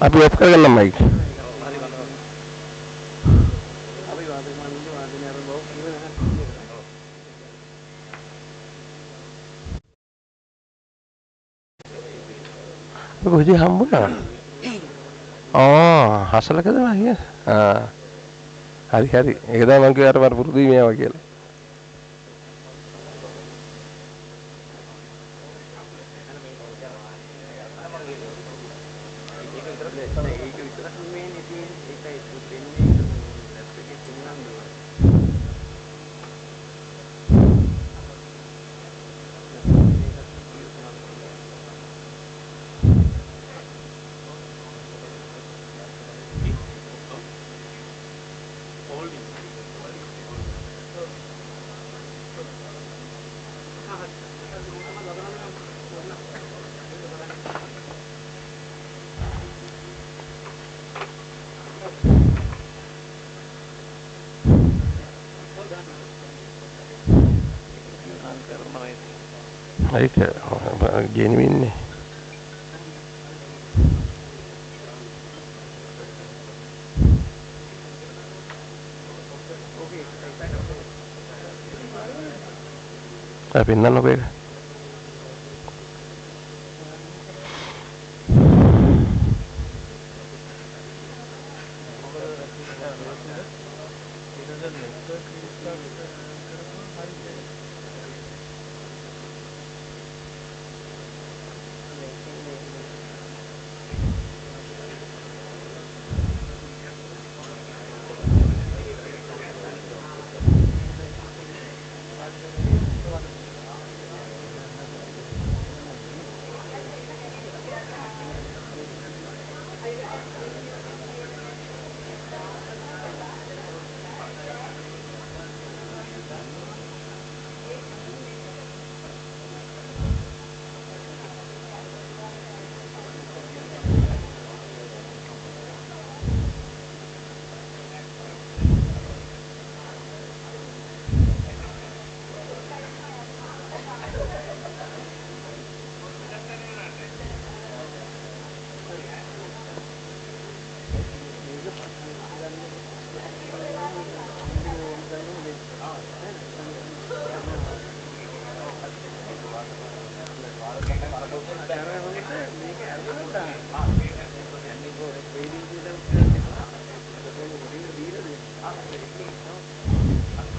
Abi off कर करना mic कुछ हम बोला hasil kita mah ya hari-hari kita mangke arep buru ya wakil baik genuine nih pindah nopo ya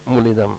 මුලිදම්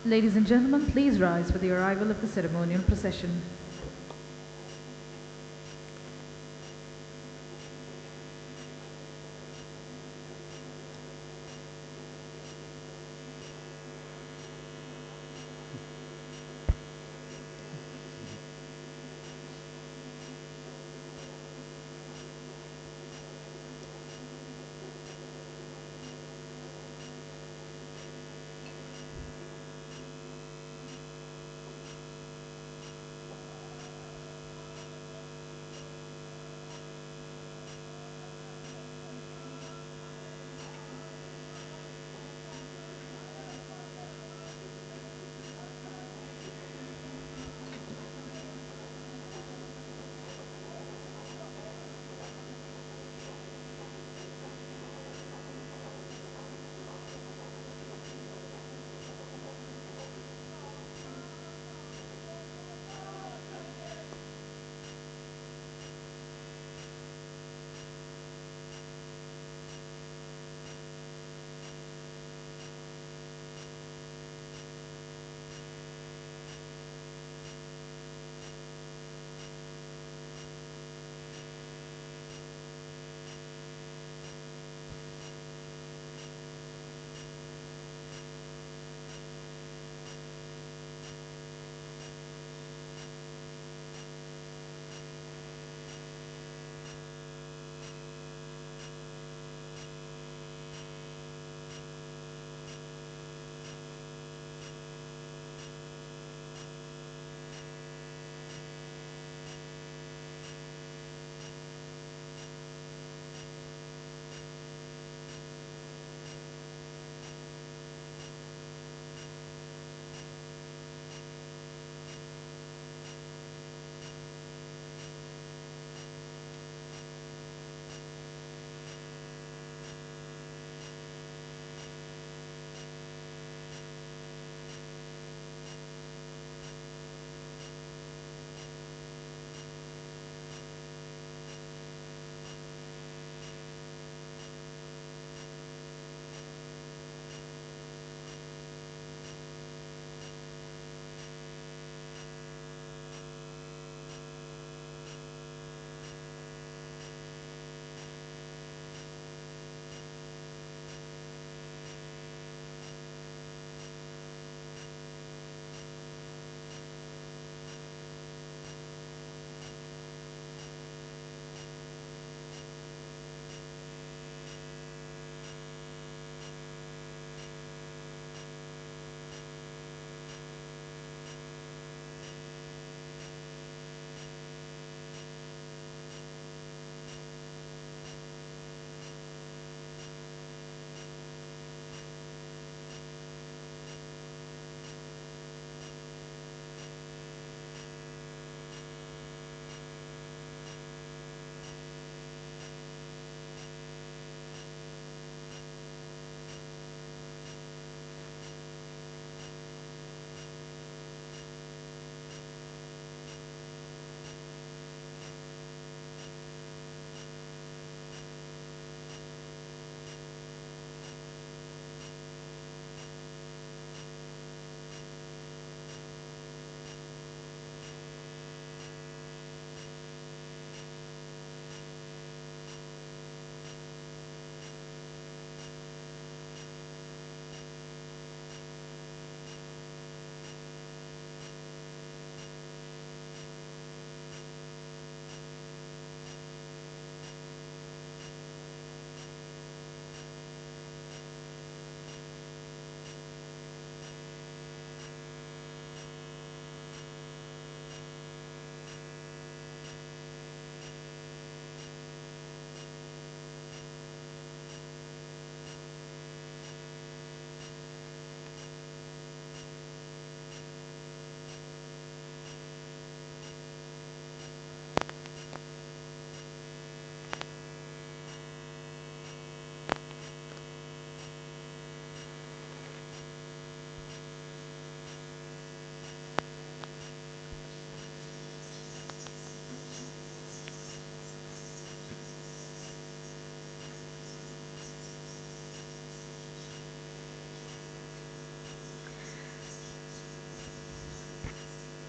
Ladies and gentlemen, please rise for the arrival of the ceremonial procession.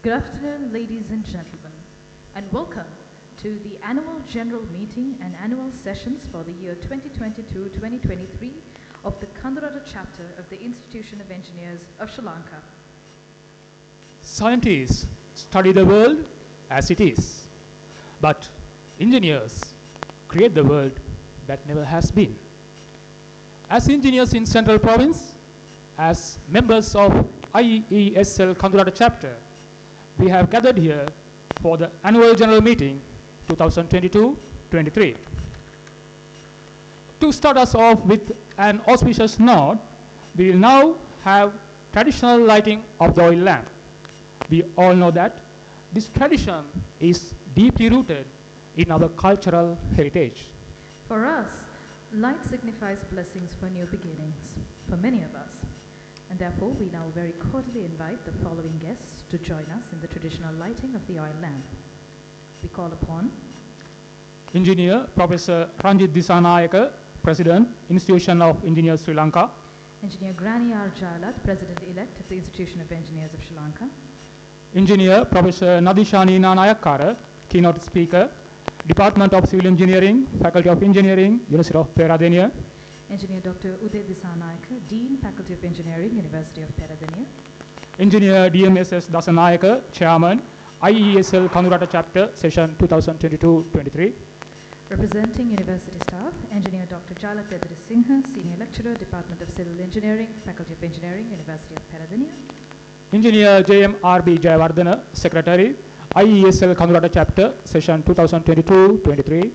Good afternoon, ladies and gentlemen, and welcome to the annual general meeting and annual sessions for the year 2022-2023 of the Kadurata chapter of the Institution of Engineers of Sri Lanka. Scientists study the world as it is, but engineers create the world that never has been. As engineers in Central Province, as members of IESL Kadurata chapter, we have gathered here for the annual general meeting 2022-23. To start us off with an auspicious note, we will now have traditional lighting of the oil lamp. We all know that this tradition is deeply rooted in our cultural heritage. For us, light signifies blessings for new beginnings, for many of us. And therefore, we now very cordially invite the following guests to join us in the traditional lighting of the oil lamp. We call upon Engineer Professor Ranjit Disanayaka, President, Institution of Engineers Sri Lanka. Engineer Granny R. Jalat, President-elect of the Institution of Engineers of Sri Lanka. Engineer Professor Nadishani Nanayakara, Keynote Speaker, Department of Civil Engineering, Faculty of Engineering, University of Peradeniya. Engineer Dr. Uday Disanayaka, Dean, Faculty of Engineering, University of Peradeniya. Engineer DMSS Dasanayaka, Chairman, IESL Kadurata Chapter, Session 2022-23. Representing University staff, Engineer Dr. Jalat Singha, Senior Lecturer, Department of Civil Engineering, Faculty of Engineering, University of Peradeniya. Engineer JMRB Jayawardena, Secretary, IESL Kadurata Chapter, Session 2022-23.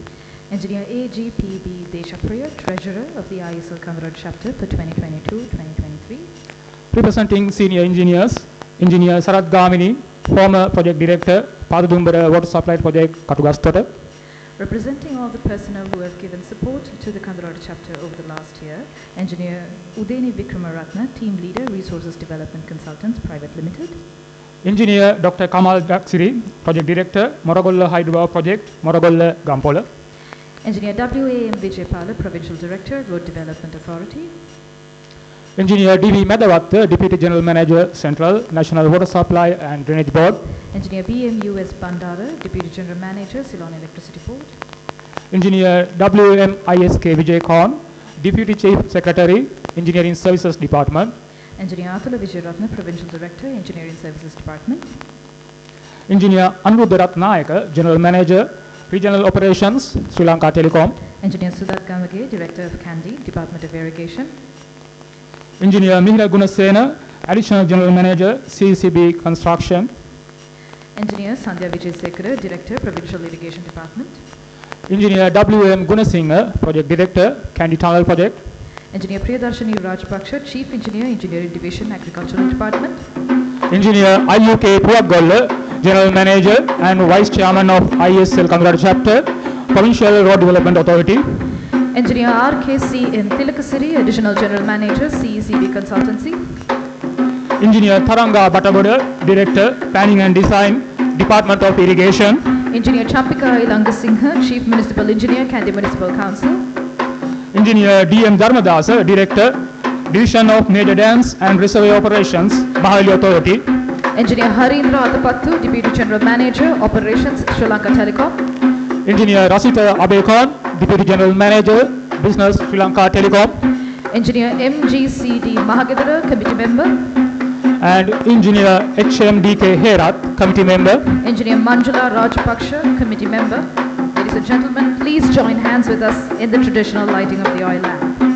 Engineer AGPB Deshapriya, Treasurer of the IESL Kadurata Chapter for 2022-2023. Representing Senior Engineers, Engineer Sarath Gamini, former Project Director, Padudumbara Water Supply Project, Katugastota. Representing all the personnel who have given support to the Kadurata chapter over the last year, Engineer Udeni Vikramaratna, Team Leader, Resources Development Consultants, Private Limited. Engineer Dr. Kamal Daksiri, Project Director, Moragolla Hydro Project, Moragolla Gampola. Engineer WAM Vijaypala, Provincial Director, Road Development Authority. Engineer D.V. Medawat, Deputy General Manager, Central, National Water Supply and Drainage Board. Engineer BMUS Bandara, Deputy General Manager, Ceylon Electricity Board. Engineer WMISK Vijay Khan, Deputy Chief Secretary, Engineering Services Department. Engineer Atula Vijayaratna, Provincial Director, Engineering Services Department. Engineer Anuruddha Ratnayaka, General Manager, Regional Operations, Sri Lanka Telecom. Engineer Sudat Gamage, Director of KANDY, Department of Irrigation. Engineer Mihira Gunasena, Additional General Manager, CCB Construction. Engineer Sandhya Vijaysekara, Director, Provincial Irrigation Department. Engineer W.M. Gunasinghe, Project Director, Kandy Tunnel Project. Engineer Priyadarshini Rajpaksha, Chief Engineer, Engineering Division, Agricultural Department. Engineer IUK Puagolla, General Manager and Vice Chairman of IESL Kadurata Chapter, Provincial Road Development Authority. Engineer RKC in Tilakasiri, Additional General Manager, CECB Consultancy. Engineer Tharanga Bataboda, Director, Planning and Design, Department of Irrigation. Engineer Champika Ilangasinghe, Chief Municipal Engineer, Kandy Municipal Council. Engineer D.M. Dharmadasa, Director, Division of Major Dams and Reservoir Operations, Mahali Authority. Engineer Harindra Atapattu, Deputy General Manager, Operations, Sri Lanka Telecom. Engineer Rasita Abekon, Deputy General Manager, Business, Sri Lanka Telecom. Engineer MGCD Mahagadara, Committee Member. And Engineer HMDK Herat, Committee Member. Engineer Manjula Rajpaksha, Committee Member. Ladies and gentlemen, please join hands with us in the traditional lighting of the oil lamp.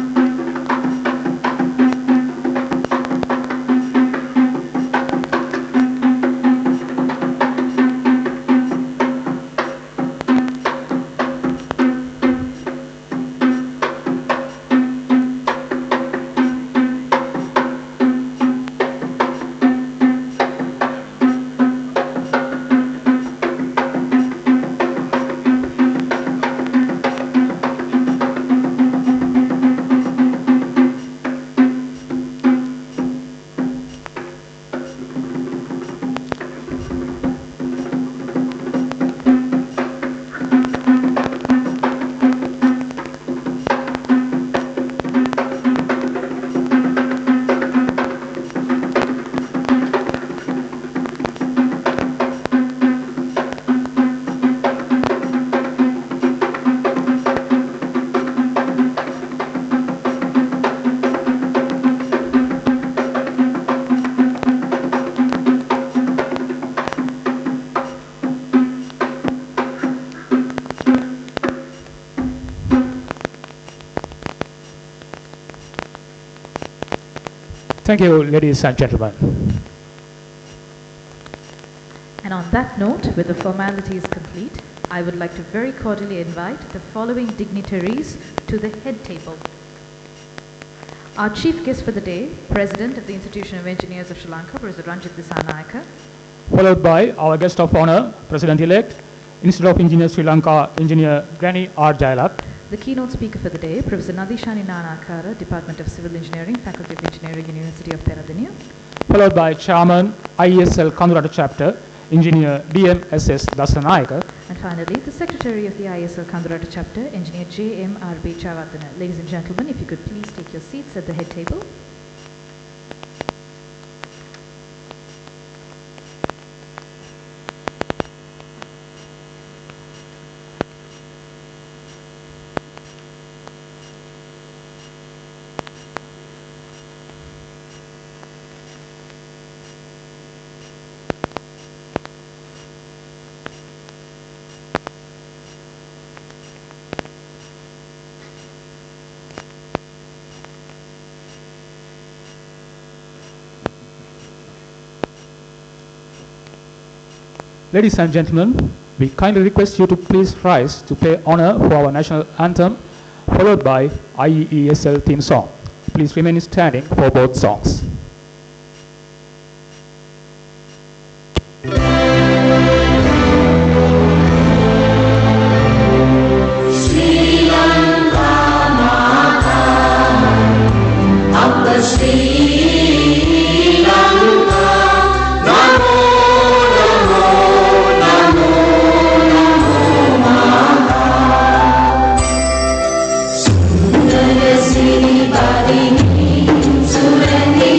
Thank you, ladies and gentlemen. And on that note, with the formalities complete, I would like to very cordially invite the following dignitaries to the head table. Our chief guest for the day, President of the Institution of Engineers of Sri Lanka, Professor Ranjit Dissanayake. Followed by our guest of honor, President-elect, Institute of Engineers Sri Lanka, Engineer Granny R. Jailak. The keynote speaker for the day, Professor Nadishani Nanakara, Department of Civil Engineering, Faculty of Engineering, University of Peradeniya. Followed by Chairman, IESL Kadurata Chapter, Engineer DMSS Dasanayaka. And finally, the Secretary of the ISL Kadurata Chapter, Engineer JMRB Chavatana. Ladies and gentlemen, if you could please take your seats at the head table. Ladies and gentlemen, we kindly request you to please rise to pay honor for our national anthem, followed by IESL theme song. Please remain standing for both songs. Sri Bali, Surani.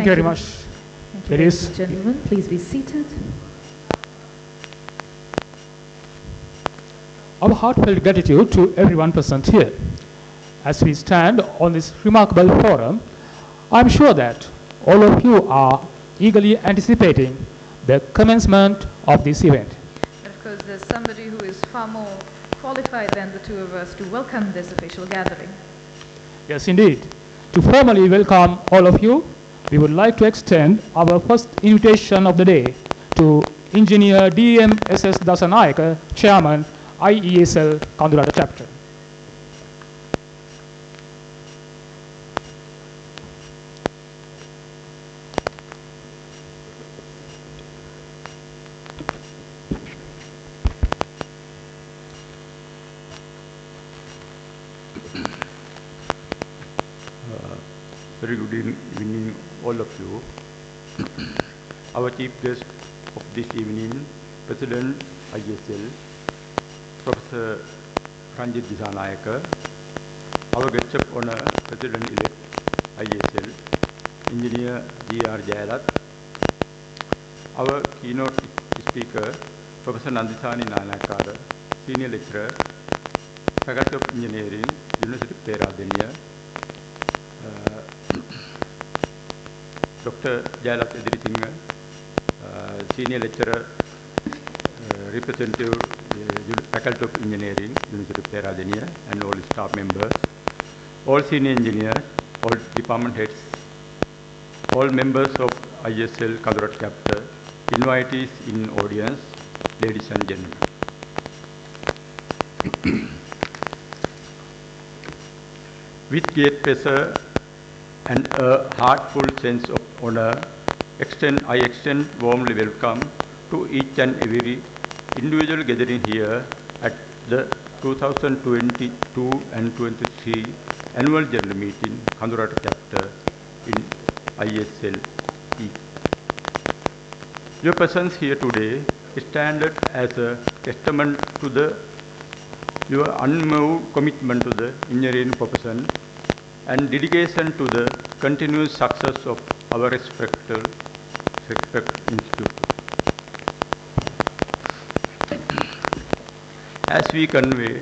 Thank you very much. Thank you, It ladies is and gentlemen. Please be seated. our heartfelt gratitude to everyone present here. As we stand on this remarkable forum, I'm sure that all of you are eagerly anticipating the commencement of this event. But of course, there's somebody who is far more qualified than the two of us to welcome this official gathering. Yes, indeed. To formally welcome all of you, we would like to extend our first invitation of the day to Engineer D.M.S.S. Dasanayaka, Chairman, IESL Kadurata Chapter. Very good evening, all of you. Our chief guest of this evening, President ISL, Professor Ranjit Disanayaka, our guest of honor, President-elect ISL, Engineer G.R. Jayalat, our keynote speaker, Professor Nandisani Nanakara, Senior Lecturer, Faculty of Engineering, University of Peradeniya, Dr. Jayalat Edirisinghe, Senior Lecturer, Representative, Faculty of Engineering, University of Peradeniya, and all staff members, all senior engineers, all department heads, all members of ISL Kadurata chapter, invitees in audience, ladies and gentlemen. With great pleasure and a heartful sense of honor, I extend warmly welcome to each and every individual gathering here at the 2022 and 23 Annual General Meeting, Kadurata Chapter in ISL. Your presence here today stands as a testament to your unmoved commitment to the engineering profession and dedication to the continuous success of our respected institute. As we convey,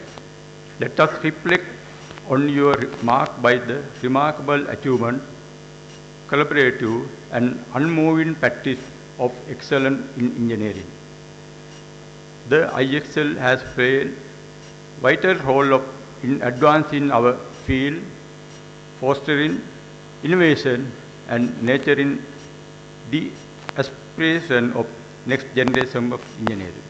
let us reflect on your mark by the remarkable achievement, collaborative and unmoving practice of excellence in engineering. The IXL has played a vital role in advancing our field, fostering innovation and nurturing the aspiration of next generation of engineering.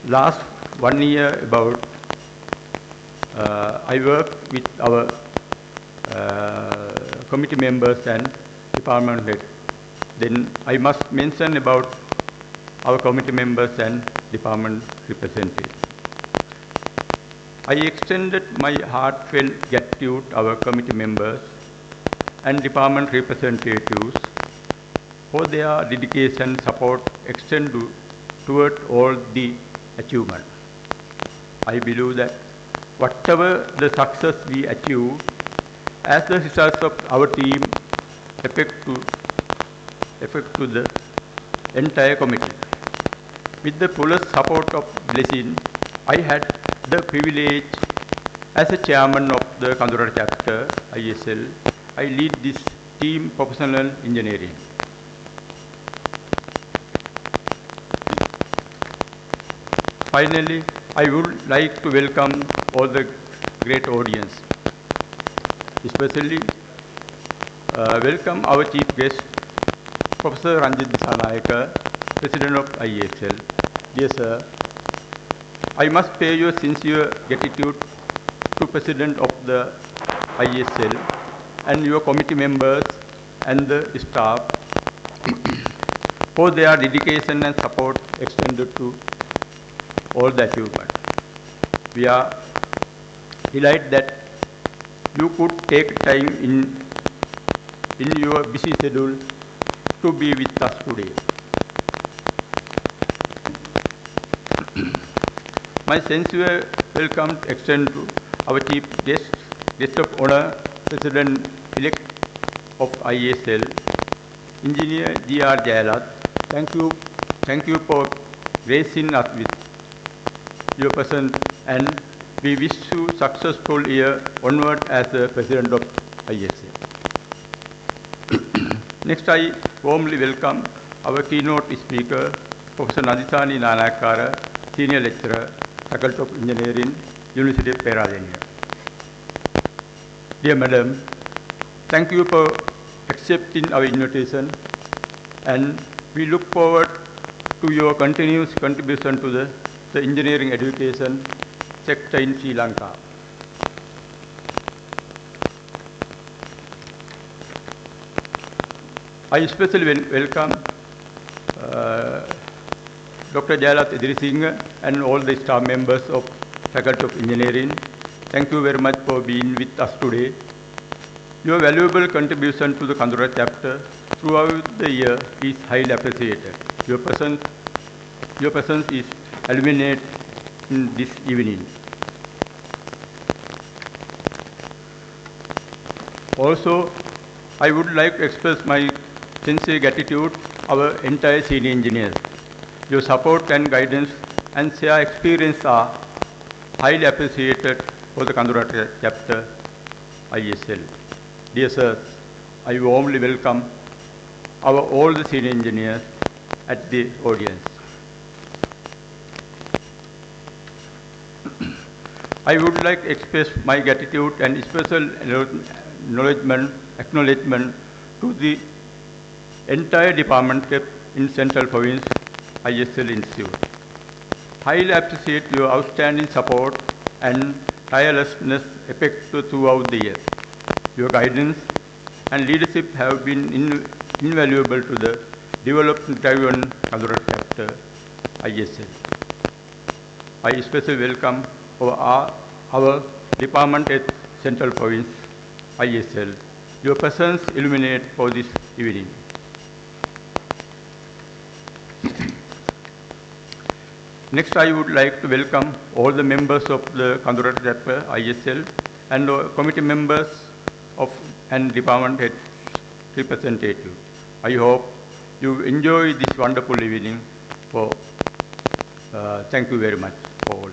Last 1 year about, I worked with our committee members and department heads. Then I must mention about our committee members and department representatives. I extended my heartfelt gratitude to our committee members and department representatives for their dedication, support, extended toward all the achievement. I believe that whatever the success we achieve as the results of our team affect to the entire committee. With the fullest support of blessing, I had the privilege as a chairman of the Kadurata chapter, ISL, I lead this team professional engineering. Finally, I would like to welcome all the great audience, especially welcome our chief guest, Professor Ranjit Disanayaka, President of ISL. Dear sir, I must pay your sincere gratitude to President of the ISL and your committee members and the staff for their dedication and support extended to all the achievement. We are delighted that you could take time in your busy schedule to be with us today. My sincere welcome extend to our chief guest, guest of honor, President-elect of ISL, Engineer G.R. Jayalat, thank you for gracing us with your presence, and we wish you successful year onward as the President of ISL. Next, I warmly welcome our keynote speaker, Professor Nadisani Nanakara, Senior Lecturer, Faculty of Engineering, University of Peradeniya. Dear Madam, thank you for accepting our invitation, and we look forward to your continuous contribution to the engineering education sector in Sri Lanka. I especially welcome Dr. Jayalat Idrisinghe and all the staff members of Faculty of Engineering. Thank you very much for being with us today. Your valuable contribution to the Kadurata chapter throughout the year is highly appreciated. Your presence is illuminated in this evening. Also, I would like to express my sincere gratitude to our entire senior engineers. Your support and guidance and share experience are highly appreciated for the Kadurata chapter ISL. Dear sirs, I warmly welcome all the senior engineers at the audience. I would like to express my gratitude and special acknowledgement to the entire department in Central Province ISL Institute. Highly appreciate your outstanding support and tirelessness effective throughout the year. Your guidance and leadership have been invaluable to the development-driven Kadurata chapter ISL. I especially welcome our department at Central Province ISL. Your presence illuminate for this evening. Next, I would like to welcome all the members of the Kadurata chapter ISL and committee members and department head representative. I hope you enjoy this wonderful evening. Thank you very much for all.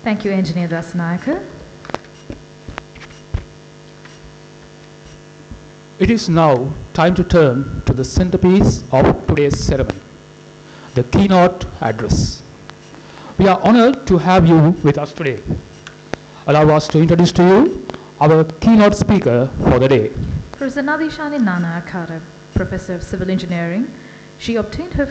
Thank you, Engineer Dasanayake. It is now time to turn to the centerpiece of today's ceremony, the keynote address. We are honored to have you with us today. Allow us to introduce to you our keynote speaker for the day. Professor Nadishani Nanakara, Professor of Civil Engineering. She obtained her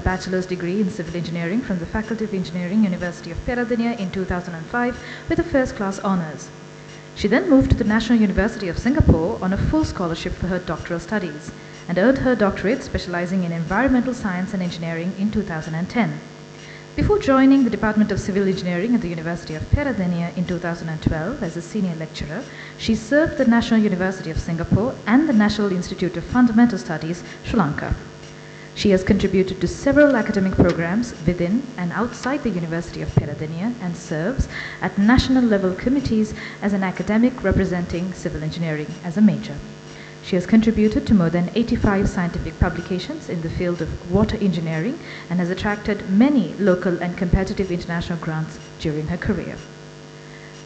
bachelor's degree in civil engineering from the Faculty of Engineering, University of Peradeniya in 2005 with a first-class honors. She then moved to the National University of Singapore on a full scholarship for her doctoral studies and earned her doctorate specializing in environmental science and engineering in 2010. Before joining the Department of Civil Engineering at the University of Peradeniya in 2012 as a senior lecturer, she served the National University of Singapore and the National Institute of Fundamental Studies, Sri Lanka. She has contributed to several academic programs within and outside the University of Peradeniya and serves at national level committees as an academic representing civil engineering as a major. She has contributed to more than 85 scientific publications in the field of water engineering and has attracted many local and competitive international grants during her career.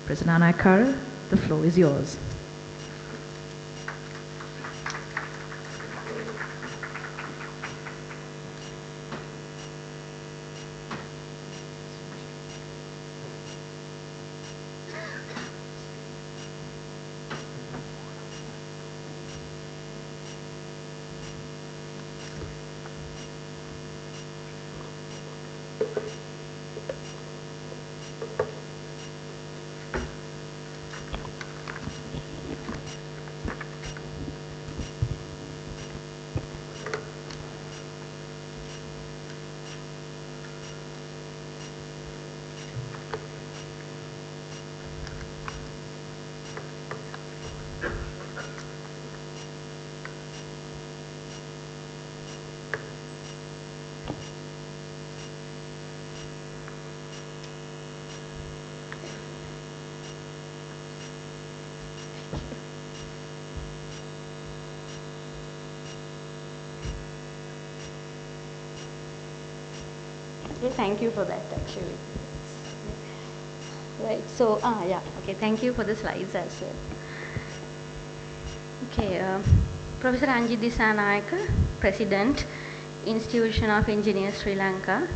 President Nanakara, the floor is yours. Okay, thank you for that actually. Right, so, yeah, okay, thank you for the slides as well. Okay, Professor Anjit Disanayaka, President, Institution of Engineers Sri Lanka,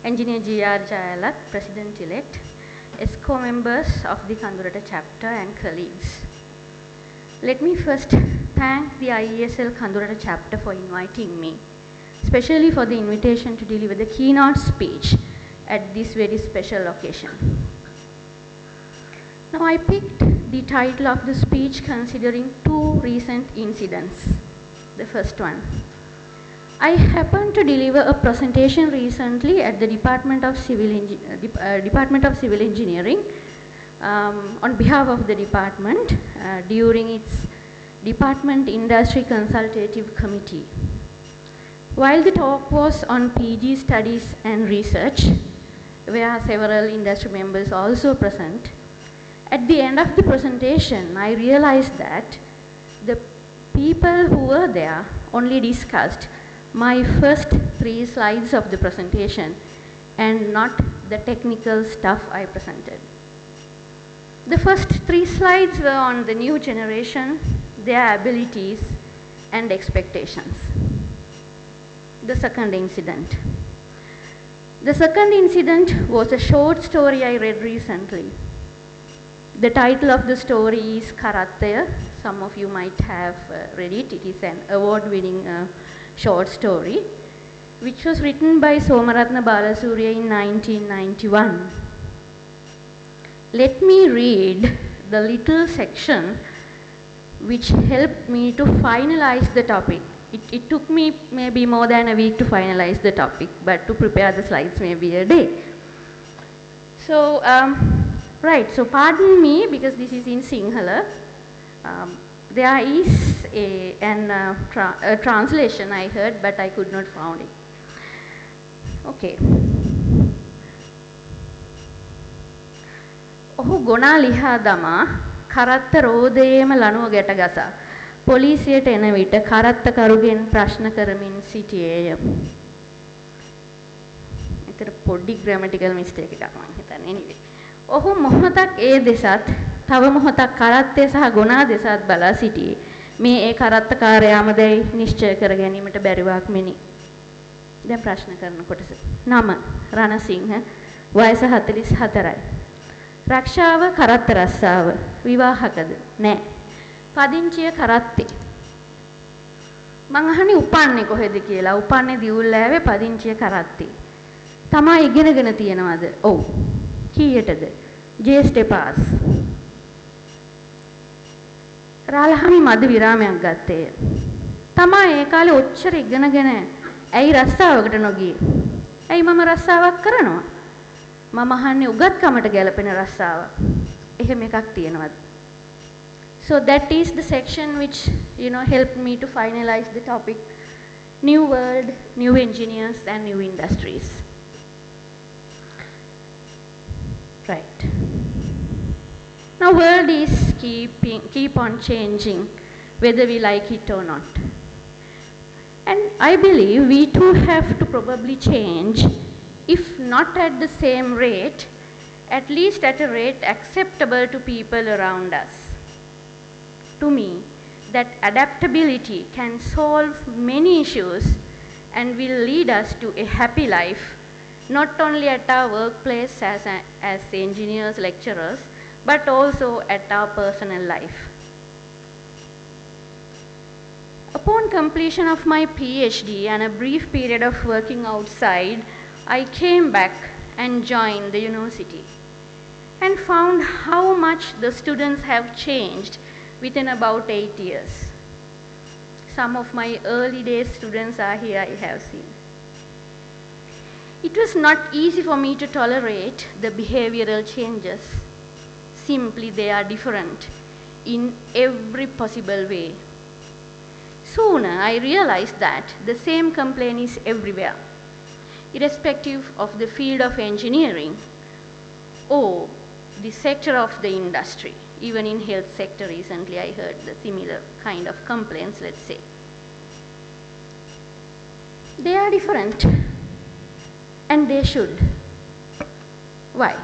Engineer G.R. Jayalat, President-elect, ESCO members of the Kadurata chapter and colleagues. Let me first thank the IESL Kadurata chapter for inviting me, especially for the invitation to deliver the keynote speech at this very special occasion. Now, I picked the title of the speech considering two recent incidents. The first one, I happened to deliver a presentation recently at the Department of Civil Engineering on behalf of the department during its Department Industry Consultative Committee. While the talk was on PG studies and research, where several industry members also present, at the end of the presentation, I realized that the people who were there only discussed my first 3 slides of the presentation and not the technical stuff I presented. The first 3 slides were on the new generation, their abilities and expectations. The second incident. The second incident was a short story I read recently. The title of the story is Karataya. Some of you might have read it. It is an award-winning short story, which was written by Somaratna Balasurya in 1991. Let me read the little section which helped me to finalize the topic. It took me maybe more than a week to finalize the topic, but to prepare the slides maybe a day. So, right, so pardon me because this is in Sinhala. There is a translation I heard, but I could not find it. Okay. ඔහු ගොනා ලිහා දමා කරත්ත රෝදයේම ලනුව ගැට ගසා පොලිසියට එන විට කරත්තකරුගෙන් ප්‍රශ්න කරමින් සිටියේය. ඒතර පොඩි ග්‍රැමටිකල් මිස්ටේක් එකක් මම හිතන්නේ. anyway. ඔහු මොහොතක් ඒ දෙසත් තව මොහොතක් කරත්තේ සහ ගොනා දෙසත් බලා සිටියේ. මේ ඒ කරත්තකාරයාමදයි නිශ්චය කර ගැනීමට බැරිවක් මෙනි. දැන් ප්‍රශ්න කරන කොටස. නම රණසිංහ වයස 44යි. රක්ෂාව කරත්ත රස්සාව විවාහකද නෑ පදිංචිය කරත්තේ මං අහන්නේ උපන්නේ කොහෙද කියලා උපන්නේ දියුල්ලෑවේ පදිංචිය කරත්තේ තමා ඉගෙනගෙන තියනවද ඔව් කීයටද ජේෂ්ඨ පාස් රාලහාමි මද විරාමයක් ගත්තේය තමා ඒ කාලේ ඔච්චර ඉගෙනගෙන ඇයි රස්සාවකට නොගියේ ඇයි මම රස්සාවක් කරනවා මම අහන්නේ උගත්කමට ගැලපෙන රස්සාව. එහෙම එකක් තියෙනවද? So that is the section which helped me to finalize the topic new world, new engineers and new industries. Right. Now world is keep on changing whether we like it or not. And I believe we too have to probably change, if not at the same rate, at least at a rate acceptable to people around us. To me, that adaptability can solve many issues and will lead us to a happy life, not only at our workplace as engineers, lecturers, but also at our personal life. Upon completion of my PhD and a brief period of working outside, I came back and joined the university and found how much the students have changed within about 8 years. Some of my early days students are here, I have seen. It was not easy for me to tolerate the behavioral changes. Simply they are different in every possible way. Sooner I realized that the same complaint is everywhere, irrespective of the field of engineering or the sector of the industry. Even in health sector recently I heard the similar kind of complaints, let's say. They are different. And they should. Why?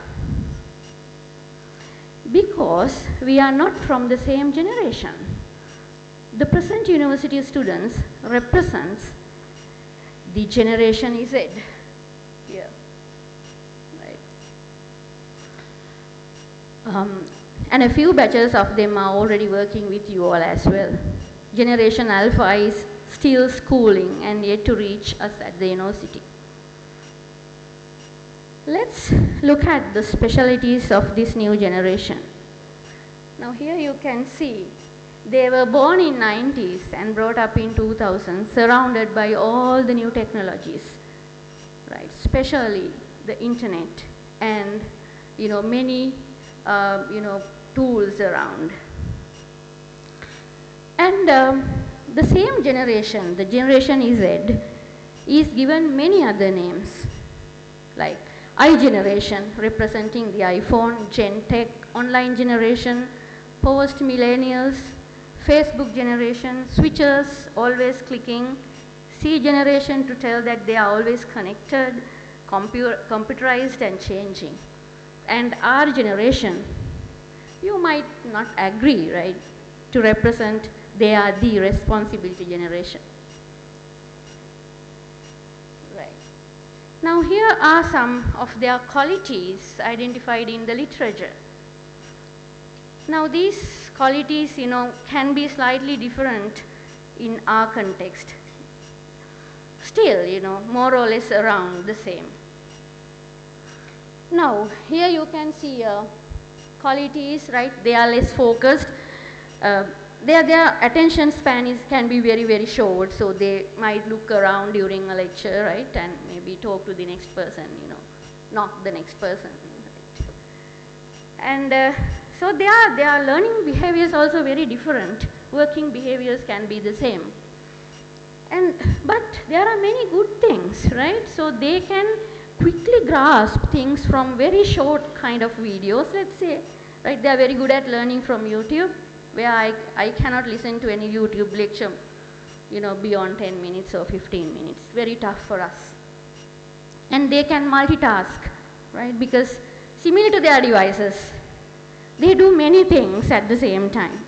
Because we are not from the same generation. The present university students represents the generation Z here, right? And a few batches of them are already working with you all as well. Generation Alpha is still schooling and yet to reach us at the university. Let's look at the specialties of this new generation. Now here you can see they were born in 90s and brought up in 2000s, surrounded by all the new technologies, right? Especially the internet and many tools around. And the same generation, the generation Z, is given many other names, like I generation representing the iPhone, Gen Tech, online generation, post millennials, Facebook generation, switchers, always clicking, C generation to tell that they are always connected, computerized and changing. And R generation, you might not agree, right, to represent they are the responsibility generation. Right. Now here are some of their qualities identified in the literature. Now these qualities, can be slightly different in our context. Still, more or less around the same. Now here you can see qualities, right? They are less focused. Their attention span can be very, very short, so they might look around during a lecture, right, and maybe talk to the next person, not the next person. Right? And so their learning behavior is also very different. Working behaviors can be the same. But there are many good things, right? So they can quickly grasp things from very short kind of videos, let's say, right? They are very good at learning from YouTube, where I cannot listen to any YouTube lecture, beyond 10 minutes or 15 minutes. Very tough for us. And they can multitask, right? Because similar to their devices, they do many things at the same time.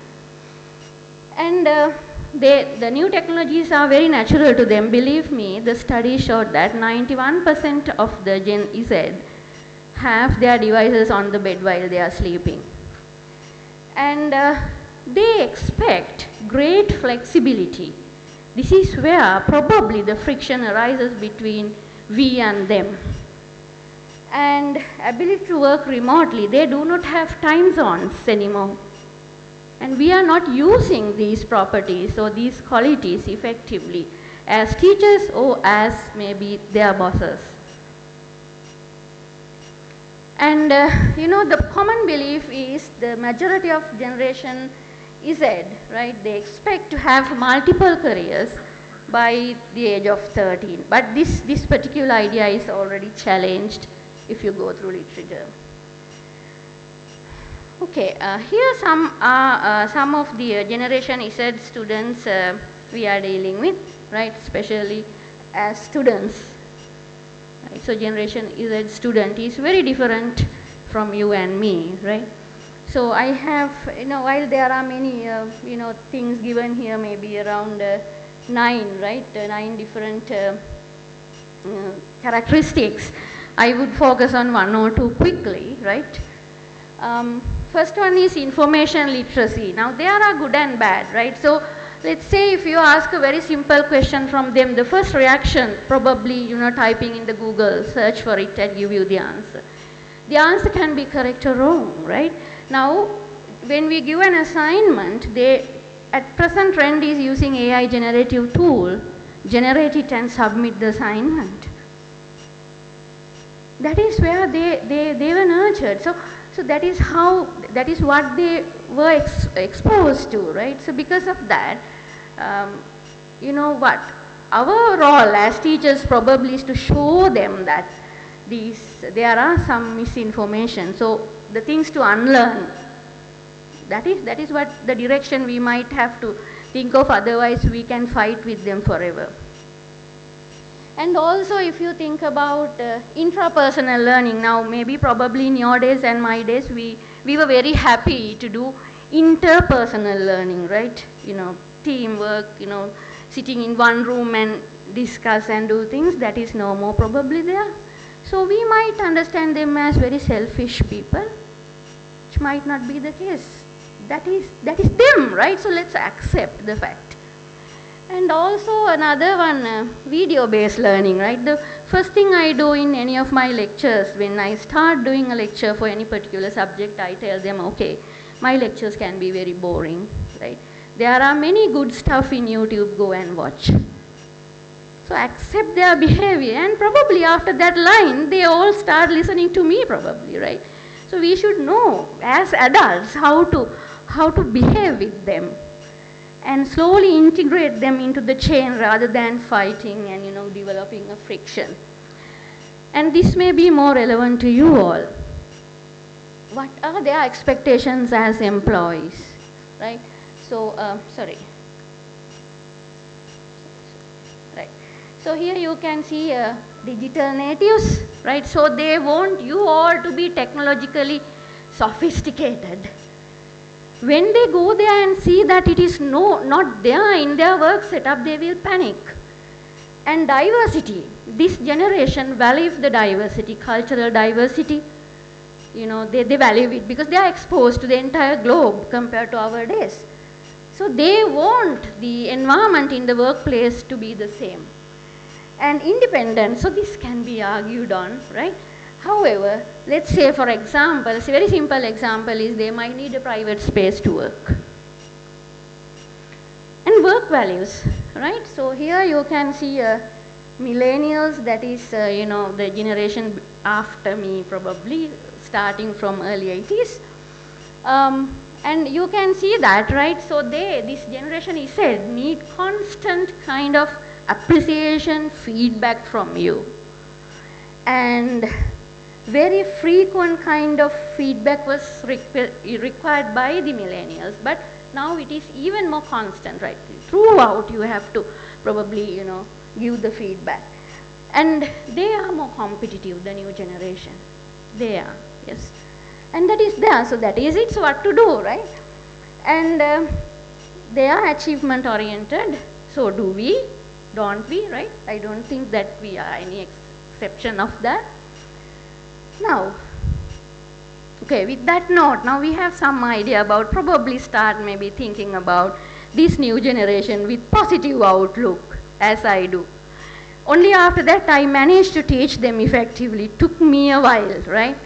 And the new technologies are very natural to them. Believe me, the study showed that 91% of the Gen Z have their devices on the bed while they are sleeping. And they expect great flexibility. This is where probably the friction arises between we and them. And ability to work remotely, they do not have time zones anymore. And we are not using these properties or these qualities effectively as teachers or as maybe their bosses. And the common belief is the majority of generation Z, right? They expect to have multiple careers by the age of 13. But this particular idea is already challenged if you go through literature. Okay, here some of the generation Z students we are dealing with, right? Especially as students. Right? So generation Z student is very different from you and me, right? So I have, while there are many, things given here, maybe around 9, right? 9 different characteristics. I would focus on 1 or 2 quickly, right? First one is information literacy. Now there are good and bad, right? So let's say if you ask a very simple question from them, the first reaction probably, typing in the Google, search for it and give you the answer. The answer can be correct or wrong, right? Now, when we give an assignment, at present trend is using AI generative tool, generate it and submit the assignment. That is where they were nurtured. So that is what they were exposed to, right? So because of that, our role as teachers probably is to show them that there are some misinformation. So the things to unlearn, that is what the direction we might have to think of, otherwise we can fight with them forever. And also if you think about intrapersonal learning, now maybe probably in your days and my days, we were very happy to do interpersonal learning, right? Teamwork, sitting in one room and discuss and do things, that is no more probably there. So we might understand them as very selfish people, which might not be the case. That is them, right? So let's accept the fact. And also another one, video-based learning, right? The first thing I do in any of my lectures, when I start doing a lecture for any particular subject, I tell them, okay, my lectures can be very boring, right? There are many good stuff in YouTube, go and watch. So accept their behavior, and probably after that line, they all start listening to me probably, right? So we should know as adults how to behave with them and slowly integrate them into the chain rather than fighting and developing a friction. And this may be more relevant to you all. What are their expectations as employees, right? So, sorry. Right. So here you can see digital natives, right? So they want you all to be technologically sophisticated. When they go there and see that it is not there in their work setup, they will panic. And diversity, this generation values the diversity, cultural diversity. They value it because they are exposed to the entire globe compared to our days. So they want the environment in the workplace to be the same. And independence, so this can be argued on, right? However, let's say for example, a very simple example is they might need a private space to work. And work values, right? So here you can see millennials, that is, the generation after me probably, starting from early 80s. And you can see that, right? So this generation is said, need constant kind of appreciation, feedback from you. And very frequent kind of feedback was required by the millennials, but now it is even more constant, right? Throughout you have to probably, give the feedback. And they are more competitive, the new generation. They are, yes. And that is there, so that is it, so what to do, right? And they are achievement oriented, so do we, don't we, right? I don't think that we are any exception of that. Now, okay, with that note, now we have some idea about, probably start maybe thinking about this new generation with positive outlook, as I do. Only after that I managed to teach them effectively. It took me a while, right?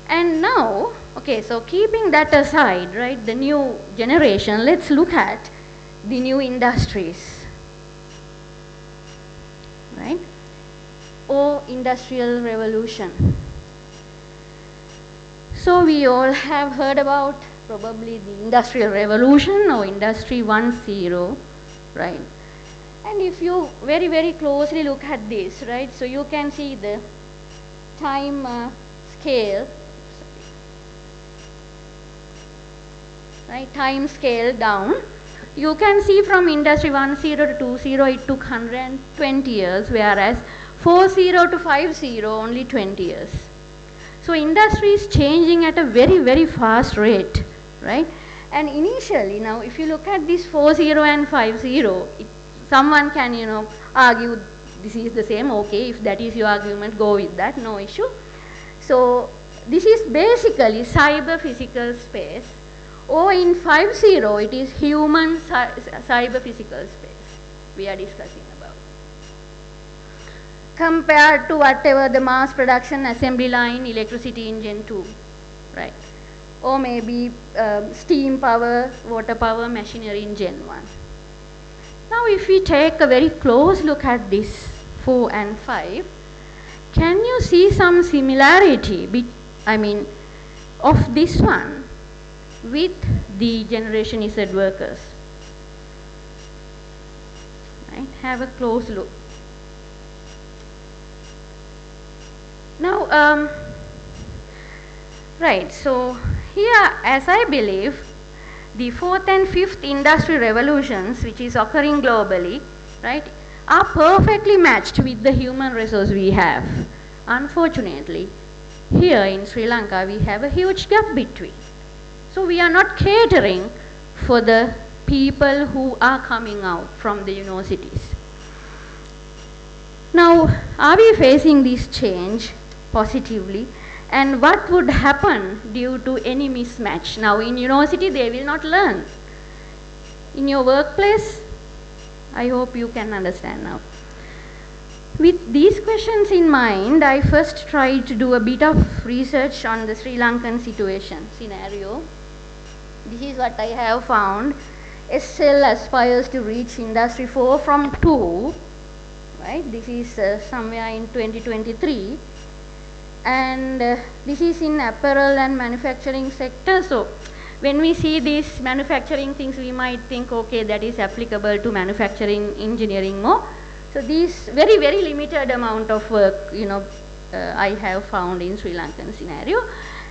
And now, okay, so keeping that aside, right, the new generation, let's look at the new industries, right? Or industrial revolution. So we all have heard about probably the industrial revolution or industry 1.0, right? And if you very, very closely look at this, right, so you can see the time scale, right, time scale down. You can see from industry 1.0 to 2.0 it took 120 years, whereas 4.0 to 5.0 only 20 years. So industry is changing at a very, very fast rate, right? And initially, now if you look at this 4.0 and 5.0, someone can, argue this is the same. Okay, if that is your argument, go with that, no issue. So this is basically cyber physical space, or in 5.0 it is human cyber physical space we are discussing about, compared to whatever the mass production assembly line electricity in Gen 2, right? Or maybe steam power, water power machinery in Gen 1. Now if we take a very close look at this 4 and 5, can you see some similarity, of this one with the Generation Z workers? Right? Have a close look. Now, right, so here, as I believe, the 4th and 5th industrial revolutions, which is occurring globally, right, are perfectly matched with the human resource we have. Unfortunately, here in Sri Lanka, we have a huge gap between. So we are not catering for the people who are coming out from the universities. Now, are we facing this change positively? And what would happen due to any mismatch? Now, in university, they will not learn. In your workplace, I hope you can understand now. With these questions in mind, I first tried to do a bit of research on the Sri Lankan scenario. This is what I have found. SL aspires to reach Industry 4 from 2, right? This is somewhere in 2023. And this is in apparel and manufacturing sector. So when we see these manufacturing things, we might think, okay, that is applicable to manufacturing engineering more. So these very, very limited amount of work, I have found in Sri Lankan scenario.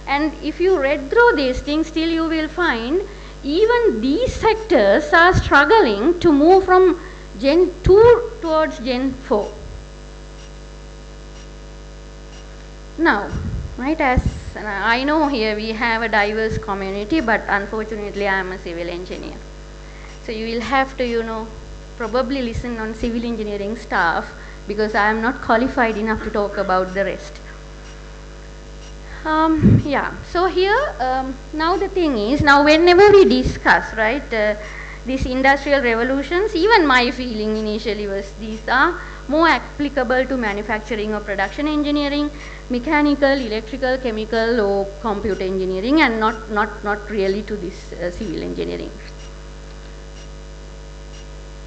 And if you read through these things, still you will find even these sectors are struggling to move from Gen 2 towards Gen 4. Now, right, as I know here we have a diverse community, but unfortunately I am a civil engineer. So you will have to, probably listen on civil engineering staff, because I am not qualified enough to talk about the rest. Yeah, so here, now the thing is, now whenever we discuss, right, these industrial revolutions, even my feeling initially was these are more applicable to manufacturing or production engineering, mechanical, electrical, chemical or computer engineering, and not really to this civil engineering.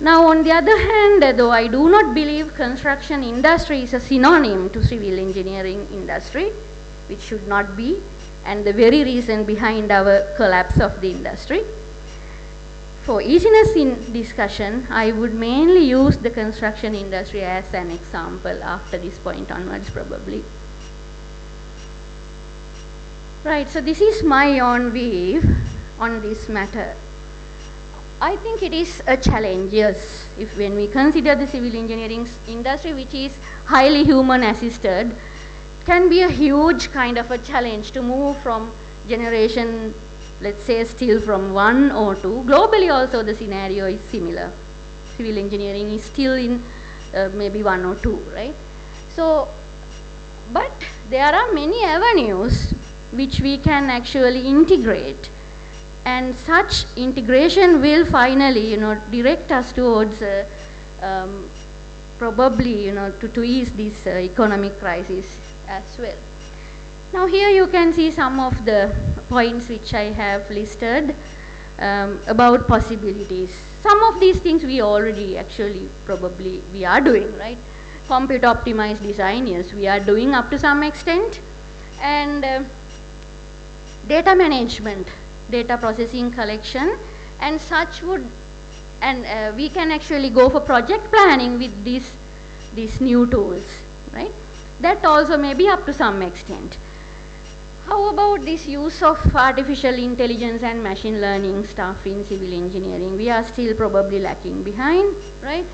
Now on the other hand, though I do not believe construction industry is a synonym to civil engineering industry, which should not be, and the very reason behind our collapse of the industry. For easiness in discussion, I would mainly use the construction industry as an example after this point onwards probably. Right, so this is my own view on this matter. I think it is a challenge, yes, if when we consider the civil engineering industry, which is highly human assisted, can be a huge kind of a challenge to move from generation, let's say still from 1 or 2. Globally also the scenario is similar. Civil engineering is still in maybe 1 or 2, right? So, but there are many avenues which we can actually integrate, and such integration will finally, direct us towards probably, to ease this economic crisis as well. Now here you can see some of the points which I have listed about possibilities. Some of these things we already actually probably we are doing, right? Compute optimized design, yes, we are doing up to some extent. And data management, data processing collection, and such would, and we can actually go for project planning with these new tools, right? That also may be up to some extent. How about this use of artificial intelligence and machine learning stuff in civil engineering? We are still probably lacking behind, right?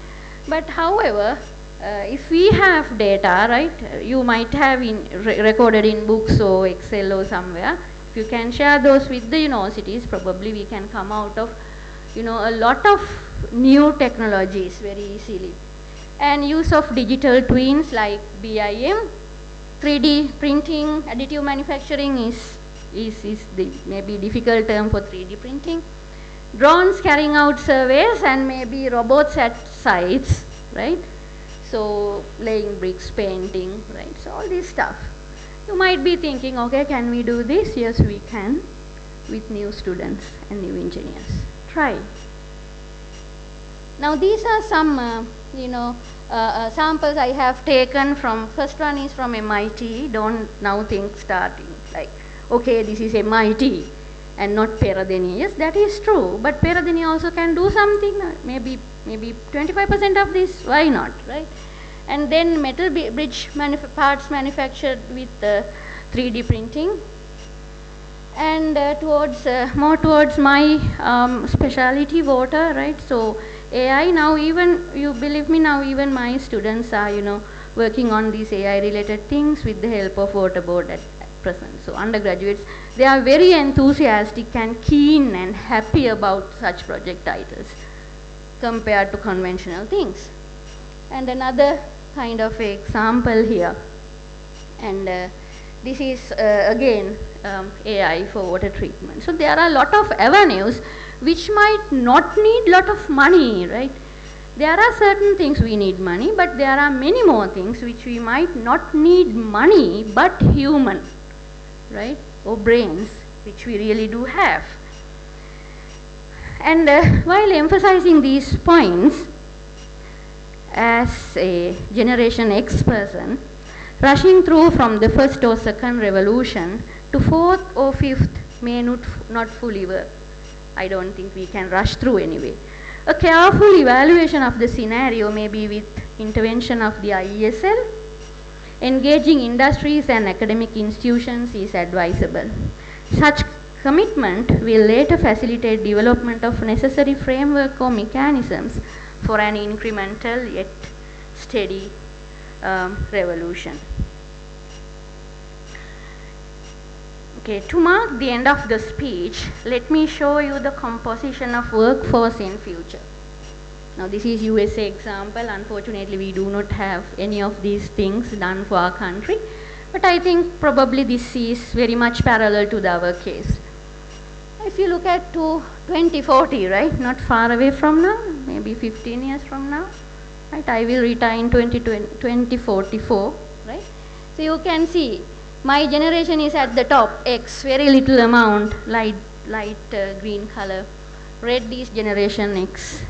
But however, if we have data, right, you might have recorded in books or Excel or somewhere. If you can share those with the universities, probably we can come out of, a lot of new technologies very easily. And use of digital twins like BIM, 3D printing, additive manufacturing is the maybe difficult term for 3D printing. Drones carrying out surveys, and maybe robots at sites, right? So laying bricks, painting, right? So all this stuff. You might be thinking, okay, can we do this? Yes, we can, with new students and new engineers. Try. Now these are some, samples I have taken from, first one is from MIT. Don't now think starting like, okay, this is MIT and not Peradeniya. Yes, that is true, but Peradeniya also can do something, maybe 25% of this, why not, right? And then metal bridge parts manufactured with 3D printing. And more towards my specialty water, right? So AI now, even, you believe me, now even my students are, working on these AI related things with the help of waterboard at present. So undergraduates, they are very enthusiastic and keen and happy about such project titles compared to conventional things. And another kind of example here, and this is again AI for water treatment. So there are a lot of avenues which might not need lot of money, right? There are certain things we need money, but there are many more things which we might not need money but human, right? Or brains, which we really do have. And while emphasizing these points, as a Generation X person, rushing through from the first or second revolution to fourth or fifth may not fully work. I don't think we can rush through anyway. A careful evaluation of the scenario may be with intervention of the IESL. Engaging industries and academic institutions is advisable. Such commitment will later facilitate development of necessary framework or mechanisms for an incremental yet steady revolution. Okay, to mark the end of the speech, let me show you the composition of workforce in future. Now this is USA example. Unfortunately, we do not have any of these things done for our country, but I think probably this is very much parallel to our case. If you look at to 2040, right, not far away from now, maybe 15 years from now, right, I will retire in 2044, right? So you can see my generation is at the top, X, very little amount, light green color. Red is generation X.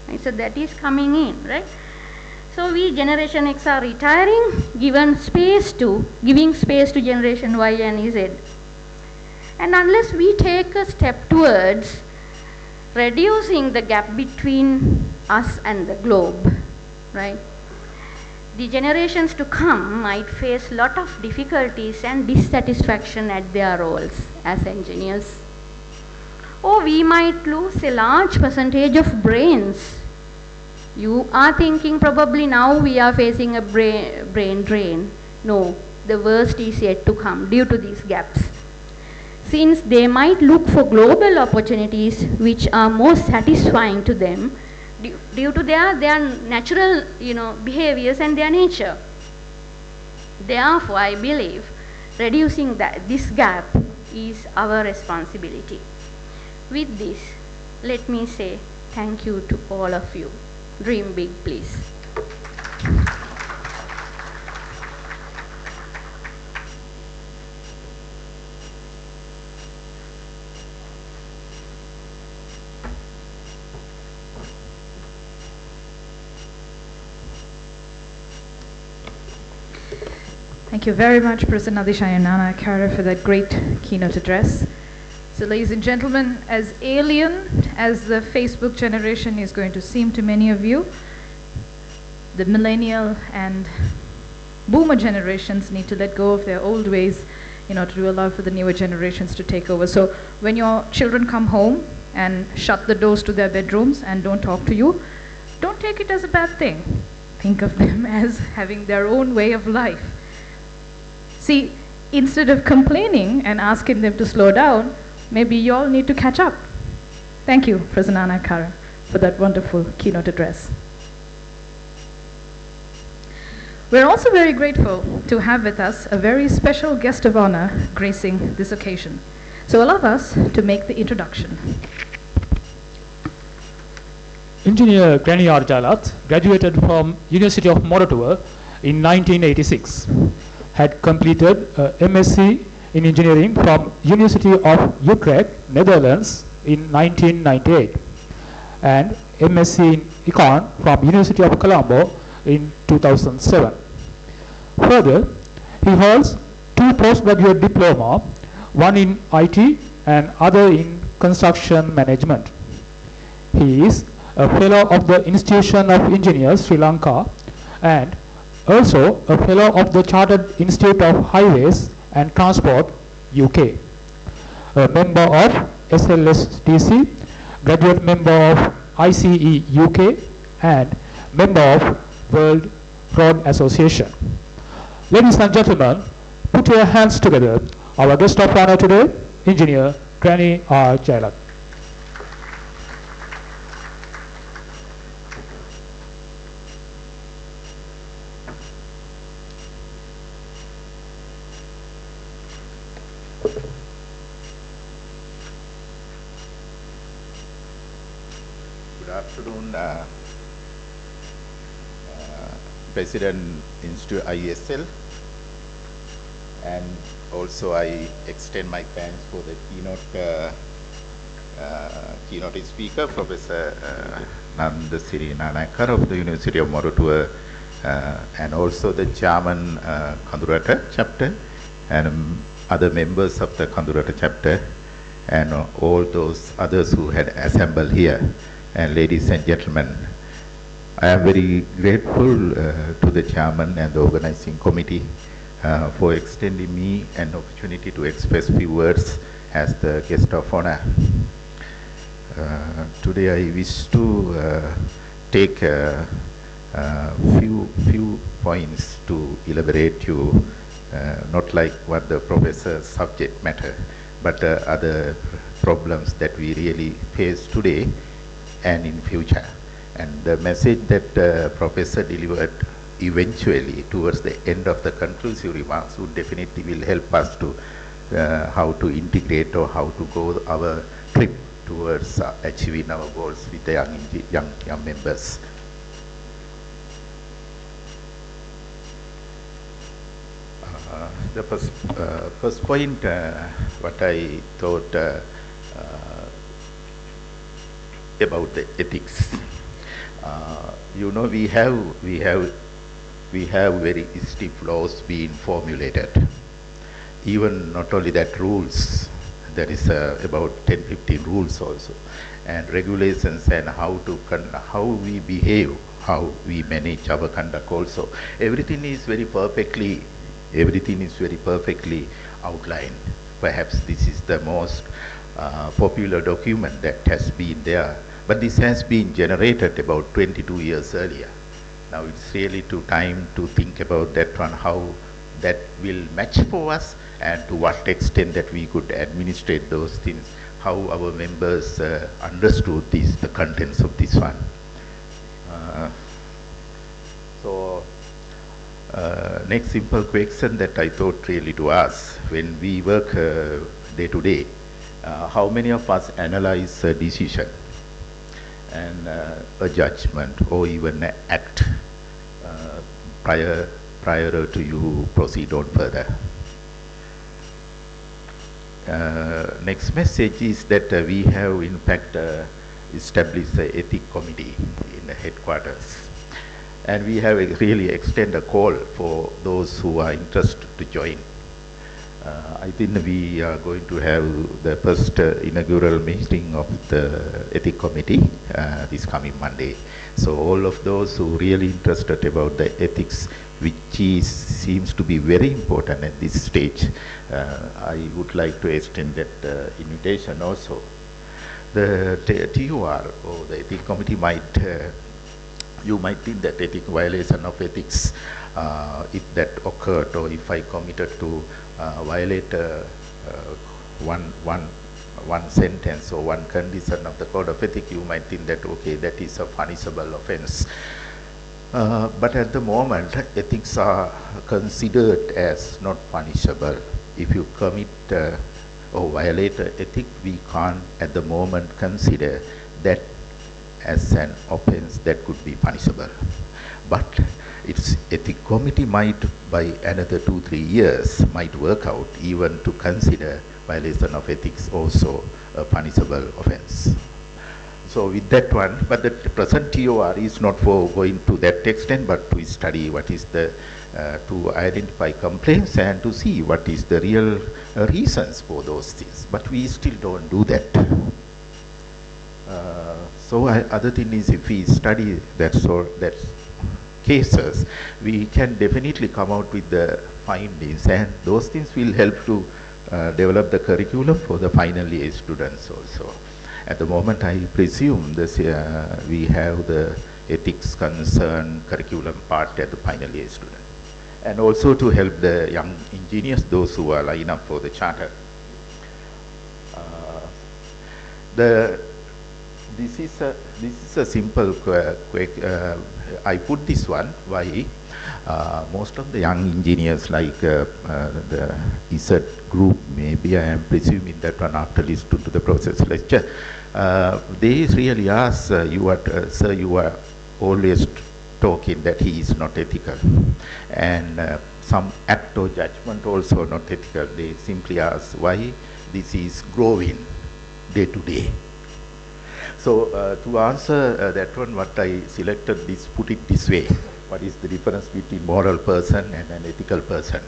Right? So that is coming in, right? So we generation X are retiring, giving space to generation Y and Z. And unless we take a step towards reducing the gap between us and the globe, right, the generations to come might face lot of difficulties and dissatisfaction at their roles as engineers. Or we might lose a large percentage of brains. You are thinking probably now we are facing a brain drain. No, the worst is yet to come due to these gaps. Since they might look for global opportunities which are more satisfying to them due to their natural behaviors and their nature. Therefore, I believe reducing this gap is our responsibility. With this, let me say thank you to all of you. Dream big, please. Thank you very much, President Adishayanana Kara, for that great keynote address. So ladies and gentlemen, as alien as the Facebook generation is going to seem to many of you, the millennial and boomer generations need to let go of their old ways in order to allow for the newer generations to take over. So when your children come home and shut the doors to their bedrooms and don't talk to you, don't take it as a bad thing. Think of them as having their own way of life. See, instead of complaining and asking them to slow down, maybe you all need to catch up. Thank you, President Anna Kara, for that wonderful keynote address. We're also very grateful to have with us a very special guest of honor gracing this occasion. So allow us to make the introduction. Engineer Granny Arjalat graduated from University of Moratuwa in 1986. Had completed a MSc in engineering from University of Utrecht, Netherlands in 1998 and MSc in Econ from University of Colombo in 2007. Further, he holds 2 postgraduate diploma, one in IT and other in construction management. He is a fellow of the Institution of Engineers, Sri Lanka, and also a fellow of the Chartered Institute of Highways and Transport, UK. A member of SLSTC, graduate member of ICE UK and member of World Road Association. Ladies and gentlemen, put your hands together. Our guest of honor today, Engineer Granny R. Jailat. Good afternoon, President Institute ISL, and also I extend my thanks for the keynote speaker, Professor Nandasiri Nanakar of the University of Moratuwa, and also the Chairman Kadurata chapter, and other members of the Kadurata chapter, and all those others who had assembled here. And ladies and gentlemen, I am very grateful to the chairman and the organizing committee for extending me an opportunity to express few words as the guest of honor. Today I wish to take few points to elaborate you, not like what the professor's subject matter, but other problems that we really face today and in future. And the message that Professor delivered eventually towards the end of the conclusive remarks would definitely will help us to how to integrate or how to go our trip towards achieving our goals with the young members. The first point, what I thought about the ethics. You know, we have very stiff laws being formulated. Even not only that, rules. There is about 10-15 rules also, and regulations, and how we behave, how we manage our conduct also. Everything is very perfectly outlined. Perhaps this is the most popular document that has been there. But this has been generated about 22 years earlier. Now it's really time to think about that one, how that will match for us, and to what extent that we could administrate those things, how our members understood the contents of this one. Next simple question that I thought really to ask, when we work day to day, how many of us analyze a decision and a judgment or even an act prior to you proceed on further? Next message is that we have in fact established the ethics committee in the headquarters, and we have really extend a call for those who are interested to join. I think we are going to have the first inaugural meeting of the ethics committee this coming Monday. So all of those who really interested about the ethics, which seems to be very important at this stage, I would like to extend that invitation also. The TUR or the ethics committee might, you might think that ethics violation of ethics, if that occurred, or if I committed to violate one sentence or one condition of the code of ethics, you might think that okay, that is a punishable offense. But at the moment, ethics are considered as not punishable. If you commit or violate ethics, we can't at the moment consider that as an offense that could be punishable. But its ethics committee might, by another 2-3 years, might work out even to consider violation of ethics also a punishable offense. So with that one, but the present TOR is not for going to that extent, but to study what is the, to identify complaints and to see what is the real reasons for those things. But we still don't do that. Other thing is, if we study that cases, we can definitely come out with the findings, and those things will help to develop the curriculum for the final year students also. At the moment, I presume this, we have the ethics concern curriculum part at the final year student. And also to help the young engineers, those who are lining up for the charter. This is a simple quick. I put this one. Why? Most of the young engineers, like the ISET group, maybe I am presuming that one after listening to the process lecture, they really ask you are, sir, you are always talking that he is not ethical, and some act or judgment also not ethical. They simply ask why this is growing day to day. So to answer that one, what I selected this, put it this way: what is the difference between moral person and an ethical person?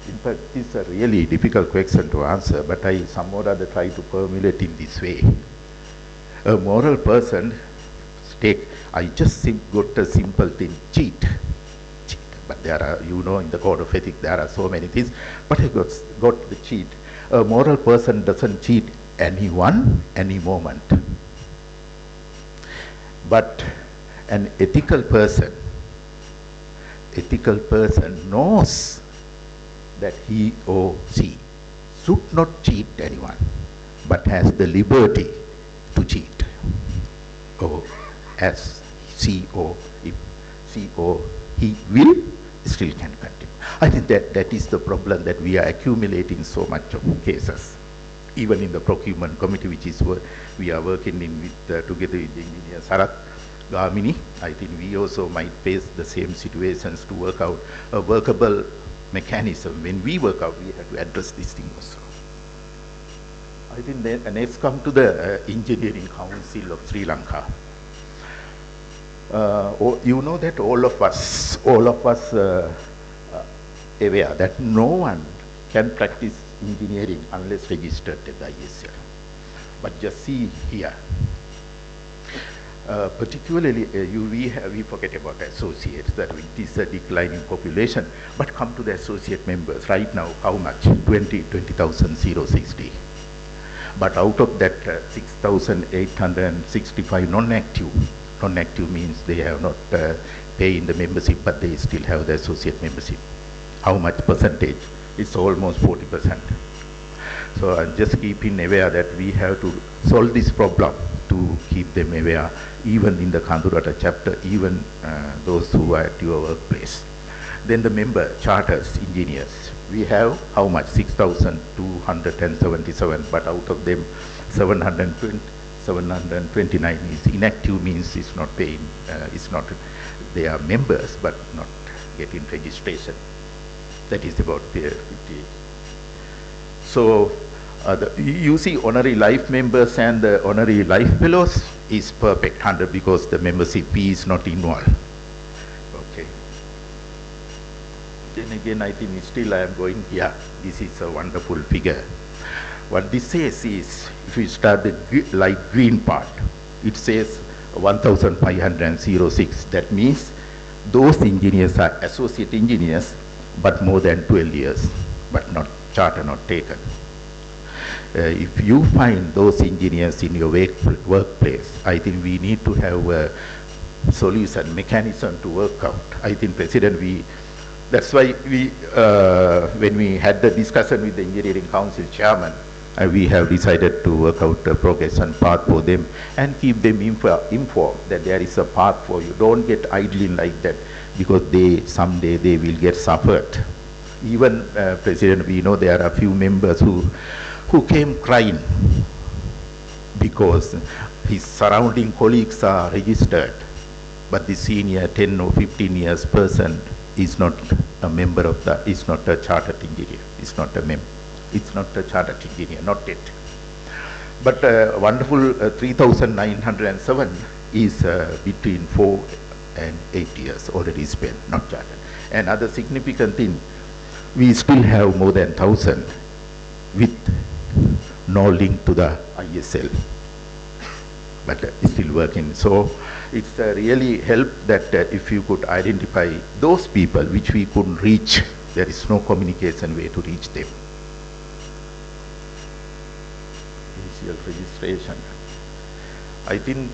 In fact, it's a really difficult question to answer, but I somehow or other try to formulate in this way. A moral person, I just got a simple thing, cheat. But there are, you know, in the code of ethics, there are so many things, but I got the cheat. A moral person doesn't cheat anyone, any moment. But an ethical person knows that he or she should not cheat anyone, but has the liberty to cheat. Or as she or he will, still can continue. I think that is the problem that we are accumulating so much of cases. Even in the procurement committee, which is what we are working in with together with the engineer Sarat Gamini, I think we also might face the same situations to work out a workable mechanism. When we work out, we have to address this thing also. I think next come to the Engineering Council of Sri Lanka. You know that all of us aware that no one can practice engineering unless registered at the ISL. But just see here, particularly we forget about associates, that it is a declining population, but come to the associate members. Right now, how much? 20,060. But out of that 6,865 non-active. Non-active means they have not paid the membership, but they still have the associate membership. How much percentage? It's almost 40%. So I'm just keeping aware that we have to solve this problem to keep them aware, even in the Kadurata chapter, even those who are at your workplace. Then the member, charters, engineers. We have how much? 6,277, but out of them 729 is inactive, means it's not paying, they are members but not getting registration. That is about 50. So you see honorary life members and the honorary life fellows is perfect 100 because the membership fee is not involved. Okay. Then again, I think still I am going here. This is a wonderful figure. What this says is, if you start the light green part, it says 1,506. That means those engineers are associate engineers, but more than 12 years, but not charter not taken. If you find those engineers in your workplace, I think we need to have a solution, mechanism to work out. I think, President, that's why when we had the discussion with the Engineering Council Chairman, we have decided to work out a progression path for them and keep them informed that there is a path for you. Don't get idling like that, because someday they will get suffered. Even President, we know there are a few members who came crying because his surrounding colleagues are registered, but the senior 10 or 15 years person is not a member of is not a chartered engineer, it's not a chartered engineer, not yet. But wonderful 3,907 is between 4 and 8 years already spent, not chartered. And other significant thing, we still have more than 1,000 with no link to the ISL, but still working. So it's really help that if you could identify those people which we couldn't reach, there is no communication way to reach them. official registration. I think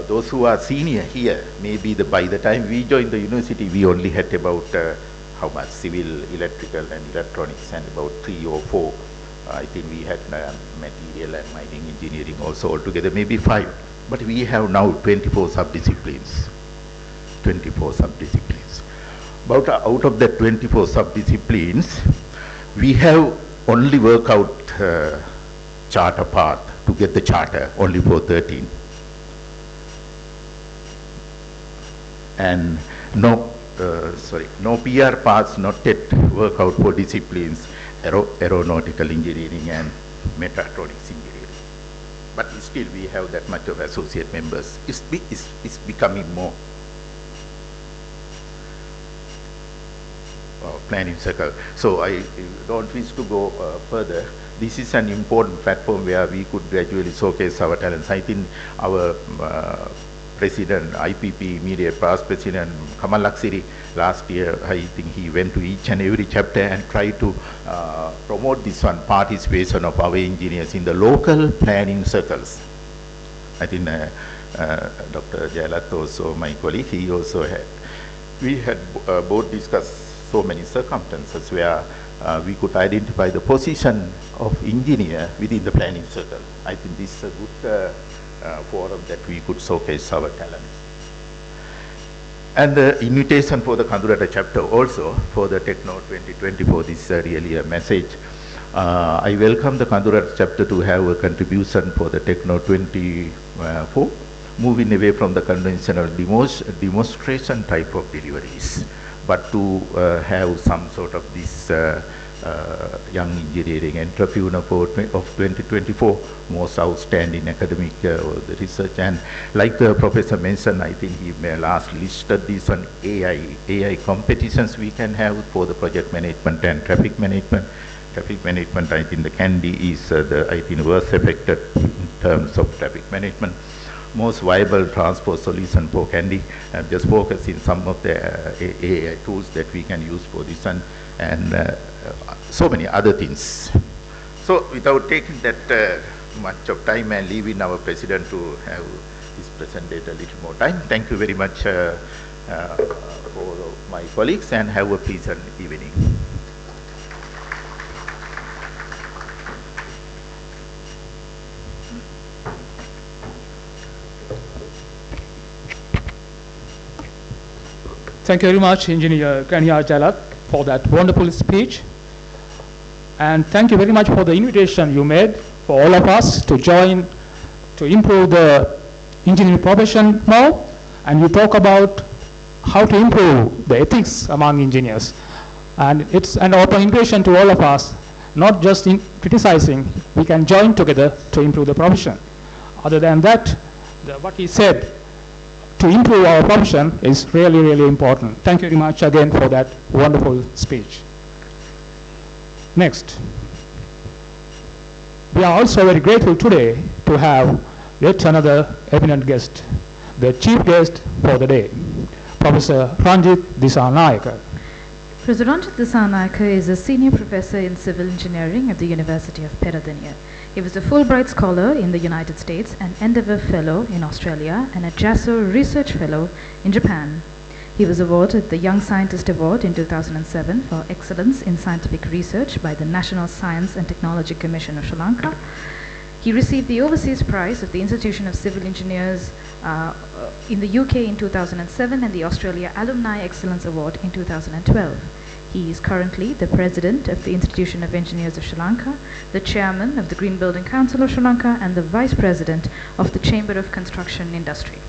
those who are senior here, maybe by the time we joined the university, we only had about how much civil, electrical and electronics, and about 3 or 4. I think we had material and mining engineering also altogether, maybe 5. But we have now 24 sub-disciplines. 24 sub-disciplines. But out of the 24 sub-disciplines, we have only worked out charter path to get the charter only for 13. And no PR paths not yet work out for disciplines aeronautical engineering and mechatronics engineering. But still we have that much of associate members. It's becoming more. Planning circle. So I don't wish to go further. This is an important platform where we could gradually showcase our talents. I think our President, IPP, immediate past President Kamal Laksiri, last year, I think he went to each and every chapter and tried to promote this one, participation of our engineers in the local planning circles. I think Dr. Jayalat also, my colleague, he also had. We had both discussed so many circumstances where we could identify the position of engineer within the planning circle. I think this is a good forum that we could showcase our talents. And the invitation for the Kadurata chapter also for the Techno 2024, this is really a message. I welcome the Kadurata chapter to have a contribution for the Techno 24, moving away from the conventional demonstration type of deliveries, but to have some sort of this young engineering entrepreneur of 2024, most outstanding academic research. And like the professor mentioned, I think he may last listed this on AI competitions we can have for the project management and traffic management. Traffic management, I think the Kandy is I think worst affected in terms of traffic management. Most viable transport solution for Kandy, and just focus in some of the AI tools that we can use for this one, and so many other things. So without taking that much of time and leaving our president to have his presentation a little more time, thank you very much for my colleagues, and have a pleasant evening. Thank you very much, Engineer Kanya Jalak, for that wonderful speech. And thank you very much for the invitation you made for all of us to join to improve the engineering profession more. And you talk about how to improve the ethics among engineers. And it's an open invitation to all of us, not just in criticizing, we can join together to improve the profession. Other than that, what he said, to improve our profession is really, really important. Thank you very much again for that wonderful speech. Next. We are also very grateful today to have yet another eminent guest, the chief guest for the day, Professor Ranjit Disanayake. Professor Ranjit Disanayake is a senior professor in civil engineering at the University of Peradeniya. He was a Fulbright Scholar in the United States, an Endeavour Fellow in Australia, and a JASO Research Fellow in Japan. He was awarded the Young Scientist Award in 2007 for excellence in scientific research by the National Science and Technology Commission of Sri Lanka. He received the Overseas Prize of the Institution of Civil Engineers in the UK in 2007 and the Australia Alumni Excellence Award in 2012. He is currently the President of the Institution of Engineers of Sri Lanka, the Chairman of the Green Building Council of Sri Lanka, and the Vice President of the Chamber of Construction Industry.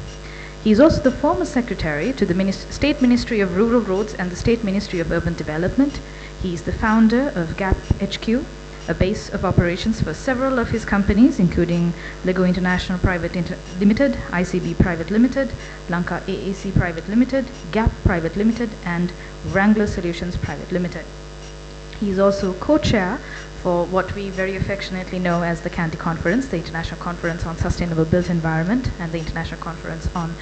He is also the former Secretary to the State Ministry of Rural Roads and the State Ministry of Urban Development. He is the founder of GAP HQ, a base of operations for several of his companies, including Lego International Private Limited, ICB Private Limited, Lanka AAC Private Limited, GAP Private Limited, and Wrangler Solutions Private Limited. He is also co-chair for what we very affectionately know as the KANDY Conference, the International Conference on Sustainable Built Environment, and the International Conference on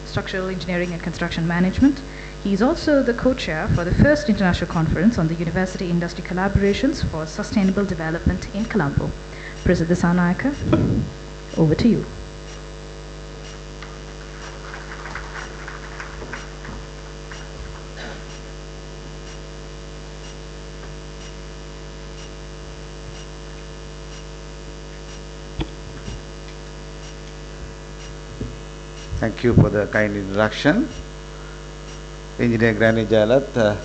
Structural Engineering and Construction Management. He is also the co-chair for the first International Conference on the University Industry Collaborations for Sustainable Development in Colombo. President Sanayaka, over to you. Thank you for the kind introduction. Engineer Granny Jalat,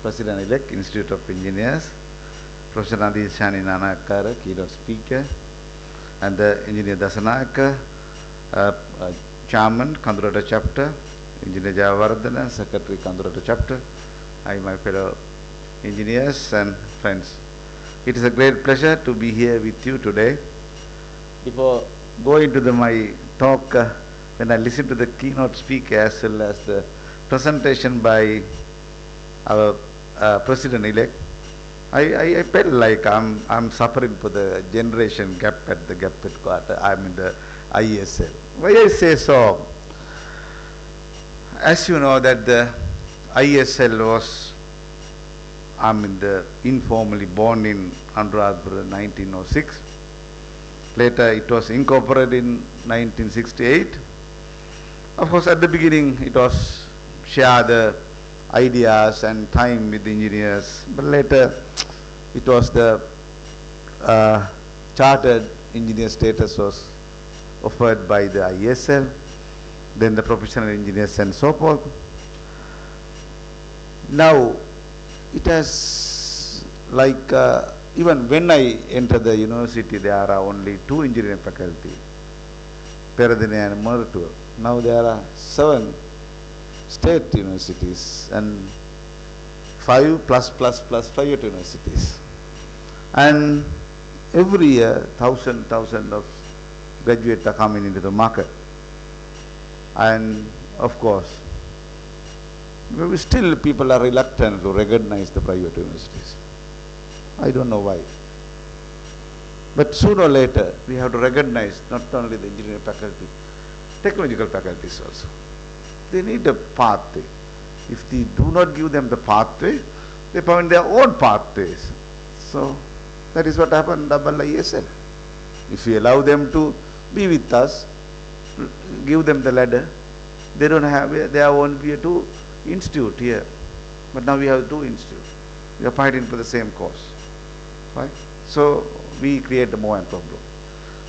President-elect, Institute of Engineers, Professor Nadi Shani Nanakara, keynote speaker, and the Engineer Dasanaka, Chairman, Kadurata Chapter, Engineer Jayavardhana, Secretary, Kadurata Chapter, my fellow engineers and friends. It is a great pleasure to be here with you today. Before going to my talk, when I listened to the keynote speaker as well as the presentation by our President-elect, I felt like I'm suffering for the generation gap at the gap headquarters. I'm in the ISL. Why I say so? As you know that the ISL was, informally born in Anuradhapura 1906. Later it was incorporated in 1968. Of course, at the beginning it was share the ideas and time with the engineers, but later it was the chartered engineer status was offered by the ISL, then the professional engineers and so forth. Now it has like even when I entered the university, there are only 2 engineering faculty, Peradine and Maratur. Now there are 7 state universities and 5 plus private universities. And every year, thousand of graduates are coming into the market. And of course, still people are reluctant to recognize the private universities. I don't know why. But sooner or later, we have to recognize not only the engineering faculty, technological faculties also. They need a pathway. If we do not give them the pathway, they find their own pathways. So that is what happened double ISL. If we allow them to be with us, give them the ladder, they don't have their own two institute here. But now we have 2 institutes. We are fighting for the same cause. Right? So we create the more problem.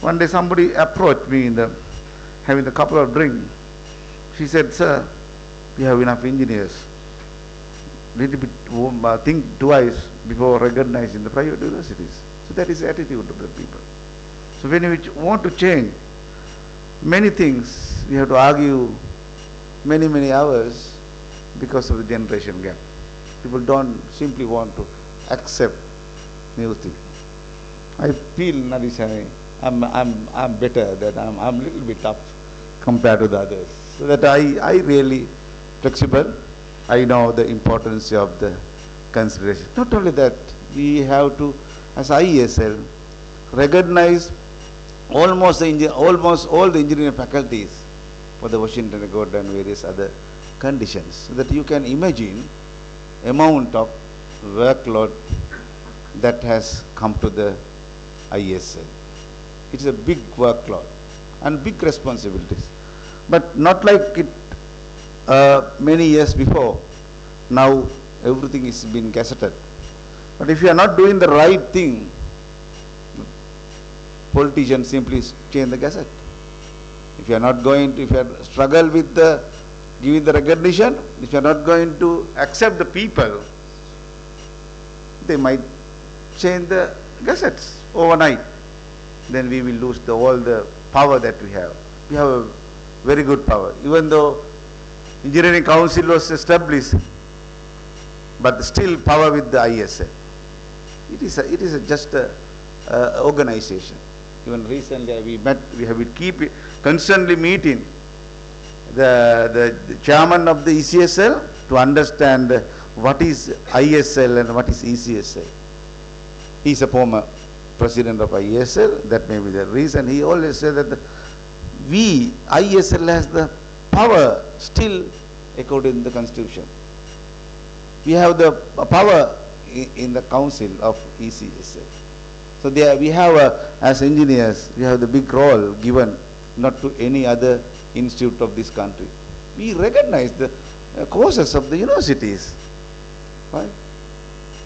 One day somebody approached me having a couple of drinks. She said, "Sir, we have enough engineers. Little bit think twice before recognizing the private universities." So that is the attitude of the people. So when we want to change many things, we have to argue many hours because of the generation gap. People don't simply want to accept new things. I feel, Nadishani, I'm better, that I'm a little bit tough compared to the others. So that I really flexible. I know the importance of the consideration. Not only that, we have to, as ISL, recognize almost all the engineering faculties for the Washington Accord and various other conditions, so that you can imagine amount of workload that has come to the ISL. It's a big workload and big responsibilities, but not like it many years before. Now everything is being gazetted. But if you are not doing the right thing, politicians simply change the gazette. If you are not going to, if you are struggle with the giving the recognition, if you are not going to accept the people, they might change the gazettes overnight. Then we will lose all the power that we have. We have a very good power. Even though Engineering Council was established, but still power with the ISL. It is just a organization. Even recently we have keep constantly meeting the chairman of the ECSL to understand what is ISL and what is ECSL. He is a former president of ISL. That may be the reason. He always said that ISL has the power still according to the constitution. We have the power in the council of ECSL. So there we have, as engineers, we have the big role given not to any other institute of this country. We recognize the courses of the universities. Right?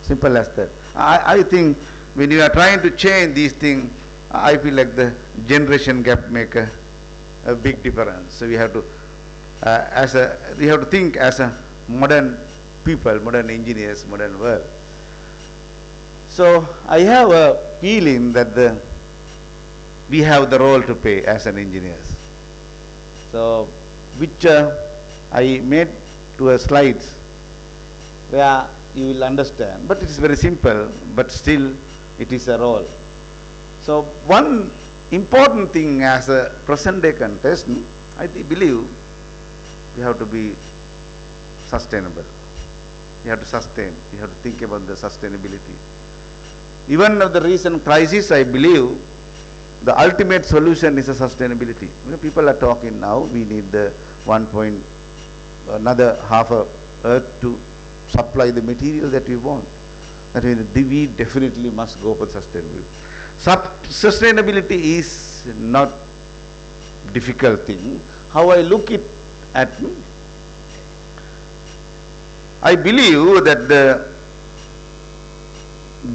Simple as that. I think when you are trying to change these things, I feel like the generation gap make a big difference. So we have to, we have to think as a modern people, modern engineers, modern world. So I have a feeling that we have the role to play as an engineers. So which I made to a slides where you will understand, but it is very simple, but still it is a role. So one important thing as a present day contestant, I believe we have to be sustainable. We have to sustain. We have to think about the sustainability. Even of the recent crisis, I believe the ultimate solution is a sustainability. You know, people are talking now, we need the another half of earth to supply the material that we want. That means we definitely must go for sustainability. Sustainability is not difficult thing. How I look it at, I believe that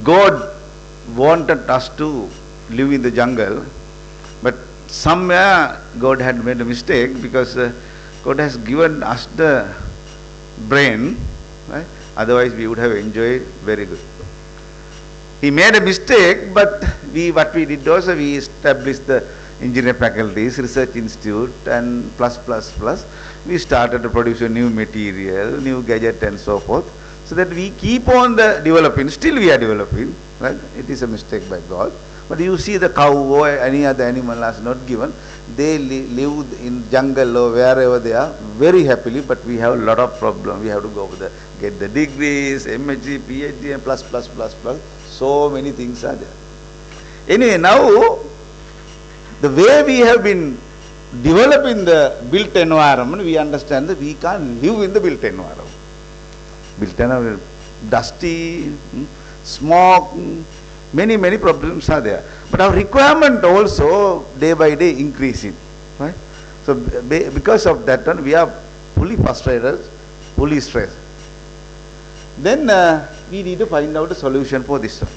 God wanted us to live in the jungle, but somewhere God had made a mistake, because God has given us the brain, right? Otherwise we would have enjoyed very good. He made a mistake, but what we did also, we established the engineering faculties, research institute, and plus. We started to produce a new material, new gadget and so forth, so that we keep on the developing. Still we are developing, right? It is a mistake by God. But you see the cow or any other animal has not given. They live in jungle or wherever they are very happily, but we have a lot of problems. We have to go with get the degrees, MHD, PhD, and plus. So many things are there. Anyway, now the way we have been developing the built environment, we understand that we can't live in the built environment. Built environment, dusty, smoke, many problems are there. But our requirement also day by day increasing, right? So because of that one, we are fully frustrated, fully stressed. Then we need to find out a solution for this one.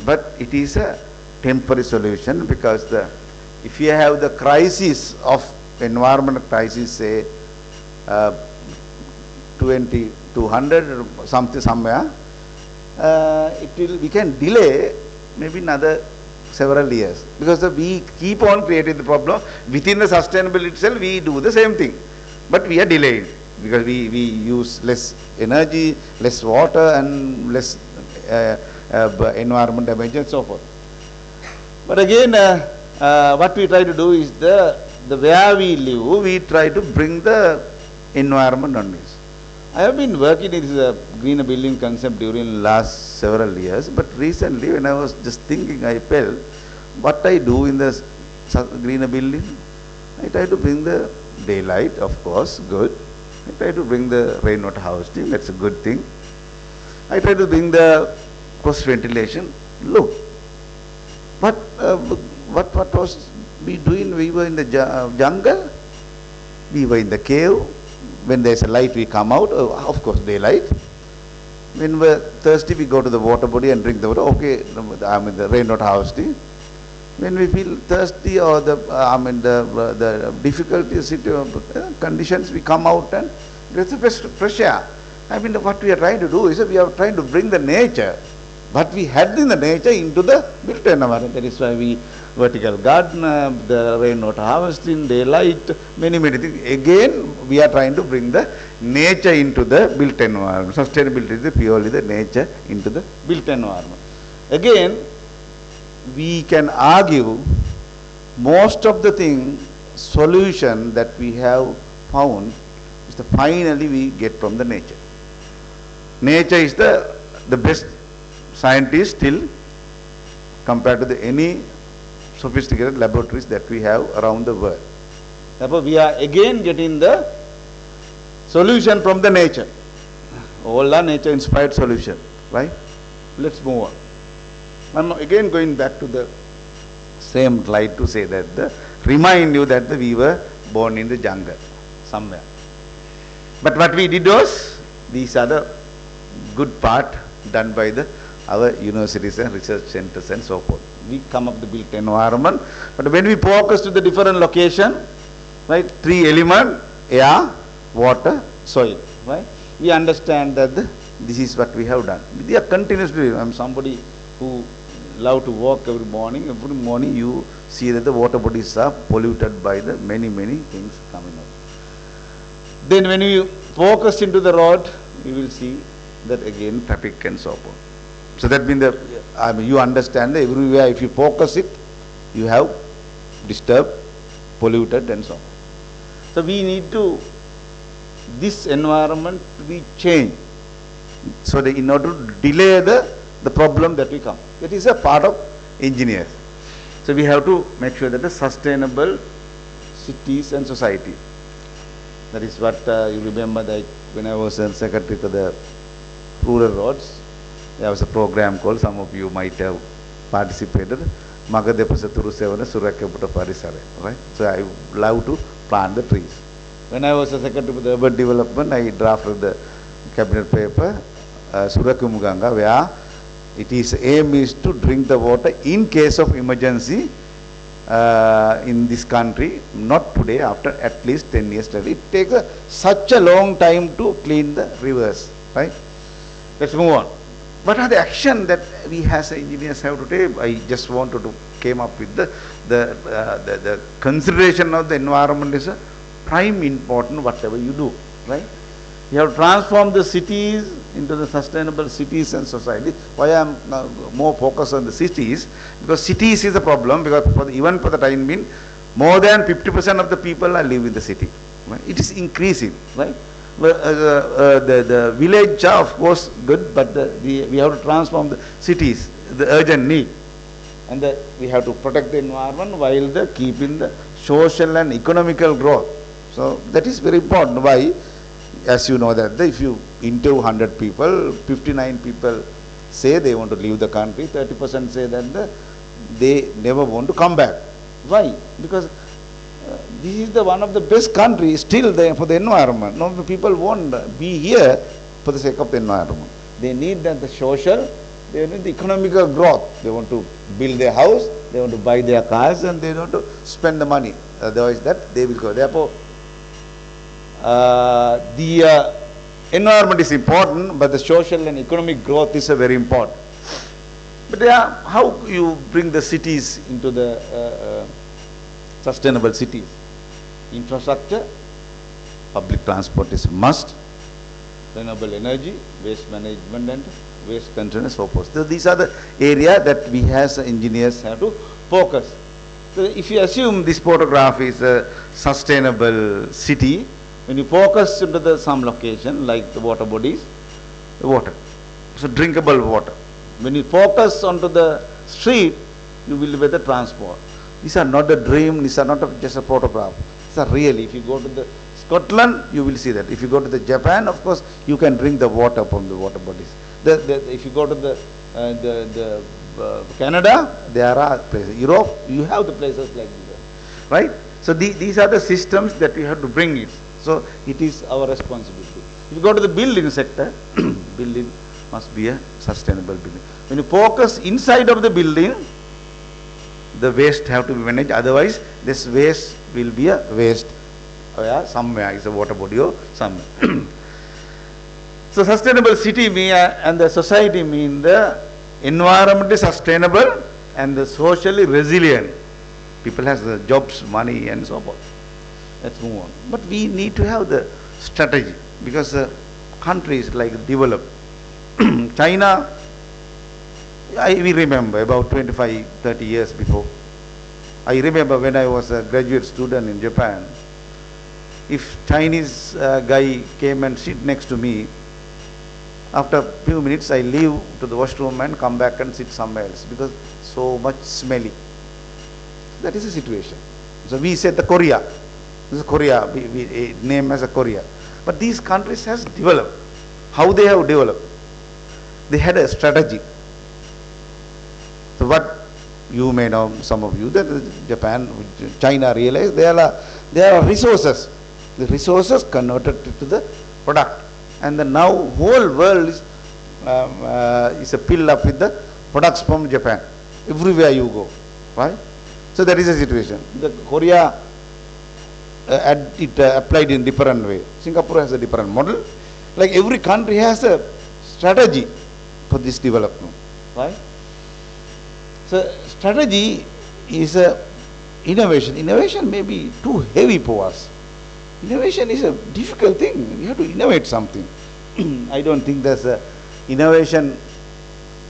But it is a temporary solution, because if you have the crisis of environmental crisis, say 200 or something somewhere, we can delay maybe another several years, because we keep on creating the problem within the sustainability itself. We do the same thing, but we are delaying, because we use less energy, less water, and less environment damage and so forth. But again, what we try to do is the where we live, we try to bring the environment on this. I have been working in this green building concept during last several years, but recently when I was just thinking, I felt what I do in the green building. I try to bring the daylight, of course, good. I try to bring the rainwater harvesting, that's a good thing. I try to bring the cross ventilation. Look, what was we doing? We were in the jungle, we were in the cave. When there is a light, we come out, of course, daylight. When we are thirsty, we go to the water body and drink the water. Okay, the rainwater harvesting. When we feel thirsty or the difficulties, conditions, we come out and get the fresh air. What we are trying to do is we are trying to bring the nature, what we had in the nature, into the built environment. That is why we vertical garden, the rainwater harvesting, daylight, many things. Again, we are trying to bring the nature into the built environment. Sustainability is purely the nature into the built environment. Again, we can argue most of the solution that we have found is finally we get from the nature. Nature is the best scientist still compared to any sophisticated laboratories that we have around the world. Therefore, we are again getting the solution from the nature. All are nature inspired solution, right? Let's move on. I'm again going back to the same slide to say that remind you that we were born in the jungle somewhere. But what we did was, these are the good part done by our universities and research centers and so forth. We come up with the built environment, but when we focus to the different location, right, 3 elements, air, water, soil, right, we understand that this is what we have done. We are continuously, I'm somebody who love to walk every morning you see that the water bodies are polluted by the many things coming up. Then when you focus into the road, you will see that again traffic and so forth. So that means you understand that everywhere if you focus it, you have disturbed, polluted and so on. So we need to, this environment to be changed. So that in order to delay the problem that will come. That is a part of engineers. So we have to make sure that the sustainable cities and society. That is what you remember that when I was a secretary to the rural roads, there was a program called, some of you might have participated, Magadepasaturu Sevana Surakaputta Parisare, right? So I love to plant the trees. When I was a secretary for the urban development, I drafted the cabinet paper, Surakumuganga, where it is aim is to drink the water in case of emergency in this country, not today, after at least 10 years. It takes such a long time to clean the rivers, right? Let's move on. What are the action that we as engineers have to take? I just wanted to came up with the consideration of the environment is a prime important whatever you do, right? You have to transform the cities into the sustainable cities and society. Why I am more focused on the cities? Because cities is a problem, because even for the time being, more than 50% of the people are live in the city. Right? It is increasing, right? The village are of course good, but we have to transform the cities, the urgent need. And we have to protect the environment while keeping the social and economical growth. So that is very important. Why? As you know that if you interview 100 people, 59 people say they want to leave the country, 30% say that they never want to come back. Why? Because this is one of the best countries still for the environment. No, the people won't be here for the sake of the environment. They need the social, they need the economical growth. They want to build their house, they want to buy their cars, and they want to spend the money. Otherwise that they will go. Therefore, the environment is important, but the social and economic growth is very important. But how you bring the cities into the sustainable cities? Infrastructure, public transport is a must, renewable energy, waste management and waste control and so forth. So these are the areas that we as engineers have to focus. So if you assume this photograph is a sustainable city, when you focus into some location like the water bodies, the water, so drinkable water. When you focus onto the street, you will be the transport. These are not a dream, these are not just a photograph. These are really, if you go to the Scotland, you will see that. If you go to the Japan, of course, you can drink the water from the water bodies. If you go to the Canada, there are places. Europe, you have the places like this, right? So these are the systems that we have to bring it. So it is our responsibility. If you go to the building sector, building must be a sustainable building. When you focus inside of the building, the waste have to be managed. Otherwise, this waste will be a waste. Somewhere is a water body or somewhere. So sustainable city and the society mean the environment is sustainable and the socially resilient. People has the jobs, money and so forth. Let's move on. But we need to have the strategy, because countries like developed China, we remember about 25, 30 years before. I remember when I was a graduate student in Japan, if Chinese guy came and sit next to me, after a few minutes I leave to the washroom and come back and sit somewhere else, because so much smelly. That is the situation. So we said the Korea. This is Korea, we name as a Korea. But these countries has developed. How they have developed? They had a strategy. you may know, some of you, that Japan, China realized there are resources. The resources converted to the product. And now whole world is filled up with the products from Japan. Everywhere you go, right? So that is the situation. The Korea applied in different way. Singapore has a different model. Like every country has a strategy for this development, right? So strategy is a innovation. Innovation may be too heavy for us. Innovation is a difficult thing. We have to innovate something. I don't think there's a innovation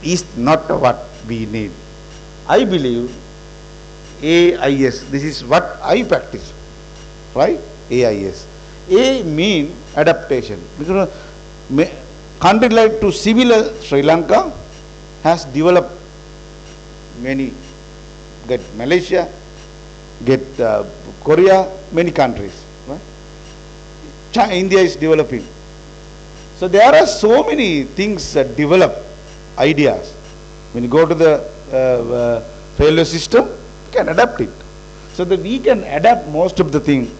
is not what we need. I believe AIS, this is what I practice, right? AIS. A mean adaptation. Because country like to similar Sri Lanka has developed many, get Malaysia, get Korea, many countries, right? China, India is developing. So there are so many things that develop ideas. When you go to the failure system, you can adapt it. So that we can adapt most of the thing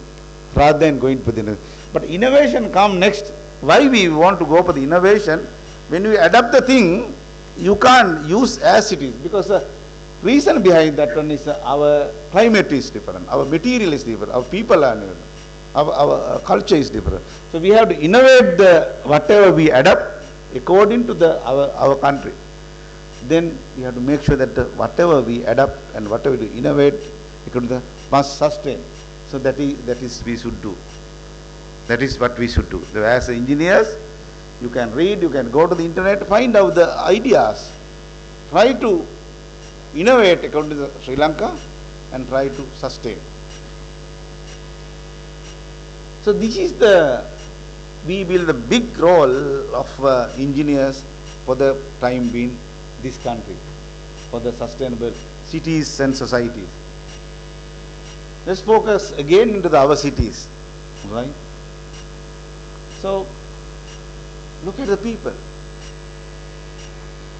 rather than going for the innovation. But innovation come next. Why we want to go for the innovation? When we adapt the thing, you can't use as it is, because the reason behind that one is our climate is different, our material is different, our people are different, our culture is different. So we have to innovate the whatever we adapt according to our country. Then we have to make sure that whatever we adapt and whatever we innovate, must sustain. So that is we should do. That is what we should do. So as engineers, you can read, you can go to the internet, find out the ideas, try to innovate according to Sri Lanka and try to sustain. So this is we build the big role of engineers for the time being this country, for the sustainable cities and societies. Let's focus again into our cities, right? So look at the people.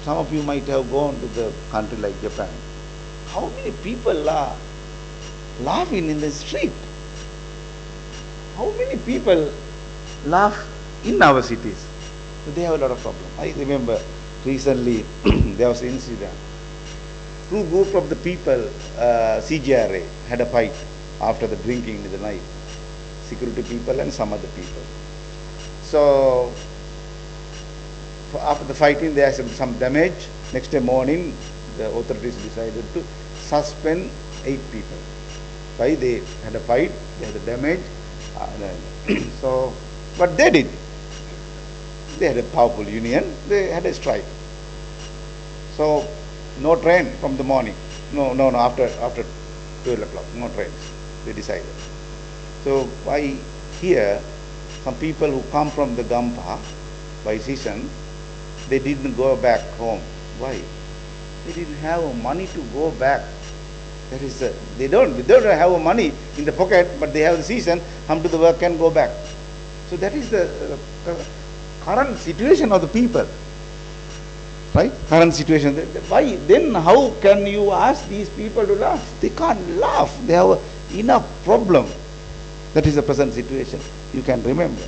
Some of you might have gone to the country like Japan. How many people are laughing in the street? How many people laugh in our cities? So they have a lot of problems. I remember recently there was an incident. Two group of the people, CGRA, had a fight after the drinking in the night. Security people and some other people. So after the fighting, there was some damage. Next day morning, the authorities decided to suspend 8 people. Why? They had a fight, they had a damage. So, what they did, they had a powerful union, they had a strike. So, no train from the morning. No, after 12 o'clock, no trains, they decided. So, why here, some people who come from the Gampa by season, they didn't go back home. Why? They didn't have money to go back. That is, they don't have money in the pocket, but they have the season, come to the work and go back. So that is the current situation of the people, right? Current situation. Why? Then how can you ask these people to laugh? They can't laugh. They have enough problem. That is the present situation. You can remember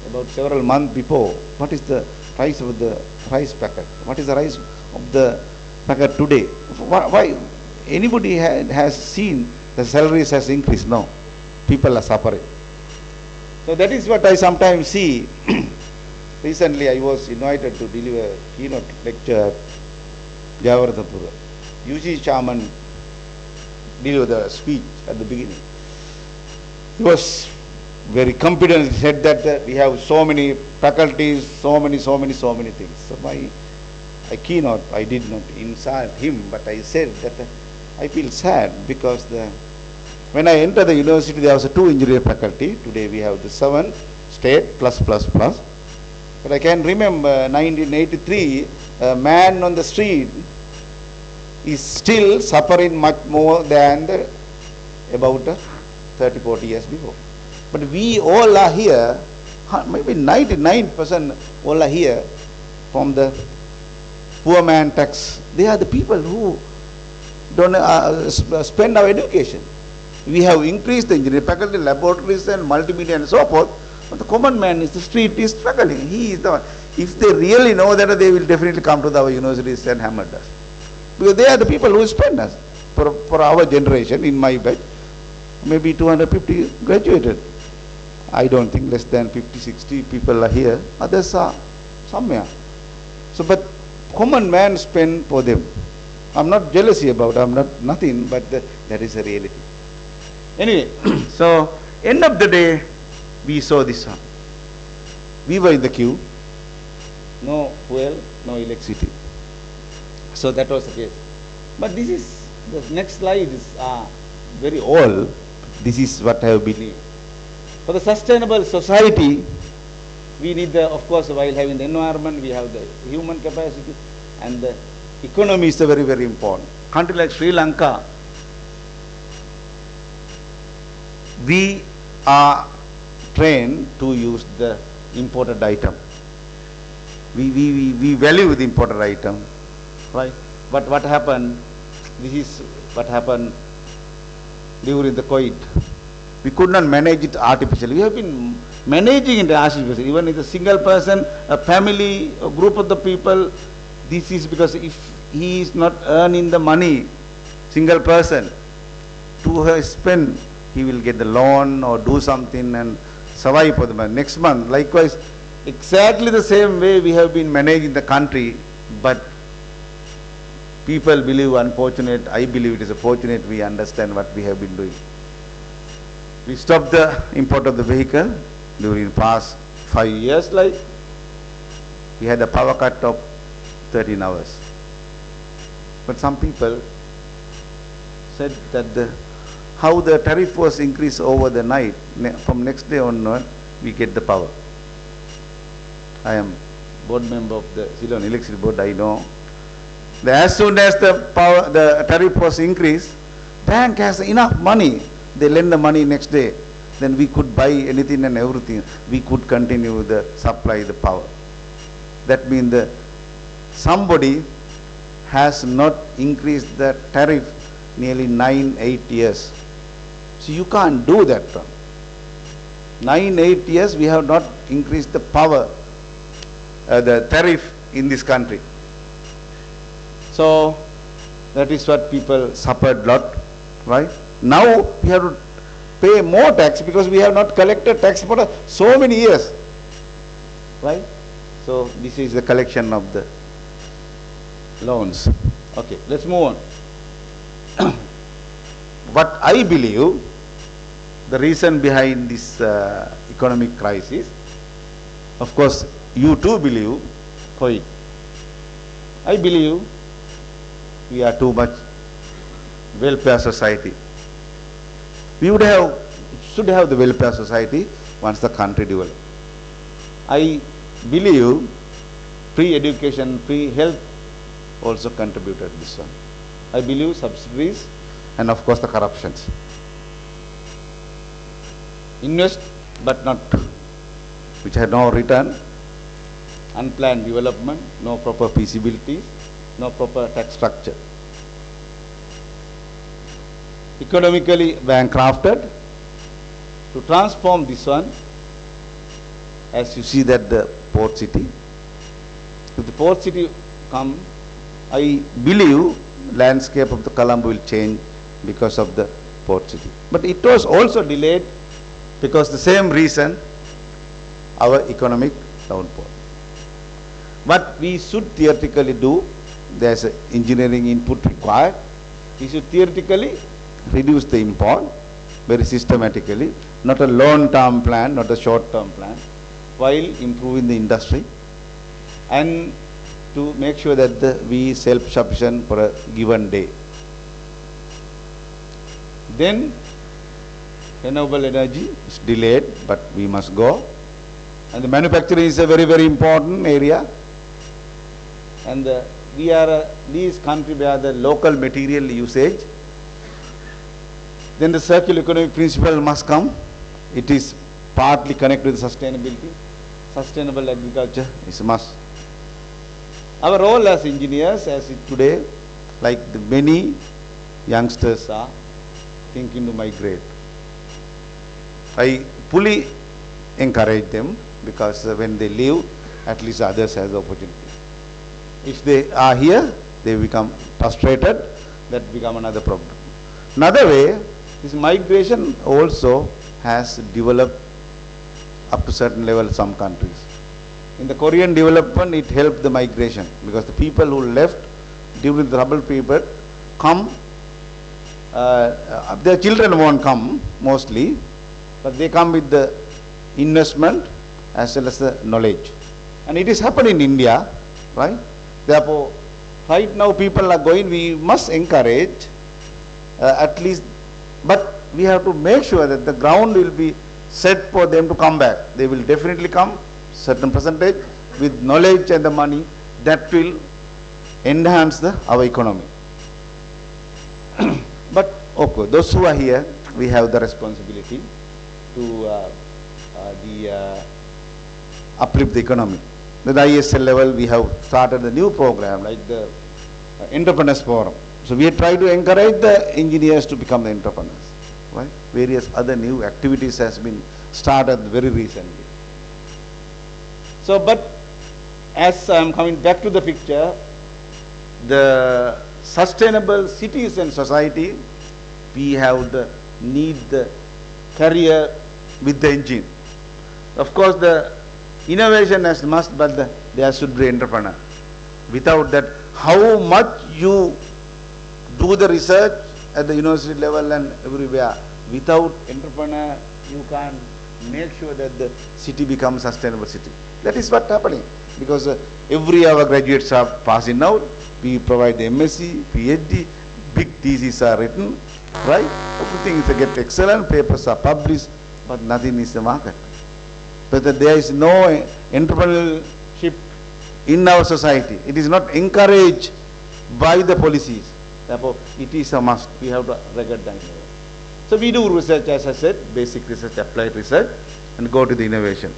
about several months before, what is the price of the rice packet? What is the price of the packet today? Why? Anybody has seen the salaries has increased? No. People are suffering. So that is what I sometimes see. Recently I was invited to deliver a keynote lecture at Javaradhapura. UC Chairman delivered the speech at the beginning. He was very confident. He said that we have so many faculties, so many things. So I did not insult him, but I said that I feel sad because when I entered the university, there was 2 engineering faculty. Today we have the 7 state plus. But I can remember 1983, a man on the street is still suffering much more than about 30-40 years before. But we all are here, maybe 99% all are here from the poor man tax. They are the people who don't spend our education. We have increased the engineering faculty, laboratories and multimedia and so forth, but the common man is the street is struggling. He is the one. If they really know that, they will definitely come to our universities and hammer us. Because they are the people who spend us. For our generation, in my batch, maybe 250 graduated. I don't think less than 50, 60 people are here. Others are somewhere. So, but common man spend for them. I'm not jealousy about, I'm not nothing, but that is a reality. Anyway, so end of the day, we saw this one. We were in the queue. No fuel, no electricity. So that was the case. But this is, the next slide is very old. This is what I believe. For the sustainable society, we need the, of course, while having the environment, we have the human capacity, and the economy is very, very important. Country like Sri Lanka, we are trained to use the imported item. We value the imported item, right? But what happened, this is what happened during the COVID. We could not manage it artificially. We have been managing it artificially. Even if a single person, a family, a group of the people, this is because if he is not earning the money, single person, to spend, he will get the loan or do something and survive for the month. Next month, likewise, exactly the same way we have been managing the country, but people believe unfortunate, I believe it is a fortunate we understand what we have been doing. We stopped the import of the vehicle during past 5 years, like we had a power cut of 13 hours. But some people said that how the tariff was increased over the night, from next day onward, we get the power. I am board member of the Ceylon Electricity Board, I know. As soon as the tariff was increased, bank has enough money. They lend the money next day. Then we could buy anything and everything. We could continue the supply, the power. That means that somebody has not increased the tariff nearly 9-8 years. So you can't do that. 9-8 years we have not increased the power, the tariff in this country. So that is what people suffered lot, right? Now we have to pay more tax because we have not collected tax for so many years, right? So this is the collection of the loans. Okay, let's move on. What I believe, the reason behind this economic crisis, of course, you too believe, COVID. I believe we are too much welfare society. We should have the welfare society once the country develops. I believe free education, free health also contributed this one. I believe subsidies and of course the corruptions. Invest but not, which had no return, unplanned development, no proper feasibility, no proper tax structure. Economically bankrupted. To transform this one, as you see that the port city, if the port city come, I believe landscape of the Colombo will change because of the port city. But it was also delayed because the same reason, our economic downfall. What we should theoretically do, there is engineering input required. We should theoretically reduce the import very systematically, not a long-term plan, not a short-term plan, while improving the industry and to make sure that we self-sufficient for a given day. Then renewable energy is delayed, but we must go. And the manufacturing is a very, very important area. And we are these countries where the local material usage. Then the circular economic principle must come. It is partly connected with sustainability. Sustainable agriculture is a must. Our role as engineers, as it today, like the many youngsters are thinking to migrate. I fully encourage them because when they leave, at least others have the opportunity. If they are here, they become frustrated, that become another problem. Another way, this migration also has developed up to certain level some countries. In the Korean development, it helped the migration because the people who left during the trouble period come, their children won't come mostly, but they come with the investment as well as the knowledge. And it is happening in India, right? Therefore, right now people are going, we must encourage at least, but we have to make sure that the ground will be set for them to come back. They will definitely come, certain percentage, with knowledge and the money that will enhance our economy. But okay, those who are here, we have the responsibility to uplift the economy. At the ISL level, we have started a new program like the Entrepreneurs Forum. So we try to encourage the engineers to become the entrepreneurs. Right? Various other new activities has been started very recently. So, but as I am coming back to the picture, the sustainable cities and society, we have the need the career with the engine. Of course, the innovation is must, but there should be entrepreneur. Without that, how much you do the research at the university level and everywhere, without entrepreneur, you can't make sure that the city becomes sustainable city. That is what's happening. Because every our graduates are passing out, we provide the MSc, PhD, big theses are written, right? Everything is get excellent, papers are published, but nothing is the market. But there is no entrepreneurship in our society. It is not encouraged by the policies. Therefore, it is a must. We have to recognize it. So we do research, as I said, basic research, applied research, and go to the innovation.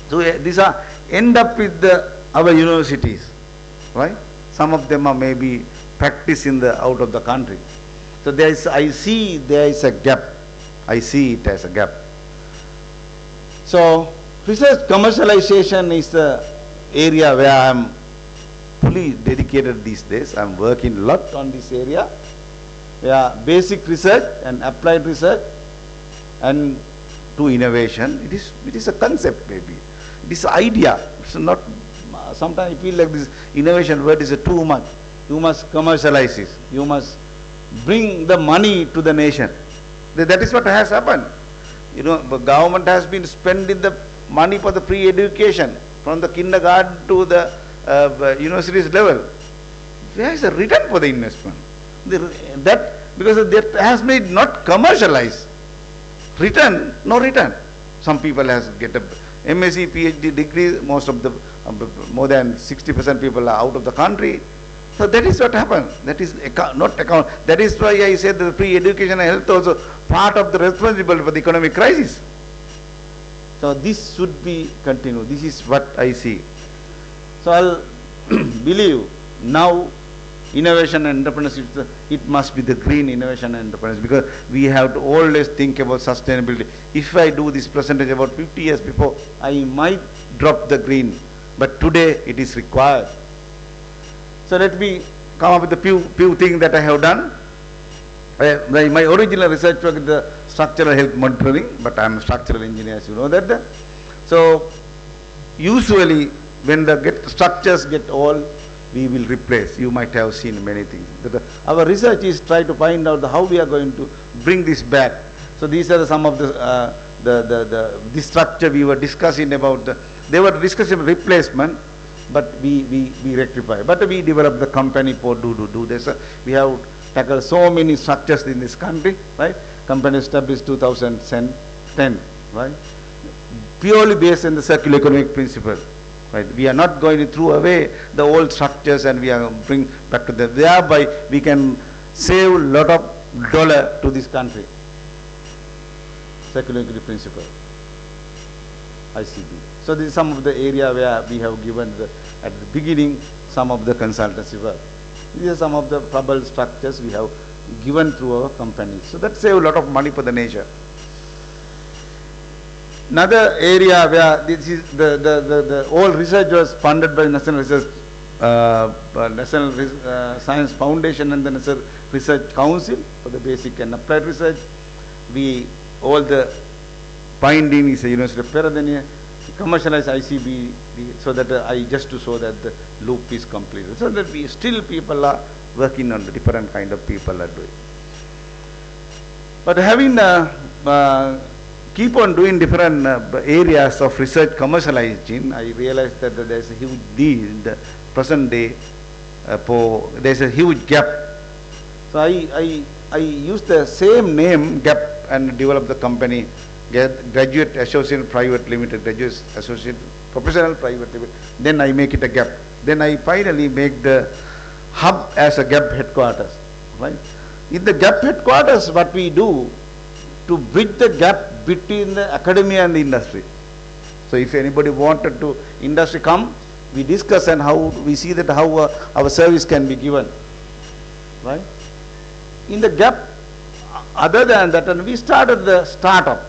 So these are end up with our universities, right? Some of them are maybe practice in the out of the country. So there is, I see there is a gap. I see it as a gap. So research commercialization is the area where I am fully dedicated these days. I am working a lot on this area. Yeah, basic research and applied research and to innovation. It is a concept maybe. It is an idea. It's not. Sometimes I feel like this innovation word is too much. You must commercialize this. You must bring the money to the nation. That is what has happened. You know, the government has been spending the money for the free education from the kindergarten to the universities level. There is a return for the investment. Because that has made not commercialized. Return, no return. Some people has get a MSc, PhD degree. Most of the more than 60% people are out of the country. So that is what happened. That is not account. That is why I said the free education and health also part of the responsibility for the economic crisis. So this should be continued. This is what I see. So I'll believe now innovation and entrepreneurship, it must be the green innovation and entrepreneurship, because we have to always think about sustainability. If I do this presentation about 50 years before, I might drop the green, but today it is required. So let me come up with a few things that I have done. My original research work is the structural health monitoring, but I am a structural engineer, as you know that. So usually when the structures get old, we will replace. You might have seen many things. Our research is try to find out how we are going to bring this back. So these are some of the structure we were discussing about. They were discussing replacement, but we rectify. But we developed the company for do this. We have tackled so many structures in this country, right? Company established 2010, right? Purely based on the circular economic principle. Right. We are not going to throw away the old structures and we are bring back to them. Thereby we can save a lot of dollar to this country. Circular economic principle. ICB. So this is some of the area where we have given at the beginning some of the consultancy work. These are some of the troubled structures we have given through our company. So that saves a lot of money for the nation. Another area where this is the all research was funded by National Research Science Foundation and the National Research Council for the basic and applied research. All the binding is a University of Peradeniya, commercialized ICB, so that I just to show that the loop is completed. So that people are working on the different kind of people are doing. But having keep on doing different areas of research commercializing, I realized that there is a huge need in the present day. There is a huge gap. So I used the same name gap and developed the company, Graduate Associate Private Limited, Graduate Associate Professional Private Limited. Then I make it a gap. Then I finally make the hub as a gap headquarters. Right? In the gap headquarters, what we do to bridge the gap between the academia and the industry. So if anybody wanted to industry come, we discuss and how we see that how our service can be given. Right? In the gap, other than that, and we started the startup.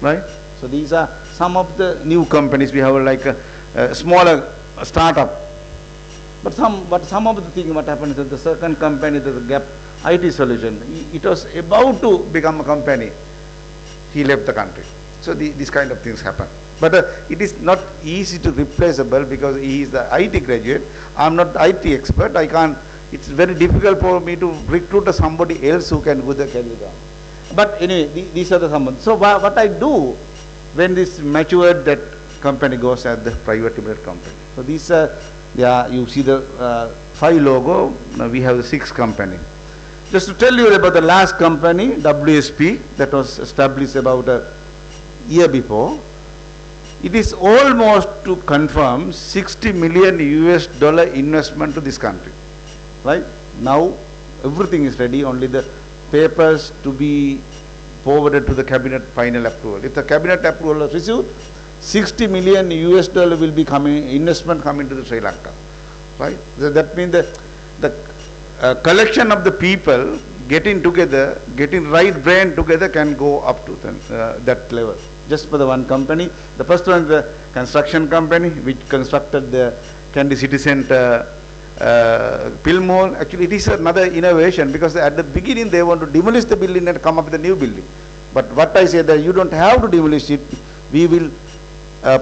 Right? So these are some of the new companies. We have like a smaller startup. But some of the things what happened is that the second company, the Gap IT Solution, it was about to become a company. He left the country. So these kind of things happen. But it is not easy to replaceable because he is the IT graduate. I am not the IT expert. I can't. It's very difficult for me to recruit somebody else who can do the career job. But anyway, these are the some. So what I do when this matured, that company goes as the private limited company. So these are, you see the 5 logo. Now we have the 6 company. Just to tell you about the last company, WSP, that was established about a year before. It is almost to confirm $60 million investment to this country. Right? Now everything is ready, only the papers to be forwarded to the cabinet final approval. If the cabinet approval is received, $60 million will be investment coming to the Sri Lanka. Right? So that means the collection of the people getting together, getting right brain together can go up to that level. Just for the one company. The first one is the construction company which constructed the Kandy City Center film hall. Actually, it is another innovation because at the beginning they want to demolish the building and come up with a new building. But what I say that you don't have to demolish it. We will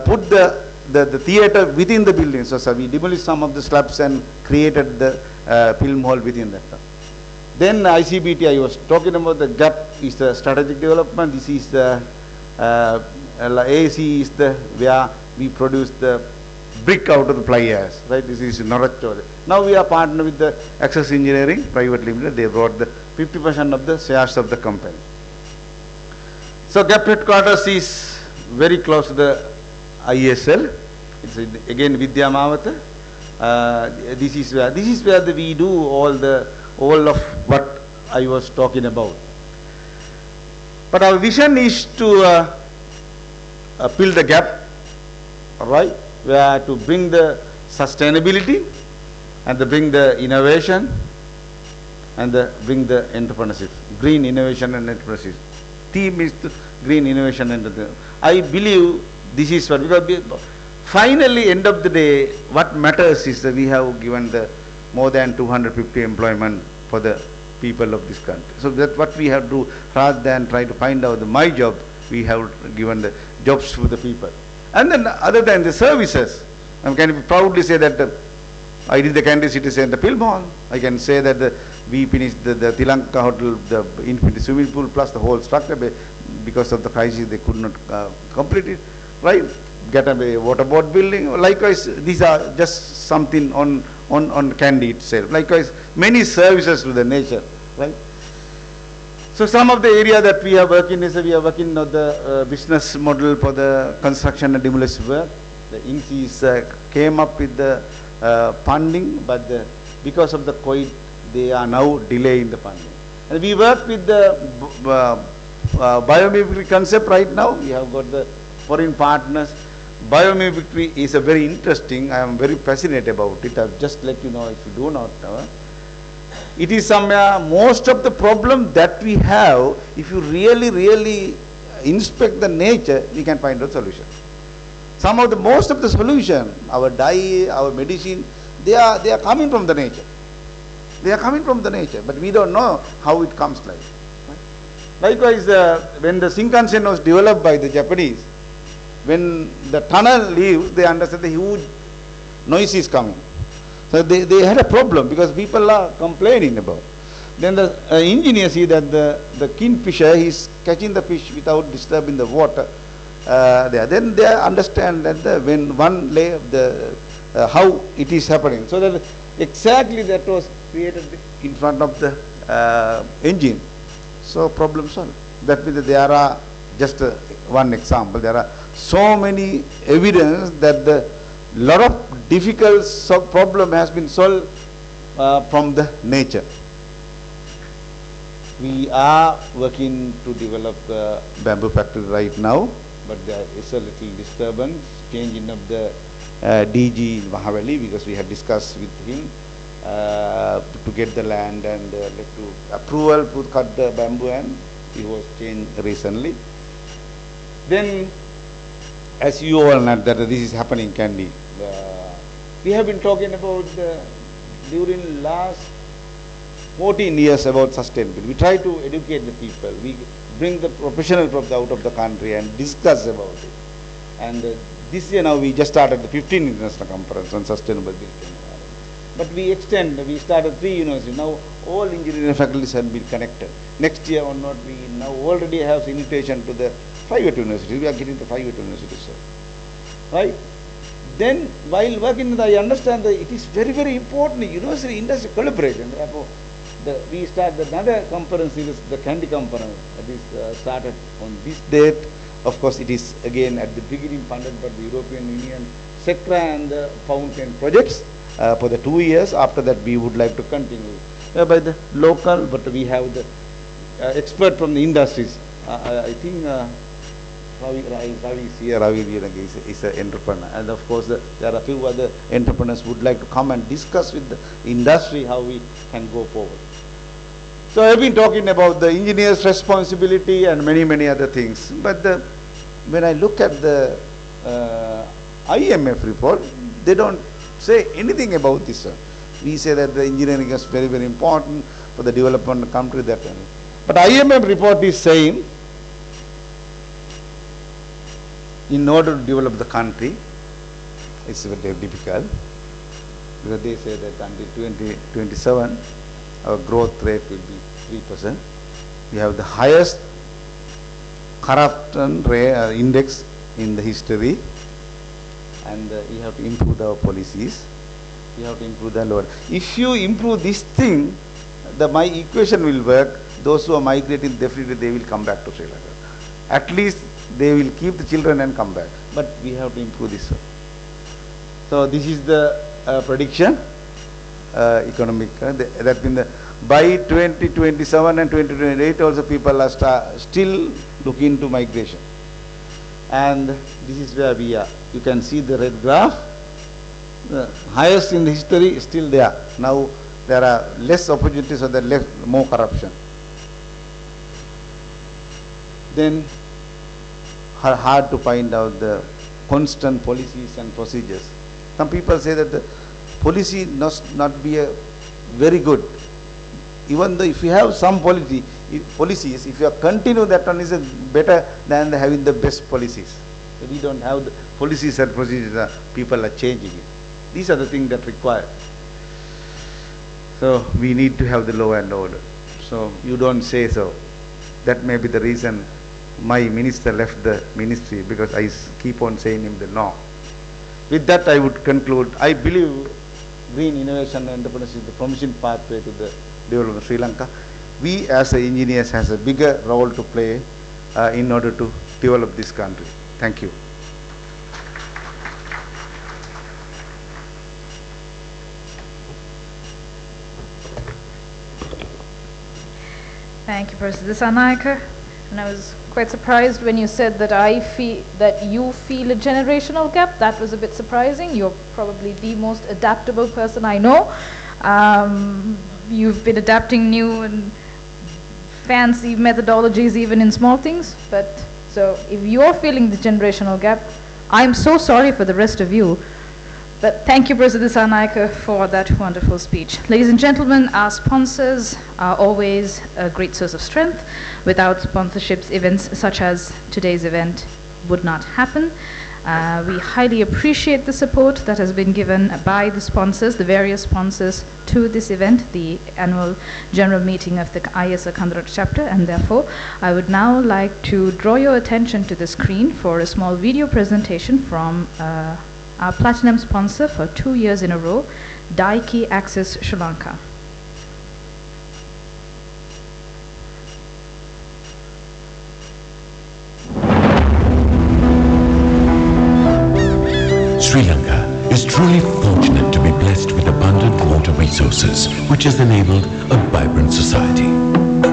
put the theater within the building. So we demolished some of the slabs and created the film hall within that. Then ICBT, I was talking about the gap is the strategic development. This is the AC is the where we produce the brick out of the fly ash. Right? This is Norachore. Now we are partnered with the Access Engineering Private Limited. They brought the 50% of the shares of the company. So gap headquarters is very close to the ISL. It's again Vidya Mavata. This is where we do all of what I was talking about. But our vision is to fill the gap, right? Where to bring the sustainability and to bring the innovation and bring the entrepreneurship, green innovation and entrepreneurship. Theme is the green innovation and entrepreneurship. I believe this is what, because finally, end of the day, what matters is that we have given the more than 250 employment for the people of this country. So that's what we have to do. Rather than try to find out my job, we have given the jobs to the people. And then other than the services, I can proudly say that I did the Kandy City Center film hall. I can say that we finished the Tilanka Hotel, the infinity swimming pool plus the whole structure. Because of the crisis, they could not complete it. Right? Get a waterboard building. Likewise, these are just something on Kandy itself. Likewise, many services to the nature. Right? So some of the area that we are working is we are working on the business model for the construction and demolition work. The INSEEs came up with the funding, but because of the COVID, they are now delaying the funding. And we work with the biomimicry concept right now. We have got the foreign partners. Biomimicry is a very interesting. I am very passionate about it. I'll just let you know if you do not know. it is somewhere most of the problem that we have, if you really inspect the nature, we can find a solution. Some of the most of the solution, our diet, our medicine, they are coming from the nature. They are coming from the nature, but we don't know how it comes like. Likewise, when the Shinkansen was developed by the Japanese, when the tunnel leaves, they understand the huge noise is coming. So they had a problem because people are complaining about. Then the engineer see that the kingfisher is catching the fish without disturbing the water there. Then they understand that when one lay how it is happening. So that exactly that was created in front of the engine. So problem solved. That means that there are just one example. There are so many evidence that the lot of difficult problem has been solved from the nature. We are working to develop the bamboo factory right now, but there is a little disturbance, changing of the DG Mahavali, because we had discussed with him to get the land and to approval to cut the bamboo, and it was changed recently. Then, as you all know that this is happening in Kandy, we have been talking about during last 14 years about sustainability. We try to educate the people. We bring the professional out of the country and discuss about it. And this year now we just started the 15th International Conference on Sustainable Built Environment. But we started 3 universities. Now all engineering faculties have been connected. Next year or not, we now already have invitation to the private universities. We are getting the private universities, sir. Right? Then while working, I understand that it is very important university industry collaboration. Therefore, we started another conference, it is the Kandy conference. That is started on this date. Of course, it is again at the beginning funded by the European Union, SECRA and the Fountain projects for the 2 years. After that, we would like to continue by the local, but we have the expert from the industries. I think Ravi is here. Ravi is an entrepreneur, and of course there are a few other entrepreneurs who would like to come and discuss with the industry how we can go forward. So I've been talking about the engineer's responsibility and many other things. But when I look at the IMF report, they don't say anything about this. We say that the engineering is very important for the development of the country. But IMF report is saying, in order to develop the country, it's very difficult, because they say that until 2027, our growth rate will be 3%. We have the highest corruption index in the history, and we have to improve our policies. We have to improve the lower. If you improve this thing, my equation will work. Those who are migrating, definitely they will come back to Sri Lanka. At least they will keep the children and come back. But we have to improve this one. So this is the prediction, economic. That means by 2027 and 2028 also people are still looking to migration. And this is where we are. You can see the red graph. The highest in the history is still there. Now there are less opportunities, so there less more corruption. Then hard to find out the constant policies and procedures. Some people say that the policy must not be very good. Even though if you have some policies, if you continue, that one is better than having the best policies. So we don't have the policies and procedures, people are changing it. These are the things that require. So we need to have the law and order. So you don't say so. That may be the reason my minister left the ministry, because I keep on saying him the no. With that I would conclude. I believe green innovation and entrepreneurship is the promising pathway to the development of Sri Lanka. We as engineers has a bigger role to play in order to develop this country. Thank you. Thank you, Professor Dissanayake. And I was quite surprised when you said that you feel a generational gap. That was a bit surprising. You're probably the most adaptable person I know. you've been adapting new and fancy methodologies even in small things. But so if you're feeling the generational gap, I'm so sorry for the rest of you. But thank you, President Sanaika, for that wonderful speech. Ladies and gentlemen, our sponsors are always a great source of strength. Without sponsorships, events such as today's event would not happen. We highly appreciate the support that has been given by the sponsors, the various sponsors to this event, the annual general meeting of the HOTEL-KANDY chapter, and therefore I would now like to draw your attention to the screen for a small video presentation from our platinum sponsor for 2 years in a row, Daiki Access Sri Lanka. Sri Lanka is truly fortunate to be blessed with abundant water resources, which has enabled a vibrant society.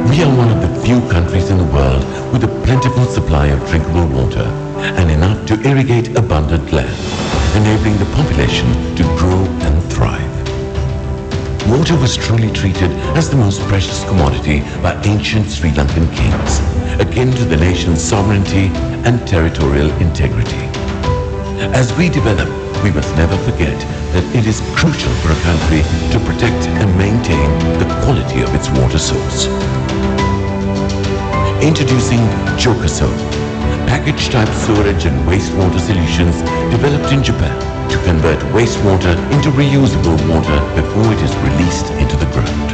We are one of the few countries in the world with a plentiful supply of drinkable water and enough to irrigate abundant land, enabling the population to grow and thrive. Water was truly treated as the most precious commodity by ancient Sri Lankan kings, akin to the nation's sovereignty and territorial integrity. As we develop, we must never forget that it is crucial for a country to protect and maintain the quality of its water source. Introducing Jokaso, package-type sewerage and wastewater solutions developed in Japan to convert wastewater into reusable water before it is released into the ground.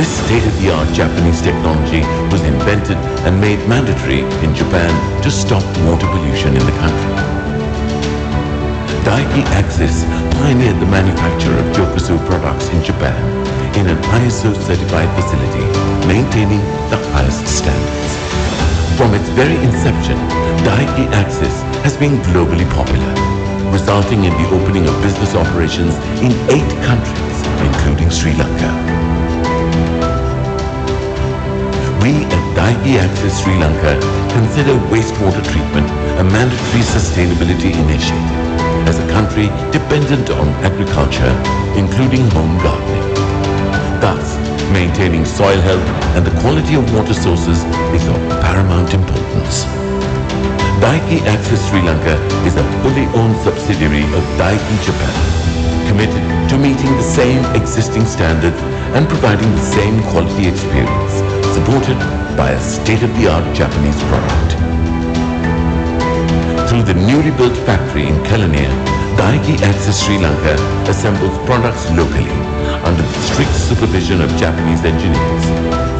This state-of-the-art Japanese technology was invented and made mandatory in Japan to stop water pollution in the country. Daiki Access pioneered the manufacture of Jokasu products in Japan in an ISO-certified facility, maintaining the highest standards. From its very inception, Daiki Access has been globally popular, resulting in the opening of business operations in 8 countries, including Sri Lanka. We at Daiki Access Sri Lanka consider wastewater treatment a mandatory sustainability initiative as a country dependent on agriculture, including home gardening. Thus, maintaining soil health and the quality of water sources is of paramount importance. Daiki Access Sri Lanka is a fully owned subsidiary of Daiki Japan, committed to meeting the same existing standards and providing the same quality experience, supported by a state-of-the-art Japanese product. Through the newly built factory in Kelaniya, Daiki Access Sri Lanka assembles products locally under the strict supervision of Japanese engineers,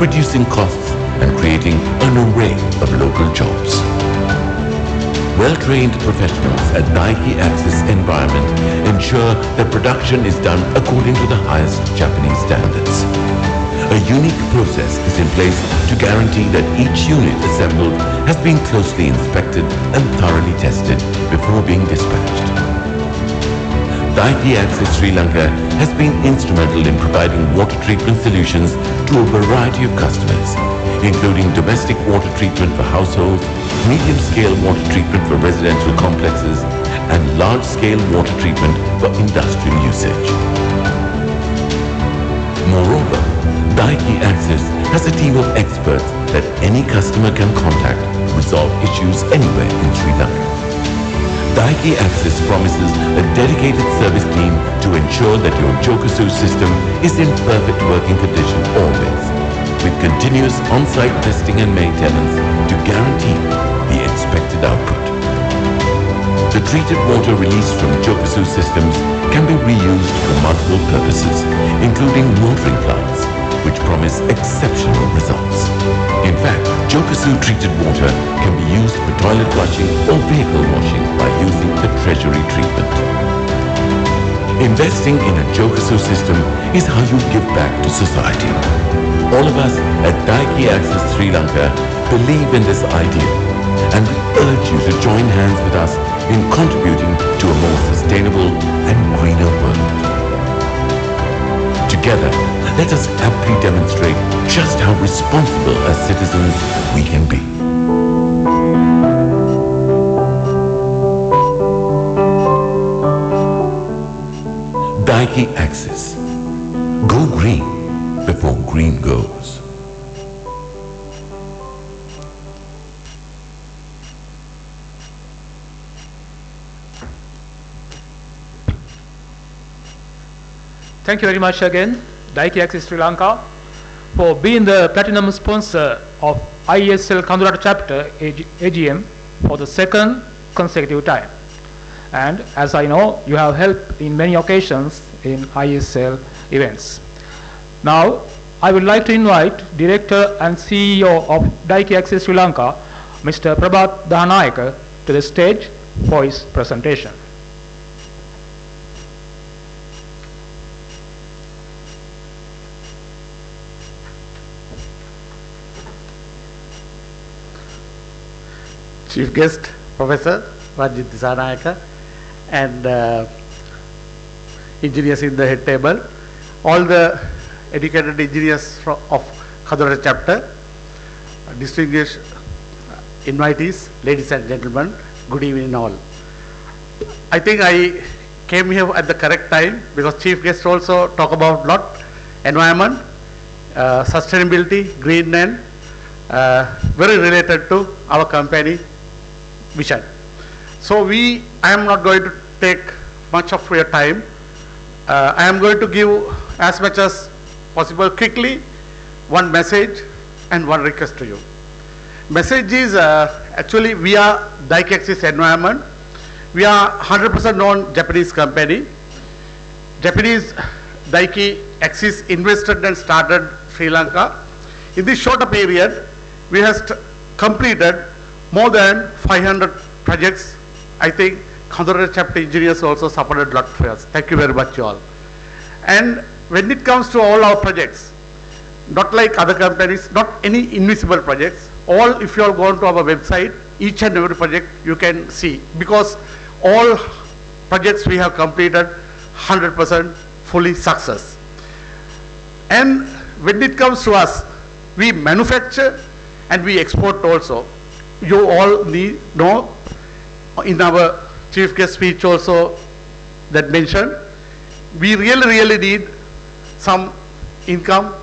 reducing costs and creating an array of local jobs. Well-trained professionals at Daiki Access environment ensure that production is done according to the highest Japanese standards. A unique process is in place to guarantee that each unit assembled has been closely inspected and thoroughly tested before being dispatched. Daiki Access Sri Lanka has been instrumental in providing water treatment solutions to a variety of customers, including domestic water treatment for households, medium-scale water treatment for residential complexes, and large-scale water treatment for industrial usage. Moreover, Daiki Access has a team of experts that any customer can contact to resolve issues anywhere in Sri Lanka. Daiki Access promises a dedicated service team to ensure that your Jokasu system is in perfect working condition always, with continuous on-site testing and maintenance to guarantee the expected output. The treated water released from Jokasu systems can be reused for multiple purposes, including watering plants, which promise exceptional results. In fact, Jokasu treated water can be used for toilet flushing or vehicle washing by using the treasury treatment. Investing in a Jokasu system is how you give back to society. All of us at Daiki Access Sri Lanka believe in this idea, and we urge you to join hands with us in contributing to a more sustainable and greener world. Together, let us aptly demonstrate just how responsible as citizens we can be. Daiki Access. Go green. before green goes. Thank you very much again, Daiki Axis Sri Lanka, for being the platinum sponsor of IESL Kadurata chapter AGM for the second consecutive time. And as I know, you have helped in many occasions in IESL events. Now, I would like to invite Director and CEO of Daiki Axis Sri Lanka, Mr. Prabhat Dahanayaka, to the stage for his presentation. Chief guest, Professor Rajit Disanayaka, and engineers in the head table, all the educated engineers of Kadurata chapter, distinguished invitees, ladies and gentlemen, good evening all. I think I came here at the correct time because chief guest also talk about lot environment, sustainability, green and very related to our company vision. So I am not going to take much of your time. I am going to give as much as possible quickly one message and one request to you. Message is actually we are Daiki Axis Environment. We are 100% non-Japanese company. Japanese Daiki Axis invested and started Sri Lanka. In this shorter period, we have completed more than 500 projects. I think Kadurata chapter engineers also supported a lot for us. Thank you very much, you all. And when it comes to all our projects, not like other companies, not any invisible projects, all if you all go onto our website, each and every project you can see, because all projects we have completed 100% fully success. And when it comes to us, we manufacture and we export also. You all know in our chief guest speech also that mentioned, we really need some income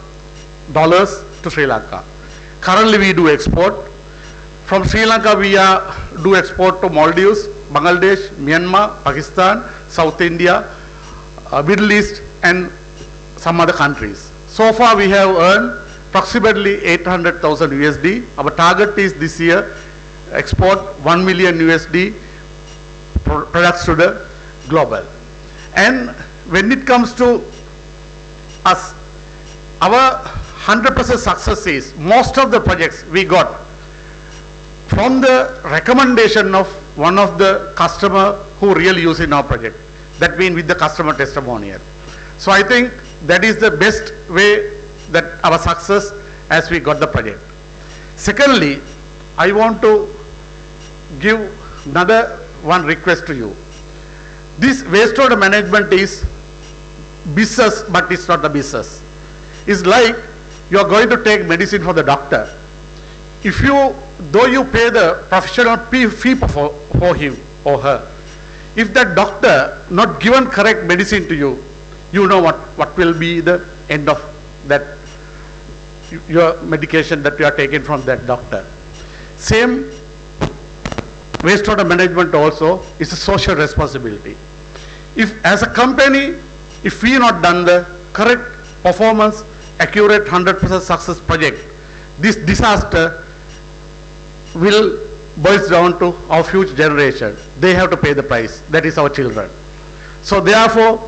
dollars to Sri Lanka. Currently we do export. From Sri Lanka we do export to Maldives, Bangladesh, Myanmar, Pakistan, South India, Middle East and some other countries. So far we have earned approximately 800,000 USD. Our target is this year export 1 million USD products to the global. And when it comes to us, our 100% success is most of the projects we got from the recommendation of one of the customer who really use in our project. That means with the customer testimonial. So I think that is the best way that our success as we got the project. Secondly, I want to give another one request to you. This wastewater management is business, but it's not a business. It's like you are going to take medicine for the doctor. If you, though you pay the professional fee for him or her, if that doctor not given correct medicine to you, you know what will be the end of that, your medication that you are taking from that doctor. Same wastewater management also is a social responsibility. If as a company, if we not done the correct performance, accurate 100% success project, this disaster will boils down to our future generation. They have to pay the price. That is our children. So therefore,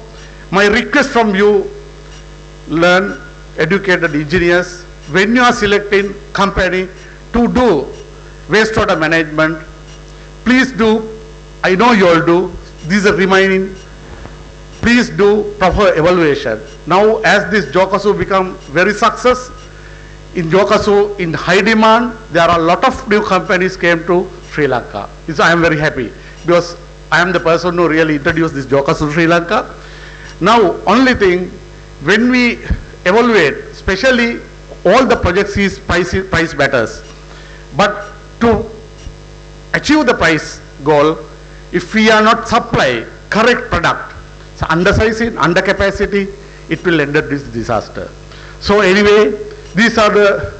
my request from you, learn, educated engineers, when you are selecting company to do wastewater management, please do, I know you all do, these are remaining, please do proper evaluation. Now as this Jokasu become very success, in Jokasu in high demand, there are a lot of new companies came to Sri Lanka. So I am very happy because I am the person who really introduced this Jokasu to Sri Lanka. Now only thing, when we evaluate, especially all the projects is price matters. But to achieve the price goal, if we are not supply correct product, so undersizing, under capacity, it will end up this disaster. So anyway, these are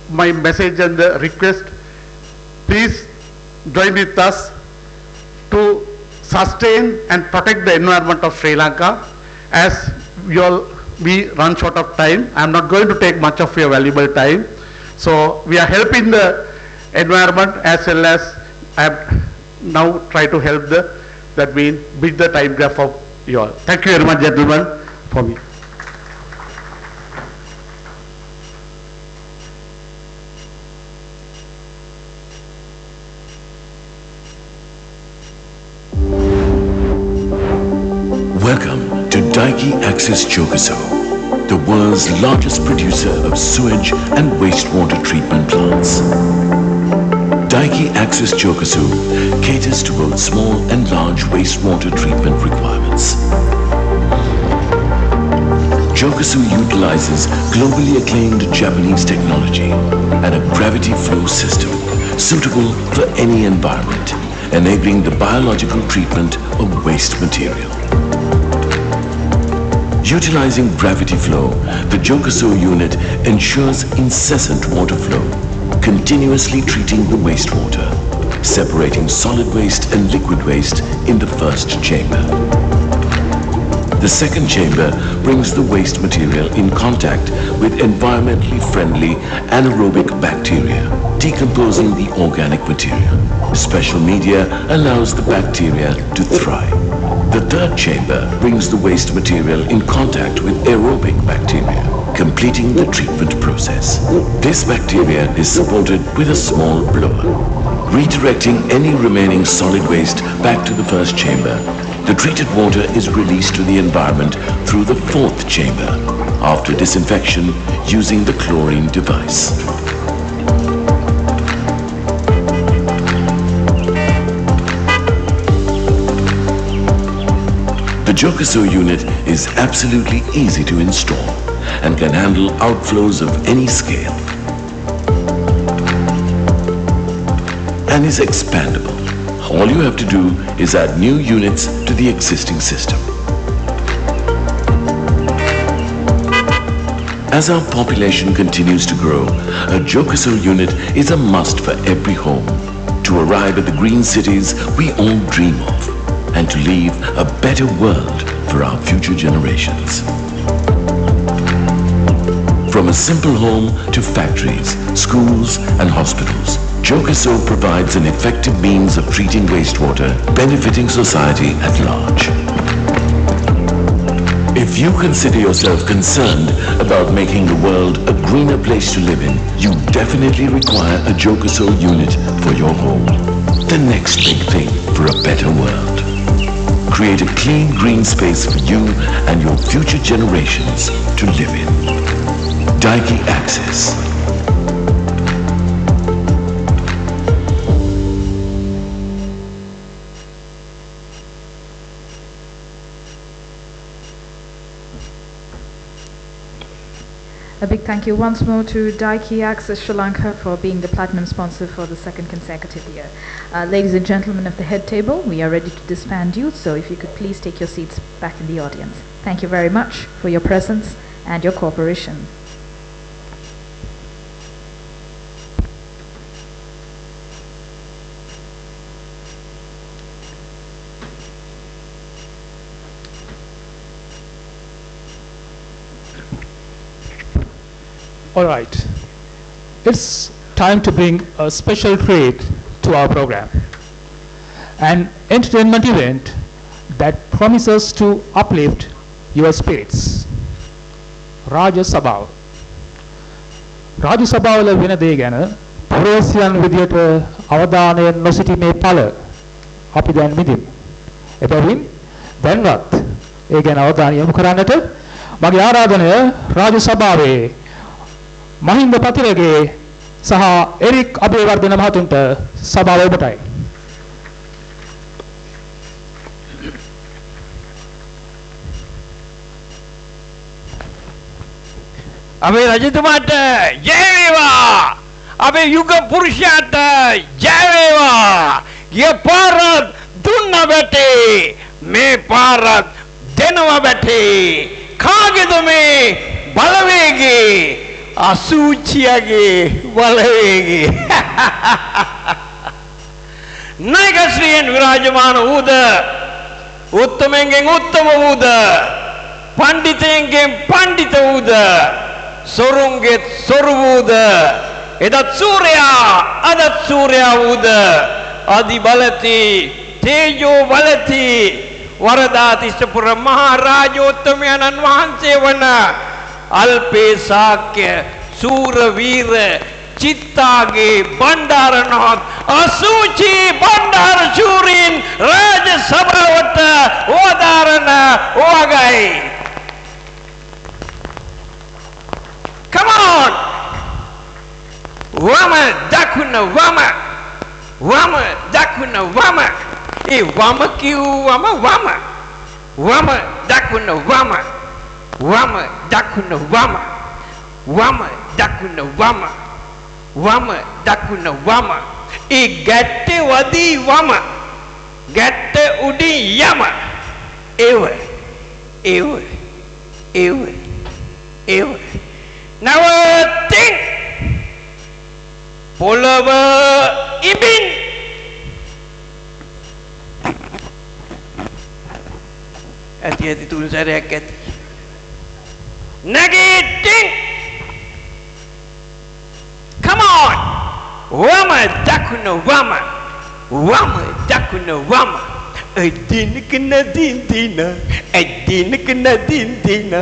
my message and the request. Please join with us to sustain and protect the environment of Sri Lanka. As we run short of time, I am not going to take much of your valuable time. So we are helping the environment as well as I have now try to help that means beat the time graph of you all. Thank you very much, gentlemen, for me. Welcome to Daiki Axis Jogaso, the world's largest producer of sewage and wastewater treatment plants. Daiki Axis Jogaso caters to both small and large wastewater treatment requirements. Jogaso utilizes globally acclaimed Japanese technology and a gravity flow system suitable for any environment, enabling the biological treatment of waste material. Utilizing gravity flow, the Jogaso unit ensures incessant water flow, continuously treating the wastewater, separating solid waste and liquid waste in the first chamber. The second chamber brings the waste material in contact with environmentally friendly anaerobic bacteria, decomposing the organic material. Special media allows the bacteria to thrive. The third chamber brings the waste material in contact with aerobic bacteria, completing the treatment process. This bacteria is supported with a small blower, redirecting any remaining solid waste back to the first chamber. The treated water is released to the environment through the fourth chamber after disinfection using the chlorine device. The Jogaso unit is absolutely easy to install and can handle outflows of any scale and is expandable. All you have to do is add new units to the existing system. As our population continues to grow, a Jogaso unit is a must for every home to arrive at the green cities we all dream of and to leave a better world for our future generations. From a simple home to factories, schools and hospitals, Jogaso provides an effective means of treating wastewater, benefiting society at large. If you consider yourself concerned about making the world a greener place to live in, you definitely require a Jogaso unit for your home. The next big thing for a better world. Create a clean green space for you and your future generations to live in. Daiki Axis. A big thank you once more to Daiki Axis Sri Lanka for being the platinum sponsor for the second consecutive year. Ladies and gentlemen of the head table, we are ready to disband you, so if you could please take your seats back in the audience. Thank you very much for your presence and your cooperation. All right, it's time to bring a special treat to our program. An entertainment event that promises to uplift your spirits. Raja Sabhav. Raja Sabhav වෙන දේ ගැන පුරවැසියන් විදියට අවධානයෙන් නොසිටීමේ ඵල අපි දැන් විඳිමු. එබැවින් දැන්වත් ඒ ගැන අවධානය යොමු කරන්නට මගේ ආරාධනය රාජ්‍ය සභාවේ මහින්ද පතිරගේ සහ එරික් අබේවර්ධන මහතුන්ට සභාව ඔබටයි. අපේ රජතුමාට ජය වේවා. අපේ යුග පුරුෂයාට ජය වේවා. ගිය පාරත් දුන්න බැටේ මේ පාරත් දෙනවා බැටේ. කාගේද මේ බලවේගේ අසූචියගේ බලවේගේ නායකශ්‍රීන් විරාජමාන වූද උත්තමෙන්ගෙන් උත්තම වූද පණ්ඩිතයෙන්ගෙන් පණ්ඩිත වූද සොරුන්ගේ සොරු වූද එදත් සූර්යා අදත් සූර්යා වූද අදි බලති තේජෝ බලති වරදාතිස්සපුර මහා රාජෝත්තමයන්න් වහන්සේ වන අල්පේ ශාක්‍ය සූර වීර චිත්තාගේ බණ්ඩාරනොත් අසුචි බණ්ඩාර ශූරීන් රාජ සභාවට වදාරන වගයි. Come on! වම දකුණ වම වම දකුණ වම ඒ වම කිව්වම වම වම දකුණ වම වම දකුණ වම වම දකුණ වම වම දකුණ වම ඒ ගැට්ටේ වදී වම ගැට්ට උඩින් යම ඒව ඒව ඒව ඒව නවතින් පොළව ඉබින් ඇති තුන් සැරයක් ඇති නැගිටින් come on වම දකුණ වම වම දකුණ වම දිනක නදින් දින දිනක නදින් දින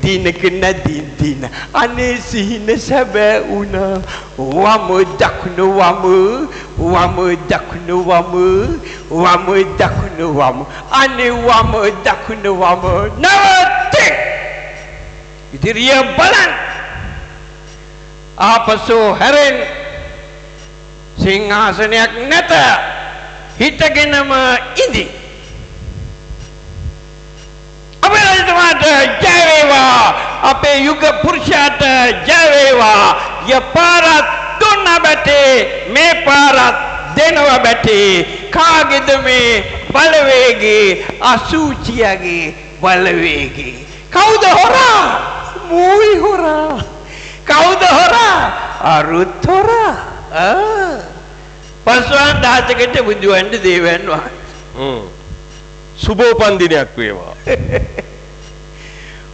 දිනක නදින් දින අනේ සිහින සැබෑ වුණා වම දකුණ වම වම දකුණ වම වම දකුණ වම අනේ වම දකුණ වම නවතින් ඉදිරිය බලන්න ආපසු හැරෙන් සිංහාසනයක් නැත හිටගෙනම ඉඳි අපේ රජතුමාට ජය වේවා අපේ යුග පුරුෂයාට ජය වේවා යපාරත් දුන්න බැටේ මේ පාරත් දෙනවා බැටේ කාගේද මේ බලවේගේ අසූචියගේ බලවේගේ කවුද හොරා මූයි හොරා කවුද හොරා අරුත් හොරා පස්වන් දාසකට බුදුවන්ට දේවයන් වහන්සේ සුබෝපන් දිනයක් වේවා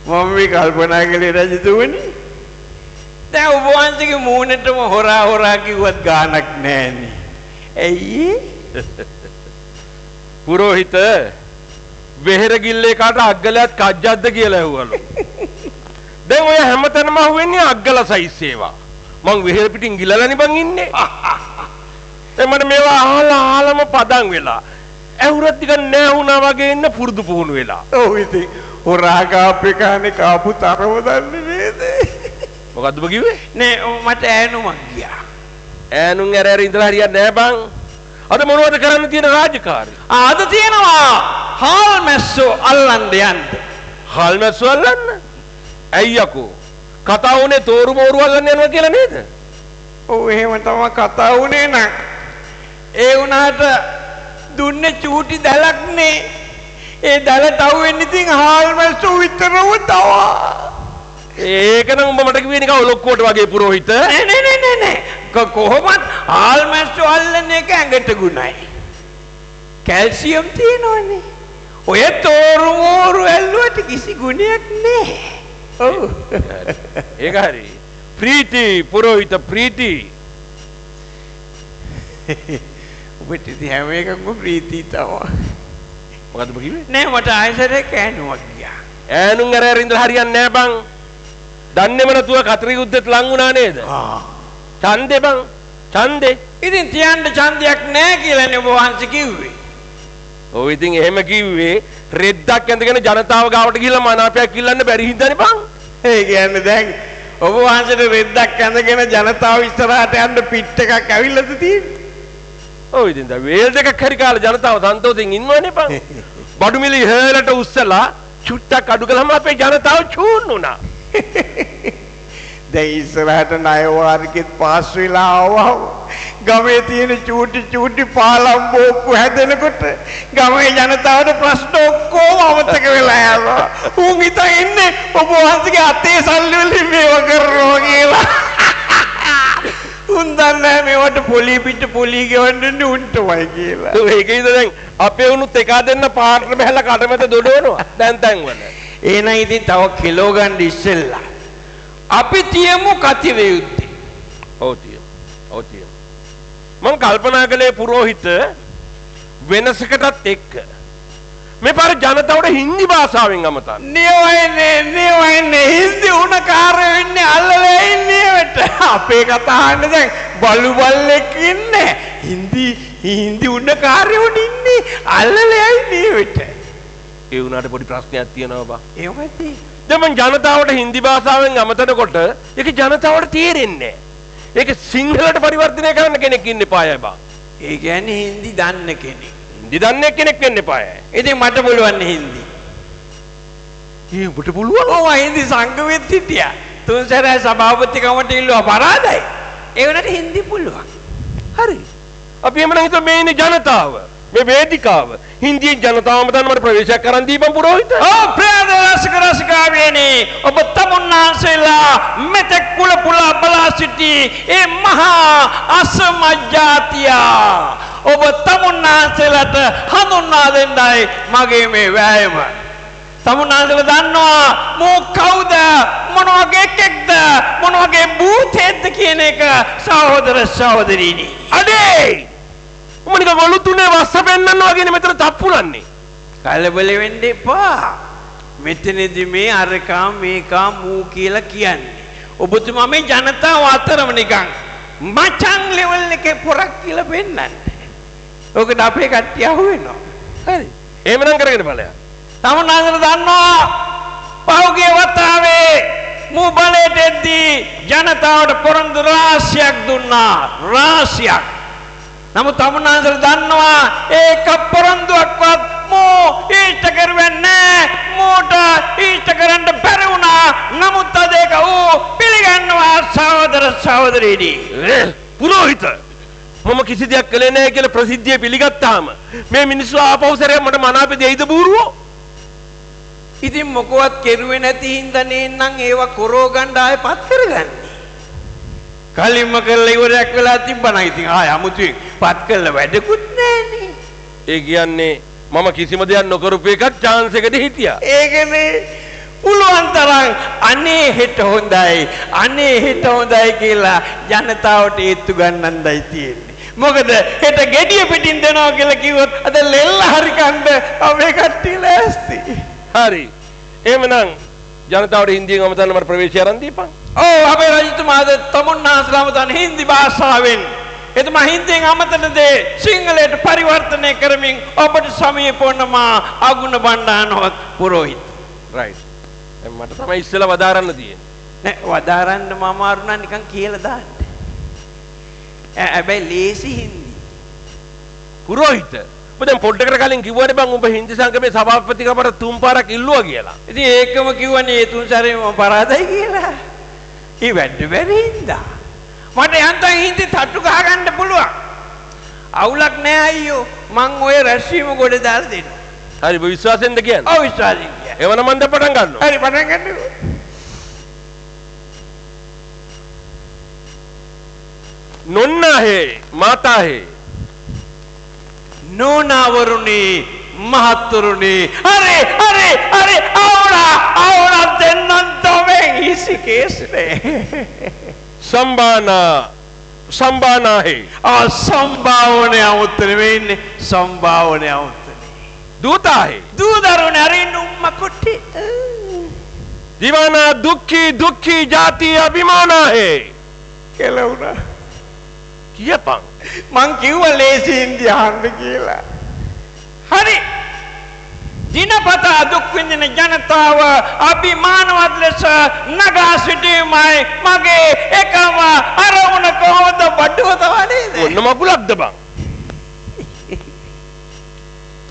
මම මේ කල්පනා කළේ රජතුමනි දැන් ඔබ වහන්සේගේ මූණටම හොරා හොරා කිව්වත් ගානක් නැහැනේ ඇයි පුරෝහිත වෙහෙරගිල්ලේ කාට අග්ගලයක් කජ්ජද්ද කියලා ඇහුවලු දැන් ඔය හැමතැනම අහුවෙන්නේ අග්ගල සයිස් ඒවා මං වෙහෙර පිටින් ගිලලානේ බං ඉන්නේ එමණ මේවා අහලාම පදන් වෙලා ඇහුරත් ටිකක් නැහුණා වගේ ඉන්න පුරුදු පුහුණු වෙලා ඔව් ඉතින් හොරා කාපේ කන්නේ කාපු තරම දන්නේ නේද මොකද්ද ඔබ කිව්වේ නේ මට ඈනුමක් ගියා ඈනුන් ඇර ඉඳලා හරියන්නේ නැහැ බං අද මොනවද කරන්න තියෙන රාජකාරී අද තියෙනවා හාල් මැස්සෝ අල්ලන්න යන්න හාල් මැස්සෝ අල්ලන්න ඇයි යකෝ කතා වුණේ තෝරු මෝරු අල්ලන්න යනවා කියලා නේද ඔව් එහෙම තමයි කතා වුණේ නං ඒ වුණාට දුන්නේ චූටි දැලක් නේ ඒ දැලට අහුවෙන්නේ ඉතින් හාල් මැස්සෝ විතරම තවා ඒක නම් උඹ මට කිව්වේ නිකන් ඔලොක්කුවට වගේ පුරෝහිත නෑ කොහොමත් හාල් මැස්සෝ අල්ලන එක ඇඟට ගුණයි කැල්සියම් තියෙනවනේ ඔය තෝරු මෝරු ඇල්ලුවට කිසි ගුණයක් නෑ ඔව් ඒක හරි ප්‍රීති පුරෝහිත ප්‍රීති ඔබට ඉතින් හැම එකක්ම ප්‍රීති තමයි මොකද්ද ඔබ කිව්වේ නෑ මට ආයෙසරයක් ඈනුවක් ගියා ඈනුන් ඇර ඉඳලා හරියන්නේ නැහැ බං දන්නේම නැතුව කතර යුද්ධෙත් ලං වුණා නේද ඡන්දේ බං ඡන්දේ ඉතින් තියන්න ඡන්දයක් නෑ කියලානේ ඔබ වහන්සේ කිව්වේ ඔව් ඉතින් එහෙම කිව්වේ රෙද්දක් ඇඳගෙන ජනතාව ගාවට ගිහිල්ලා මනාපයක් ඉල්ලන්න බැරි හින්දානේ බං ඒ කියන්නේ දැන් ඔබ වහන්සේට රෙද්දක් ඇඳගෙන ජනතාව ඉස්සරහට යන්න පිට් එකක් ඇවිල්ලාද තියෙන්නේ ඔව් ඉතින් දැන් වේල් දෙකක් හරි කාලා ජනතාව සන්තෝෂෙන් ඉන්නවනේ බං බඩු මිලි ඉහළට උස්සලා චුට්ටක් අඩු කළාම අපේ ජනතාව චූන් වුණා දැන් ඉස්සරහට ණය වාරිකෙත් පාස් වෙලා ආවම ගමේ තියෙන චූටි පාලම් බෝක්කු හැදෙනකොට ගමේ ජනතාවට ප්‍රශ්න ඔක්කොම අමතක වෙලා යනවා උන් හිතා ඉන්නේ ඔබ වහන්සේගේ අතේ සල්ලි වලින් මේව කරනවා කියලා. උන් දන්නේ මේවට පොලි පිට පොලි ගෙවන්නේ උන්ටමයි කියලා. ඒකයිද දැන් අපේ උනුත් එක දෙන්න පාර්ට්නර් බහැලා කඩමැද දොඩවනවා. දැන් වල. එහෙනම් ඉතින් තව කිලෝ ගන්න ඉස්සෙල්ලා අපි තියමු කතිර යුද්ධේ. ඔව් තියමු. මම කල්පනා කළේ පුරෝහිත වෙනසකටත් එක්ක මේ පාර ජනතාවට හින්දි භාෂාවෙන් අමතන්න. නියවන්නේ හින්දි උණ කාර්ය වෙන්නේ අල්ලලා ඉන්නේ වට. අපේ කතාන්නේ දැන් බලු බල්ලෙක් ඉන්නේ. හින්දි උණ කාර්ය උන් ඉන්නේ අල්ලලා ඉන්නේ වට. ඒ උනාට පොඩි ප්‍රශ්නයක් තියෙනවා බා. ඒවත් දැන් මං ජනතාවට හින්දි භාෂාවෙන් අමතනකොට ඒක ජනතාවට තේරෙන්නේ නැහැ. ඒක සිංහලට පරිවර්තනය කරන්න කෙනෙක් ඉන්න එපායයි බා. ඒ කියන්නේ හින්දි දන්න කෙනෙක්. හින්දි දන්නේ කෙනෙක් වෙන්න එපායයි. ඉතින් මට පුළුවන් හින්දි. ඔබට පුළුවන්? ඔව් හින්දි සංගමෙත් හිටියා. තුන්සරයි සභාපතිකමට ඉල්ලුවා පරාදයි. ඒ වුණාට හින්දි පුළුවන්. හරි. අපි එමනම් හිතුවා මේ ඉන්නේ ජනතාව. මේ වේදිකාව හින්දි ජනතාවම තමයි මට ප්‍රවේශයක් කරන් දීපන් පුරෝහිත. ඔව් ප්‍රාදේශිකරසිකාවේනි ඔබ තමුන්නාන්සේලා මෙතෙක් කුල පුලා බලා සිටි ඒ මහා අසමජාතිය ඔබ තමුන්නාන්සේලාට හඳුන්වා දෙන්නයි මගේ මේ වෑයම. තමුන්නාන්සේලා දන්නවා මෝ කවුද මොන වගේ කෙක්ද මොන වගේ භූතෙක්ද කියන එක සහෝදර සහෝදරීනි. අඩේ උමනික ගොළු තුනේ වස්ස පෙන්නන්න වගේනේ මෙතන තප්පුලන්නේ. කලබල වෙන්න එපා. මෙතනදී මේ අරකා මේකා මූ කියලා කියන්නේ. ඔබතුමා මේ ජනතාව අතරම නිකන් මචං ලෙවල් එකේ පොරක් කියලා පෙන්නන්නේ. ඔකට අපේ කට්ටිය අහුවෙනවා. හරි. එහෙමනම් කරගෙන බලයක්. තමුන්නාන්සල දන්නවා පහුගිය වතාවේ මූ බලයට එද්දී ජනතාවට පොරොන්දු රාශියක් දුන්නා. රාශියක්. නමුත් තමුන්නාන්සල දන්නවා ඒක පොරොන්දුවක්වත් මෝ ඊට කරුවන්නේ මෝට ඊට කරන්න බැරි වුණා. නමුත් අද ඒක ඌ පිළිගන්නවා සහෝදර සහෝදරීනි. පුරෝහිත මම කිසි දෙයක් කළේ නැහැ කියලා ප්‍රසිද්ධිය පිළිගත්තාම මේ මිනිස්සු ආපහු සැරයක් මට මනාපෙ දෙයිද බූරුවෝ? ඉතින් මොකවත් කෙරුවේ නැති හින්දා නේන්නම් ඒව කරෝ ගන්න ආයෙ පත් කරගන්නේ. කලින්ම කරලා ඉවරයක් වෙලා තිබ්බනම් ඉතින් ආයෙ අමුතුවෙන් පත් කළා වැඩකුත් නැහනේ. ඒ කියන්නේ මම කිසිම දෙයක් නොකරපු එකක් chance එකදී හිටියා. ඒකනේ පුළුවන් තරම් අනේ හෙට හොඳයි කියලා ජනතාවට ඒත්තු ගන්නන්නයි තියෙන්නේ. මොකද හෙට gediya පිටින් දෙනවා කියලා කිව්වොත් අද ලෙල්ල හරි කන්න අපේ කට්ටිය ලෑස්ති. හරි. එහෙමනම් ජනතාවට හින්දියෙන් අමතන්න මට ප්‍රවේශය අරන් දීපන්. ඔව් අපේ රජතුමාද තමුන්නාන්සලාම තන හින්දි භාෂාවෙන් එතුමා හින්දියෙන් අමතන දේ සිංහලයට පරිවර්තනය කරමින් ඔබට සමීප වනවා අගුණ බණ්ඩාරනායක පුරෝහිත. රයිට්. දැන් මට තමයි ඉස්සෙල්ලා වදාරන්න තියෙන්නේ. නෑ වදාරන්න මම අරුණා නිකන් කියලා දාන්න. හැබැයි ලේසි හින්දි. පුරෝහිත ඔබ දැන් පොඩ්ඩකට කලින් කිව්වනේ බං ඔබ හින්දි සංගමේ සභාපතිකමට තුන් පාරක් ඉල්ලුවා කියලා. ඉතින් ඒකම කිව්වනේ ඒ තුන් සැරේ මම පරාදයි කියලා. ඊ වැඩ බැරි හින්දා. මට යන්තම් හින්දි තට්ටු ගහ ගන්න පුළුවන්. අවුලක් නෑ අයියෝ. මං ඔය රැස්වීම ගොඩ දාලා දෙනවා. හරි ඔබ විශ්වාසෙන්ද කියන්නේ? ඔව් විශ්වාසෙන් කියන්නේ. එවනම් මම දැන් පටන් ගන්නවා. හරි පටන් ගන්නවා. नोन्ना है माता है नोनावरुणी महत्तरुणी अरे आवड़ा देन्नंतो में इसी केस में संभाना है और संभावने आउतने में संभावने आउतने दूता है दूदरुने अरे नुम्मा कुट्टी दीवाना दुखी जाति अभिमाना है केलौना කියපන් මං කිව්වා ලේසි ඉන්දියාන්න කියලා. හරි. දිනපතා දුක් විඳින ජනතාව අභිමානවත් ලෙස නගා සිටීමයි මගේ එකම අරමුණ. කොහොමද බඩුව තවන්නේද? ඔන්න මගුලක්ද බං.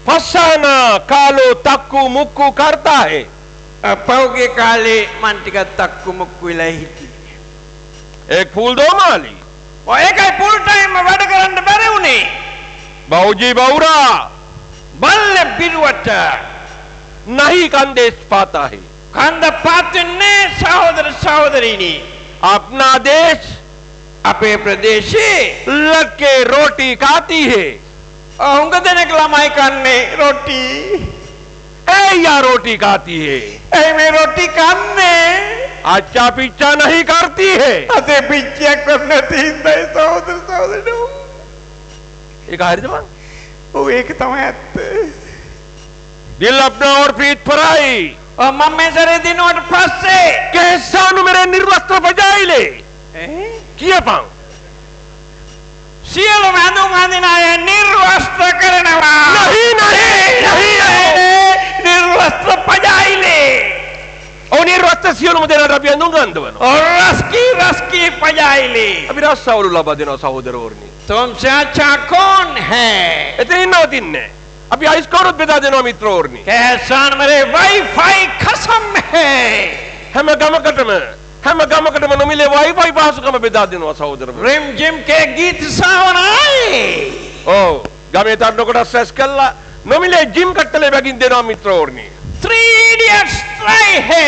පස්සාන කාලෝ තක්කු මුක්කු කරතා है. පෞගේ කාලේ මන් ටිකක් තක්කු මුක්කු වෙලා හිටියේ. एक फूल दो माली ඔය එකයි ෆුල් ටයිම් වැඩ කරන්න බැරි උනේ. बाऊजी बाऊरा බල්ලේ බිරුවට नहीं कंदेश पाता है। කන්ද පාත්වෙන්නේ සහෝදර සහෝදරිනි. अपना देश අපේ ප්‍රදේශේ लग के रोटी खाती है। හුඟ දෙනෙක් ළමයි කන්නේ රොටි. या रोटी खाती है। ඇයි මේ රොටි කන්නේ? अच्छा पिच्चा नहीं करती है। අතේ පිච්චියක් කරන්න තින්දයි සහෝදර සහෝදරනෝ. ඒක හරිද බං? ඔව් ඒක තමයි ඇත්ත. दिल अपना और प्रीत पराई। මම මේ සැරේ දිනුවට පස්සේ कैसानु मेरे निर्वस्त्र बजाइले। किया पाऊं? සියලු මඳුන් අඳින අය නිර්වස්ත්‍ර කරනවා. नहीं නිර්වස්ත්‍ර පජායිලේ. और निर्वस्त्र सियोल मुझे ना रबिया दूंगा अंदर रस्की पजाइले. अभी रास्ता और लाभा देना सहोदर और नहीं। तुमसे अच्छा कौन है? इतने नौ दिन ने अभी आइस कौन बता देना मित्रों और नहीं। कैसान मेरे वाईफाई खसम है। हमें गम कट में मिले वाईफाई पास का मैं बता देना सहोदर। रिम जिम के गीत सावन आए। ओ गमे तार नोकड़ा सेस कल्ला नो मिले जिम कट्टले बैगिन देना मित्रों और नहीं। 3 Idiots ट्राई है.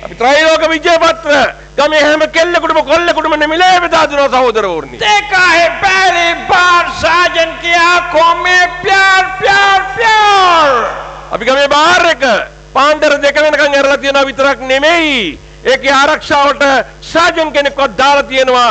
अभी ट्राई लोग विजय पत्र गमे हमें केल्ले कुटुंब ने मिले बता देना सहोदर और नहीं। देखा है पहली बार साजन की आंखों में प्यार प्यार प्यार. अभी गमे बाहर एक पांडर देखा मैंने कहा नरलती ना वितरक नेमेई एक आरक्षा होट साजन के ने को दालती नवा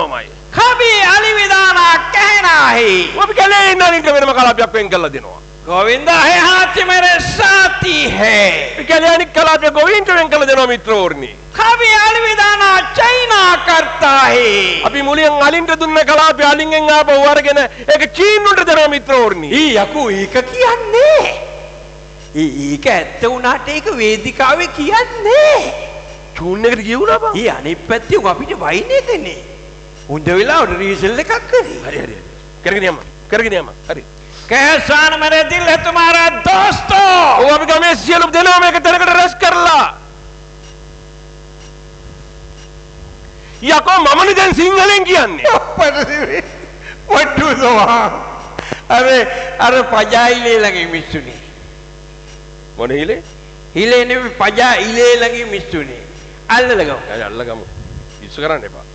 माई कभी अलिविदाना कहना है. वो भी कहले इन्ना नहीं मेरे मकाला पे आपको इनकला दिनवा गोविंदा है हाथ मेरे साथी है. कहले यानी कला पे गोविंद को इनकला दिनवा मित्रों और नहीं. कभी अलिविदाना चाइना करता है. अभी मूल्य आलिंग के दुनिया कला पे आलिंग आप हुआ के ना एक चीन उठ दिनवा मित्रों और नहीं. ये यकु एक किया ने ඒක ඇත්ත වුණාට ඒක වේදිකාවේ කියන්නේ චූන් එකට ගියු නා බං. ඒ අනිත් පැත්තේ උන් අපිට වයින්නේ දෙන්නේ. හොඳ වෙලාවට රීසල් එකක් කරේ. හරි. කරගෙන යන්න. හරි. कैसान मेरे दिल है तुम्हारा दोस्तों. वो अभी गमे सियलु देना मैं के तरකට රැස් කරලා. යකෝ මමනේ දැන් සිංහලෙන් කියන්නේ. වටුනවා. අර පජායිලේ ළඟ මිස්සුනේ. මොන හිලේ? හිලේ නෙවෙයි පජා ඉලේ ළඟ මිස්සුනේ. අල්ලලගමු. අල්ලගමු. ඉස්ස කරන්න එපා.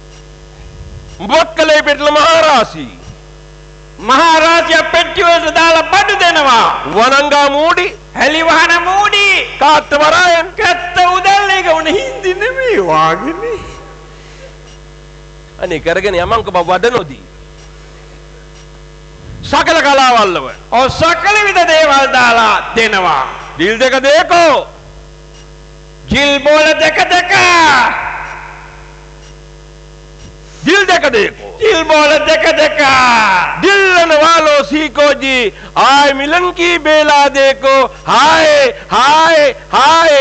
මොක්කලේ පෙට්ටල මහරාසි. මහරාජයා පෙට්ටියට දාලා බඩු දෙනවා. වනංගා මූඩි, හැලි වහන මූඩි, කාත්ත වරායන්, කැත්ත උදැල්ල එක උන හින්දි නෙමෙයි වාගනේ. අනේ කරගෙන යමන්ක බව වඩ නොදී. සකල කලාවල්ලව. ඔව් සකල විද දේවල් දාලා දෙනවා. දිල් දෙක දෙකෝ. ජිල් බෝල දෙක දෙක. दिल देखो दिल बोल देखा दिल वालो सीखो जी आय मिलन की बेला देखो हाय हाय हाय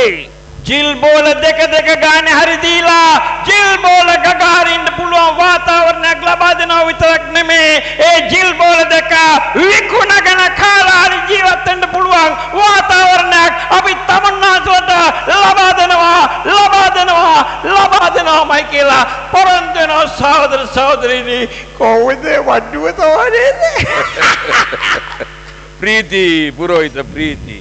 जिल बोल देख गाने हरि दीला जिल बोल गगारिन පුළුවන් වාතාවරණයක් ලබා දෙනවා විතරක් නෙමේ ඒ जिल बोल देखा විකුණගෙන කාලා හරි ජීවත් වෙන්න පුළුවන් වාතාවරණයක් අපි තමන්නාසලට ලබා දෙනවාමයි කියලා පොරොන්දු වෙනවා සහෝදර සහෝදරිනි කොහොමද වඩුව තවරේ प्रीति पुरोहित प्रीति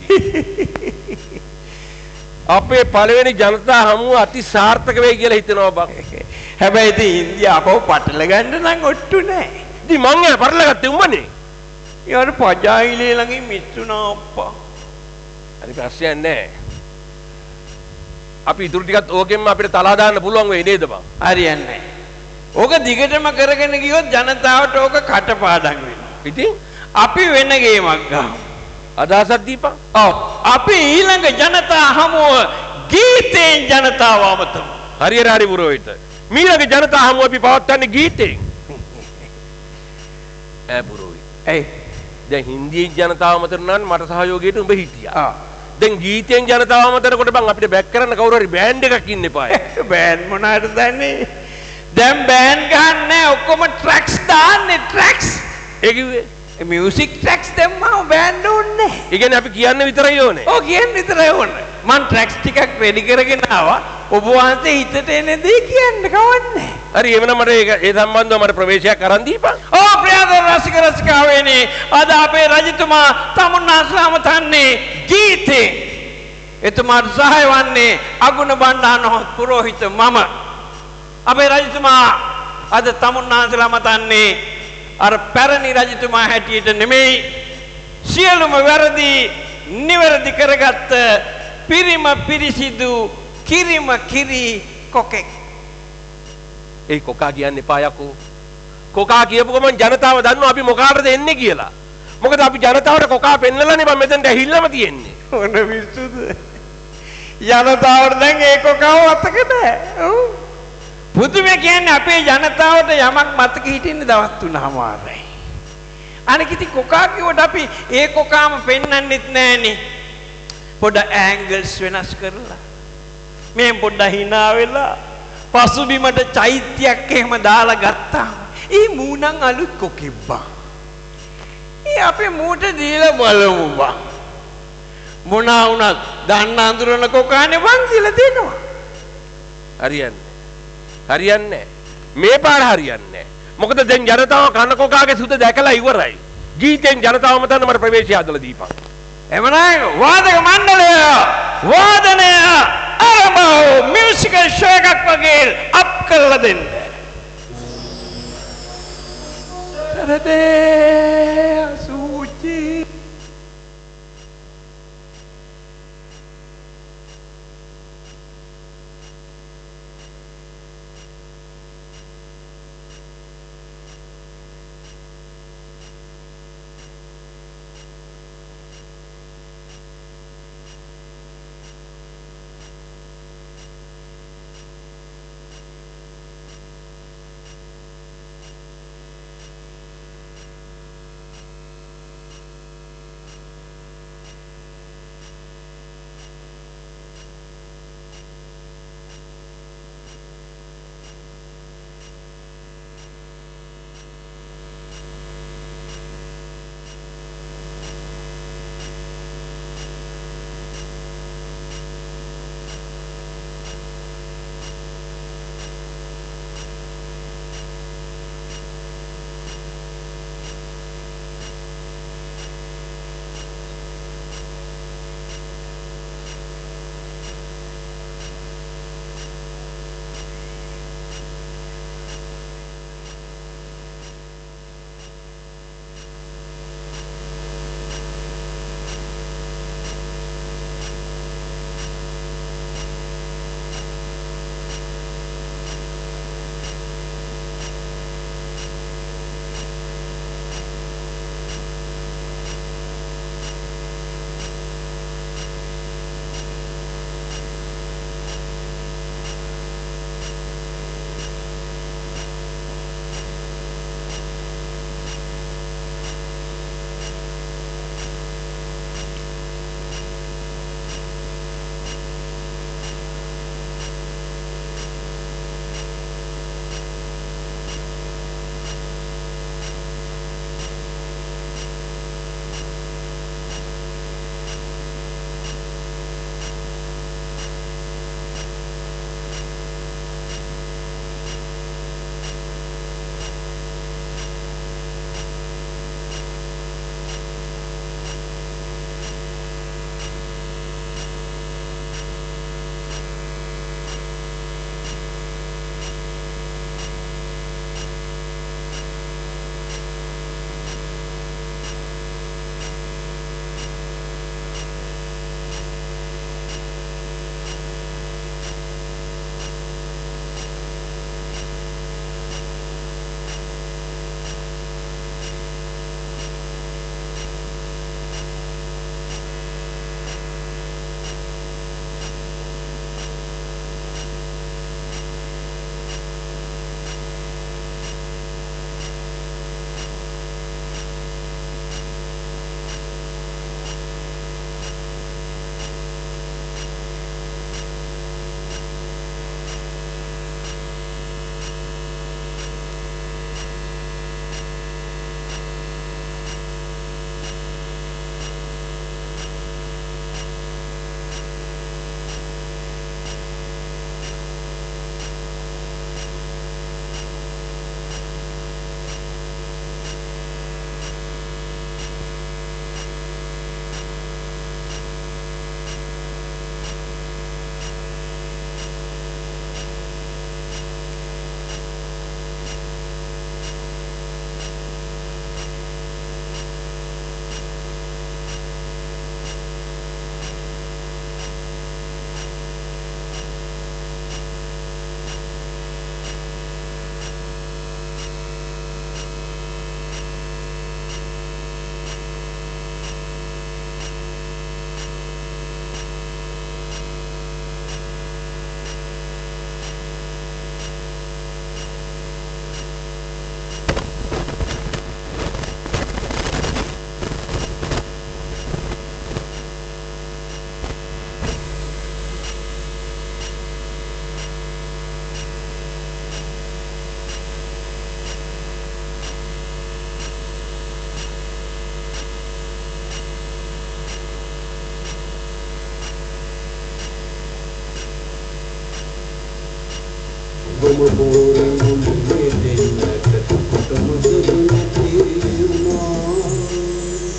අපේ පළවෙනි ජනතා හමුව අති සාර්ථක වෙයි කියලා හිතනවා බං. හැබැයි ඉතින් ඉන්දියාව පටල ගන්න නම් ඔට්ටු නැහැ. ඉතින් මං ඒ පටලගත්තේ උඹනේ. ඊවර පජායිලේ ළඟින් මිස්සුනා අප්පා. හරි ප්‍රශ්නයක් නැහැ. අපි ඉතුරු ටිකත් ඕකෙන්ම අපිට තලා දාන්න පුළුවන් වෙයි නේද බං? හරියන්නේ නැහැ. ඕක දිගටම කරගෙන ගියොත් ජනතාවට ඕක කටපාඩම් වෙනවා. ඉතින් අපි වෙන ගේමක් ගහමු. අදහසක් දීපන්. ඔව් අපි ඊළඟ ජනතා හමුව ගීතෙන් ජනතාව අමතමු. හරි පුරෝහිත. මීළඟ ජනතා හමුව අපි පවත්වන්නේ ගීතෙන්. පුරෝහිත. දැන් හින්දි ජනතාව අමතන නම් මට සහයෝගයට උඹ හිටියා. දැන් ගීතෙන් ජනතාව අමතනකොට බං අපිට බෑක් කරන්න කවුරු හරි බෑන්ඩ් එකක් ඉන්න එපායි. බෑන්ඩ් මොනවද දන්නේ? දැන් බෑන්ඩ් ගන්නෑ ඔක්කොම ට්‍රැක්ස් දාන්නේ ට්‍රැක්ස්. ඒ කිව්වේ මියුසික් ට්‍රැක්ස් දැම්මම බෑන්ඩ් ඕනේ නැහැ. ඒ කියන්නේ අපි කියන්න විතරයි ඕනේ. ඔව් කියන්න විතරයි ඕනේ. මම ට්‍රැක්ස් ටිකක් රෙඩි කරගෙන ආවා. ඔබ වහන්සේ හිතට එන දේ කියන්න කවන්නේ. හරි එවනම් මට ඒ සම්බන්ධව මට ප්‍රවේශයක් අරන් දීපන්. ඕ ප්‍රියදර රසික රසිකාවේනි අද අපේ රජතුමා තමුන්නාස්ලාම තන්නේ ගීතේ. එතුමාට සහාය වන්නේ අගුණ බණ්ඩාරනායක පුරෝහිත මම. අපේ රජතුමා අද තමුන්නාස්ලාම තන්නේ අර පැරණි රජතුමා හැටියට නෙමෙයි සියලුම වැරදි නිවැරදි කරගත්ත පිරිම පිරිසිදු කිරිම කිරි කොකෙක්. ඒ කොකා කියන්න එපා යකෝ. කොකා කියපු ගමන් ජනතාව දන්නවා අපි මොකාටද එන්නේ කියලා. මොකද අපි ජනතාවට කොකා පෙන්නලානේ මම මෙතනට ඇහිල්ලම තියෙන්නේ. ඕන විසුද. ජනතාවට දැන් ඒ කොකාව මතක නැහැ. ඔව්. පුදුමේ කියන්නේ අපේ ජනතාවට යමක් මතක හිටින්නේ දවස් 3මාරයි. අනික ඉතින් කොකා කිව්වට අපි ඒ කොකාම පෙන්වන්නෙත් නැහනේ. පොඩ ඇන්ගල්ස් වෙනස් කරලා. මේ පොඩ hina වෙලා පසුබිමට චෛත්‍යයක් එහෙම දාලා ගත්තා. ඒ මූණන් අලුත් කොකෙබ්බා. ඒ අපේ මූට දීලා බලමු බං. මොනා වුණත් දන්න අඳුරන කොකානේ වන් කියලා දෙනවා. හරියන්නේ මේ පාර හරියන්නේ. මොකද දැන් ජනතාව කන කොකාගේ සුද දැකලා ඉවරයි. ගීතෙන් ජනතාවම තන මට ප්‍රවේශය හදලා දීපන්. එමනම් වාදක මණ්ඩලය වාදනය ආරම්භ මියුසිකල් ෂෝ එකක් වගේ අප් කරලා දෙන්න. සරදේ සූචි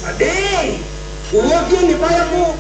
Adek, gua gini payahku.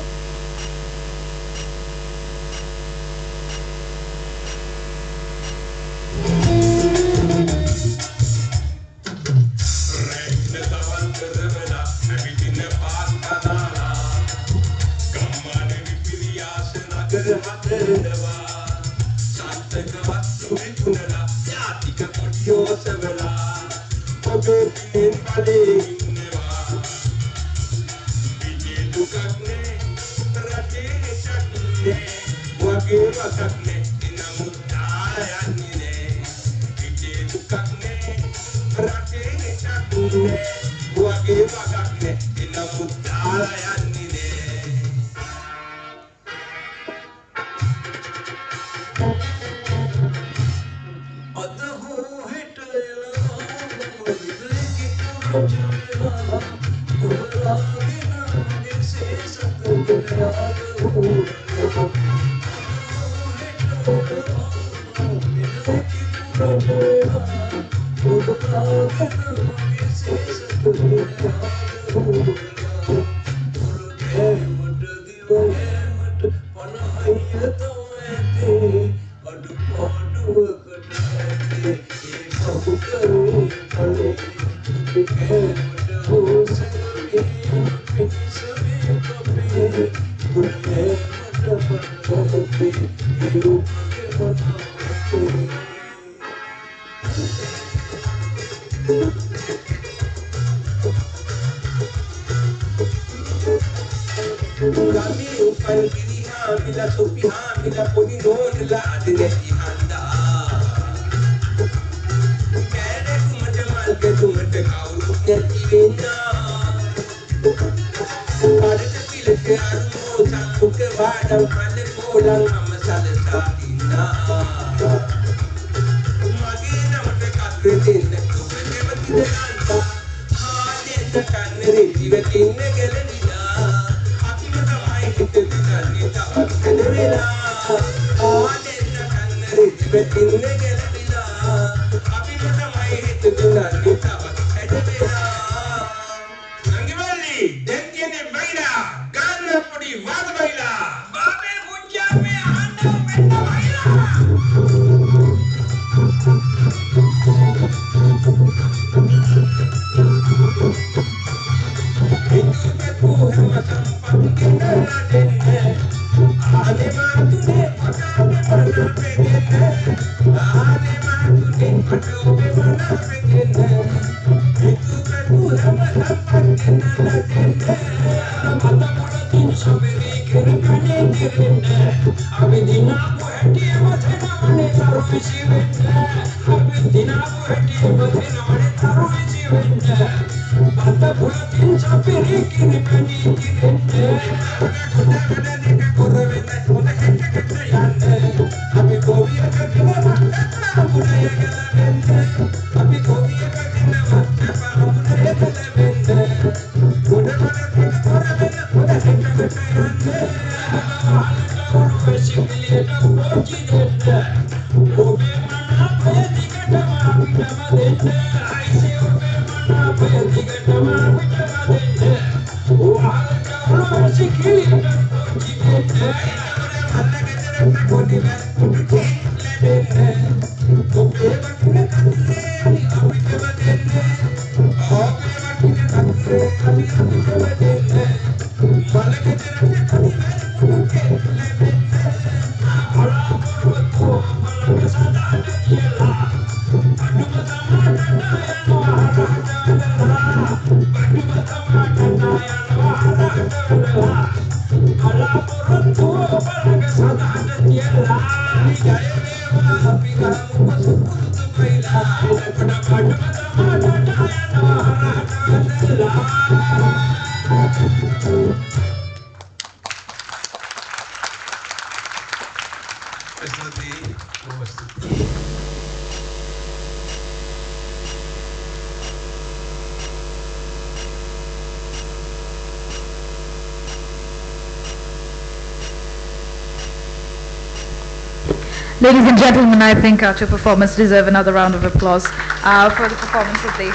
Ladies and gentlemen, I think our two performers deserve another round of applause for the performance that they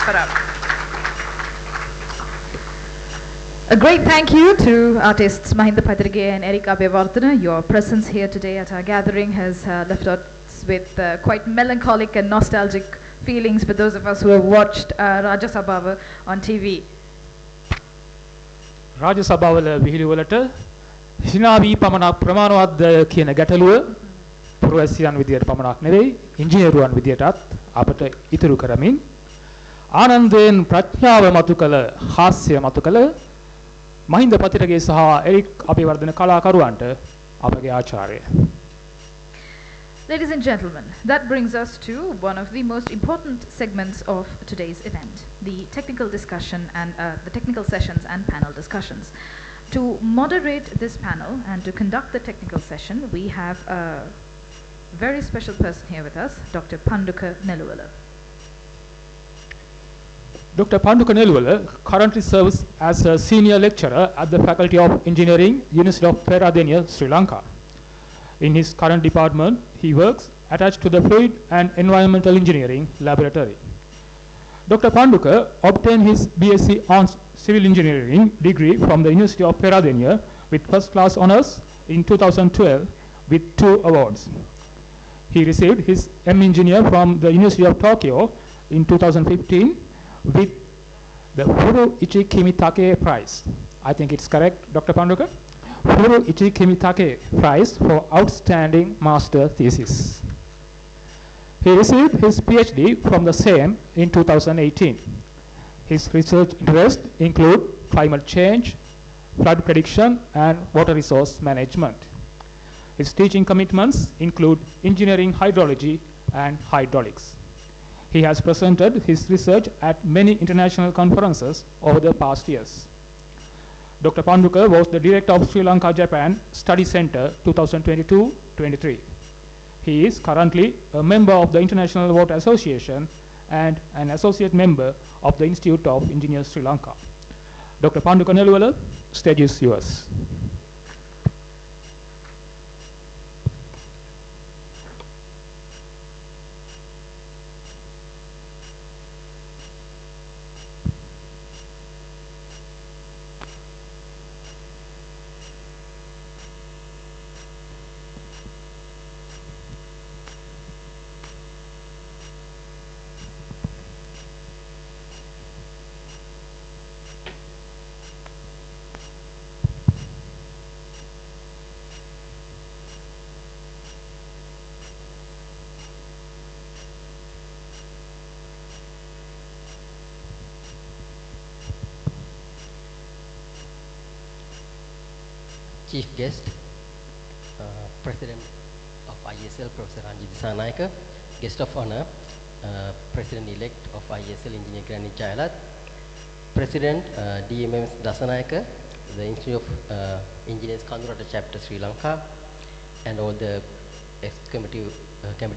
put up. A great thank you to artists Mahinda Patirige and Eric Abeyewardena. Your presence here today at our gathering has left us with quite melancholic and nostalgic feelings for those of us who have watched Raja Sabhava on TV. රාජ සභාවල විහිළුවලට හිනා වී පමණක් ප්‍රමාණවත්ද කියන ගැටලුව පුරවැසියන් විදියට පමණක් නෙවෙයි ඉංජිනේරුවන් විදියටත් අපට ඉතුරු කරමින් ආනන්දයෙන් ප්‍රඥාව මතු කළ හාස්‍ය මතු කළ මහින්ද පතිරගේ සහ එරික් අබේවර්ධන කලාකරුවන්ට අපගේ ආචාර්ය. Ladies and gentlemen, that brings us to one of the most important segments of today's event, the technical discussion and the technical sessions and panel discussions. To moderate this panel and to conduct the technical session, we have a very special person here with us, Dr. Panduka Neluwala. Dr. Panduka Neluwala currently serves as a senior lecturer at the Faculty of Engineering, University of Peradeniya, Sri Lanka. In his current department, he works attached to the Fluid and Environmental Engineering Laboratory. Dr. Panduka obtained his BSc Arts Civil Engineering degree from the University of Peradeniya with first class honors in 2012 with 2 awards. He received his M Engineer from the University of Tokyo in 2015 with the Furuichi Kimitake Prize. I think it's correct, Dr. Panduka? Furuichi Kimitake Prize for Outstanding Master Thesis. He received his PhD from the same in 2018. His research interests include climate change, flood prediction, and water resource management. His teaching commitments include engineering hydrology and hydraulics. He has presented his research at many international conferences over the past years. Dr. Panduka was the director of Sri Lanka Japan Study Center 2022-23. He is currently a member of the International Water Association and an associate member of the Institute of Engineers Sri Lanka. Dr. Panduka Neluwala, stage is yours. Chief guest, President of ISL, Professor Ranjit Disanayake, guest of honor, President-elect of ISL, Engineer Granit Jayalat, President DMM Dasanayake, the Institute of Engineers Kadurata Chapter Sri Lanka, and all the committee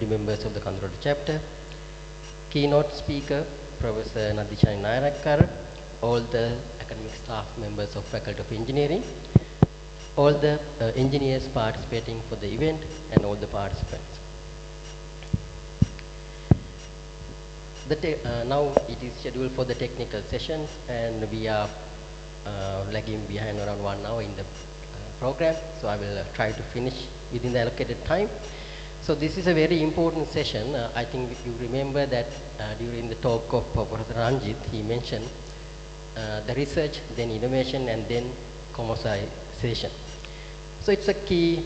members of the Kadurata Chapter, keynote speaker, Professor Nadishani Nayarakar, all the academic staff members of Faculty of Engineering, all the engineers participating for the event, and all the participants. Now it is scheduled for the technical sessions, and we are lagging behind around 1 hour in the program, so I will try to finish within the allocated time. So this is a very important session. I think you remember that during the talk of Professor Ranjit, he mentioned the research, then innovation, and then commercialization. So it's a key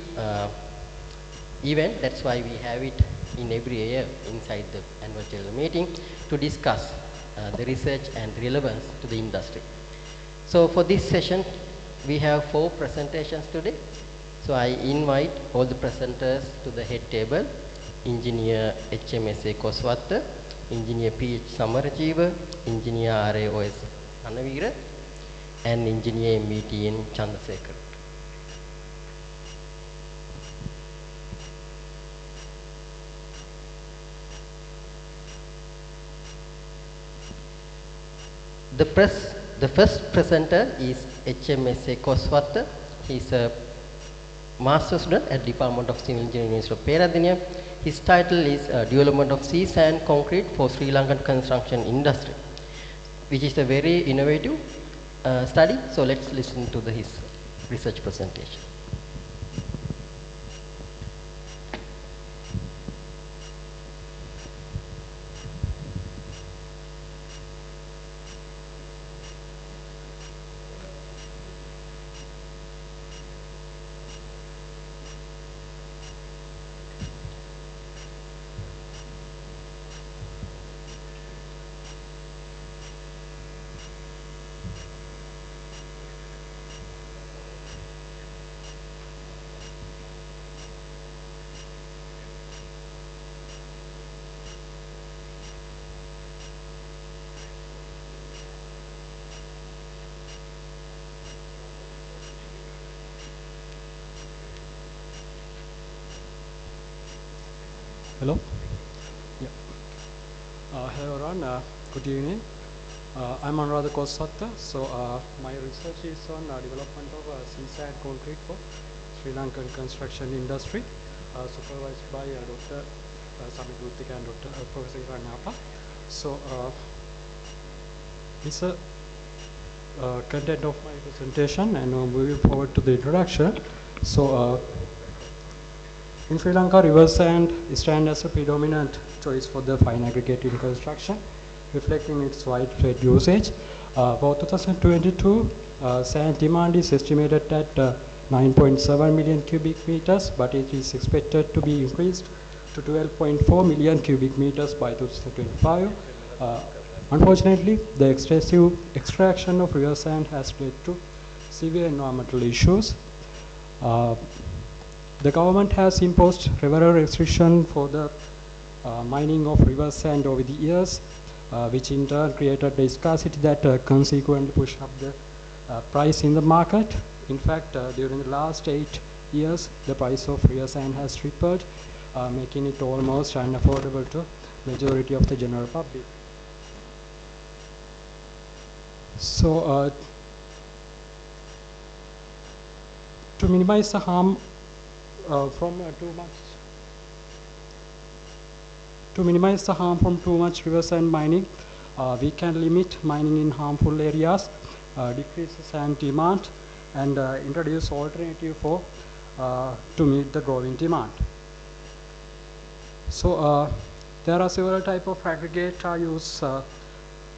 event. That's why we have it in every year inside the annual general meeting to discuss the research and relevance to the industry. So for this session, we have 4 presentations today. So I invite all the presenters to the head table: Engineer HMSA Koswatta, Engineer PH Samarajiva, Engineer RAOS Anavira, and Engineer MVTN Chandrasekhar. The first presenter is HMSA Koswatta. He is a master student at Department of Civil Engineering, University of Peradeniya. His title is Development of Sea Sand Concrete for Sri Lankan Construction Industry, which is a very innovative study. So let's listen to his research presentation. Hello. Yeah. Hello everyone. Good evening. I'm Anuradha Kosatta. So my research is on development of sea sand concrete for Sri Lankan construction industry, supervised by Dr. Samit Rutika and Dr. Professor Rangapa. So this is the content of my presentation, and moving forward to the introduction. So in Sri Lanka, river sand stands as a predominant choice for the fine aggregate in construction, reflecting its widespread usage. For 2022, sand demand is estimated at 9.7 million cubic meters, but it is expected to be increased to 12.4 million cubic meters by 2025. Unfortunately, the excessive extraction of river sand has led to severe environmental issues. The government has imposed several restrictions for the mining of river sand over the years, which in turn created a scarcity that consequently pushed up the price in the market. In fact, during the last 8 years, the price of river sand has tripled, making it almost unaffordable to majority of the general public. So, to minimize the harm from too much river sand mining, we can limit mining in harmful areas, decrease the sand demand, and introduce alternative to meet the growing demand. So there are several types of aggregate used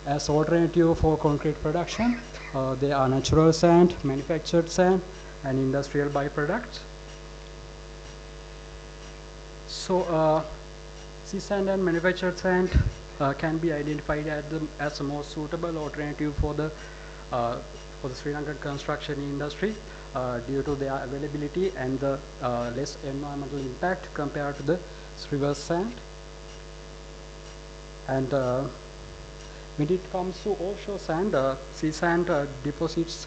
as alternative for concrete production. They are natural sand, manufactured sand, and industrial byproducts. So sea sand and manufactured sand can be identified as the most suitable alternative for the Sri Lankan construction industry due to their availability and the less environmental impact compared to the river sand. And when it comes to offshore sand, sea sand deposits,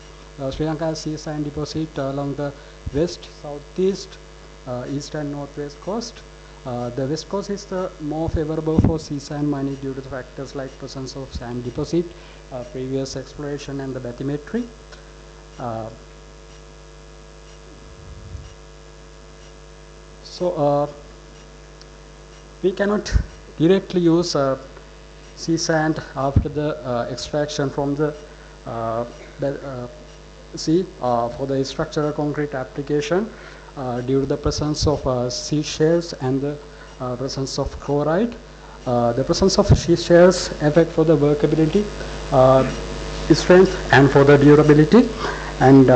Sri Lanka has sea sand deposit along the west, southeast, east and northwest coast. The west coast is the more favorable for sea sand mining due to the factors like presence of sand deposit, previous exploration, and the bathymetry. So we cannot directly use sea sand after the extraction from the sea for the structural concrete application due to the presence of seashells and the presence of chloride. The presence of seashells affect for the workability, strength, and for the durability, and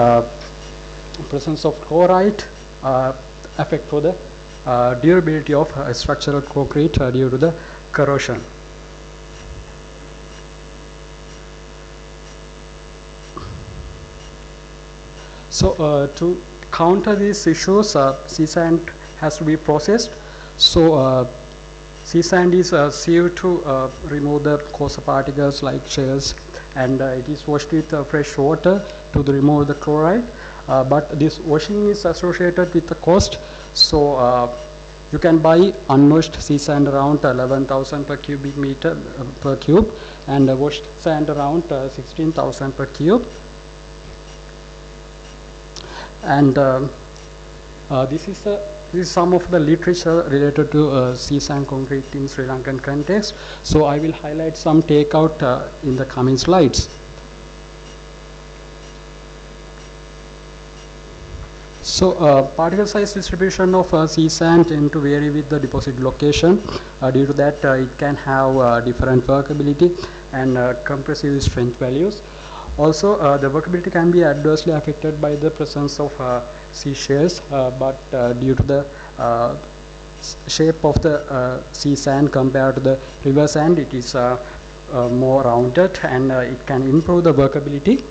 presence of chloride affect for the durability of structural concrete due to the corrosion. So to counter these issues, sea sand has to be processed. So sea sand is sieved to remove the coarser particles like shells, and it is washed with fresh water to remove the chloride. But this washing is associated with the cost. So you can buy unwashed sea sand around 11,000 per cubic meter per cube, and washed sand around 16,000 per cube. And This is some of the literature related to sea sand concrete in Sri Lankan context. So I will highlight some takeout in the coming slides. So particle size distribution of sea sand tend to vary with the deposit location. Due to that, it can have different workability and compressive strength values. Also, the workability can be adversely affected by the presence of sea shares, but due to the shape of the sea sand compared to the river sand, it is more rounded and it can improve the workability.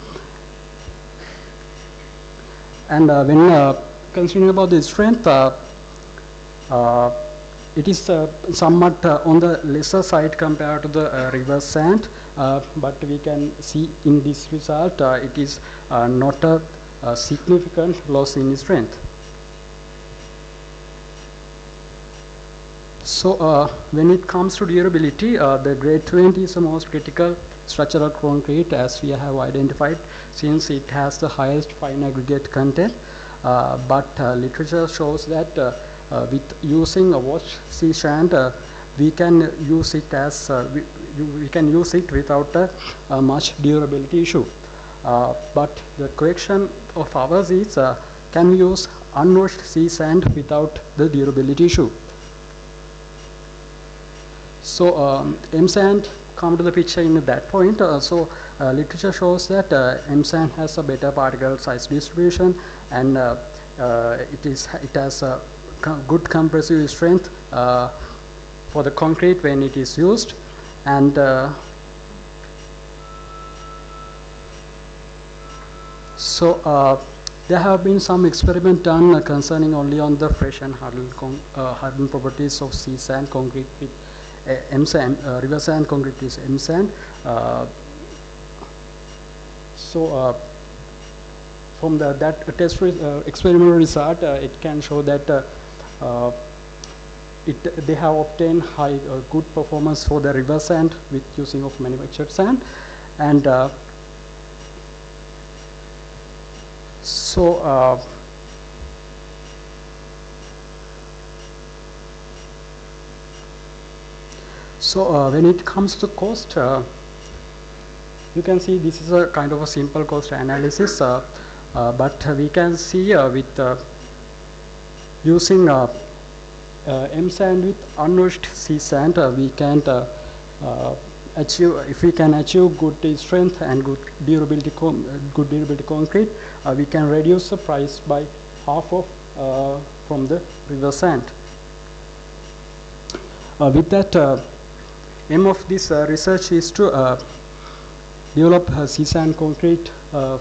And when considering about the strength, it is somewhat on the lesser side compared to the river sand, but we can see in this result it is not a significant loss in strength. So when it comes to durability, the grade 20 is the most critical structural concrete, as we have identified, since it has the highest fine aggregate content. But literature shows that with using a washed sea sand, we can use it as we can use it without a much durability issue. But the correction of ours is can we use unwashed sea sand without the durability issue? So M sand come to the picture in that point. Literature shows that M sand has a better particle size distribution, and it has a good compressive strength for the concrete when it is used. And there have been some experiments done concerning only on the fresh and hardened properties of sea sand concrete with M sand. River sand concrete is M sand. From that test experimental result, it can show that they have obtained good performance for the river sand with using of manufactured sand. And when it comes to cost, you can see this is a kind of a simple cost analysis, but we can see with using M sand with unwashed sea sand, we can achieve, if we can achieve good strength and good durability concrete, we can reduce the price by half of from the river sand. With that, aim of this research is to develop sea sand concrete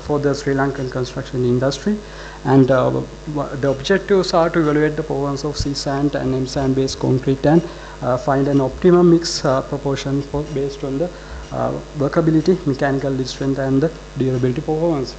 for the Sri Lankan construction industry, and the objectives are to evaluate the performance of sea sand and M sand based concrete and find an optimum mix proportion based on the workability, mechanical strength and the durability performance.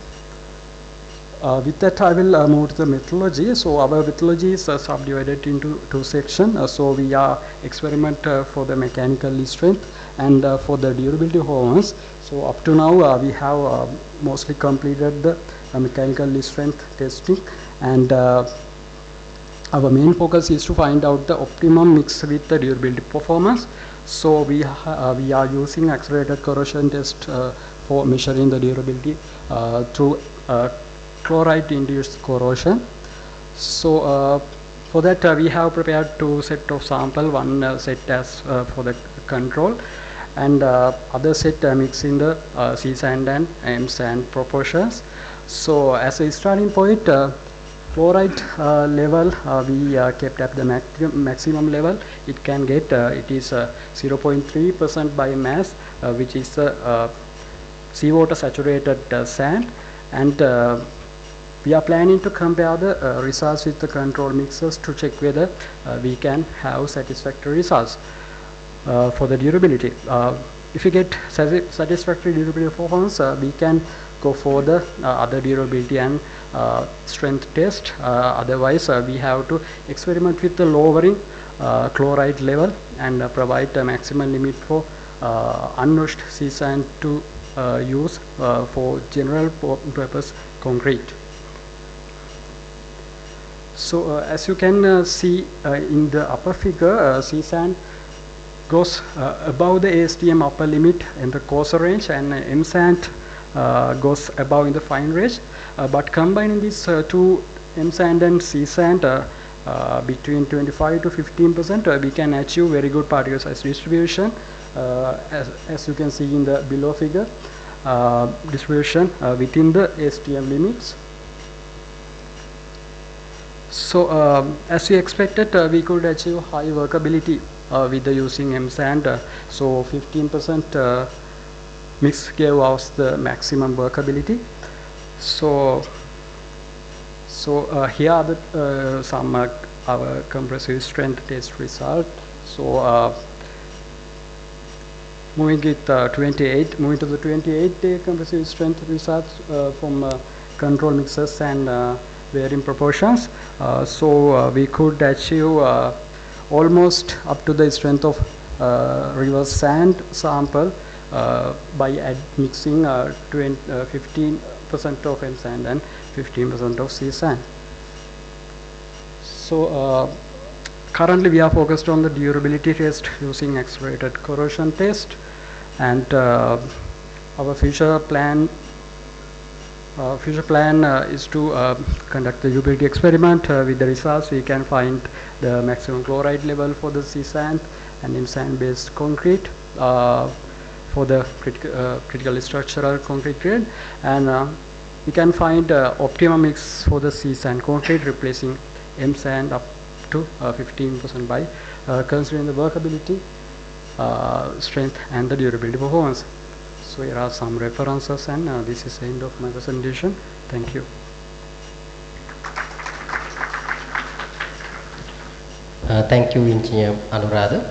With that, I will move to the methodology. So our methodology is subdivided into two sections. So we are experiment for the mechanical strength and for the durability performance. So up to now we have mostly completed the mechanical strength testing, and our main focus is to find out the optimum mix with the durability performance. So we are using accelerated corrosion test for measuring the durability through chloride induced corrosion. So for that we have prepared two set of sample, one set as for the control, and other set mixing the sea sand and M sand proportions. So as a starting point, chloride level we kept at the maximum level. It can get it is 0.3% by mass, which is seawater saturated sand, and we are planning to compare the results with the control mixes to check whether we can have satisfactory results for the durability. If we get satisfactory durability performance, we can go for the other durability and strength test. Otherwise, we have to experiment with the lowering chloride level and provide a maximum limit for unwashed sea sand to use for general purpose concrete. So as you can see in the upper figure, sea sand goes above the ASTM upper limit in the coarser range, and M sand goes above in the fine range. But combining these two, M sand and sea sand, between 25 to 15%, we can achieve very good particle size distribution, as you can see in the below figure, distribution within the ASTM limits. So as we expected, we could achieve high workability with the using M sand. So 15% mix gave us the maximum workability. So here are the some our compressive strength test result. So moving to the 28-day compressive strength results from control mixes and varying proportions. So we could achieve almost up to the strength of reverse sand sample by mixing 15% of M sand and 15% of sea sand. So currently we are focused on the durability test using accelerated corrosion test, and our future plan is to conduct the usability experiment. With the results, we can find the maximum chloride level for the sea sand and M sand based concrete for the critical structural concrete grade, and we can find optimum mix for the sea sand concrete, replacing M sand up to 15% by considering the workability, strength, and the durability performance. So here are some references, and this is the end of my presentation. Thank you. Thank you, Engineer Anuradha.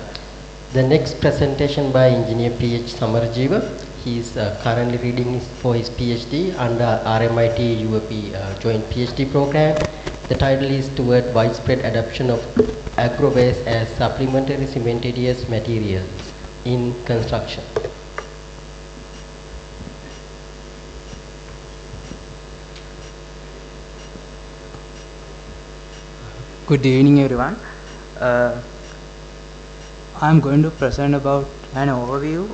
The next presentation by Engineer P.H. Samarjeeva. He is currently reading for his PhD under RMIT UAP joint PhD program. The title is Toward Widespread Adoption of Agro-waste as Supplementary Cementitious Materials in Construction. Good evening, everyone. I am going to present about an overview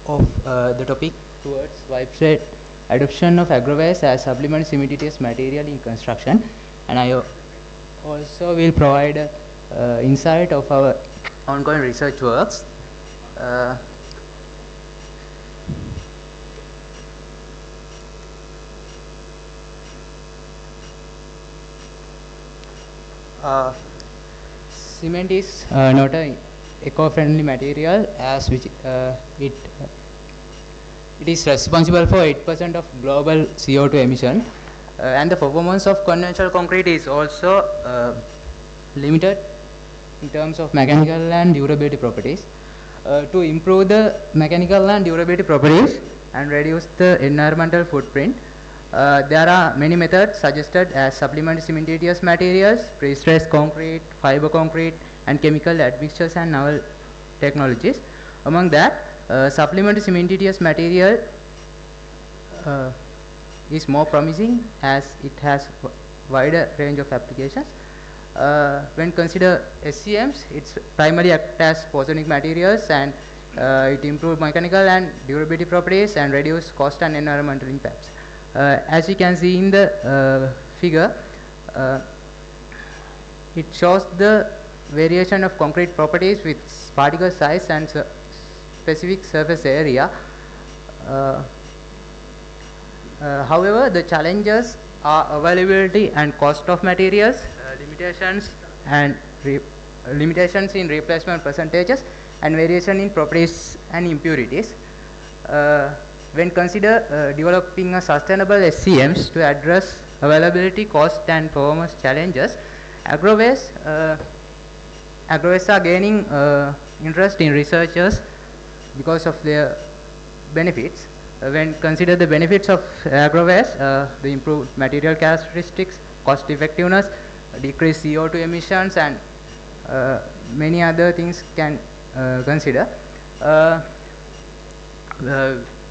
of the topic towards widespread adoption of agro-waste as supplementary cementitious material in construction, and I also will provide insight of our ongoing research works. Cement is not an eco-friendly material, as which it is responsible for 8% of global CO2 emission, and the performance of conventional concrete is also limited in terms of mechanical and durability properties. To improve the mechanical and durability properties and reduce the environmental footprint, there are many methods suggested as supplementary cementitious materials, pre-stressed concrete, fiber concrete, and chemical admixtures and novel technologies. Among that, supplementary cementitious material is more promising as it has wider range of applications. When consider SCMs, it's primarily act as pozzonic materials, and it improves mechanical and durability properties and reduce cost and environmental impacts. As you can see in the figure, it shows the variation of concrete properties with particle size and specific surface area. However, the challenges are availability and cost of materials, limitations in replacement percentages, and variation in properties and impurities. When consider developing a sustainable SCMs to address availability, cost, and performance challenges, agro-waste are gaining interest in researchers because of their benefits. When consider the benefits of agro-waste, the improved material characteristics, cost effectiveness, decreased CO2 emissions, and many other things can consider.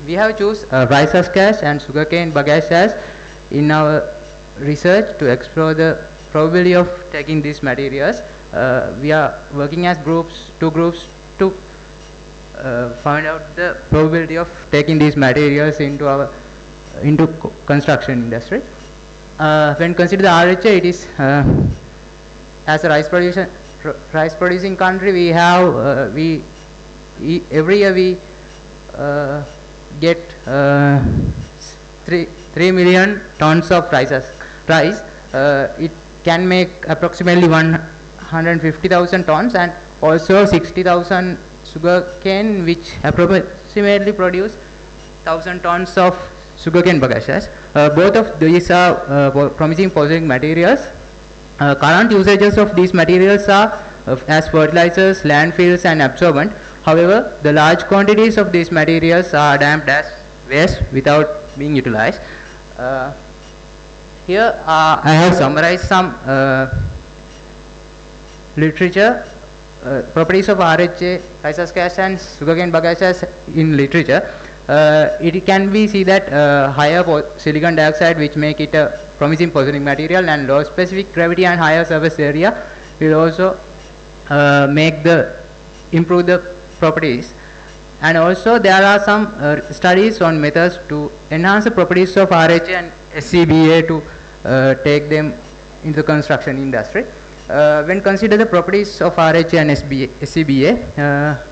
We have choose rice husk ash and sugarcane bagasse ash in our research to explore the probability of taking these materials. We are working as two groups to find out the probability of taking these materials into construction industry. When consider the RHA, it is as a rice producing country, we have every year we get 3 million tons of rice. It can make approximately 150,000 tons, and also 60,000 sugar cane, which approximately produce 1,000 tons of sugarcane bagashas. Both of these are promising phosphoric materials. Current usages of these materials are as fertilizers, landfills and absorbent. However, the large quantities of these materials are dumped as waste without being utilized. Here I have summarized some literature, properties of RHA, rice cash and sugarcane bagashas in literature. It can be see that higher silicon dioxide, which make it a promising phosphoric material, and low specific gravity and higher surface area will also improve the properties. And also there are some studies on methods to enhance the properties of RHA and SCBA to take them into the construction industry. When consider the properties of RHA and SCBA,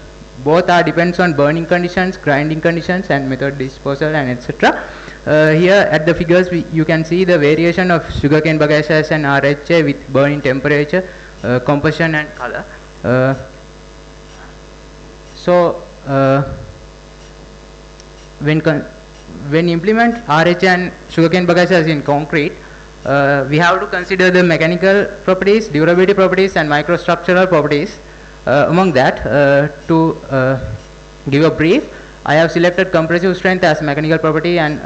both are depends on burning conditions, grinding conditions and method disposal and etc. Here at the figures you can see the variation of sugarcane bagashas and RHA with burning temperature, composition and color. When implement RHA and sugarcane bagashas in concrete, we have to consider the mechanical properties, durability properties and microstructural properties. Among that, to give a brief, I have selected compressive strength as mechanical property and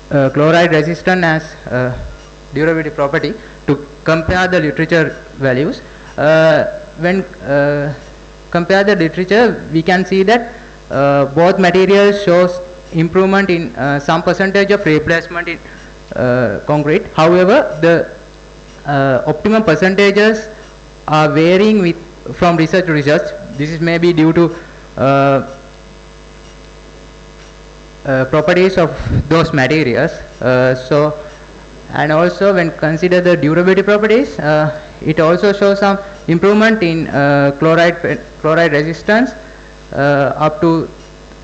chloride resistance as durability property to compare the literature values. When compare the literature, we can see that both materials shows improvement in some percentage of replacement in concrete. However, the optimum percentages are varying from research to research. This is maybe due to properties of those materials. And also when consider the durability properties, it also shows some improvement in chloride resistance up to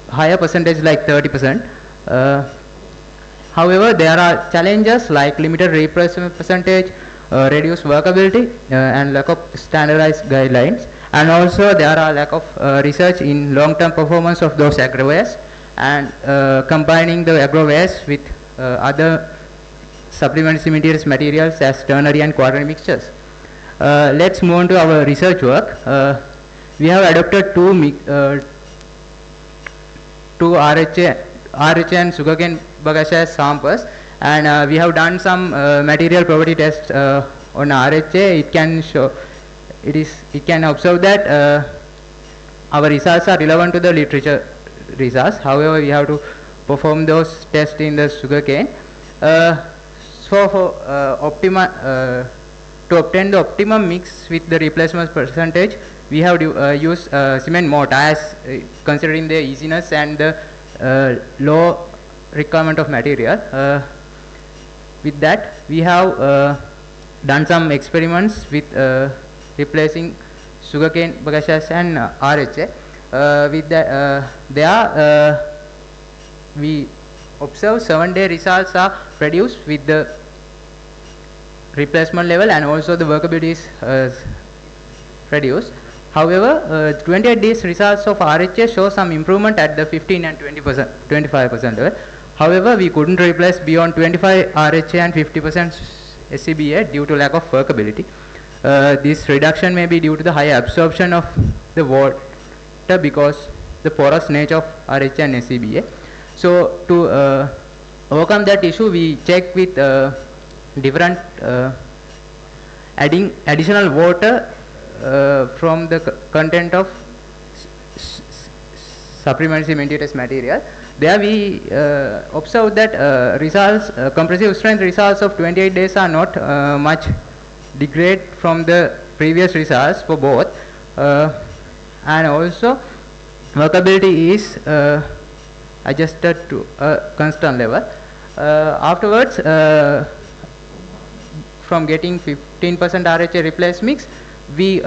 higher percentage like 30%. However, there are challenges like limited replacement percentage, reduced workability and lack of standardized guidelines, and also there are lack of research in long-term performance of those agrowares and combining the agrowares with other supplementary materials as ternary and quaternary mixtures. Let's move on to our research work. We have adopted two RHA and sugarcane bagashas samples, and we have done some material property tests on RHA. It can observe that our results are relevant to the literature results. However, we have to perform those tests in the sugarcane. To obtain the optimum mix with the replacement percentage, we have used cement mortar as considering the easiness and the low requirement of material. With that, we have done some experiments with replacing sugarcane bagashas and RHA. With that, we observe 7-day results are produced with the replacement level, and also the workability is reduced. However, 28 days results of RHA show some improvement at the 15 and 25% level. However, we couldn't replace beyond 25 RHA and 50% SCBA due to lack of workability. This reduction may be due to the high absorption of the water because the porous nature of RHA and SCBA. So to overcome that issue, we check with different adding additional water from the content of supplementary cementitious material. There we observed that compressive strength results of 28 days are not much degrade from the previous results for both, and also workability is adjusted to a constant level. Afterwards, from getting 15% RHA replace mix, we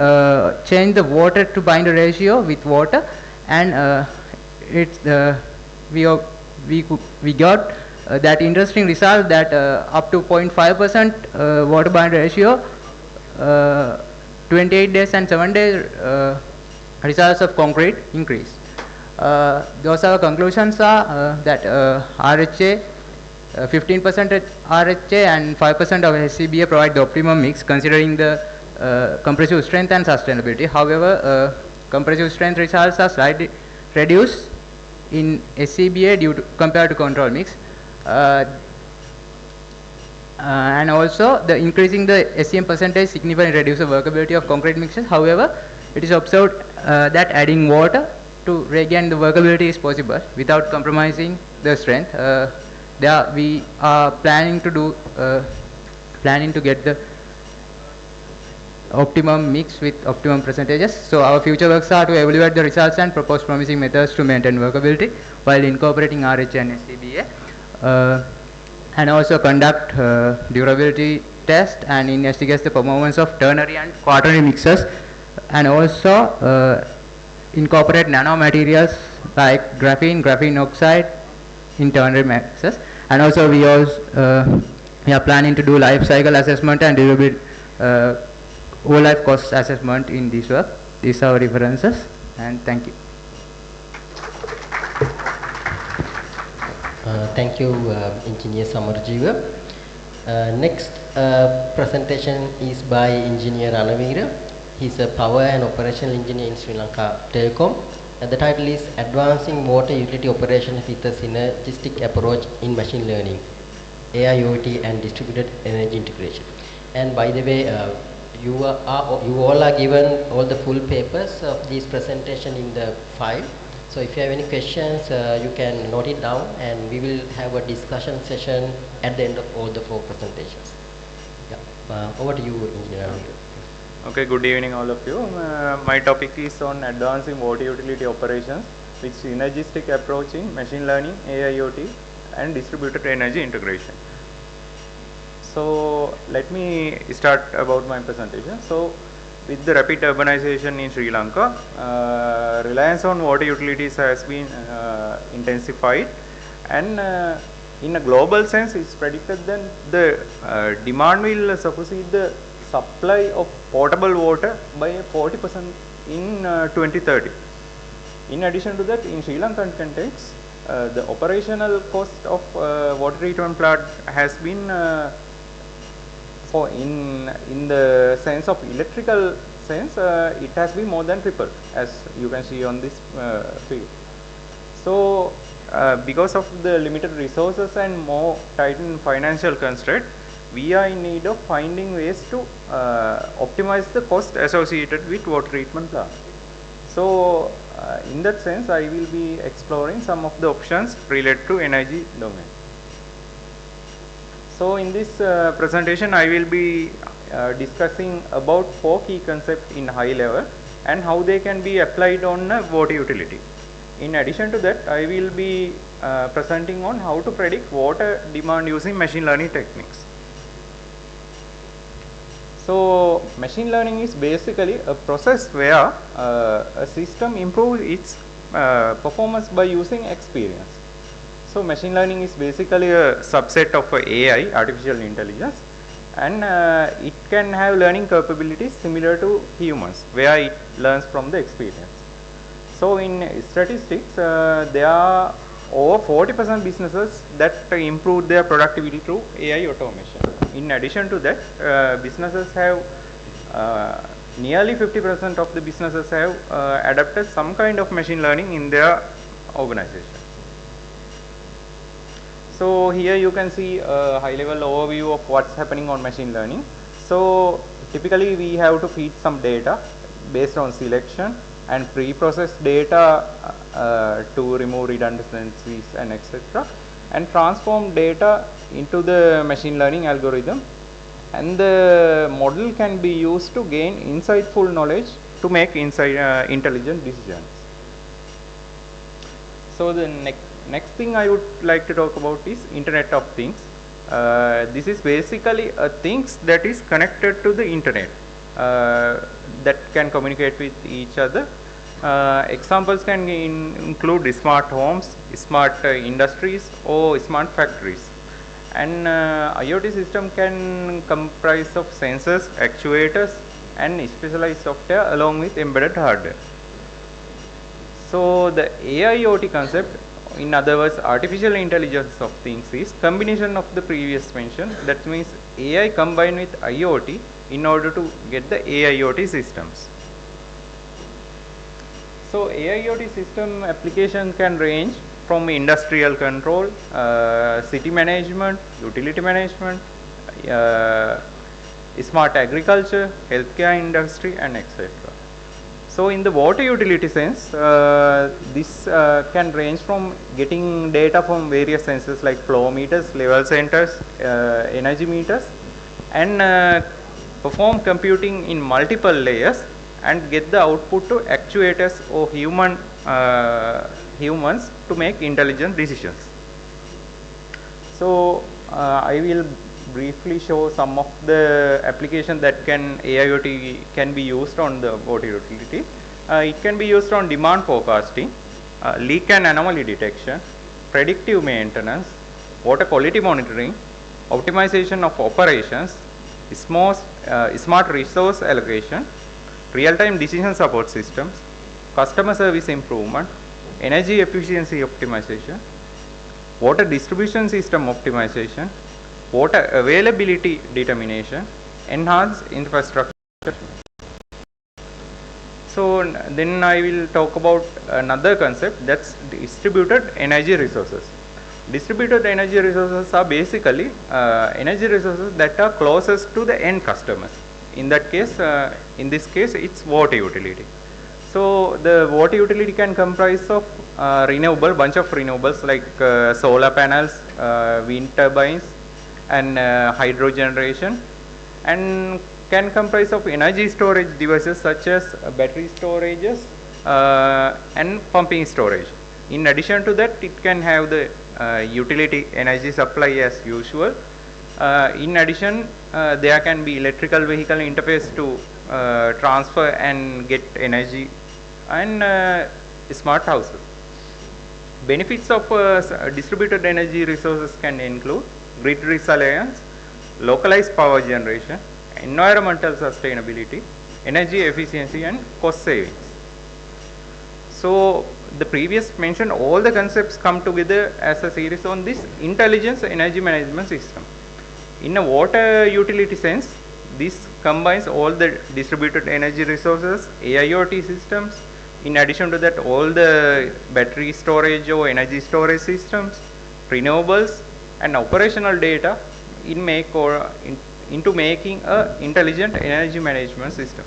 change the water to binder ratio with water, and we got that interesting result that up to 0.5% water binder ratio, 28 days and 7 days results of concrete increase. Those our conclusions are that RHA, 15% RHA and 5% of SCBA provide the optimum mix considering the compressive strength and sustainability. However, compressive strength results are slightly reduced in SCBA compared to control mix. And also the increasing the SCM percentage significantly reduce the workability of concrete mixes. However, it is observed that adding water to regain the workability is possible without compromising the strength. There we are planning to get the optimum mix with optimum percentages. So our future works are to evaluate the results and propose promising methods to maintain workability while incorporating RH and SCBA, and also conduct durability test and investigate the performance of ternary and quaternary mixes, and also incorporate nanomaterials like graphene oxide in ternary mixes. And also we are planning to do life cycle assessment and durability whole life cost assessment in this work. These are our references, and thank you. Thank you, Engineer Samarjeeva. Next presentation is by Engineer Anavira. He's a power and operational engineer in Sri Lanka Telecom. And the title is Advancing Water Utility Operations with a Synergistic Approach in Machine Learning, AIoT and Distributed Energy Integration. And by the way, you all are given all the full papers of this presentation in the file. So if you have any questions, you can note it down, and we will have a discussion session at the end of all the 4 presentations. Yeah. Over to you, Engineer. Okay, good evening all of you. My topic is on advancing water utility operations with synergistic approach in machine learning, AIoT and distributed energy integration. So let me start about my presentation. So with the rapid urbanization in Sri Lanka, reliance on water utilities has been intensified, and in a global sense it's predicted that the demand will supersede the supply of potable water by 40% in 2030. In addition to that, in Sri Lankan context, the operational cost of water treatment plant has been in the sense of electrical sense, it has been more than triple, as you can see on this figure. So because of the limited resources and more tightened financial constraint, we are in need of finding ways to optimize the cost associated with water treatment plant. So in that sense, I will be exploring some of the options related to energy domain. So in this presentation, I will be discussing about 4 key concepts in high level and how they can be applied on water utility. In addition to that, I will be presenting on how to predict water demand using machine learning techniques. So machine learning is basically a process where a system improves its performance by using experience. So machine learning is basically a subset of AI, artificial intelligence, and it can have learning capabilities similar to humans, where it learns from the experience. So in statistics, there are over 40% businesses that improve their productivity through AI automation. In addition to that, businesses have nearly 50% of the businesses have adopted some kind of machine learning in their organization. So here you can see a high level overview of what's happening on machine learning. So typically we have to feed some data based on selection, and pre-process data to remove redundancies and etc., and transform data into the machine learning algorithm, and the model can be used to gain insightful knowledge to make intelligent decisions. So the next thing I would like to talk about is Internet of Things. This is basically things that is connected to the internet, that can communicate with each other. Examples can include smart homes, smart industries, or smart factories. And IoT system can comprise of sensors, actuators, and specialized software along with embedded hardware. So the AIoT concept, in other words artificial intelligence of things, is combination of the previous mentioned. That means AI combined with IoT in order to get the AIoT systems. So AIoT system application can range from industrial control, city management, utility management, smart agriculture, healthcare industry, and etc. So in the water utility sense, this can range from getting data from various sensors like flow meters, level sensors, energy meters, and perform computing in multiple layers and get the output to actuators or humans to make intelligent decisions. So I will briefly show some of the applications that AIoT can be used on the water utility. It can be used on demand forecasting, leak and anomaly detection, predictive maintenance, water quality monitoring, optimization of operations, smart resource allocation, real-time decision support systems, customer service improvement, energy efficiency optimization, water distribution system optimization, water availability determination, enhanced infrastructure. So then I will talk about another concept, that's distributed energy resources. Distributed energy resources are basically energy resources that are closest to the end customers. In that case, in this case, it's water utility. So the water utility can comprise of bunch of renewables like solar panels, wind turbines, and hydro generation, and can comprise of energy storage devices such as battery storages and pumping storage. In addition to that, it can have the utility energy supply as usual. In addition, there can be electrical vehicle interface to transfer and get energy, and smart houses. Benefits of distributed energy resources can include grid resilience, localized power generation, environmental sustainability, energy efficiency, and cost savings. So the previous mentioned all the concepts come together as a series on this intelligence energy management system. In a water utility sense, this combines all the distributed energy resources, AIoT systems. In addition to that, all the battery storage or energy storage systems, renewables, and operational data into making a intelligent energy management system.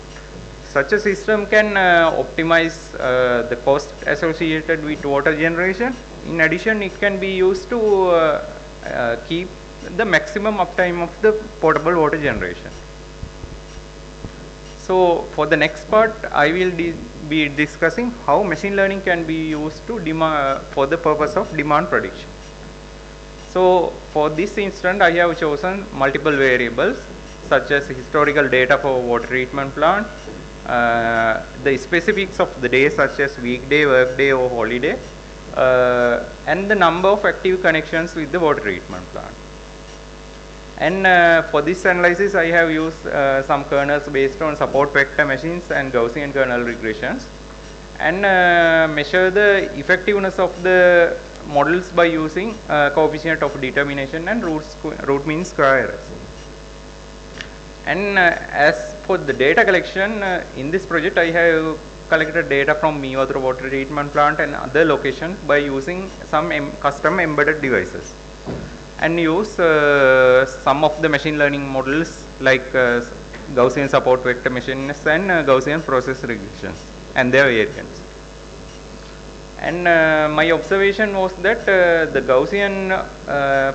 Such a system can optimize the cost associated with water generation. In addition, it can be used to keep the maximum uptime of the potable water generation. So for the next part, I will be discussing how machine learning can be used to for the purpose of demand prediction. So for this instance, I have chosen multiple variables such as historical data for water treatment plant, the specifics of the day such as weekday, workday, or holiday, and the number of active connections with the water treatment plant. And for this analysis, I have used some kernels based on support vector machines and Gaussian kernel regressions, and measure the effectiveness of the models by using coefficient of determination and root mean square errors. And as for the data collection, in this project I have collected data from Meewathura water treatment plant and other locations by using some custom embedded devices, and use some of the machine learning models like Gaussian support vector machines and Gaussian process regressions and their variants. And my observation was that the Gaussian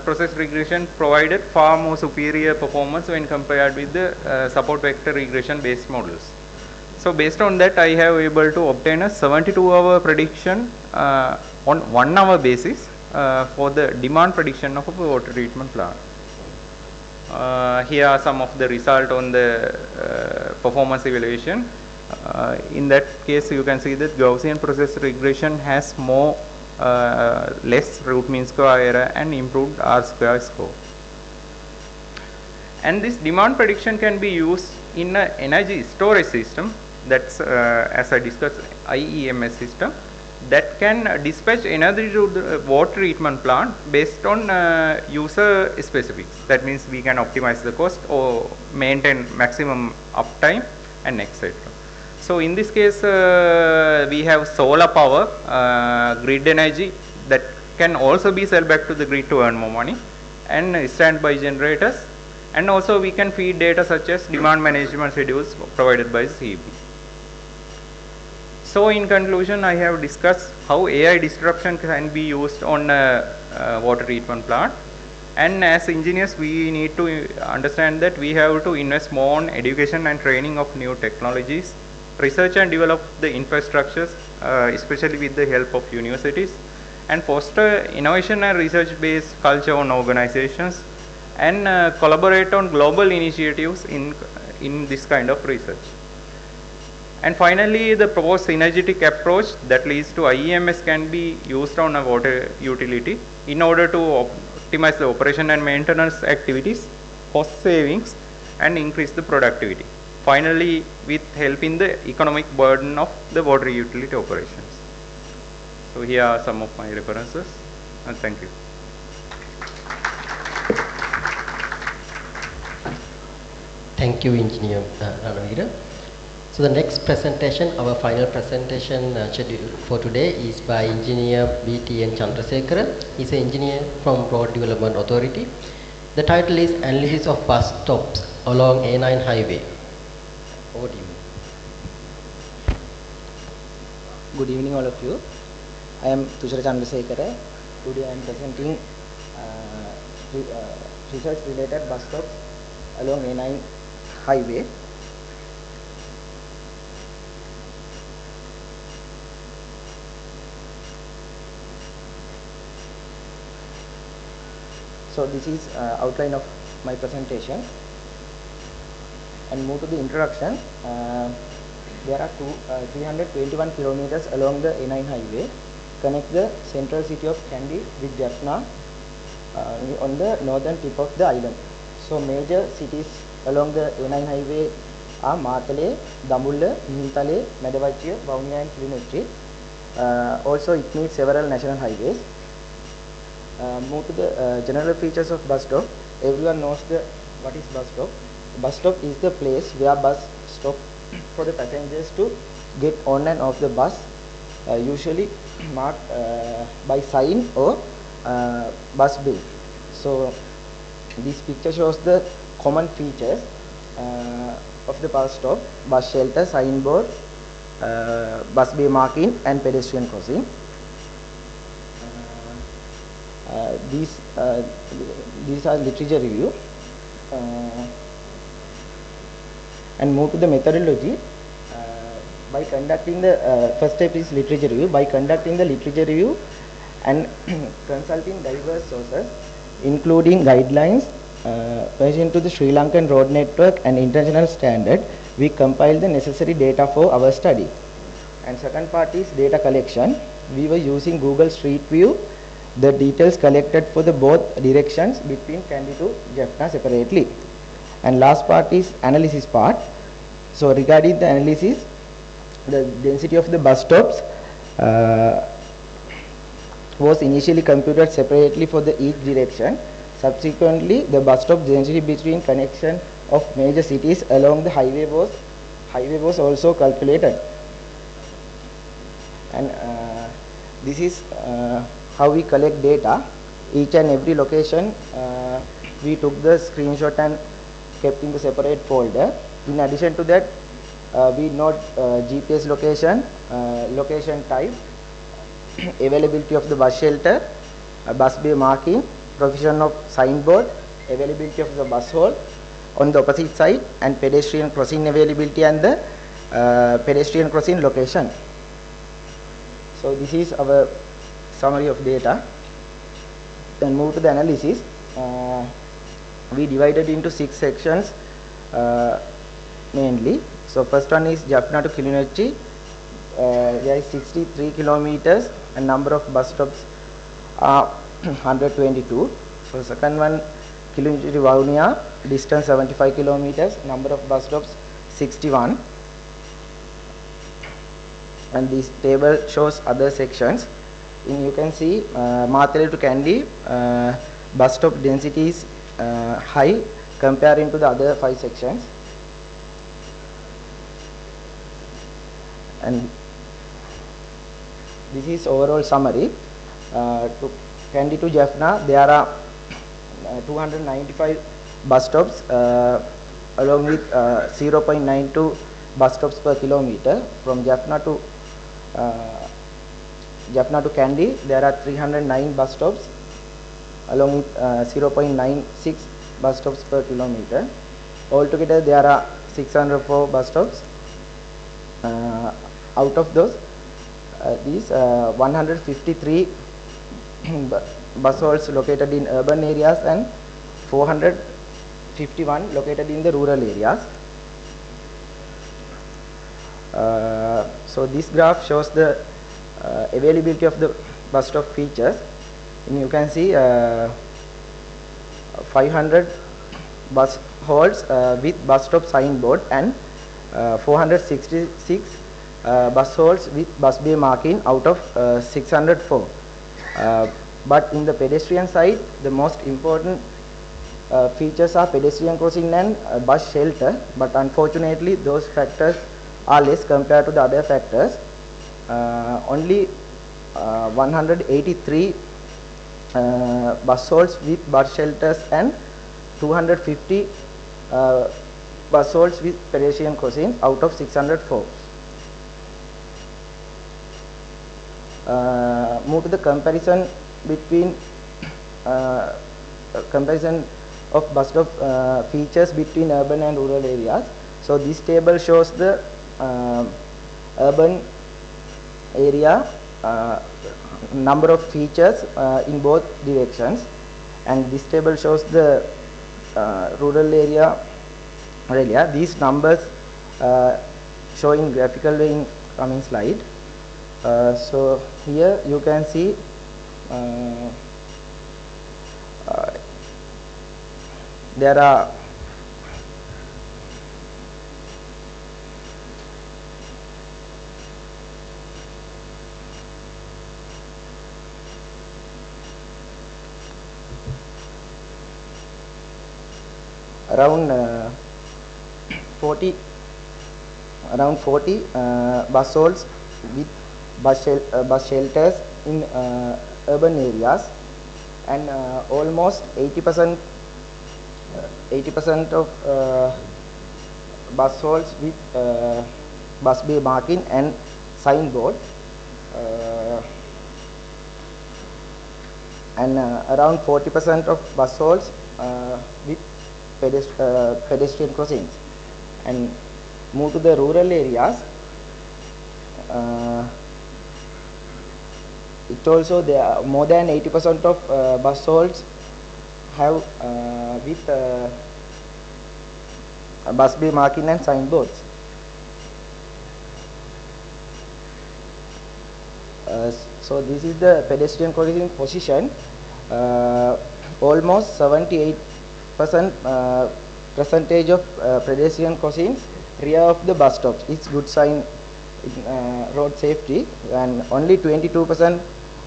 process regression provided far more superior performance when compared with the support vector regression based models. So based on that, I have able to obtain a 72-hour prediction on 1 hour basis for the demand prediction of a water treatment plant. Here are some of the result on the performance evaluation. In that case, you can see that Gaussian process regression has more less root mean square error and improved R square score. And this demand prediction can be used in an energy storage system, that's as I discussed, IEMS system, that can dispatch energy to the water treatment plant based on user specifics. That means we can optimize the cost or maintain maximum uptime and etc. So in this case, we have solar power, grid energy that can also be sold back to the grid to earn more money, and standby generators, and also we can feed data such as demand management schedules provided by CEB. So in conclusion, I have discussed how AI disruption can be used on water treatment plant, and as engineers we need to understand that we have to invest more on education and training of new technologies, research and develop the infrastructures, especially with the help of universities, and foster innovation and research based culture on organizations, and collaborate on global initiatives in this kind of research. And finally, the proposed synergetic approach that leads to IEMS can be used on a water utility in order to optimize the operation and maintenance activities, cost savings, and increase the productivity. Finally, with help in the economic burden of the water utility operations. So here are some of my references, and thank you. Thank you, Engineer Ranavira. So the next presentation, our final presentation scheduled for today is by Engineer B.T.N. Chandrasekhara. He's an engineer from Road Development Authority. The title is Analysis of Bus Stops Along A9 Highway. Over to you. Good evening, all of you. I am Tushar Chandrasekhara. Today I am presenting research related bus stops along A9 highway. So this is outline of my presentation, and move to the introduction. There are 321 kilometers along the A9 highway, connect the central city of Kandy with Jaffna on the northern tip of the island. So major cities along the A9 highway are Matale, Dambulla, Mintale, Medavachiya, Vaunia and Kilinotri. Also it meets several national highways. Move to the general features of bus stop. Everyone knows what is bus stop. Bus stop is the place where bus stop for the passengers to get on and off the bus, usually marked by sign or bus bay. So this picture shows the common features of the bus stop: bus shelter, signboard, bus bay marking and pedestrian crossing. These are literature review, and move to the methodology. By conducting the first step is literature review. By conducting the literature review and consulting diverse sources, including guidelines pertaining to the Sri Lankan road network and international standard, we compile the necessary data for our study. And second part is data collection. We were using Google Street View, the details collected for the both directions between Kandy to Jaffna separately. And last part is analysis part. So regarding the analysis, the density of the bus stops was initially computed separately for the each direction. Subsequently, the bus stop density between connection of major cities along the highway was also calculated. And this is how we collect data. Each and every location we took the screenshot and kept in the separate folder. In addition to that, we note GPS location, location type, availability of the bus shelter, bus bay marking, provision of signboard, availability of the bus hall on the opposite side, and pedestrian crossing availability and the pedestrian crossing location. So this is our summary of data. Then move to the analysis. We divided into 6 sections mainly. So first one is Jaffna to Kilinochchi. There is 63 kilometers and number of bus stops are 122. So second one, Kilinochchi to Vaunia, distance 75 kilometers, number of bus stops 61. And this table shows other sections. You can see Mathele to Kandy, bus stop density is high comparing to the other 5 sections. And this is overall summary. To Kandy to Jaffna, there are 295 bus stops along with 0.92 bus stops per kilometer. From Jaffna to Kandy, there are 309 bus stops along with 0.96 bus stops per kilometer. Altogether, there are 604 bus stops. Out of those, these 153 bus halls located in urban areas and 451 located in the rural areas. So this graph shows the availability of the bus stop features. And you can see 500 bus halls with bus stop signboard and 466 bus halls with bus bay marking out of 604. But in the pedestrian side, the most important features are pedestrian crossing and bus shelter, but unfortunately those factors are less compared to the other factors. Only 183 bus halls with bus shelters and 250 bus halls with pedestrian crossing out of 604. Move to the comparison between comparison of bus stop features between urban and rural areas. So this table shows the urban area number of features in both directions, and this table shows the rural area. These numbers showing graphical way in coming slide. So here you can see there are around 40 bus halls with bus shelters in urban areas, and almost 80% of bus halls with bus bay marking and signboard, and around 40% of bus halls with pedestrian crossings. And move to the rural areas. It also there are more than 80% of bus halls have with bus bay marking and signboards. So this is the pedestrian crossing position. Almost 78% percentage of pedestrian crossings rear of the bus stops. It's good sign in road safety, and only 22%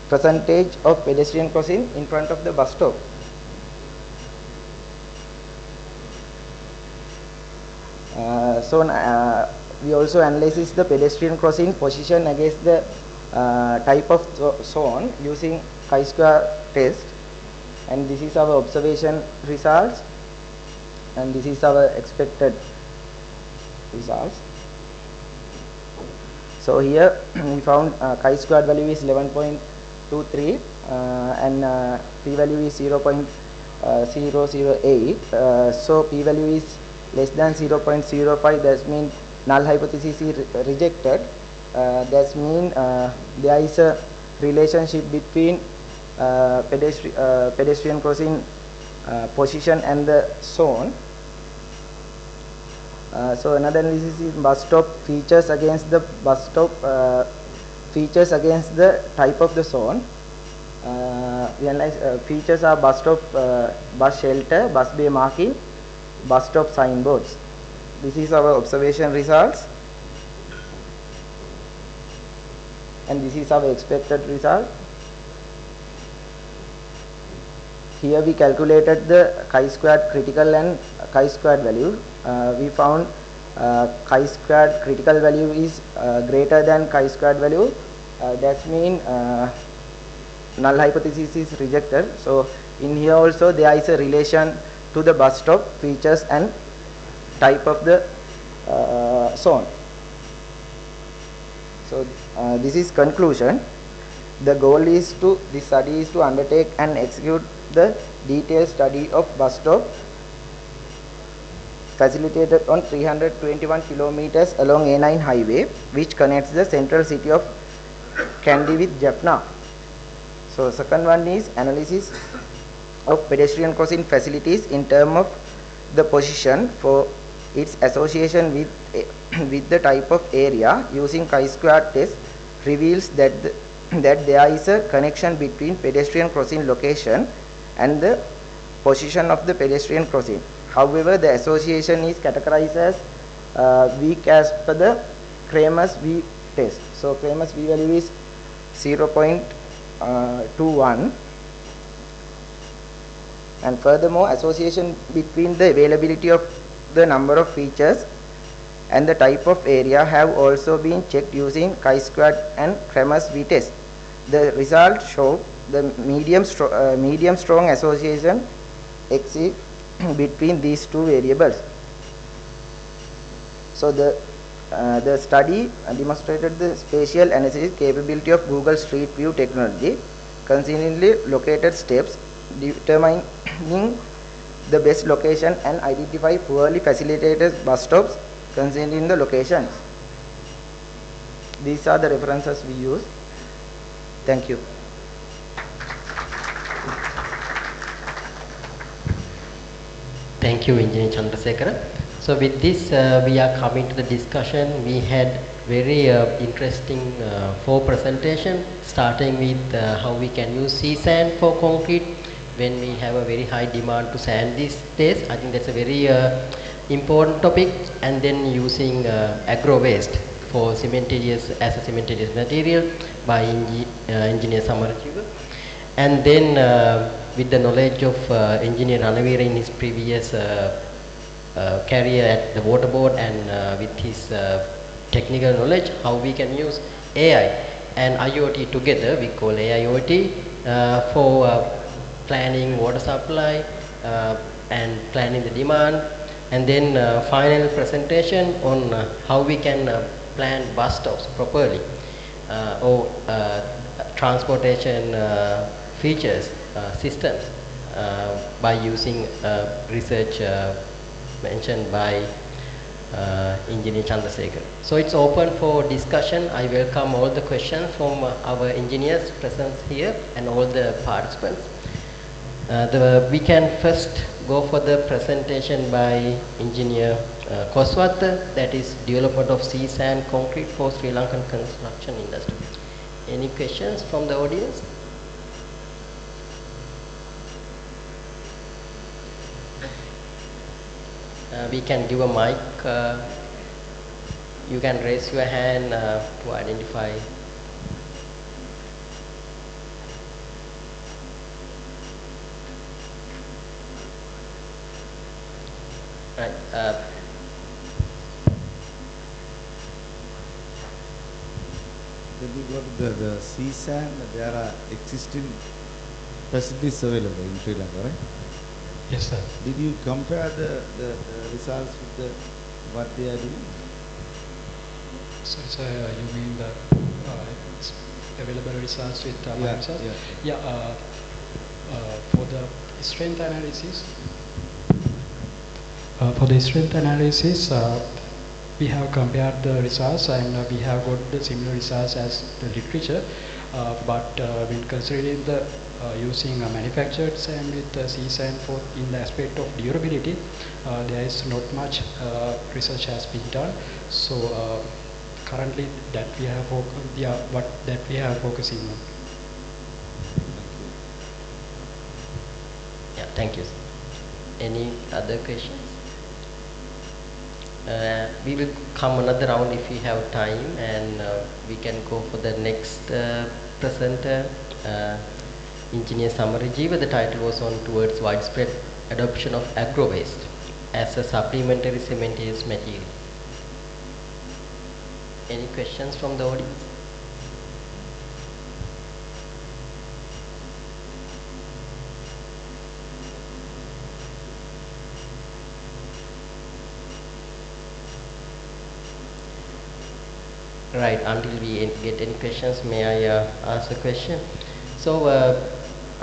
percentage of pedestrian crossing in front of the bus stop. We also analyze the pedestrian crossing position against the type of zone using chi-square test, and this is our observation results, and this is our expected results. So here we found chi-squared value is 11.23 and p-value is 0.008. So p-value is less than 0.05. That means null hypothesis is rejected. That means there is a relationship between pedestrian crossing position and the zone. So another analysis is bus stop features against the bus stop features against the type of the zone. We analyze features are bus stop, bus shelter, bus bay marking, bus stop signboards. This is our observation results, and this is our expected result. Here we calculated the chi-squared critical and chi-squared value. We found chi-squared critical value is greater than chi-squared value. That means null hypothesis is rejected. So in here also there is a relation to the bus stop features and type of the zone. So this is conclusion. The goal is to this study is to undertake and execute the detailed study of bus stop facilitated on 321 kilometers along A9 highway, which connects the central city of Kandy with Jaffna. So second one is analysis of pedestrian crossing facilities in terms of the position for its association with the type of area using chi-square test reveals that there is a connection between pedestrian crossing location and the position of the pedestrian crossing. However, the association is categorized as weak as per the Kramer's V test. So Kramer's V value is 0.21, and furthermore association between the availability of the number of features and the type of area have also been checked using chi-squared and Kramer's V test. The results show the medium strong association exists between these two variables. So the study demonstrated the spatial analysis capability of Google Street View technology, conveniently located steps, determining the best location and identify poorly facilitated bus stops considering the locations. These are the references we use. Thank you. Thank you, Engineer Chandrasekhara. So with this, we are coming to the discussion. We had very interesting 4 presentations, starting with how we can use sea sand for concrete when we have a very high demand to sand these days. I think that's a very important topic. And then using agro waste for cementitious as a cementitious material by Engineer Samarajiva. And then with the knowledge of Engineer Ranavira in his previous career at the water board, and with his technical knowledge, how we can use AI and IoT together. We call AIoT for planning water supply and planning the demand. And then final presentation on how we can plan bus stops properly or transportation features systems by using research mentioned by Engineer Chandrasekhara. So it's open for discussion. I welcome all the questions from our engineers present here and all the participants. We can first go for the presentation by Engineer Koswatha, that is development of sea sand concrete for Sri Lankan construction industry. Any questions from the audience? We can give a mic. You can raise your hand to identify. Right. When we go to the sea sand, there are existing facilities available in Sri Lanka, right? Yes, sir. Did you compare the results with what they are doing? So you mean the available results with my results? Yeah. For the strength analysis, we have compared the results and we have got the similar results as the literature. But when considering the using manufactured sand with sea sand for in the aspect of durability, there is not much research has been done. So currently that we have focusing on. Yeah, thank you. Any other questions? We will come another round if we have time, and we can go for the next presenter, Engineer Samarajiva. The title was on towards widespread adoption of agro waste as a supplementary cementitious material. Any questions from the audience? Right, until we get any questions, may I ask a question? So,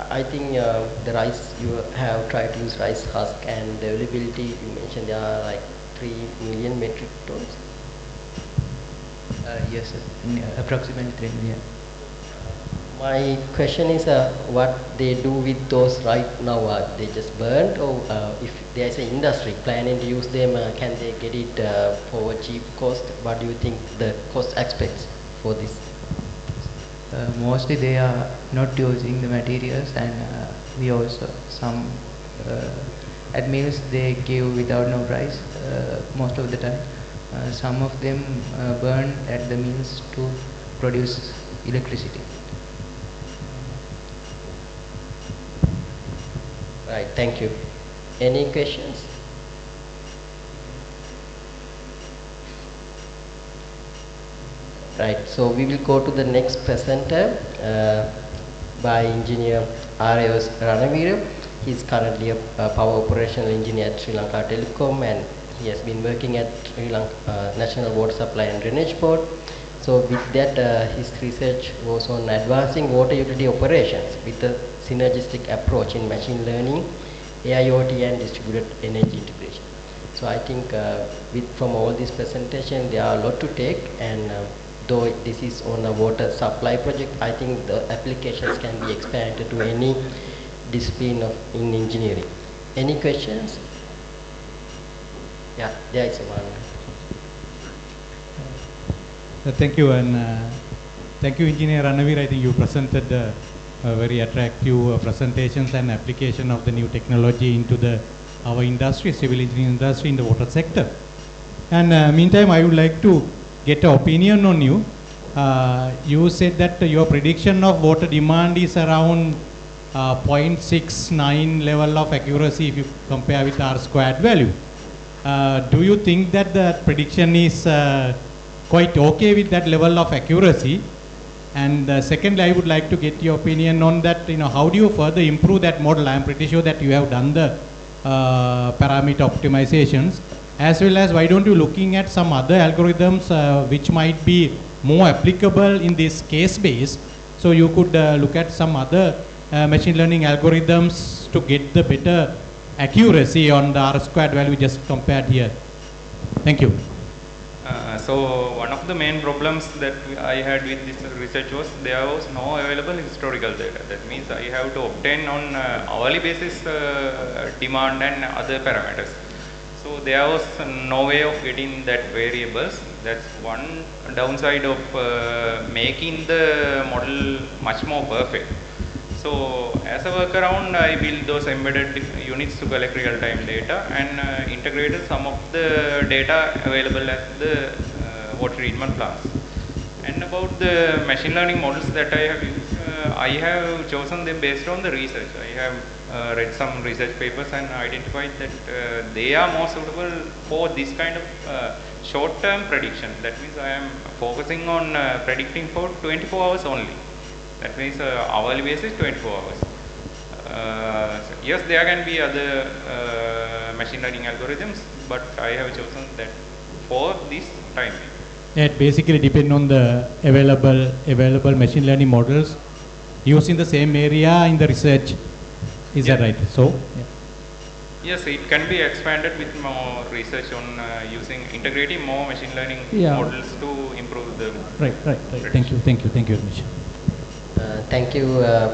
I think the rice, you have tried to use rice husk, and the availability, you mentioned there are like 3 million metric tons? Yes, sir. Approximately 3 million. My question is what they do with those right now. Are they just burnt, or if there is an industry planning to use them, can they get it for a cheap cost? What do you think the cost aspects for this? Mostly they are not using the materials, and we also some at mills they give without no price most of the time. Some of them burn at the mills to produce electricity. Right, thank you. Any questions? Right, so we will go to the next presenter by Engineer R.A.S. Ranavira. He is currently a power operational engineer at Sri Lanka Telecom, and he has been working at Sri Lanka National Water Supply and Drainage Board. So with that, his research was on advancing water utility operations with a synergistic approach in machine learning, AIoT, and distributed energy integration. So I think from all this presentation, there are a lot to take, and though this is on a water supply project, I think the applications can be expanded to any discipline in engineering. Any questions? Yeah, there is one. Thank you, and thank you, Engineer Ranavir. I think you presented very attractive presentations and application of the new technology into our industry, civil engineering industry in the water sector. And meantime, I would like to get an opinion on you. You said that your prediction of water demand is around 0.69 level of accuracy if you compare with R squared value. Do you think that the prediction is quite okay with that level of accuracy? And secondly, I would like to get your opinion on that. How do you further improve that model? I am pretty sure that you have done the parameter optimizations, as well as why don't you looking at some other algorithms which might be more applicable in this case base? So you could look at some other machine learning algorithms to get the better accuracy on the R squared value just compared here. Thank you. So one of the main problems that I had with this research was there was no available historical data. That means I have to obtain on hourly basis demand and other parameters. So there was no way of getting that variables. That's one downside of making the model much more perfect. So as a workaround, I built those embedded units to collect real-time data and integrated some of the data available at the water treatment plants. And about the machine learning models that I have used, I have chosen them based on the research. I have read some research papers and identified that they are more suitable for this kind of short-term prediction. That means I am focusing on predicting for 24 hours only. That means hourly basis 24 hours. Yes, there can be other machine learning algorithms, but I have chosen that for this time. It basically depends on the available machine learning models used in the same area in the research. Is that right? So, yeah. Yes, it can be expanded with more research on integrating more machine learning models to improve the. Right. Thank you very much. Thank you,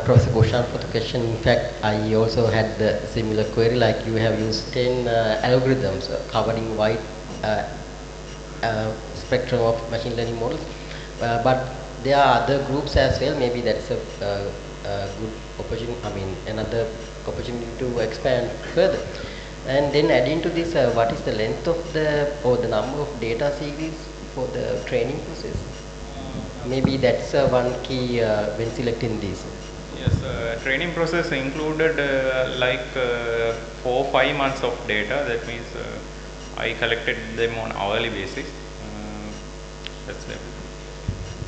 Professor Goshan, for the question. In fact, I also had the similar query, like you have used 10 algorithms covering wide spectrum of machine learning models, but there are other groups as well. Maybe that's a good opportunity, another opportunity to expand further. And then adding to this, what is the length of the number of data series for the training process? Maybe that's one key when selecting this. Yes, training process included 4 or 5 months of data. That means I collected them on hourly basis. That's them.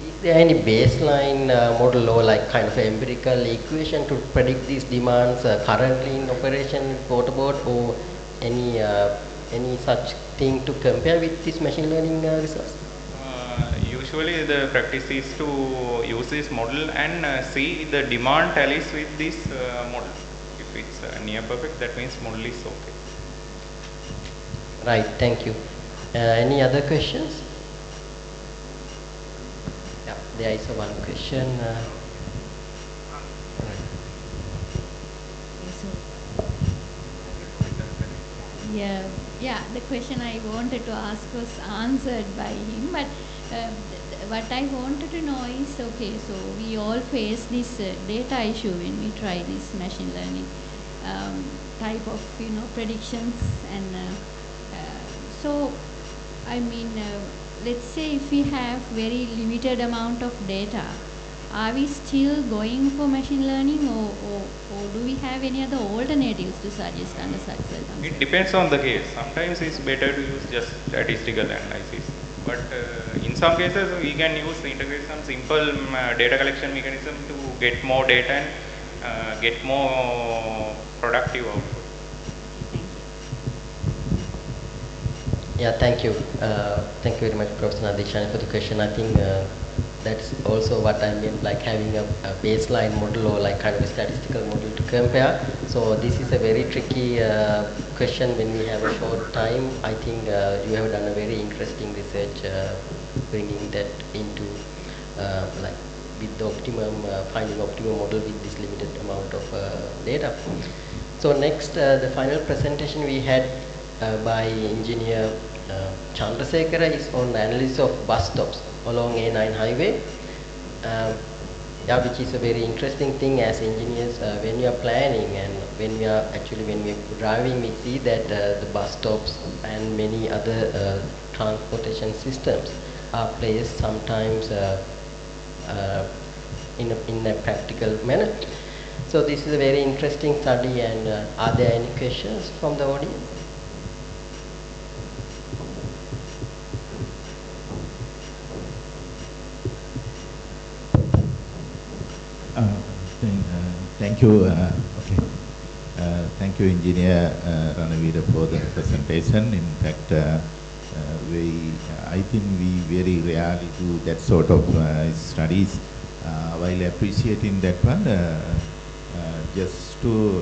Is there any baseline model or like kind of empirical equation to predict these demands currently in operation with Waterboard, or any such thing to compare with this machine learning results? Usually the practice is to use this model and see the demand tallies with this model. If it's near perfect, that means model is okay. Right, thank you. Any other questions? Yeah, there is one question. Yeah, the question I wanted to ask was answered by him, but what I wanted to know is, okay, so we all face this data issue when we try this machine learning type of predictions, and so let's say if we have very limited amount of data, are we still going for machine learning, or do we have any other alternatives to suggest under such circumstances? It depends on the case. Sometimes it's better to use just statistical analysis, but in some cases we can integrate some simple data collection mechanism to get more data and get more productive output. Yeah, thank you. Thank you very much, Professor Nadishani, for the question. I think that's also what I meant, like having a baseline model or like kind of a statistical model to compare. So this is a very tricky question when we have a short time. I think you have done a very interesting research, bringing that into like with the optimum, finding optimum model with this limited amount of data. So next, the final presentation we had by engineer Chandrasekhara is on analysis of bus stops along A9 highway, which is a very interesting thing as engineers. When we are planning and when we are driving, we see that the bus stops and many other transportation systems are placed sometimes in a practical manner. So this is a very interesting study, and are there any questions from the audience? Thank you. Thank you, Engineer Ranavira, for the presentation. In fact, I think we very rarely do that sort of studies. While appreciating that one, just to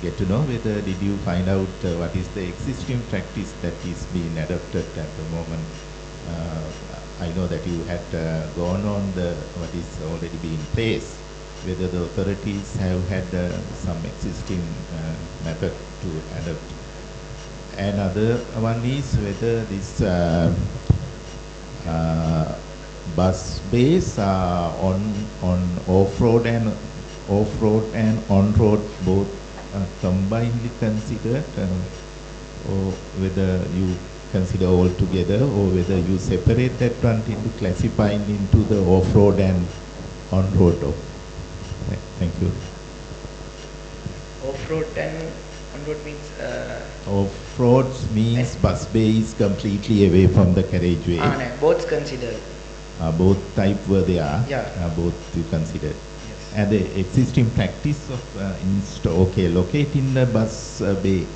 get to know whether did you find out what is the existing practice that is being adopted at the moment. I know that you had gone on what is already being in place, whether the authorities have had some existing method to adopt. Another one is whether this bus bays are on off-road and on-road both combinedly considered, or whether you consider all together, or whether you separate that one into classifying into the off-road and on-road. Thank you. Off-road and on-road means? Off-road means bus bay is completely away from the carriageway. No, both considered. Both type were there. Yeah. Both you considered. Yes. And the existing practice of locating the bus bay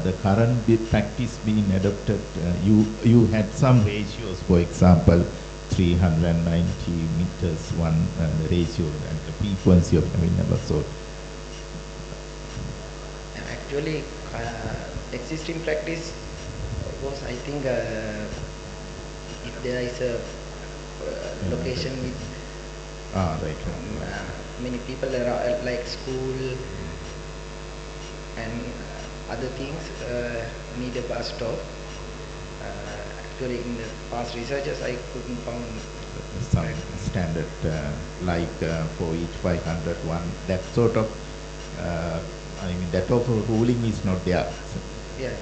the current practice being adopted, you had some ratios, for example, 390 meters, the ratio and the frequency of having number. So actually, existing practice was, I think, if there is a location with many people around, like school and other things, need a bus stop. Actually, in the past researches, I couldn't find some standard like for each 501, that sort of, I mean, that of ruling is not there. Yeah.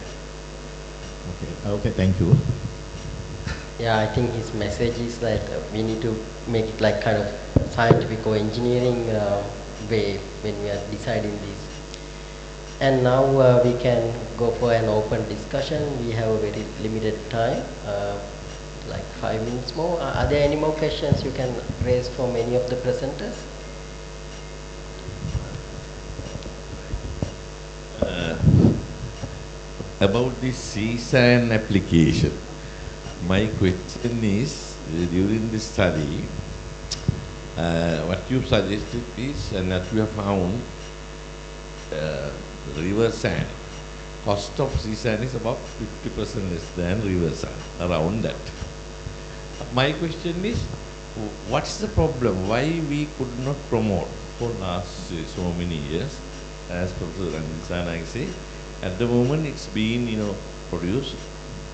Okay, thank you. Yeah, I think his message is that we need to make it like kind of scientific or engineering way when we are deciding this. And now we can go for an open discussion. We have a very limited time, like 5 minutes more. Are there any more questions you can raise from any of the presenters? About the CSAN application, my question is, during the study, what you suggested is, and that you have found, river sand, cost of CSAN is about 50% less than river sand, around that. My question is, what's the problem? Why we could not promote for last so many years, as Professor Ranjitsana say, at the moment it's been, produced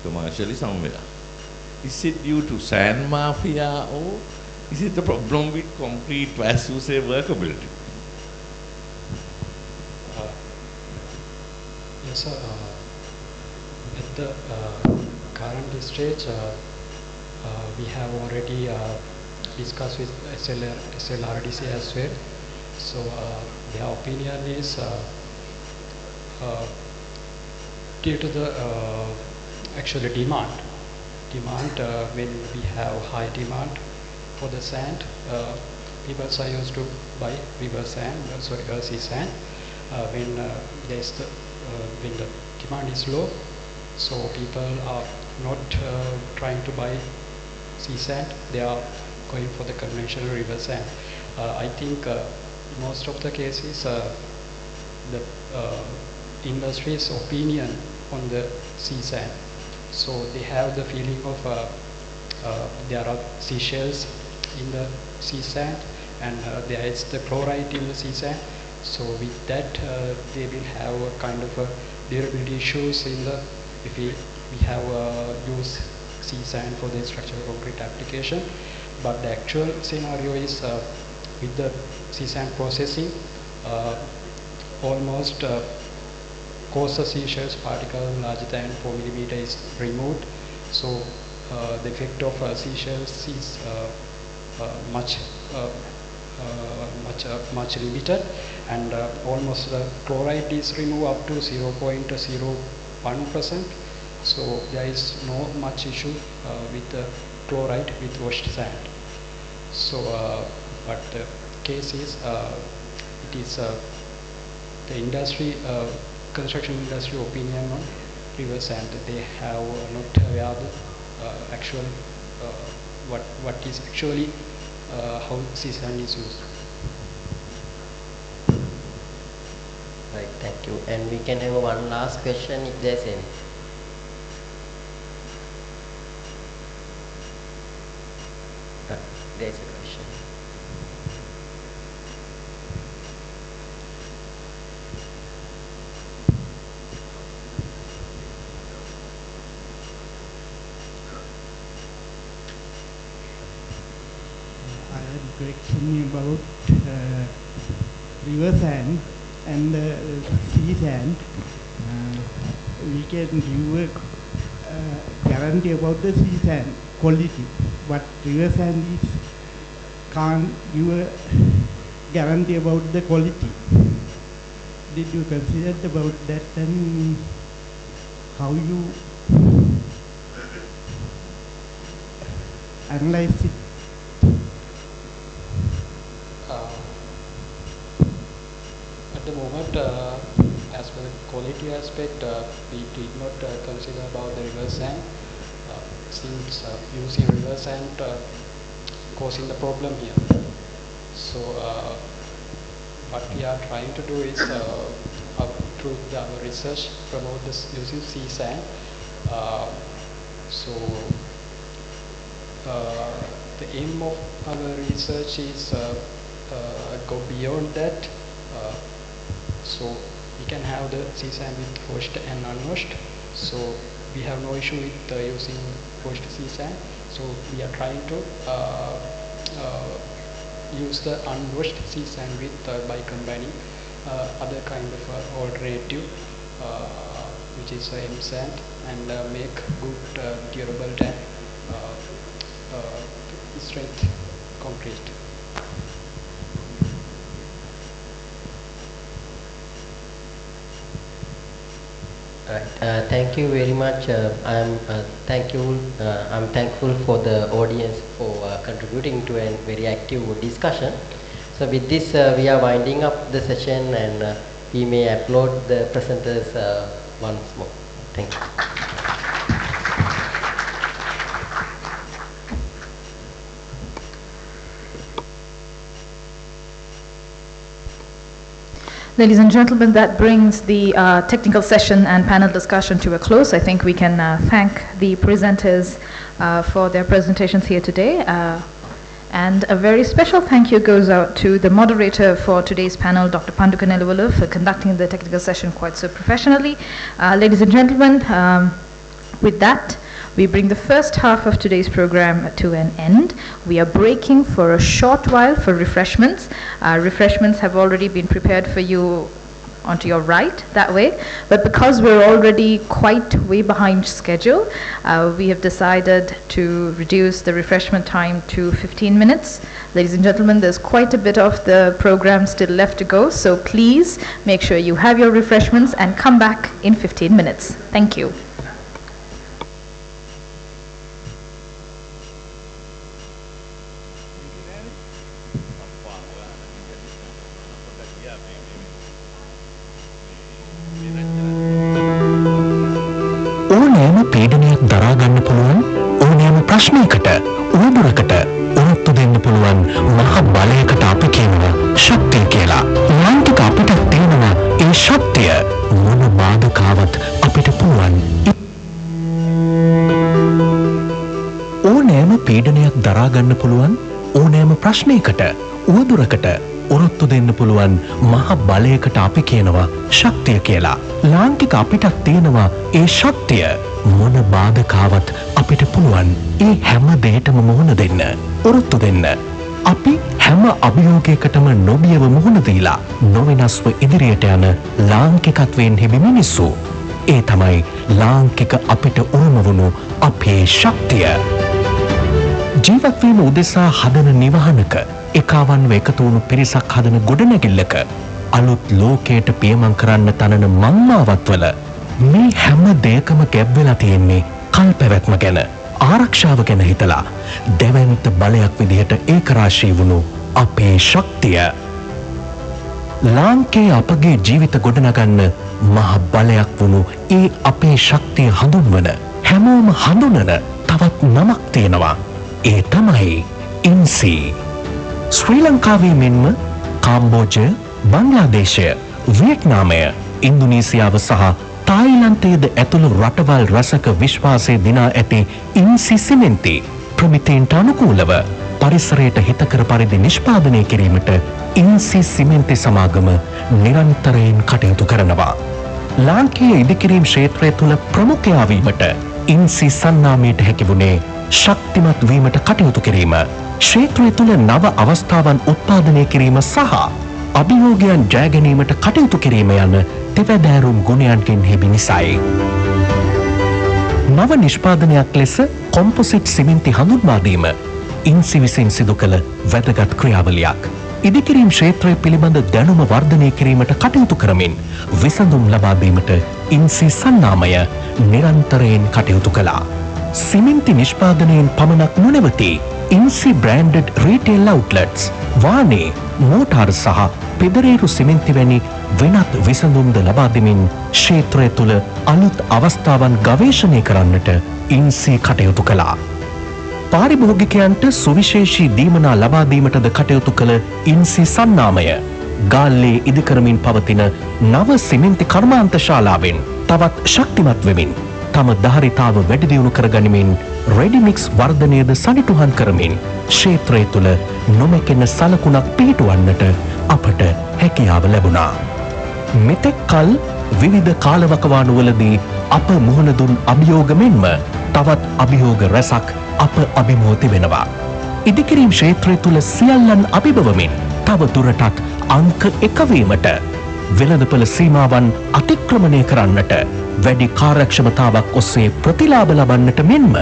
commercially somewhere. Is it due to sand mafia, or is it the problem with concrete, as you say, workability? Yes, sir. At the current stage, we have already discussed with SLRDC as well. So their opinion is due to the actual demand. When we have high demand for the sand, people are used to buy river sand, sea sand. When when the demand is low, so people are not trying to buy sea sand, they are going for the conventional river sand. I think most of the cases, the industry's opinion on the sea sand. So they have the feeling of there are seashells in the sea sand, and there is the chloride in the sea sand. So with that, they will have a kind of durability issues in the, if we have used sea sand for the structural concrete application. But the actual scenario is with the sea sand processing, almost coarser seashells particle larger than 4 mm is removed. So the effect of seashells is much limited, and almost the chloride is removed up to 0.01%. So there is no much issue with the chloride with washed sand. So but the case is it is the industry, construction industry opinion on river sand. They have not aware the actual what is actually how sea sand is used. Right, thank you. And we can have one last question if there's any. There's a question. I had a question about river sand and sea sand. We can give a guarantee about the sea sand quality, but river sand is can't give a guarantee about the quality. Did you consider about that, and how you analyze it? At the moment, as for the quality aspect, we did not consider about the river sand, since using river sand causing the problem here. So what we are trying to do is through our research promote this using sea sand. So the aim of our research is go beyond that. So we can have the sea sand with washed and unwashed. So we have no issue with using washed sea sand. So we are trying to use the unwashed sea sand with by combining other kind of alternative, which is M sand, and make good durable and strength concrete. Thank you very much. I'm thankful for the audience for contributing to a very active discussion. So with this, we are winding up the session, and we may upload the presenters once more. Thank you. Ladies and gentlemen, that brings the technical session and panel discussion to a close. I think we can thank the presenters for their presentations here today. And a very special thank you goes out to the moderator for today's panel, Dr. Panduka Nelivalu, for conducting the technical session quite so professionally. Ladies and gentlemen, with that, we bring the first half of today's program to an end. We are breaking for a short while for refreshments. Refreshments have already been prepared for you onto your right, that way. But because we're already quite way behind schedule, we have decided to reduce the refreshment time to 15 minutes. Ladies and gentlemen, there's quite a bit of the program still left to go, so please make sure you have your refreshments and come back in 15 minutes. Thank you. පීඩනයක් දරා ගන්න පුළුවන් ඕනෑම ප්‍රශ්නයකට උවදුරකට උත්තර දෙන්න පුළුවන් මහ බලයකට අපි කියනවා ශක්තිය කියලා. ලාංකික අපිට තියෙනවා ඒ ශක්තිය මොන බාධකාවත් අපිට පුළුවන්. ඕනෑම පීඩනයක් දරා ගන්න පුළුවන් ඕනෑම ප්‍රශ්නයකට උවදුරකට උරුත්තු දෙන්න පුළුවන් මහ බලයකට අපි කියනවා ශක්තිය කියලා. ලාංකික අපිට තියෙනවා ඒ ශක්තිය මොන බාධකාවත් අපිට පුළුවන් ඒ හැම දෙයකටම මුහුණ දෙන්න උරුත්තු දෙන්න. අපි හැම අභියෝගයකටම නොබියව මුහුණ දීලා නොවෙනස්ව ඉදිරියට යන ලාංකිකත්වයෙන් හිමි මිනිස්සු. ඒ තමයි ලාංකික අපිට උරුම වුණු අපේ ශක්තිය. ජීවත් වීම උදෙසා හදන නිවහනක එකවන්ව එකතු වුණු පිරිසක් හදන ගොඩනැගිල්ලක අලුත් ලෝකයට පියමන් කරන්න තනන මංමාවත්වල මේ හැම දෙයකම ගැබ් වෙලා තියෙන්නේ කල් පැවැත්ම ගැන ආරක්ෂාව ගැන හිතලා දෙවන්ත බලයක් විදිහට ඒකරාශී වුණු අපේ ශක්තිය. ලාංකේ අපගේ ජීවිත ගොඩනගන්න මහ බලයක් වුණු ඒ අපේ ශක්තිය හඳුන්වන හැමෝම හඳුනන තවත් නමක් තියෙනවා. ඒ තමයි ඉන්සී. ශ්‍රී ලංකාවේ මෙන්ම කාම්බෝජය, බංග්ලාදේශය, වියට්නාමය, ඉන්දුනීසියාව සහ තායිලන්තයේද ඇතුළු රටවල් රසක විශ්වාසය දිනා ඇති ඉන්සි සිමෙන්ති ප්‍රමිතීන්ට අනුකූලව පරිසරයට හිතකර පරිදි නිෂ්පාදනය කිරීමට ඉන්සි සිමෙන්ති සමාගම නිරන්තරයෙන් කටයුතු කරනවා. ලාංකීය ඉදිකිරීම් ක්ෂේත්‍රය තුළ ප්‍රමුඛයා වීමට ඉන්සි සන්නාමයට හැකි වුණේ ශක්තිමත් වීමට කටයුතු කිරීම, ක්ෂේත්‍රය තුළ නව අවස්ථාවන් උත්පාදනය කිරීම සහ අභියෝගයන් ජය ගැනීමට කටයුතු කිරීම යන තෙවැදෑරුම් ගුණයන්ගෙන් හිමි නිසායි. නව නිෂ්පාදනයක් ලෙස කොම්පොසිට් සිමෙන්ති හඳුන්වා දීම ඉන්සි විසින් සිදු කළ වැදගත් ක්‍රියාවලියක්. ඉදිකිරීම් ක්ෂේත්‍රය පිළිබඳ දැනුම වර්ධනය කිරීමට කටයුතු කරමින් විසඳුම් ලබා දීමට ඉන්සි සන්නාමය නිරන්තරයෙන් කටයුතු කළා. සිමෙන්ති නිෂ්පාදනයෙන් පමණක් නොනැවති ඉන්සි බ්‍රෑන්ඩඩ් රීටේල් අවුට්ලට්ස්, වානේ, මෝටාර් සහ පෙදරේරු සිමෙන්ති වැනි වෙනත් විසඳුම්ද ලබා දෙමින් ක්ෂේත්‍රය තුළ අලුත් අවස්ථාවන් ගවේෂණය කරන්නට ඉන්සී කටයුතු කළා. පාරිභෝගිකයන්ට සුවිශේෂී දීමනා ලබා දීමටද කටයුතු කළ ඉන්සී සන්නාමය ගාල්ලේ ඉදිකරමින් පවතින නව සිමෙන්ති කර්මාන්ත ශාලාවෙන් තවත් ශක්තිමත් වෙමින් තම ධාරිතාව වැඩි දියුණු කරගනිමින් රෙඩිමික්ස් වර්ධනයද සනිටුහන් කරමින් ක්ෂේත්‍රය තුළ නොමැකෙන සලකුණක් පිහිටුවන්නට අපට හැකියාව ලැබුණා. මෙතෙක් කල් විවිධ කාලවකවානුවලදී අප මුහුණ දුන් අභියෝග මෙන්ම තවත් අභියෝග රැසක් අප අභිමුව තිබෙනවා. ඉදිකිරීම් ක්ෂේත්‍රය තුළ සියල්ලන් අභිබවමින් තව දුරටත් අංක එකවීමට වෙළඳපොළ සීමාවන් අතික්‍රමණය කරන්නට වැඩි කාර්යක්ෂමතාවක් ඔස්සේ ප්‍රතිලාභ ලබන්නට මෙන්ම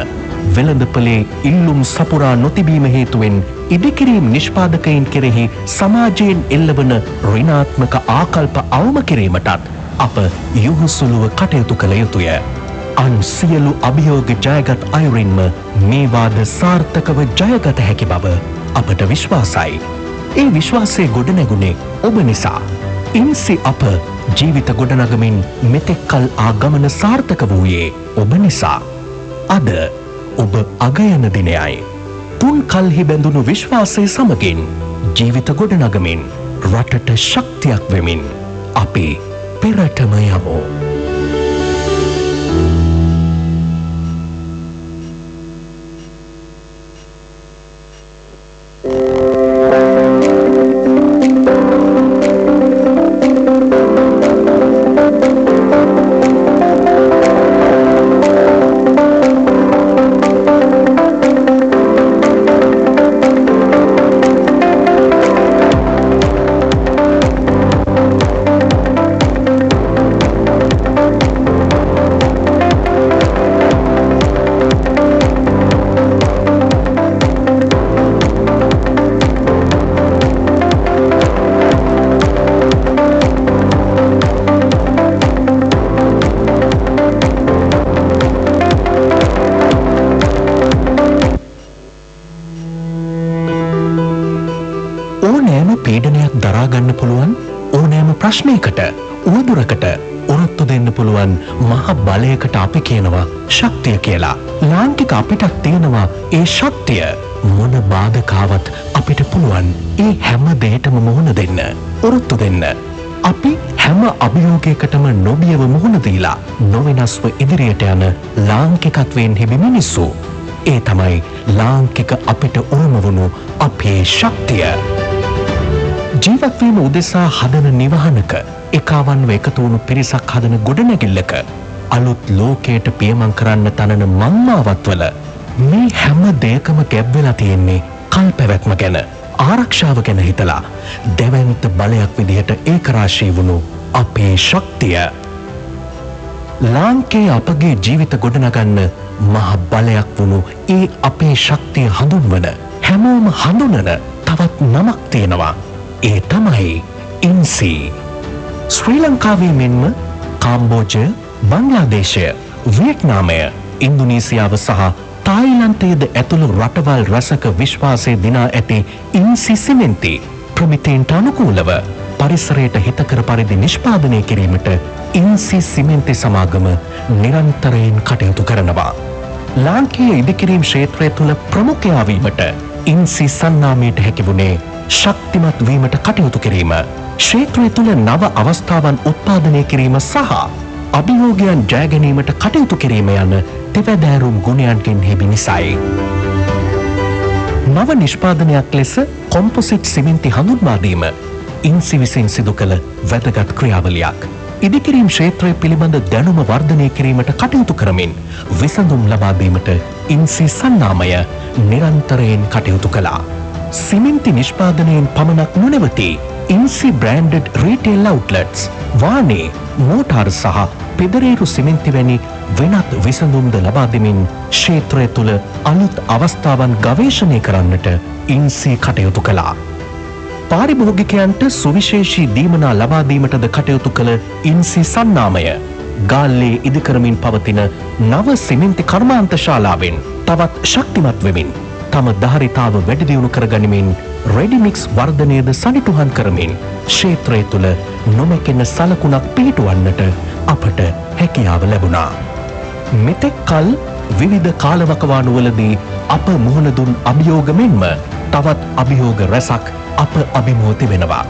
වෙළඳපොලේ ඉල්ලුම් සපුරා නොතිබීම හේතුවෙන් ඉදිකිරීම් නිෂ්පාදකයින් කෙරෙහි සමාජයෙන් එල්ලවන ඍණාත්මක ආකල්ප අවම කිරීමටත් අප යොහුසුලුව කටයුතු කළ යුතුය. අන් සියලු අභියෝග ජයගත් අයුරින්ම මේ වාද සාර්ථකව ජයගත හැකි බව අපට විශ්වාසයි. ඒ විශ්වාසය ගොඩනැගුණේ ඔබ නිසා. ඉන්සි අප ජීවිත ගොඩනගමින් මෙතෙක් කල් ආගමන සාර්ථක වූයේ ඔබ නිසා. අද ඔබ අගයන දිනයයි. තුන් කල්හි බැඳුණු විශ්වාසය සමගින් ජීවිත ගොඩනගමින් රටට ශක්තියක් වෙමින් අපි පෙරටම යමු. පීඩනයක් දරා ගන්න පුළුවන් ඕනෑම ප්‍රශ්නයකට උවදුරකට උරොත්තු දෙන්න පුළුවන් මහ බලයකට අපි කියනවා ශක්තිය කියලා. ලාංකික අපිටත් තියෙනවා ඒ ශක්තිය. මොන බාධකාවත් අපිට පුළුවන් ඒ හැම දෙයකටම මුහුණ දෙන්න, උරොත්තු දෙන්න. අපි හැම අභියෝගයකටම නොබියව මුහුණ දීලා නොවෙනස්ව ඉදිරියට යන ලාංකිකත්වයෙන් හිමි මිනිස්සු. ඒ තමයි ලාංකික අපිට උරුම වුණු අපේ ශක්තිය. ජීවත්වීම උදෙසා හදන නිවහනක එකාවන්ව එකතු වුණු පිරිසක් හදන ගොඩනැගිල්ලක අලුත් ලෝකයට පියමන් කරන්න තනන මංමාවත්වල මේ හැම දෙයකම ගැබ්වෙලා තියෙන්නේ කල් පැවැත්ම ගැන, ආරක්ෂාව ගැන හිතලා දැවැන්ත බලයක් විදිහට ඒකරාශී වුණු අපේ ශක්තිය. ලාංකේය අපගේ ජීවිත ගොඩනගන්න මහ බලයක් වුණු ඒ අපේ ශක්තිය හඳුන්වන හැමෝම හඳුනන තවත් නමක් තියෙනවා. ඒ තමයි ඉන්සී. ශ්‍රී ලංකාවේ මෙන්ම කාම්බෝජය, බංග්ලාදේශය, වියට්නාමය, ඉන්දුනීසියාව සහ තායිලන්තයේද ඇතුළු රටවල් රසක විශ්වාසය දිනා ඇති ඉන්සී සිමෙන්ති ප්‍රමිතීන්ට අනුකූලව පරිසරයට හිතකර පරිදි නිෂ්පාදනය කිරීමට ඉන්සී සිමෙන්ති සමාගම නිරන්තරයෙන් කටයුතු කරනවා. ලාංකීය ඉදිකිරීම් ක්ෂේත්‍රය තුළ ප්‍රමුඛයා වීමට ඉන්සී සන්නාමයට හැකි වුණේ ශක්තිමත් වීමට කටයුතු කිරීම, ක්ෂේත්‍රය තුළ නව අවස්ථාවන් උත්පාදනය කිරීම සහ අභියෝගයන් ජය ගැනීමට කටයුතු කිරීම යන තෙවැදෑරුම් ගුණයන්ගෙන් හිමි නිසායි. නව නිෂ්පාදනයක් ලෙස කොම්පොසිට් සිමෙන්ති හඳුන්වා දීම ඉන්සී විසින් සිදු කළ වැදගත් ක්‍රියාවලියක්. ඉදිකිරීම් ක්ෂේත්‍රය පිළිබඳ දැනුම වර්ධනය කිරීමට කටයුතු කරමින් විසඳුම් ලබා දීමට ඉන්සී සන්නාමය නිරන්තරයෙන් කටයුතු කළා. සිමෙන්ති නිෂ්පාදනයෙන් පමණක් නොනැවති ඉන්සී බ්‍රෑන්ඩඩ් රීටේල් අවුට්ලට්ස්, වානේ, මෝටාර් සහ පෙදරේරු සිමෙන්ති වැනි වෙනත් විසඳුම්ද ලබා දෙමින් ක්ෂේත්‍රය තුළ අලුත් අවස්ථාවන් ගවේෂණය කරන්නට ඉන්සී කටයුතු කළා. පාරිභෝගිකයන්ට සුවිශේෂී දීමනා ලබා දීමටද කටයුතු කළ ඉන්සී සන්නාමය ගාල්ලේ ඉදිකරමින් පවතින නව සිමෙන්ති කර්මාන්ත ශාලාවෙන් තවත් ශක්තිමත් වෙමින් තම ධාරිතාව වැඩි දියුණු කරගනිමින් රෙඩිමික්ස් වර්ධනයද සනිටුහන් කරමින් ක්ෂේත්‍රය තුළ නොමැකෙන සලකුණක් පිහිටුවන්නට අපට හැකියාව ලැබුණා. මෙතෙක් කල් විවිධ කාලවකවානුවලදී අප මුහුණ දුන් අභියෝග මෙන්ම තවත් අභියෝග රැසක් අප අභිමුව තිබෙනවා.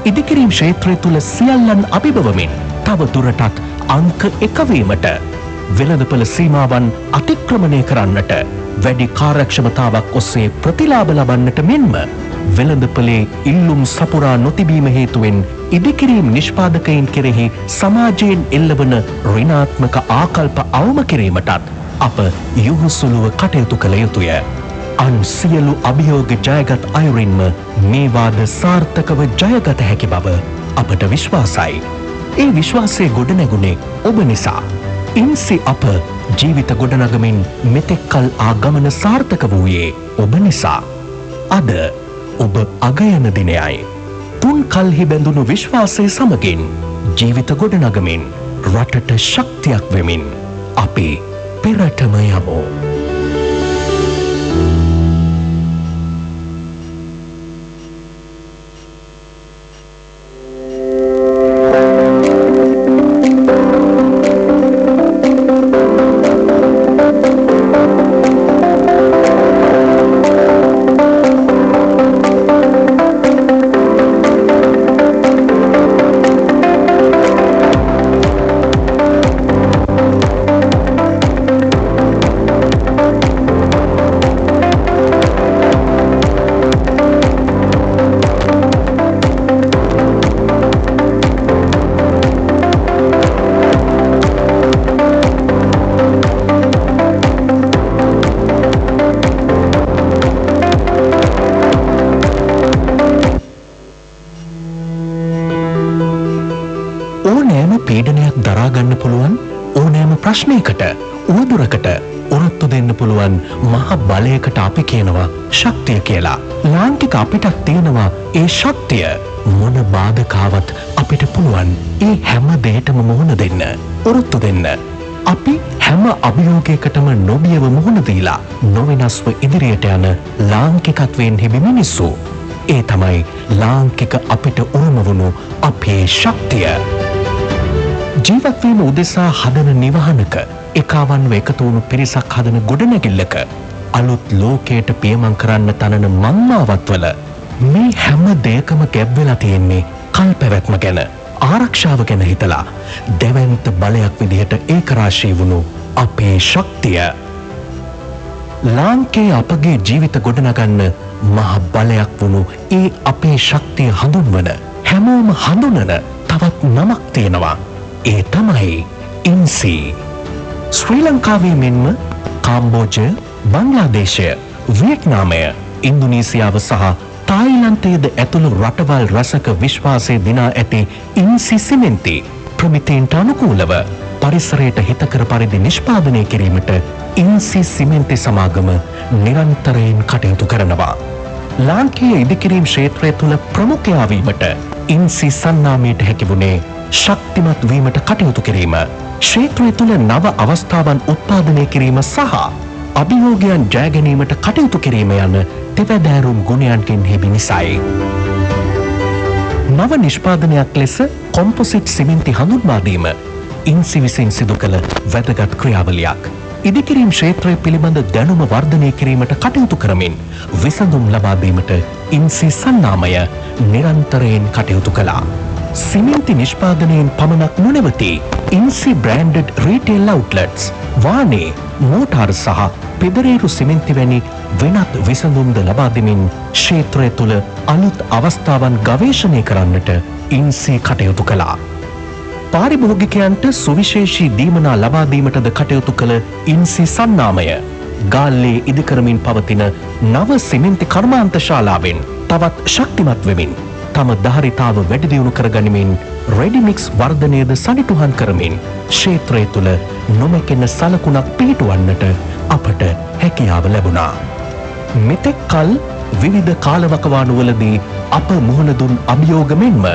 ඉදිකිරීම් ක්ෂේත්‍රය තුළ සියල්ලන් අභිබවමින් තව දුරටත් අංක එකවීමට වෙළඳපොළ සීමාවන් අතික්‍රමණය කරන්නට වැඩි කාර්යක්ෂමතාවක් ඔස්සේ ප්‍රතිලාභ ලබන්නට මෙන්ම වෙළඳපොලේ ඉල්ලුම් සපුරා නොතිබීම හේතුවෙන් ඉදිකිරීම් නිෂ්පාදකයින් කෙරෙහි සමාජයෙන් එල්ලවන ඍණාත්මක ආකල්ප අවම කිරීමටත් අප යොහුසුලුව කටයුතු කළ යුතුය. අන් සියලු අභියෝග ජයගත් අයුරින්ම මේ වාද සාර්ථකව ජයගත හැකි බව අපට විශ්වාසයි. ඒ විශ්වාසය ගොඩනැගුණේ ඔබ නිසා. ඉන්සි අප ජීවිත ගොඩනගමින් මෙතෙක් කල් ආගමන සාර්ථක වූයේ ඔබ නිසා. අද ඔබ අගයන දිනයයි. තුන් කල්හි බැඳුණු විශ්වාසය සමගින් ජීවිත ගොඩනගමින් රටට ශක්තියක් වෙමින් අපි පෙරටම යමු. පීඩනයක් දරා ගන්න පුළුවන් ඕනෑම ප්‍රශ්නයකට උවදුරකට උරත්තු දෙන්න පුළුවන් මහ බලයකට අපි කියනවා ශක්තිය කියලා. ලාංකික අපිටත් තියෙනවා ඒ ශක්තිය. මොන බාධකාවත් අපිට පුළුවන් ඒ හැම දෙයකටම මුහුණ දෙන්න, උරත්තු දෙන්න. අපි හැම අභියෝගයකටම නොබියව මුහුණ දීලා නොවෙනස්ව ඉදිරියට යන ලාංකිකත්වයෙන් හිමි මිනිස්සු. ඒ තමයි ලාංකික අපිට උරුම වුණු අපේ ශක්තිය. ජීවත්වීම උදෙසා හදන නිවහනක එකාවන්ව එකතු වුණු පිරිසක් හදන ගොඩනැගිල්ලක අලුත් ලෝකයට පියමන් කරන්න තනන මංමාවත්වල මේ හැම දෙයකම ගැබ්වෙලා තියෙන්නේ කල් පැවැත්ම ගැන, ආරක්ෂාව ගැන හිතලා දැවැන්ත බලයක් විදිහට ඒකරාශී වුණු අපේ ශක්තිය. ලාංකේය අපගේ ජීවිත ගොඩනගන්න මහ බලයක් වුණු ඒ අපේ ශක්තිය හඳුන්වන හැමෝම හඳුනන තවත් නමක් තියෙනවා. ඒ තමයි ඉන්සි. ශ්‍රී ලංකාවේ මෙන්ම කාම්බෝජය, බංග්ලාදේශය, වියට්නාමය, ඉන්දුනීසියාව සහ තායිලන්තයේද ඇතුළු රටවල් රසක විශ්වාසය දිනා ඇති ඉන්සි සිමෙන්ති ප්‍රමිතීන්ට අනුකූලව පරිසරයට හිතකර පරිදි නිෂ්පාදනය කිරීමට ඉන්සි සිමෙන්ති සමාගම නිරන්තරයෙන් කටයුතු කරනවා. ලාංකීය ඉදිකිරීම් ක්ෂේත්‍රය තුළ ප්‍රමුඛයා වීමට ඉන්සි සන්නාමයට හැකි වුණේ ශක්තිමත් වීමට කටයුතු කිරීම, ක්ෂේත්‍රය තුළ නව අවස්ථාවන් උත්පාදනය කිරීම සහ අභියෝගයන් ජය ගැනීමට කටයුතු කිරීම යන තෙවැදෑරුම් ගුණයන්ගෙන් හිමි නිසායි. නව නිෂ්පාදනයක් ලෙස කොම්පොසිට් සිමෙන්ති හඳුන්වා දීම ඉන්සි විසින් සිදු කළ වැදගත් ක්‍රියාවලියක්. ඉදිකිරීම් ක්ෂේත්‍රය පිළිබඳ දැනුම වර්ධනය කිරීමට කටයුතු කරමින් විසඳුම් ලබා දීමට ඉන්සි සන්නාමය නිරන්තරයෙන් කටයුතු කළා. සිමෙන්ති නිෂ්පාදනයෙන් පමණක් නොනැවති ඉන්සි බ්‍රෑන්ඩඩ් රීටේල් අවුට්ලට්ස්, වානේ, මෝටාර් සහ පෙදරේරු සිමෙන්ති වැනි වෙනත් විසඳුම්ද ලබා දෙමින් ක්ෂේත්‍රය තුළ අලුත් අවස්ථාවන් ගවේෂණය කරන්නට ඉන්සි කටයුතු කළා. පාරිභෝගිකයන්ට සුවිශේෂී දීමනා ලබා දීමටද කටයුතු කළ ඉන්සි සන්නාමය ගාල්ලේ ඉදිකරමින් පවතින නව සිමෙන්ති කර්මාන්ත ශාලාවෙන් තවත් ශක්තිමත් වෙමින් තම ධාරිතාව වැඩි දියුණු කරගනිමින් රෙඩිමික්ස් වර්ධනයද සනිටුහන් කරමින් ක්ෂේත්‍රය තුළ නොමැකෙන සලකුණක් පිහිටුවන්නට අපට හැකියාව ලැබුණා. මෙතෙක් කල් විවිධ කාලවකවානුවලදී අප මුහුණ දුන් අභියෝග මෙන්ම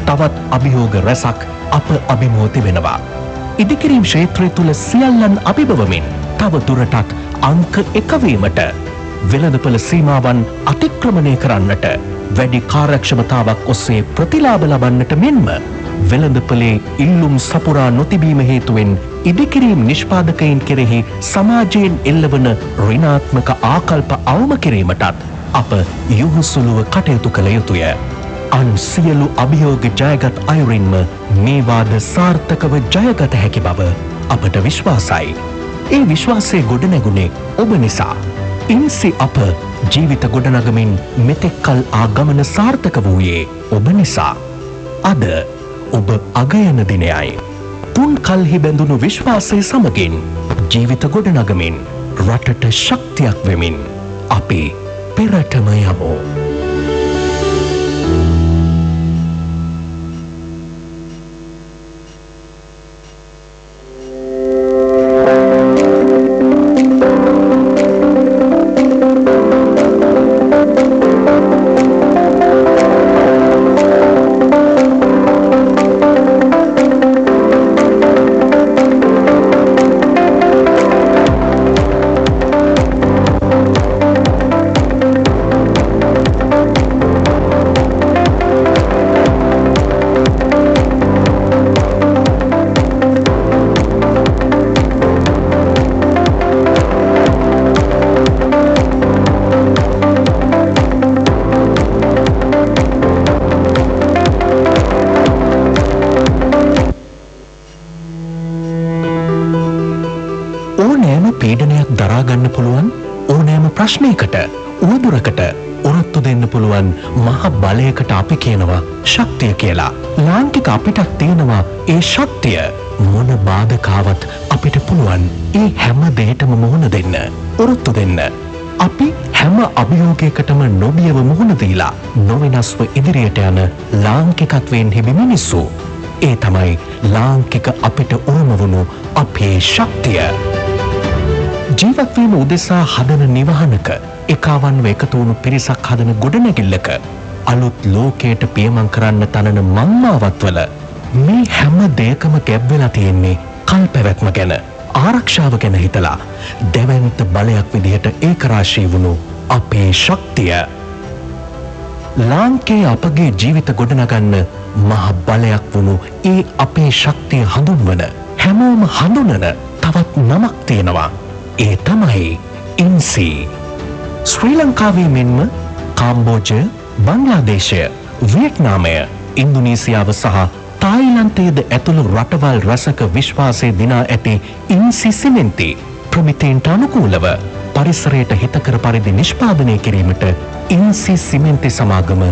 තවත් අභියෝග රැසක් අප අභිමුව තිබෙනවා. ඉදිකිරීම් ක්ෂේත්‍රය තුළ සියල්ලන් අභිබවමින් තව දුරටත් අංක එකවීමට වෙළඳපොළ සීමාවන් අතික්‍රමණය කරන්නට, වැඩි කාර්යක්ෂමතාවක් ඔස්සේ ප්‍රතිලාභ ලබන්නට මෙන්ම වෙළඳපොලේ ඉල්ලුම් සපුරා නොතිබීම හේතුවෙන් ඉදිකිරීම් නිෂ්පාදකයින් කෙරෙහි සමාජයෙන් එල්ලවන ඍණාත්මක ආකල්ප අවම කිරීමටත් අප යොහුසුලුව කටයුතු කළ යුතුය. අන් සියලු අභියෝග ජයගත් අයුරින්ම මේ වාද සාර්ථකව ජයගත හැකි බව අපට විශ්වාසයි. ඒ විශ්වාසය ගොඩනැගුණේ ඔබ නිසා. ඉන්සි අප ජීවිත ගොඩනගමින් මෙතෙක් කල් ආ ගමන සාර්ථක වූයේ ඔබ නිසා. අද ඔබ අගයන දිනයයි. තුන් කල්හි බැඳුණු විශ්වාසය සමගින් ජීවිත ගොඩනගමින් රටට ශක්තියක් වෙමින් අපි පෙරටම යමු. පීඩනයක් දරා ගන්න පුළුවන් ඕනෑම ප්‍රශ්නයකට උවදුරකට ඔරොත්තු දෙන්න පුළුවන් මහ බලයකට අපි කියනවා ශක්තිය කියලා. ලාංකික අපිටත් තියෙනවා ඒ ශක්තිය. මොන බාධකාවත් අපිට පුළුවන් ඒ හැම දෙයකටම මුහුණ දෙන්න, ඔරොත්තු දෙන්න. අපි හැම අභියෝගයකටම නොබියව මුහුණ දීලා නොවෙනස්ව ඉදිරියට යන ලාංකිකත්වයෙන් හිමි මිනිස්සු. ඒ තමයි ලාංකික අපිට උරුම වුණු අපේ ශක්තිය. ජීවත්වීම උදෙසා හදන නිවහනක එකාවන්ව එකතු වුණු පිරිසක් හදන ගොඩනැගිල්ලක අලුත් ලෝකයට පියමන් කරන්න තනන මංමාවත්වල මේ හැම දෙයකම ගැබ්වෙලා තියෙන්නේ කල් පැවැත්ම ගැන, ආරක්ෂාව ගැන හිතලා දැවැන්ත බලයක් විදිහට ඒකරාශී වුණු අපේ ශක්තිය. ලාංකේ අපගේ ජීවිත ගොඩනගන්න මහ බලයක් වුණු ඒ අපේ ශක්තිය හඳුන්වන, හැමෝම හඳුනන තවත් නමක් තියෙනවා. ඒ තමයි ඉන්සි. ශ්‍රී ලංකාවේ මෙන්ම කාම්බෝජය, බංග්ලාදේශය, වියට්නාමය, ඉන්දුනීසියාව සහ තායිලන්තයේද ඇතුළු රටවල් රසක විශ්වාසය දිනා ඇති ඉන්සි සිමෙන්ති ප්‍රමිතීන්ට අනුකූලව පරිසරයට හිතකර පරිදි නිෂ්පාදනය කිරීමට ඉන්සි සිමෙන්ති සමාගම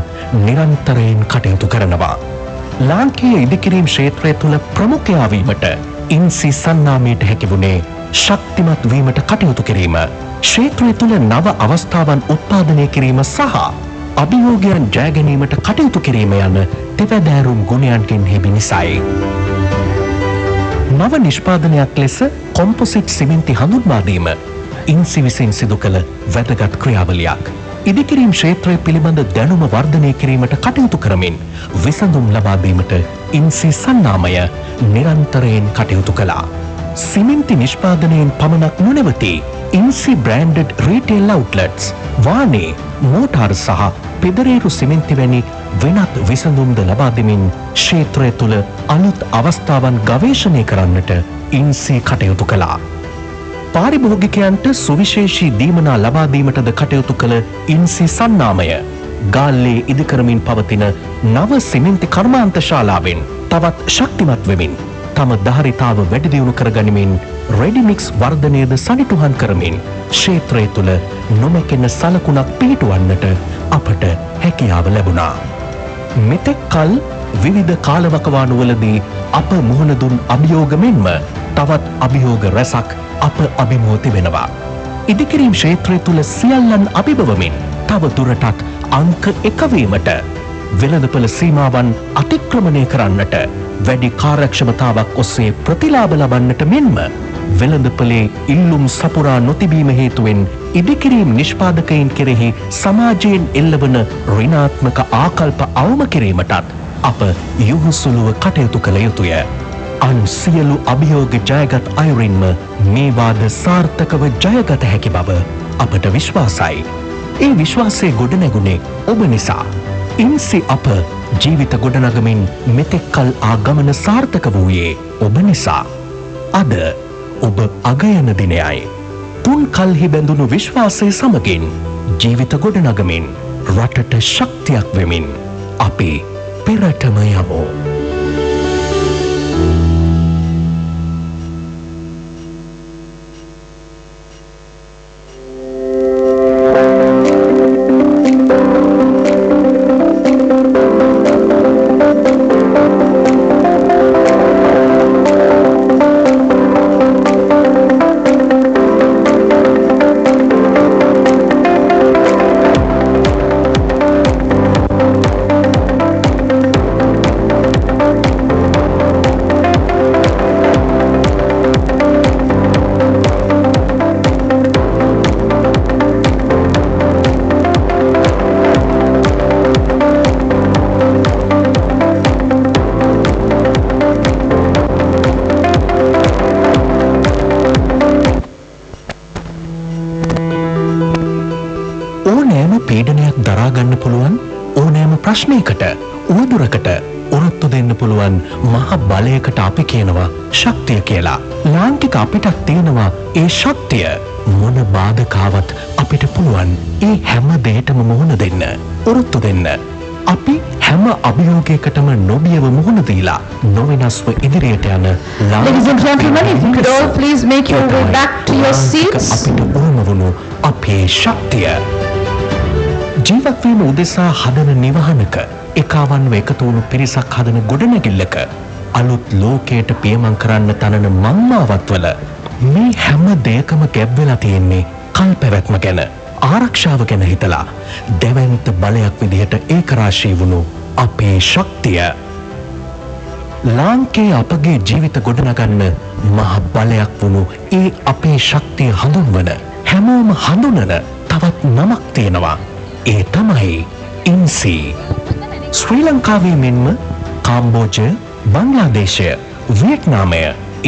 නිරන්තරයෙන් කටයුතු කරනවා. ලාංකීය ඉදිකිරීම් ක්ෂේත්‍රය තුළ ප්‍රමුඛයා වීමට ඉන්සි සන්නාමයට හැකි වුණේ ශක්තිමත් වීමට කටයුතු කිරීම, ක්ෂේත්‍රය තුළ නව අවස්ථාවන් උත්පාදනය කිරීම සහ අභියෝගයන් ජය ගැනීමට කටයුතු කිරීම යන තෙවැදෑරුම් ගුණයන්ගෙන් හිමි නිසායි. නව නිෂ්පාදනයක් ලෙස කොම්පොසිට් සිමෙන්ති හඳුන්වා දීම ඉන්සි විසින් සිදු කළ වැදගත් ක්‍රියාවලියක්. ඉදිකිරීම් ක්ෂේත්‍රය පිළිබඳ දැනුම වර්ධනය කිරීමට කටයුතු කරමින් විසඳුම් ලබා දීමට ඉන්සි සන්නාමය නිරන්තරයෙන් කටයුතු කළා. සිමෙන්ති නිෂ්පාදනයෙන් පමණක් නොනැවති ඉන්සි බ්‍රෑන්ඩඩ් රීටේල් අවුට්ලට්ස්, වානේ, මෝටාර් සහ පෙදරේරු සිමෙන්ති වැනි වෙනත් විසඳුම්ද ලබා දෙමින් ක්ෂේත්‍රය තුළ අලුත් අවස්ථාවන් ගවේෂණය කරන්නට ඉන්සි කටයුතු කළා. පාරිභෝගිකයන්ට සුවිශේෂී දීමනා ලබා දීමටද කටයුතු කළ ඉන්සි සන්නාමය ගාල්ලේ ඉදිකරමින් පවතින නව සිමෙන්ති කර්මාන්ත ශාලාවෙන් තවත් ශක්තිමත් වෙමින් තම ධාරිතාව වැඩි දියුණු කරගනිමින් රෙඩිමික්ස් වර්ධනයද සනිටුහන් කරමින් ක්ෂේත්‍රය තුළ නොමැකෙන සලකුණක් පිහිටුවන්නට අපට හැකියාව ලැබුණා. මෙතෙක් කල විවිධ කාලවකවානුවලදී අප මුහුණ දුන් අභියෝග මෙන්ම තවත් අභියෝග රැසක් අප අභිමුව තිබෙනවා. ඉදිකිරීම් ක්ෂේත්‍රය තුළ සියල්ලන් අභිබවමින් තව දුරටත් අංක 1 වීමට, වෙළඳපොළ සීමාවන් අතික්‍රමණය කරන්නට, වැඩි කාර්යක්ෂමතාවක් ඔස්සේ ප්‍රතිලාභ ලබන්නට මෙන්ම වෙළඳපොලේ ඉල්ලුම් සපුරා නොතිබීම හේතුවෙන් ඉදිකිරීම් නිෂ්පාදකයින් කෙරෙහි සමාජයෙන් එල්ලවන ඍණාත්මක ආකල්ප අවම කිරීමටත් අප යොහුසුලුව කටයුතු කළ යුතුය. අන් සියලු අභියෝග ජයගත් අයුරින්ම මේ වාද සාර්ථකව ජයගත හැකි බව අපට විශ්වාසයි. ඒ විශ්වාසය ගොඩනැගුණේ ඔබ නිසා. ඉන්සි අප ජීවිත ගොඩනගමින් මෙතෙක් කල් ආ ගමන සාර්ථක වූයේ ඔබ නිසා. අද ඔබ අගයන දිනයයි. තුන් කල්හි බැඳුණු විශ්වාසය සමගින් ජීවිත ගොඩනගමින් රටට ශක්තියක් වෙමින් අපි පෙරටම යමු. ප්‍රශ්නයකට උවදුරකට උරත්තු දෙන්න පුළුවන් මහ බලයකට අපි කියනවා ශක්තිය කියලා. ලාංකික අපිටත් තියෙනවා ඒ ශක්තිය. මොන බාධකාවත් අපිට පුළුවන් ඒ හැම දෙයකටම මුහුණ දෙන්න, උරත්තු දෙන්න. අපි හැම අභියෝගයකටම නොබියව මුහුණ දීලා නොවෙනස්ව ඉදිරියට යන Ladies and gentlemen, if you could all please make your way back to your seats. අපිට උරුම වුණු අපේ ශක්තිය. ජීවත් වීම උදෙසා හදන නිවහනක එකවන්ව එකතු වුණු පිරිසක් හදන ගොඩනැගිල්ලක අලුත් ලෝකයට පියමන් කරන්න තනන මම්මාවත්වල මේ හැම දෙයකම ගැබ් වෙලා තියෙන්නේ කල් පැවැත්ම ගැන, ආරක්ෂාව ගැන හිතලා දැවැන්ත බලයක් විදිහට ඒකරාශී වුණු අපේ ශක්තිය. ලාංකේය අපගේ ජීවිත ගොඩනගන්න මහ බලයක් වුණු ඒ අපේ ශක්තිය හඳුන්වන හැමෝම හඳුනන තවත් නමක් තියෙනවා. ඒ තමයි ඉන්සි. ශ්‍රී ලංකාවේ මෙන්ම කාම්බෝජය, බංග්ලාදේශය, වියට්නාමය,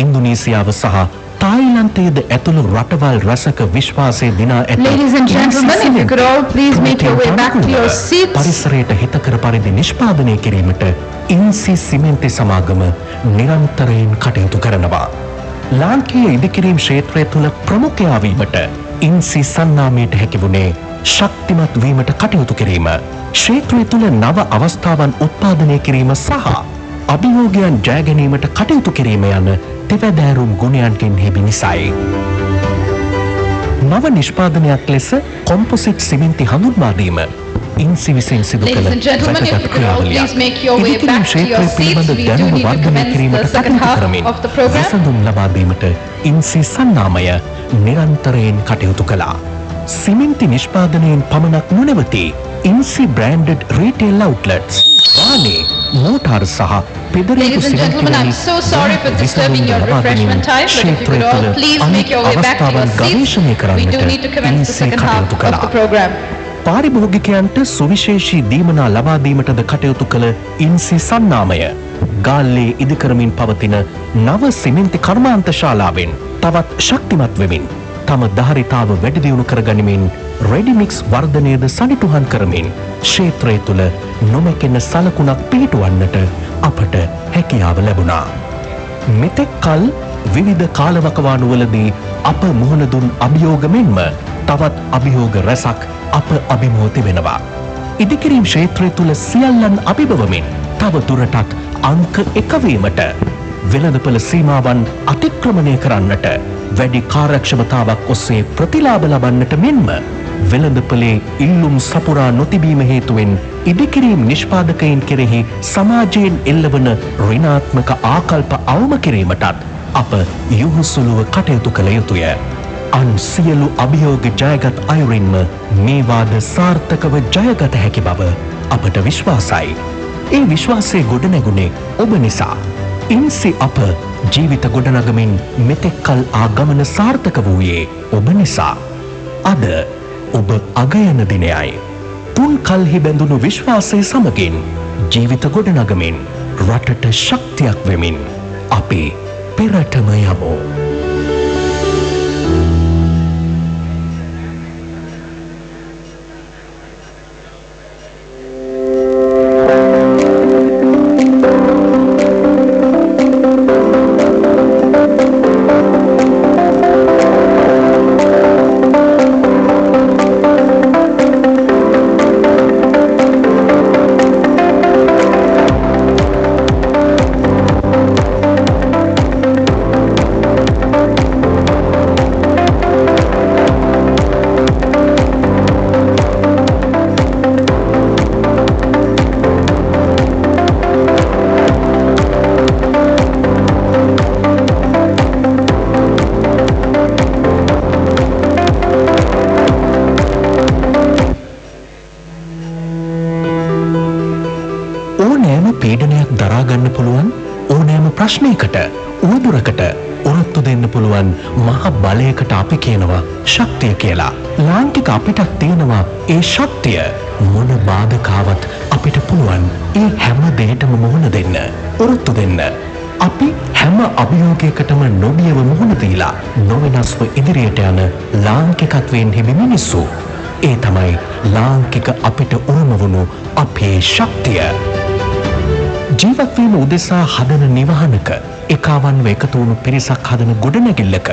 ඉන්දුනීසියාව සහ තායිලන්තයේද ඇතුළු රටවල් රසක විශ්වාසය දිනා ඇත. Ladies and gentlemen, if you could all please make your way back to your seats. පරිසරයට හිතකර පරිදි නිෂ්පාදනය කිරීමට ඉන්සි සිමෙන්ති සමාගම නිරන්තරයෙන් කටයුතු කරනවා. ලාංකේය ඉදිකිරීම් ක්ෂේත්‍රය තුළ ප්‍රමුඛයා වීමට ඉන්සි සන්නාමයට හැකි වුණේ ශක්තිමත් වීමට කටයුතු කිරීම, ක්ෂේත්‍රය තුළ නව අවස්ථාවන් උත්පාදනය කිරීම සහ අභියෝගයන් ජය ගැනීමට කටයුතු කිරීම යන තෙවැදෑරුම් ගුණයන්ගෙන් හෙබි නිසයි. නව නිෂ්පාදනයක් ලෙස කොම්පොසිට් සිමෙන්ති හඳුන්වා දීම ඉන්සි විසින් සිදු කළ වැදගත් ක්‍රියාවලියක්. ඉදිකිරීම් ක්ෂේත්‍රය පිළිබඳ දැනුම වර්ධනය කිරීමට කටයුතු කරමින් විසඳුම් ලබා දීමට ඉන්සි සන්නාමය නිරන්තරයෙන් කටයුතු කළා. සිමෙන්ති නිෂ්පාදනයෙන් පමණක් නොනැවති ඉන්සි බ්‍රෑන්ඩඩ් රීටේල් අවුට්ලට්ස්, වානේ, මෝටාර් සහ පෙදරේතු සිමෙන්ති වැනි විසඳුම් ලබා ගැනීම ක්ෂේත්‍රය තුළ අනෙක් අවස්ථාවන් ගවේෂණය කරන්නට ඉන්සි කටයුතු කළා. පාරිභෝගිකයන්ට සුවිශේෂී දීමනා ලබා දීමටද කටයුතු කළ ඉන්සි සන්නාමය ගාල්ලේ ඉදිකරමින් පවතින නව සිමෙන්ති කර්මාන්ත ශාලාවෙන් තවත් ශක්තිමත් වෙමින් තම ධාරිතාව වැඩි දියුණු කරගනිමින් රෙඩිමික්ස් වර්ධනයද සනිටුහන් කරමින් ක්ෂේත්‍රය තුළ නොමැකෙන සලකුණක් පිහිටුවන්නට අපට හැකියාව ලැබුණා. මෙතෙක් කල විවිධ කාලවකවානුවලදී අප මුහුණ දුන් අභියෝග මෙන්ම තවත් අභියෝග රැසක් අප අභිමුව තිබෙනවා. ඉදිකිරීම් ක්ෂේත්‍රය තුළ සියල්ලන් අභිබවමින් තව දුරටත් අංක එකවීමට වෙළඳපළ සීමාවන් අතික්‍රමණය කරන්නට වැඩි කාර්යක්ෂමතාවක් ඔස්සේ ප්‍රතිලාභ ලබන්නට මෙන්ම වෙළඳපළේ ඉල්ලුම් සපුරා නොතිබීම හේතුවෙන් ඉදිකිරීම් නිෂ්පාදකයින් කෙරෙහි සමාජයෙන් එල්ලවන ඍණාත්මක ආකල්ප අවම කිරීමටත් අප යොහුසුලුව කටයුතු කළ යුතුය. අන් සියලු අභියෝග ජයගත් අයුරින්ම මේ වාද සාර්ථකව ජයගත හැකි බව අපට විශ්වාසයි. ඒ විශ්වාසය ගොඩනැගුණේ ඔබ නිසා. ඉන්සි අප ජීවිත ගොඩනගමින් මෙතෙක් කල් ආ ගමන සාර්ථක වූයේ ඔබ නිසා. අද ඔබ අගයන දිනයයි. තුන් කල්හි බැඳුණු විශ්වාසය සමගින් ජීවිත ගොඩනගමින් රටට ශක්තියක් වෙමින් අපි පෙරටම යමු. පීඩනයක් දරා ගන්න පුළුවන් ඕනෑම ප්‍රශ්නයකට උවදුරකට ඔරොත්තු දෙන්න පුළුවන් මහ බලයකට අපි කියනවා ශක්තිය කියලා. ලාංකික අපිටත් තියෙනවා ඒ ශක්තිය. මොන බාධකාවත් අපිට පුළුවන් ඒ හැම දෙයකටම මුහුණ දෙන්න, ඔරොත්තු දෙන්න. අපි හැම අභියෝගයකටම නොබියව මුහුණ දීලා නොවෙනස්ව ඉදිරියට යන ලාංකිකත්වයෙන් හිමි මිනිස්සු. ඒ තමයි ලාංකික අපිට උරුම වුණු අපේ ශක්තිය. ජීවත්වීම උදෙසා හදන නිවහනක එකාවන්ව එකතු වුණු පිරිසක් හදන ගොඩනැගිල්ලක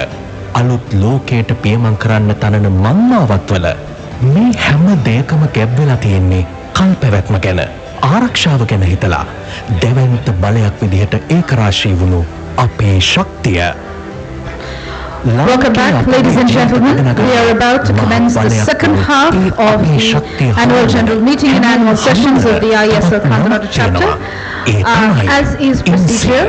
අලුත් ලෝකයට පියමන් කරන්න තනන මංමාවත්වල මේ හැම දෙයකම ගැබ්වෙලා තියෙන්නේ කල් පැවැත්ම ගැන, ආරක්ෂාව ගැන හිතලා දැවැන්ත බලයක් විදිහට ඒකරාශී වුණු අපේ ශක්තිය. Welcome back, ladies and gentlemen. We are about to commence the second half of the annual general meeting and annual sessions of the ISL Kadurata chapter. As is procedure,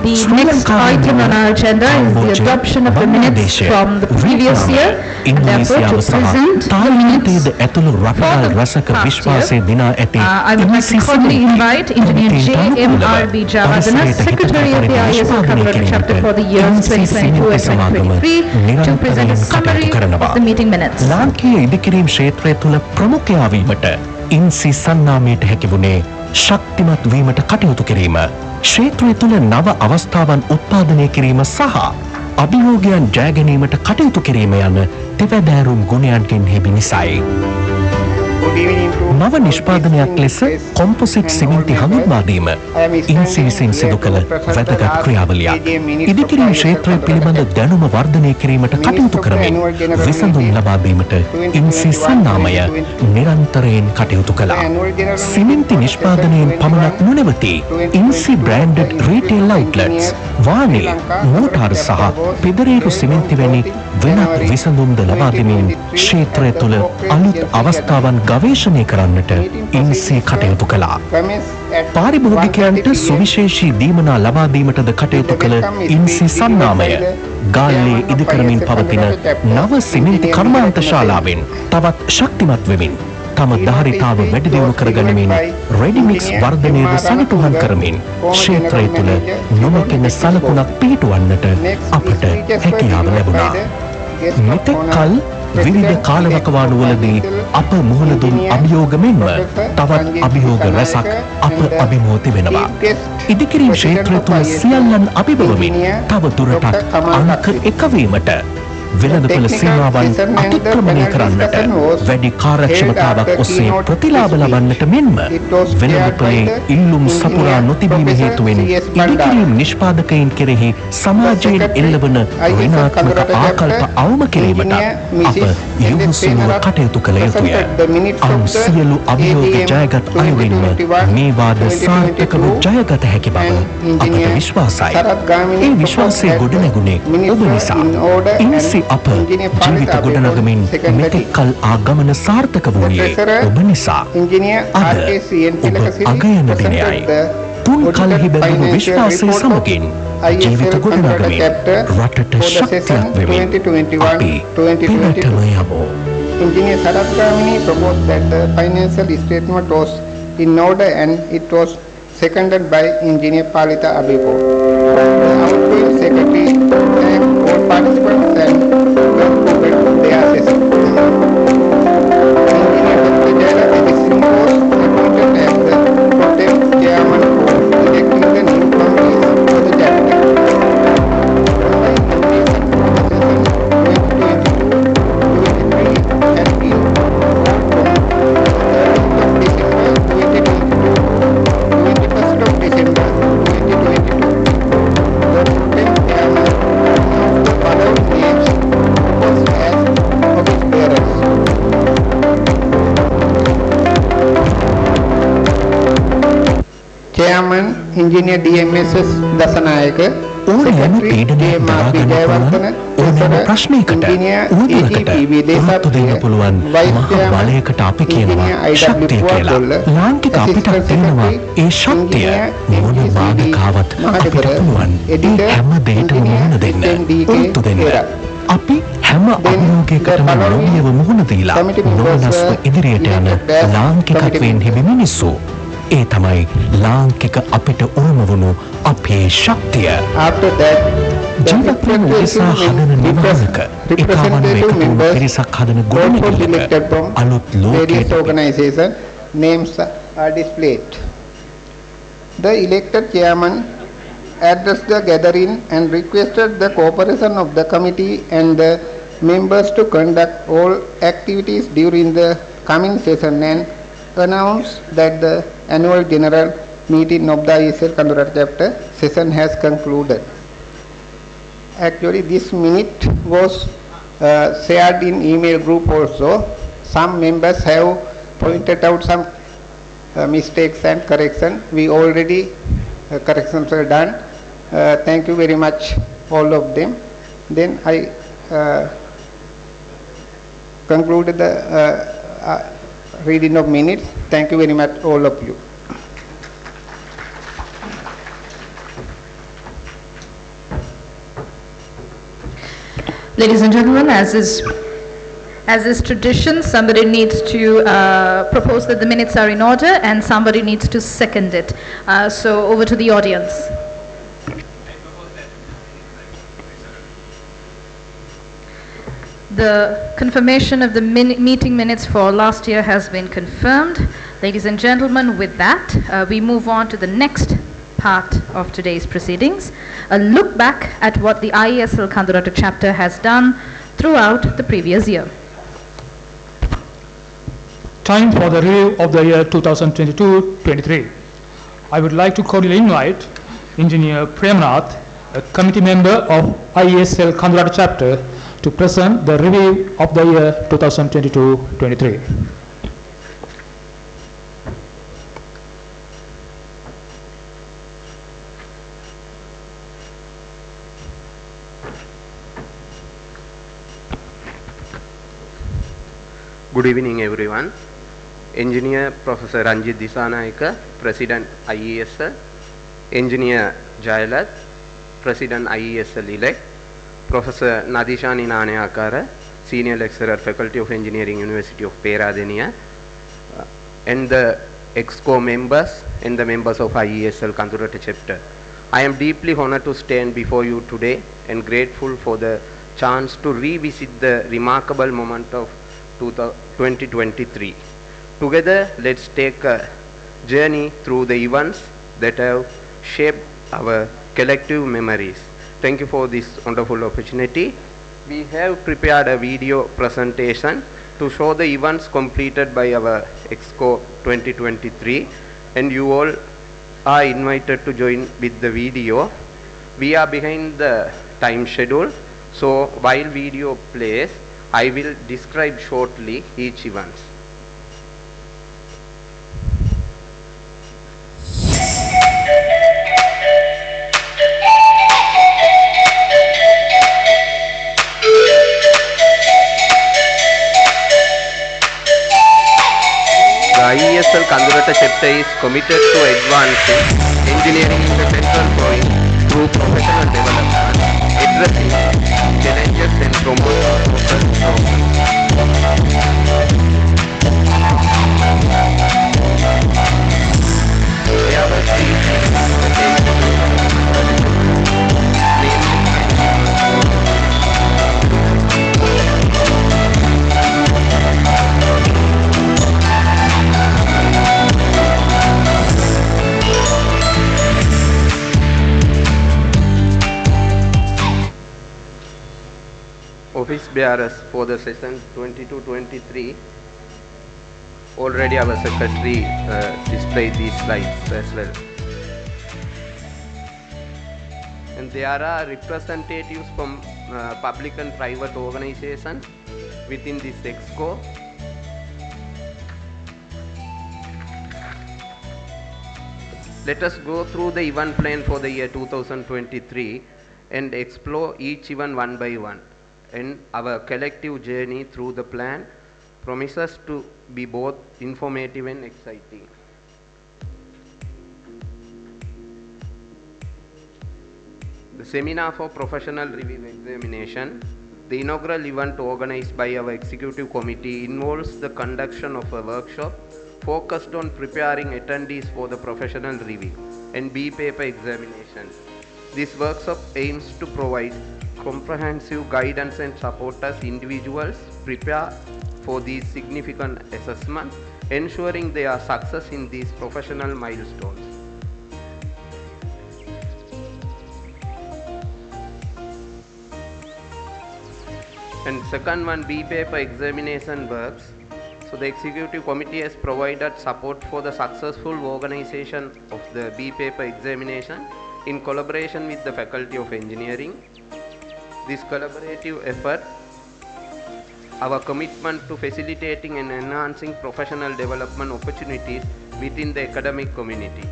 the next item on our agenda is the adoption of the minutes from the previous year, and therefore to present the minutes for the past year. I would like to cordially invite Engineer J.M.R.B. Javadana, Secretary of the ISL Kadurata chapter for the years 2022 and 2023, to present a summary of the meeting minutes. ලාංකීය ඉදිකිරීම් ක්ෂේත්‍රය තුළ ප්‍රමුඛයා වීමට ඉන්සි සන්නාමයට හැකි වුණේ ශක්තිමත් වීමට කටයුතු කිරීම, ක්ෂේත්‍රය තුළ නව අවස්ථාවන් උත්පාදනය කිරීම සහ අභියෝගයන් ජය ගැනීමට කටයුතු කිරීම යන තෙවැදෑරුම් ගුණයන්ගෙන් හිමි නිසයි. නව නිෂ්පාදනයක් ලෙස කොම්පොසිට් සිමෙන්ති හඳුන්වා දීම ඉන්සි විසින් සිදු කළ වැදගත් ක්‍රියාවලියක්. ඉදිකිරීම් ක්ෂේත්‍රය පිළිබඳ දැනුම වර්ධනය කිරීමට කටයුතු කරමින් විසඳුම් ලබා දීමට ඉන්සි සන්නාමය නිරන්තරයෙන් කටයුතු කළා. සිමෙන්ති නිෂ්පාදනයෙන් පමණක් නොනැවති ඉන්සි බ්‍රෑන්ඩඩ් රීටේල් අවුට්ලට්ස්, වානේ, මෝටාර් සහ පෙදරේරු සිමෙන්ති වැනි වෙනත් විසඳුම්ද ලබා දෙමින් ක්ෂේත්‍රය තුළ අලුත් අවස්ථාවන් ගවේෂණය කරන්නට ඉන්සී කටයුතු කළා. පාරිභෝගිකයන්ට සුවිශේෂී දීමනා ලබා දීමටද කටයුතු කළ ඉන්සී සන්නාමය ගාල්ලේ ඉදිකරමින් පවතින නව සිමෙන්ති කර්මාන්ත ශාලාවෙන් තවත් ශක්තිමත් වෙමින් තම ධාරිතාව වැඩි දියුණු කරගනිමින් රෙඩිමික්ස් වර්ධනයද සනිටුහන් කරමින් ක්ෂේත්‍රය තුළ නොමැකෙන සලකුණක් පිහිටුවන්නට අපට හැකියාව ලැබුණා. මෙතෙක් කල් විවිධ කාලවකවානුවලදී අප මුහුණ දුන් අභියෝග මෙන්ම තවත් අභියෝග රැසක් අප අභිමුව තිබෙනවා. ඉදිකිරීම් ක්ෂේත්‍රය තුළ සියල්ලන් අභිබවමින් තව දුරටත් අංක 1 වීමට වෙළඳපොළ සීමාවන් අතික්‍රමණය කරන්නට වැඩි කාර්යක්ෂමතාවක් ඔස්සේ ප්‍රතිලාභ ලබන්නට මෙන්ම වෙළඳපොලේ ඉල්ලුම් සපුරා නොතිබීම හේතුවෙන් ඉදිකිරීම් නිෂ්පාදකයින් කෙරෙහි සමාජයෙන් එල්ලවන ඍණාත්මක ආකල්ප අවම කිරීමට අප යොමුසුව කටයුතු කළ යුතුය. සියලු අභියෝග ජයගත් අයුරින්ම මේ වාද සාර්ථකව ජයගත හැකි බව අපට විශ්වාසයි. ඒ විශ්වාසය ගොඩනැගුණේ ඔබ නිසා. ඉන්සි අප ජීවිත ගොඩනගමින් මෙතෙක් කල් ආගමන සාර්ථක වූයේ ඔබ නිසා. අද ඔබ අගයන දිනයයි. තුන් කලෙහි බැඳුණු විශ්වාසය සමගින් ජීවිත ගොඩනගමින් රටට ශක්තියක් වෙමින් අපි පිනටම යමු. Engineer Sarath Gamini proposed that the financial statement was in order and it was seconded by Engineer Palita Abibo. The outgoing secretary thanked all participants and went forward to their session. Engineer Dr. Jayala Edison was appointed as the pro tem chairman for electing the new committees for the chapter. Chairman Engineer DMSS Dasanayaka, ඕනෑම පීඩනයක් දරා ගන්න පුළුවන් ඕනෑම ප්‍රශ්නයකට උවදුරකට උත්තු දෙන්න පුළුවන් මහ බලයකට අපි කියනවා ශක්තිය කියලා. ලාංකික අපිට තියෙනවා ඒ ශක්තිය මොන මාර්ගකාවත් අපිට පුළුවන් ඒ හැම දෙයකටම මුහුණ දෙන්න උත්තු දෙන්න. අපි හැම අභියෝගයකටම නොමියව මුහුණ දීලා නොවනස්ව ඉදිරියට යන ලාංකිකත්වයෙන් හිමි මිනිස්සු. ඒ තමයි ලාංකික අපිට උරුම වුණු අපේ ශක්තිය. ජීවත් වෙන උදෙසා හදන නිවහනක එකවන්න එකතු පිරිසක් හදන ගොඩනැගිල්ලක අලුත් ලෝකයට organization names are displayed. The elected chairman addressed the gathering and requested the cooperation of the committee and the members to conduct all activities during the coming session and announced that the annual general meeting of the ISL Kadurata chapter session has concluded. Actually, this minute was shared in email group also. Some members have pointed out some mistakes and correction. We already corrections are done. Thank you very much, all of them. Then I concluded the reading of minutes. Thank you very much, all of you. Ladies and gentlemen, as is tradition, somebody needs to propose that the minutes are in order and somebody needs to second it. So over to the audience. The confirmation of the meeting minutes for last year has been confirmed. Ladies and gentlemen, with that, we move on to the next part of today's proceedings, a look back at what the IESL Kadurata chapter has done throughout the previous year. Time for the review of the year 2022-23. I would like to cordially invite Engineer Premnath, a committee member of IESL Kadurata chapter, to present the review of the year 2022-23. Good evening everyone. Engineer Professor Ranjit Disanayaka, President IESL, Engineer Jayalat, President IESL elect, Professor Nadishani Nanayakara, Senior Lecturer, Faculty of Engineering, University of Peradeniya, and the EXCO members and the members of IESL Kadurata chapter. I am deeply honored to stand before you today and grateful for the chance to revisit the remarkable moment of 2023. Together, let's take a journey through the events that have shaped our collective memories. Thank you for this wonderful opportunity. We have prepared a video presentation to show the events completed by our EXCO 2023, and you all are invited to join with the video. We are behind the time schedule, so while video plays, I will describe shortly each event. The IESL Kadurata chapter is committed to advancing engineering in the central province through professional development, addressing challenges and promoting social office bearers for the session 22-23. Already our secretary displayed these slides as well. And there are representatives from public and private organizations within this EXCO. Let us go through the event plan for the year 2023 and explore each event one by one. And our collective journey through the plan promises to be both informative and exciting. The seminar for professional review examination. The inaugural event organized by our executive committee involves the conduction of a workshop focused on preparing attendees for the professional review and B paper examination. This workshop aims to provide comprehensive guidance and support as individuals prepare for these significant assessments, ensuring their success in these professional milestones. And second one, B paper examination works. So the executive committee has provided support for the successful organization of the B paper examination in collaboration with the Faculty of Engineering. This collaborative effort, our commitment to facilitating and enhancing professional development opportunities within the academic community.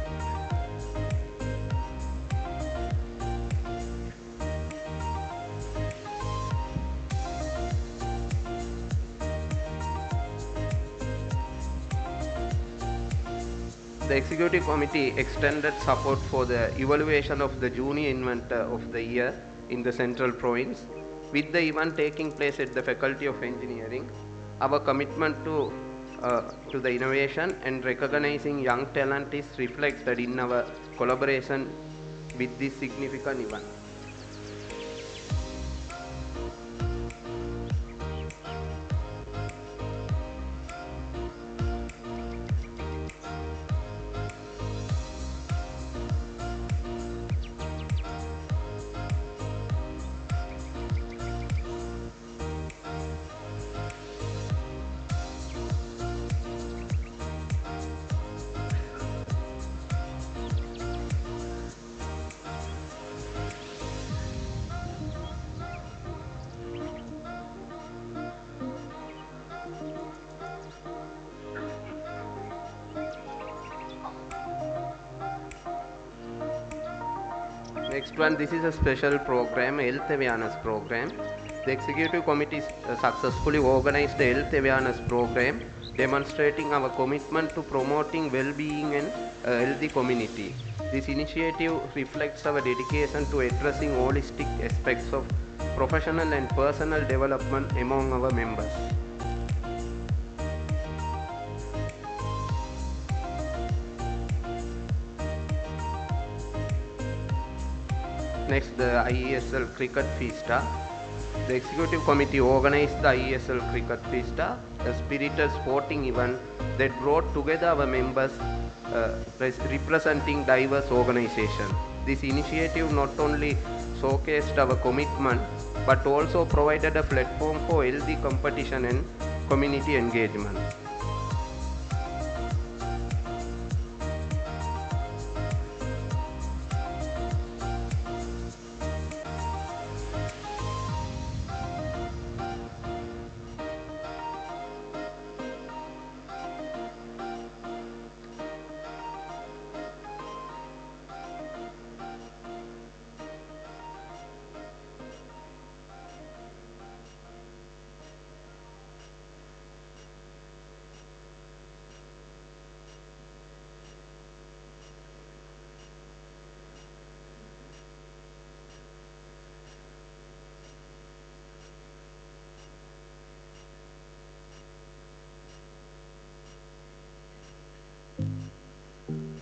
The executive committee extended support for the evaluation of the junior inventor of the year in the central province. With the event taking place at the Faculty of Engineering, our commitment to the innovation and recognizing young talent is reflected in our collaboration with this significant event. Next one, this is a special program, Health Awareness Program. The Executive Committee successfully organized the Health Awareness Program, demonstrating our commitment to promoting well-being and a healthy community. This initiative reflects our dedication to addressing holistic aspects of professional and personal development among our members. Next, the IESL Cricket Fiesta. The Executive Committee organized the IESL Cricket Fiesta, a spirited sporting event that brought together our members representing diverse organizations. This initiative not only showcased our commitment but also provided a platform for healthy competition and community engagement.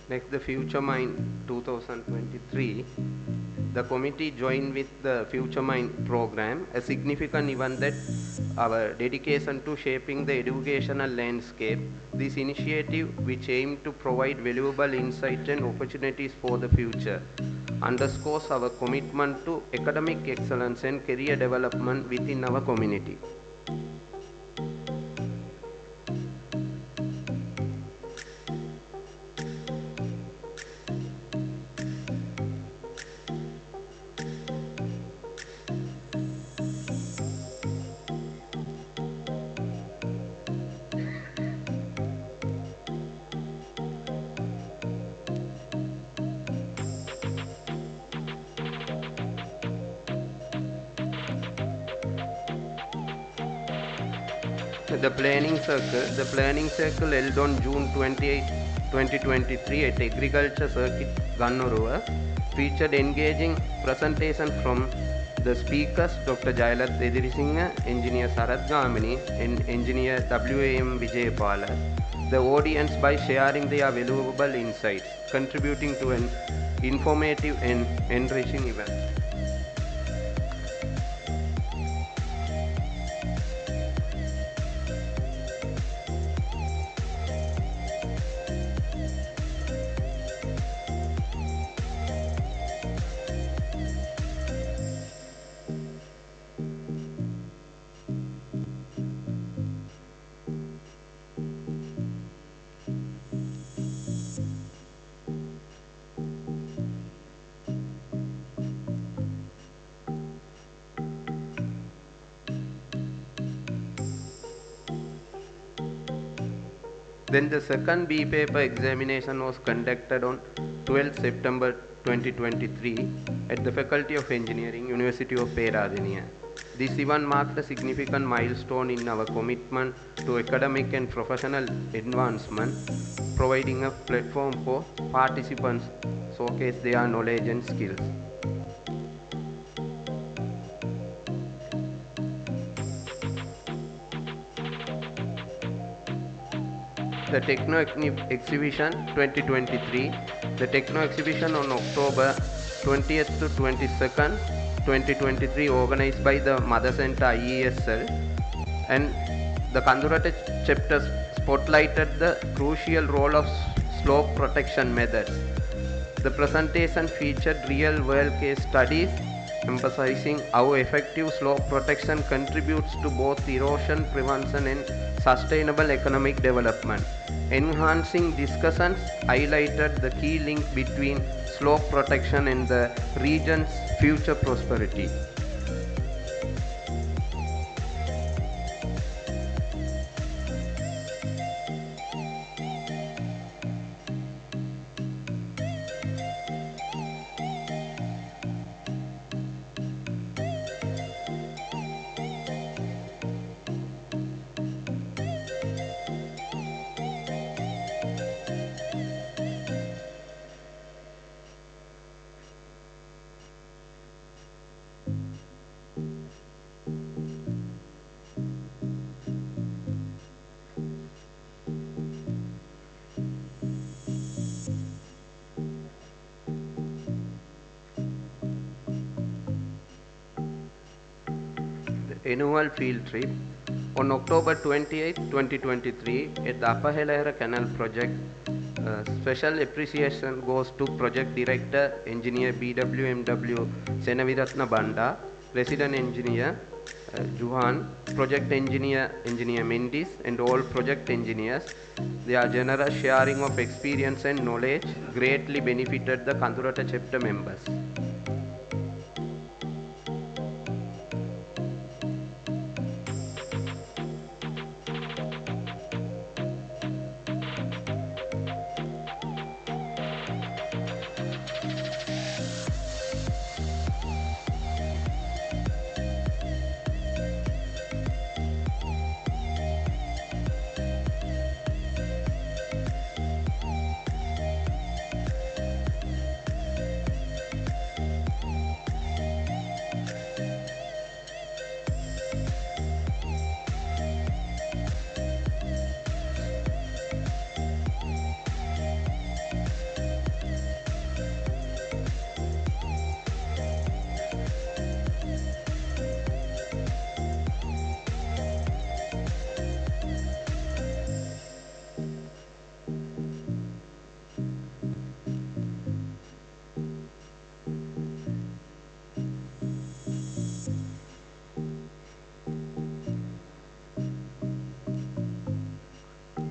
Next, the Future Mind 2023. The committee joined with the Future Mind program, a significant event that our dedication to shaping the educational landscape. This initiative, which aimed to provide valuable insight and opportunities for the future, underscores our commitment to academic excellence and career development within our community. the planning circle held on June 28, 2023 at Agriculture Circuit, Gannuruwa, featured engaging presentation from the speakers Dr. Jayalath Edirisinghe, Engineer Sarath Gamini, and Engineer W.A.M. Vijayapala. The audience by sharing their valuable insights, contributing to an informative and enriching event. Then the second B paper examination was conducted on 12 September 2023 at the Faculty of Engineering, University of Peradeniya. This event marked a significant milestone in our commitment to academic and professional advancement, providing a platform for participants to showcase their knowledge and skills. The Techno Exhibition 2023. The Techno Exhibition on October 20th to 22nd, 2023, organized by the Mother Center IESL, and the Kadurata chapter spotlighted the crucial role of slope protection methods. The presentation featured real-world case studies emphasizing how effective slope protection contributes to both erosion prevention and sustainable economic development. Enhancing discussions highlighted the key link between slope protection and the region's future prosperity. Annual field trip. On October 28, 2023, at the Upper Helihara Canal project, special appreciation goes to Project Director, Engineer BWMW Senaviratna Banda, Resident Engineer Juhan, Project Engineer Engineer Mendis, and all project engineers. Their generous sharing of experience and knowledge greatly benefited the Kadurata chapter members.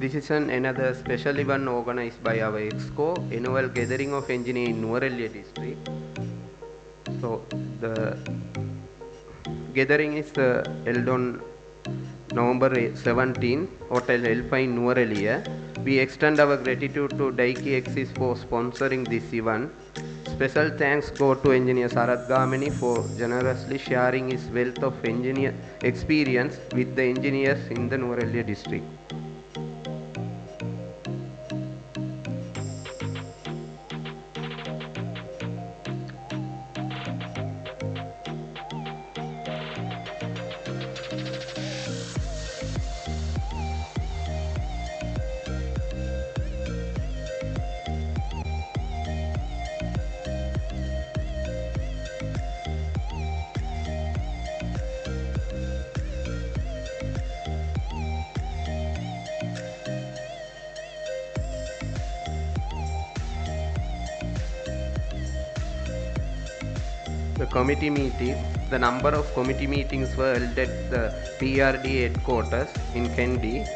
This is another special event organized by our EXCO, annual gathering of engineers in Nuwara district. So the gathering is held on November 17, Hotel L5 Nuwara. We extend our gratitude to Daiki Axis for sponsoring this event. Special thanks go to Engineer Sarath Gamini for generously sharing his wealth of engineer experience with the engineers in the Nuwara district. The number of committee meetings were held at the PRD headquarters in Kandy.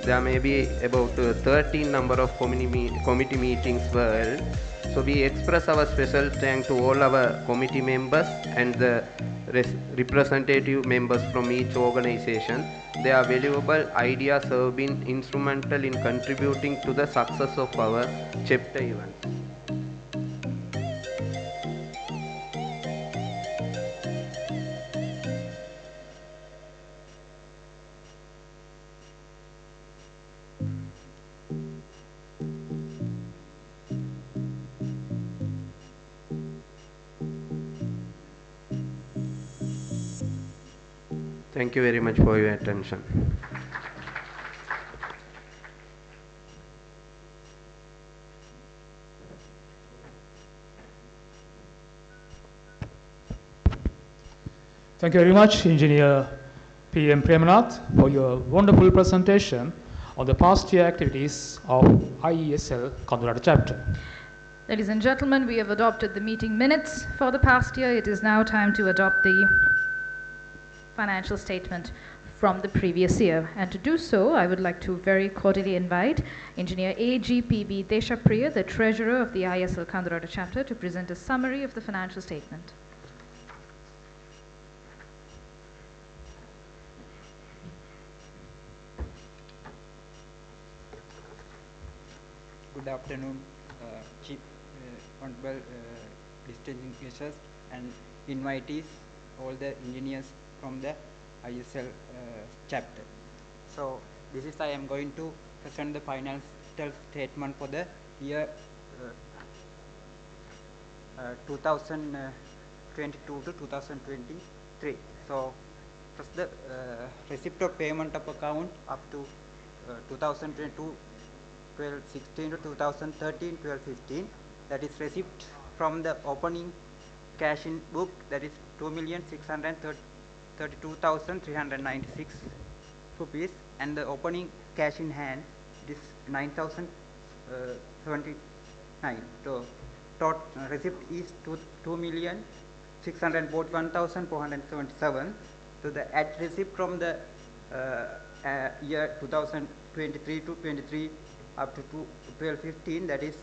There may be about 13 number of committee meetings were held. So we express our special thanks to all our committee members and the representative members from each organization. Their valuable ideas have been instrumental in contributing to the success of our chapter event. Thank you very much for your attention. Thank you very much, Engineer P.M. Premanath, for your wonderful presentation on the past year activities of IESL Kadurata chapter. Ladies and gentlemen, we have adopted the meeting minutes for the past year. It is now time to adopt the financial statement from the previous year. And to do so, I would like to very cordially invite Engineer A.G.P.B. Deshapriya, the Treasurer of the IESL Kadurata chapter, to present a summary of the financial statement. Good afternoon, Chief Honorable distinguished guests and invitees, all the engineers from the ISL chapter. So this is I am going to present the financial statement for the year 2022 to 2023. So first the receipt of payment of account up to 2022 12-16 to 2013 12-15, that is receipt from the opening cash in book, that is 2,632,396 rupees, and the opening cash in hand is 9,079. So total receipt is 2,641,477. So the at receipt from the year 2023 to 23 up to 12-15, that is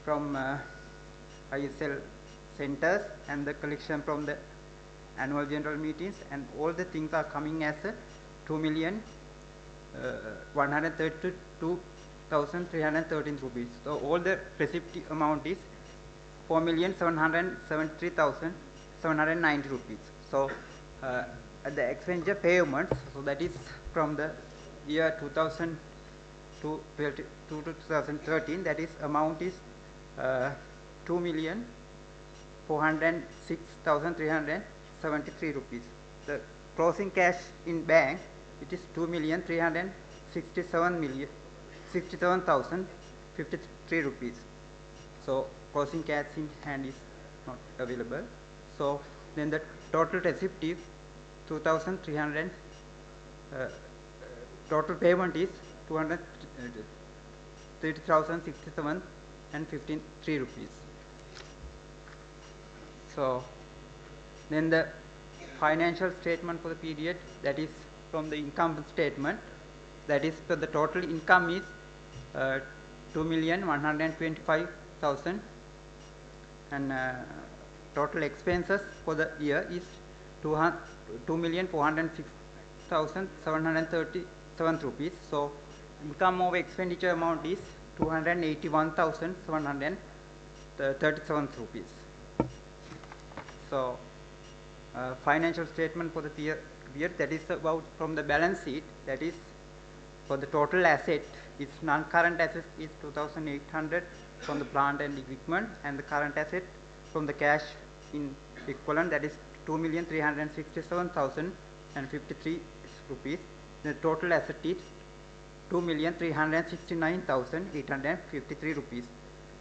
from ISL centers and the collection from the annual general meetings, and all the things are coming as a 2,132,313 rupees. So all the receipt amount is 4,773,790 rupees. So the expenditure payments, so that is from the year 2002 to 2013, that is amount is 2,406,373 rupees. The closing cash in bank, it is 2,367,053 rupees. So closing cash in hand is not available. So then the total receipt is 2,300. Total payment is 230,067 and 53 rupees. So then the financial statement for the period, that is from the income statement, that is the total income is 2,125,000, and total expenses for the year is 2,406,737 rupees. So income over expenditure amount is 281,737 rupees. So financial statement for the period, that is about from the balance sheet, that is for the total asset, its non-current assets is 2,800 from the plant and equipment, and the current asset from the cash in equivalent, that is 2,367,053 rupees. The total asset is 2,369,853 rupees.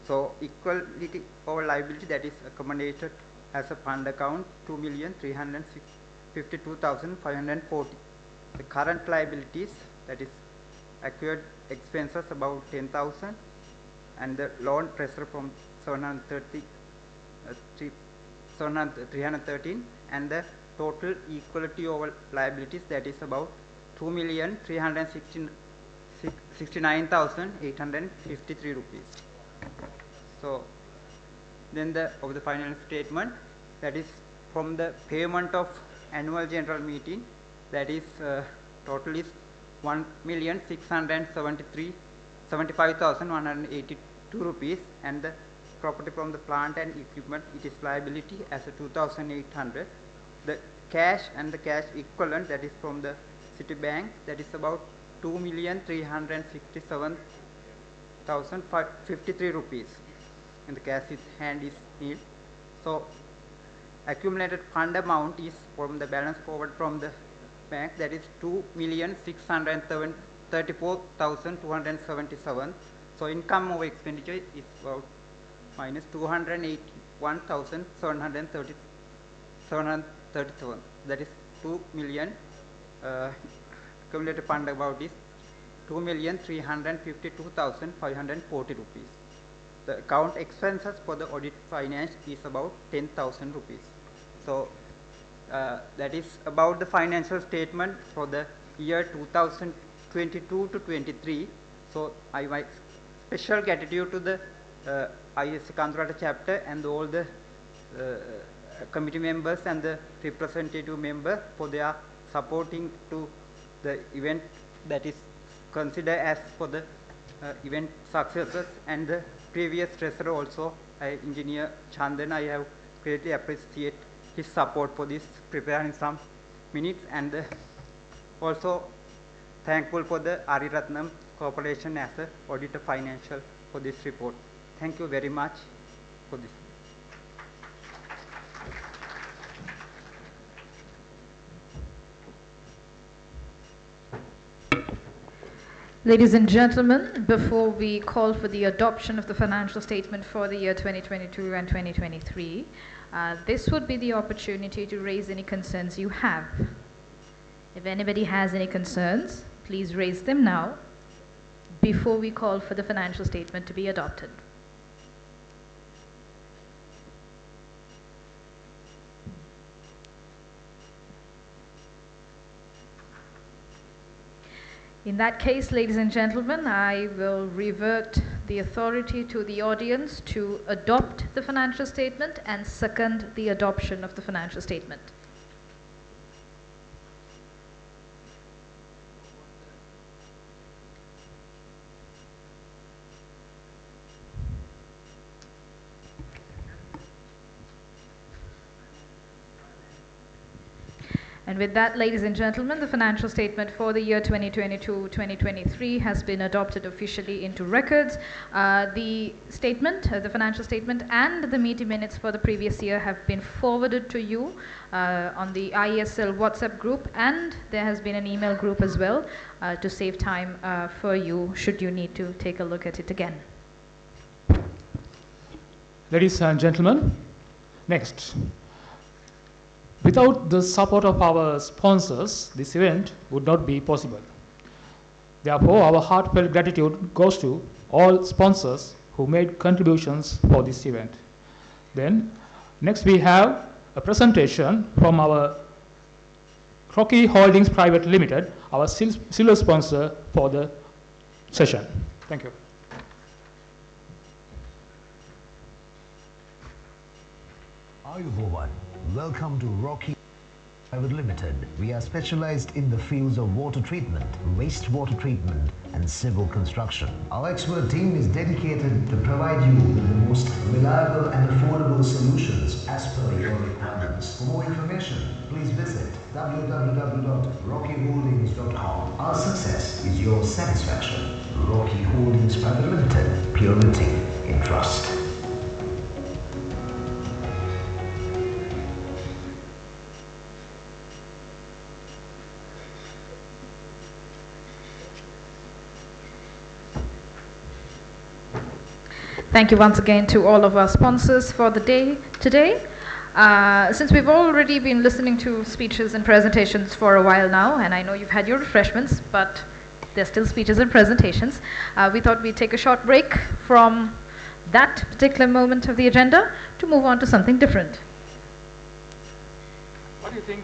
So equality over liability, that is accommodated as a fund account, 2,352,540. The current liabilities, that is accrued expenses about 10,000, and the loan reserve from 313, and the total equality over liabilities, that is about 2,369,853 rupees. So then of the final statement, that is from the payment of annual general meeting, that is total is 1,675,182 rupees, and the property from the plant and equipment, it is liability as a 2,800. The cash and the cash equivalent, that is from the Citibank, that is about 2,367,053 rupees, and the cash in hand is nil. So accumulated fund amount is from the balance forward from the bank, that is 2,634,277. So income over expenditure is about minus 281,737. That is 2 million. Accumulated fund about is 2,352,540 rupees. The account expenses for the audit finance is about 10,000 rupees. So that is about the financial statement for the year 2022 to 23. So I my special gratitude to the ISC Kadurata chapter and all the committee members and the representative member for their supporting to the event, that is considered as for the event successes, and the previous treasurer also, Engineer Chandan. I have greatly appreciate his support for this, preparing some minutes, and also thankful for the Ariratnam Corporation as a auditor financial for this report. Thank you very much for this. Ladies and gentlemen, before we call for the adoption of the financial statement for the year 2022 and 2023, this would be the opportunity to raise any concerns you have. If anybody has any concerns, please raise them now before we call for the financial statement to be adopted. In that case, ladies and gentlemen, I will revert the authority to the audience to adopt the financial statement and second the adoption of the financial statement. And with that, ladies and gentlemen, the financial statement for the year 2022-2023 has been adopted officially into records. The statement, the financial statement and the meeting minutes for the previous year have been forwarded to you on the IESL WhatsApp group, and there has been an email group as well to save time for you should you need to take a look at it again. Ladies and gentlemen, next. Without the support of our sponsors, this event would not be possible. Therefore, our heartfelt gratitude goes to all sponsors who made contributions for this event. Then, next we have a presentation from our Crocky Holdings Private Limited, our silver sponsor for the session. Thank you. Ayubovan. Welcome to Rocky Private Limited. We are specialized in the fields of water treatment, wastewater treatment, and civil construction. Our expert team is dedicated to provide you with the most reliable and affordable solutions as per your requirements. requirements. For more information, please visit www.rockyholdings.com. Our success is your satisfaction. Rocky Holdings Private Limited, purity in trust. Thank you once again to all of our sponsors for the day today. Since we've already been listening to speeches and presentations for a while now, and I know you've had your refreshments, but there's still speeches and presentations, we thought we'd take a short break from that particular moment of the agenda to move on to something different. What do you think?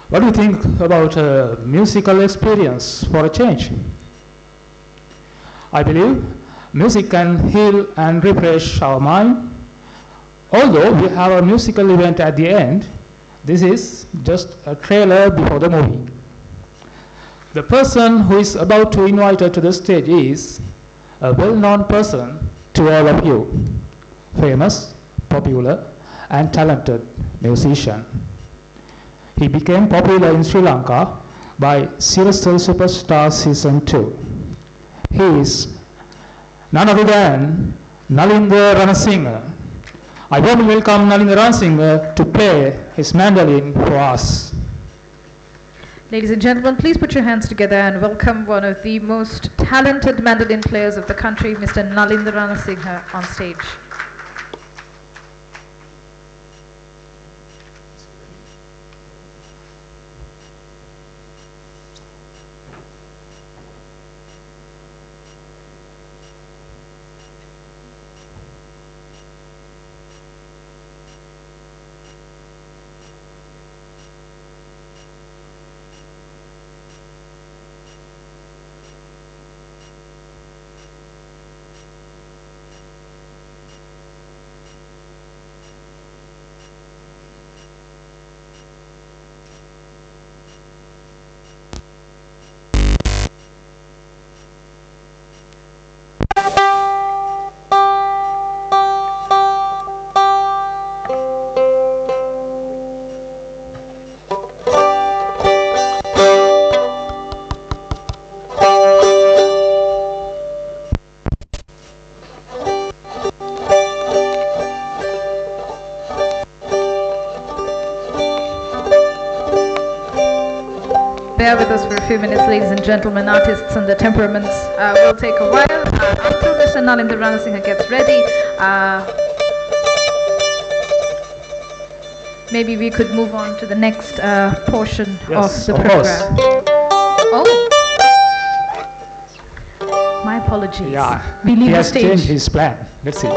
What do you think about a musical experience for a change? I believe music can heal and refresh our mind. Although we have a musical event at the end, this is just a trailer before the movie. The person who is about to invite her to the stage is a well-known person to all of you. Famous, popular, and talented musician. He became popular in Sri Lanka by Serial Superstar Season 2. He is none other than Nalinda Ranasinghe. I warmly welcome Nalinda Ranasinghe to play his mandolin for us. Ladies and gentlemen, please put your hands together and welcome one of the most talented mandolin players of the country, Mr. Nalinda Ranasinghe, on stage. Bear with us for a few minutes, ladies and gentlemen. Artists and their temperaments will take a while. Until Mr. Nalinda Ranasinghe gets ready, maybe we could move on to the next portion of the program. Oh, my apologies. Yeah, we leave he the has stage. changed his plan. Let's see.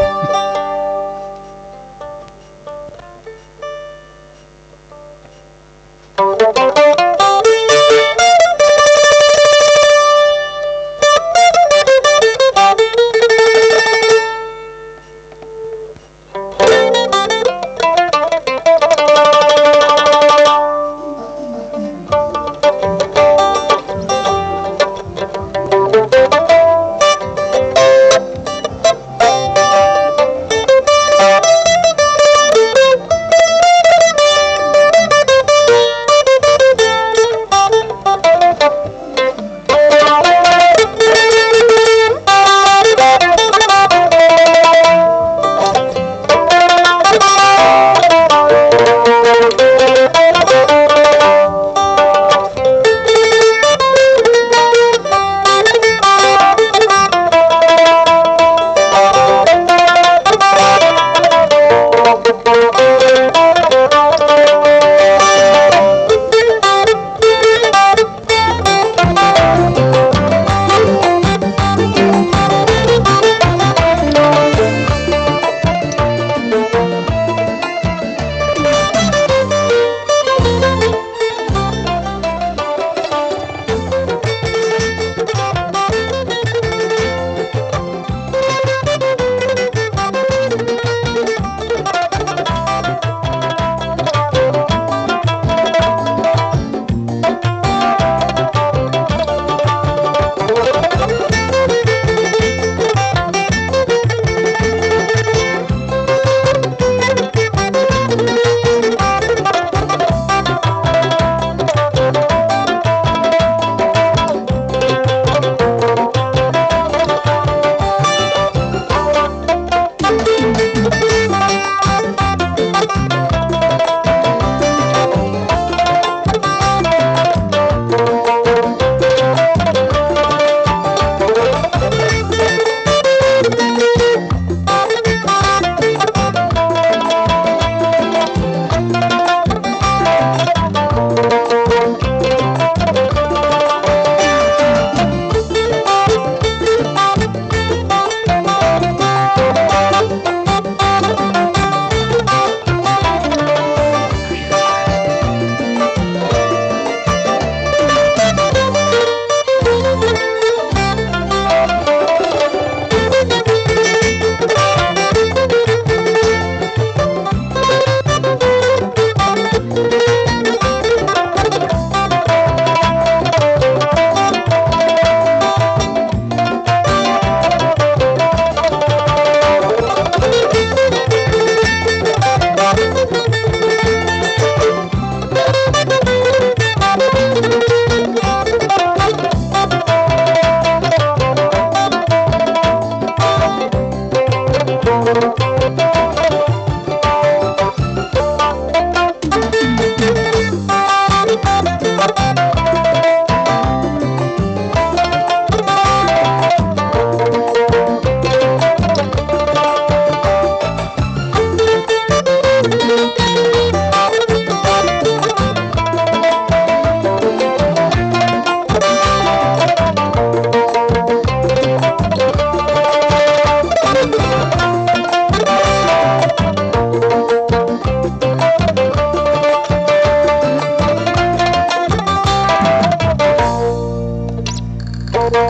Thank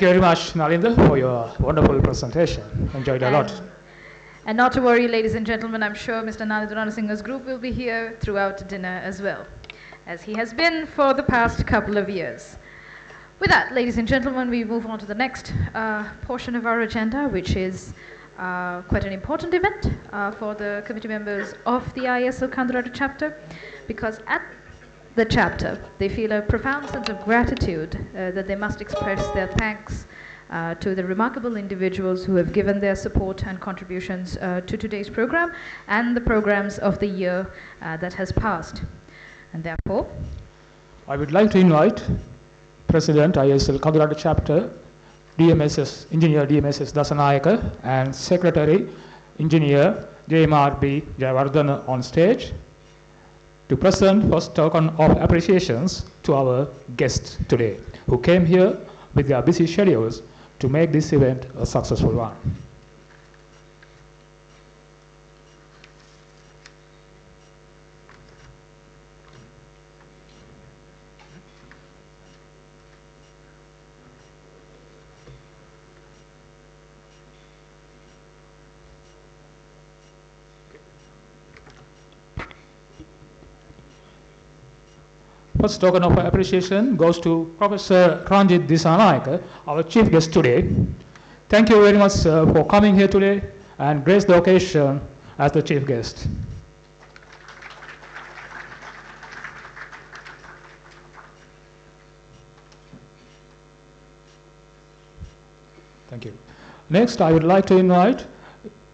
you very much, Nalinder, for your wonderful presentation. Enjoyed a lot. And not to worry, ladies and gentlemen, I'm sure Mr. Nalinder Ranasinghe's group will be here throughout dinner as well, as he has been for the past couple of years. With that, ladies and gentlemen, we move on to the next portion of our agenda, which is quite an important event for the committee members of the ISO Kadurata chapter, because at the chapter, they feel a profound sense of gratitude that they must express their thanks to the remarkable individuals who have given their support and contributions to today's program and the programs of the year that has passed. And therefore, I would like to invite President ISL Kadurata chapter, DMSS, Engineer DMSS Dasanayaka, and Secretary Engineer JMRB Jayawardena on stage to present first token of appreciations to our guests today, who came here with their busy schedules to make this event a successful one. First token of appreciation goes to Professor Ranjit Disanayake, our chief guest today. Thank you very much, sir, for coming here today and grace the occasion as the chief guest. Thank you. Next, I would like to invite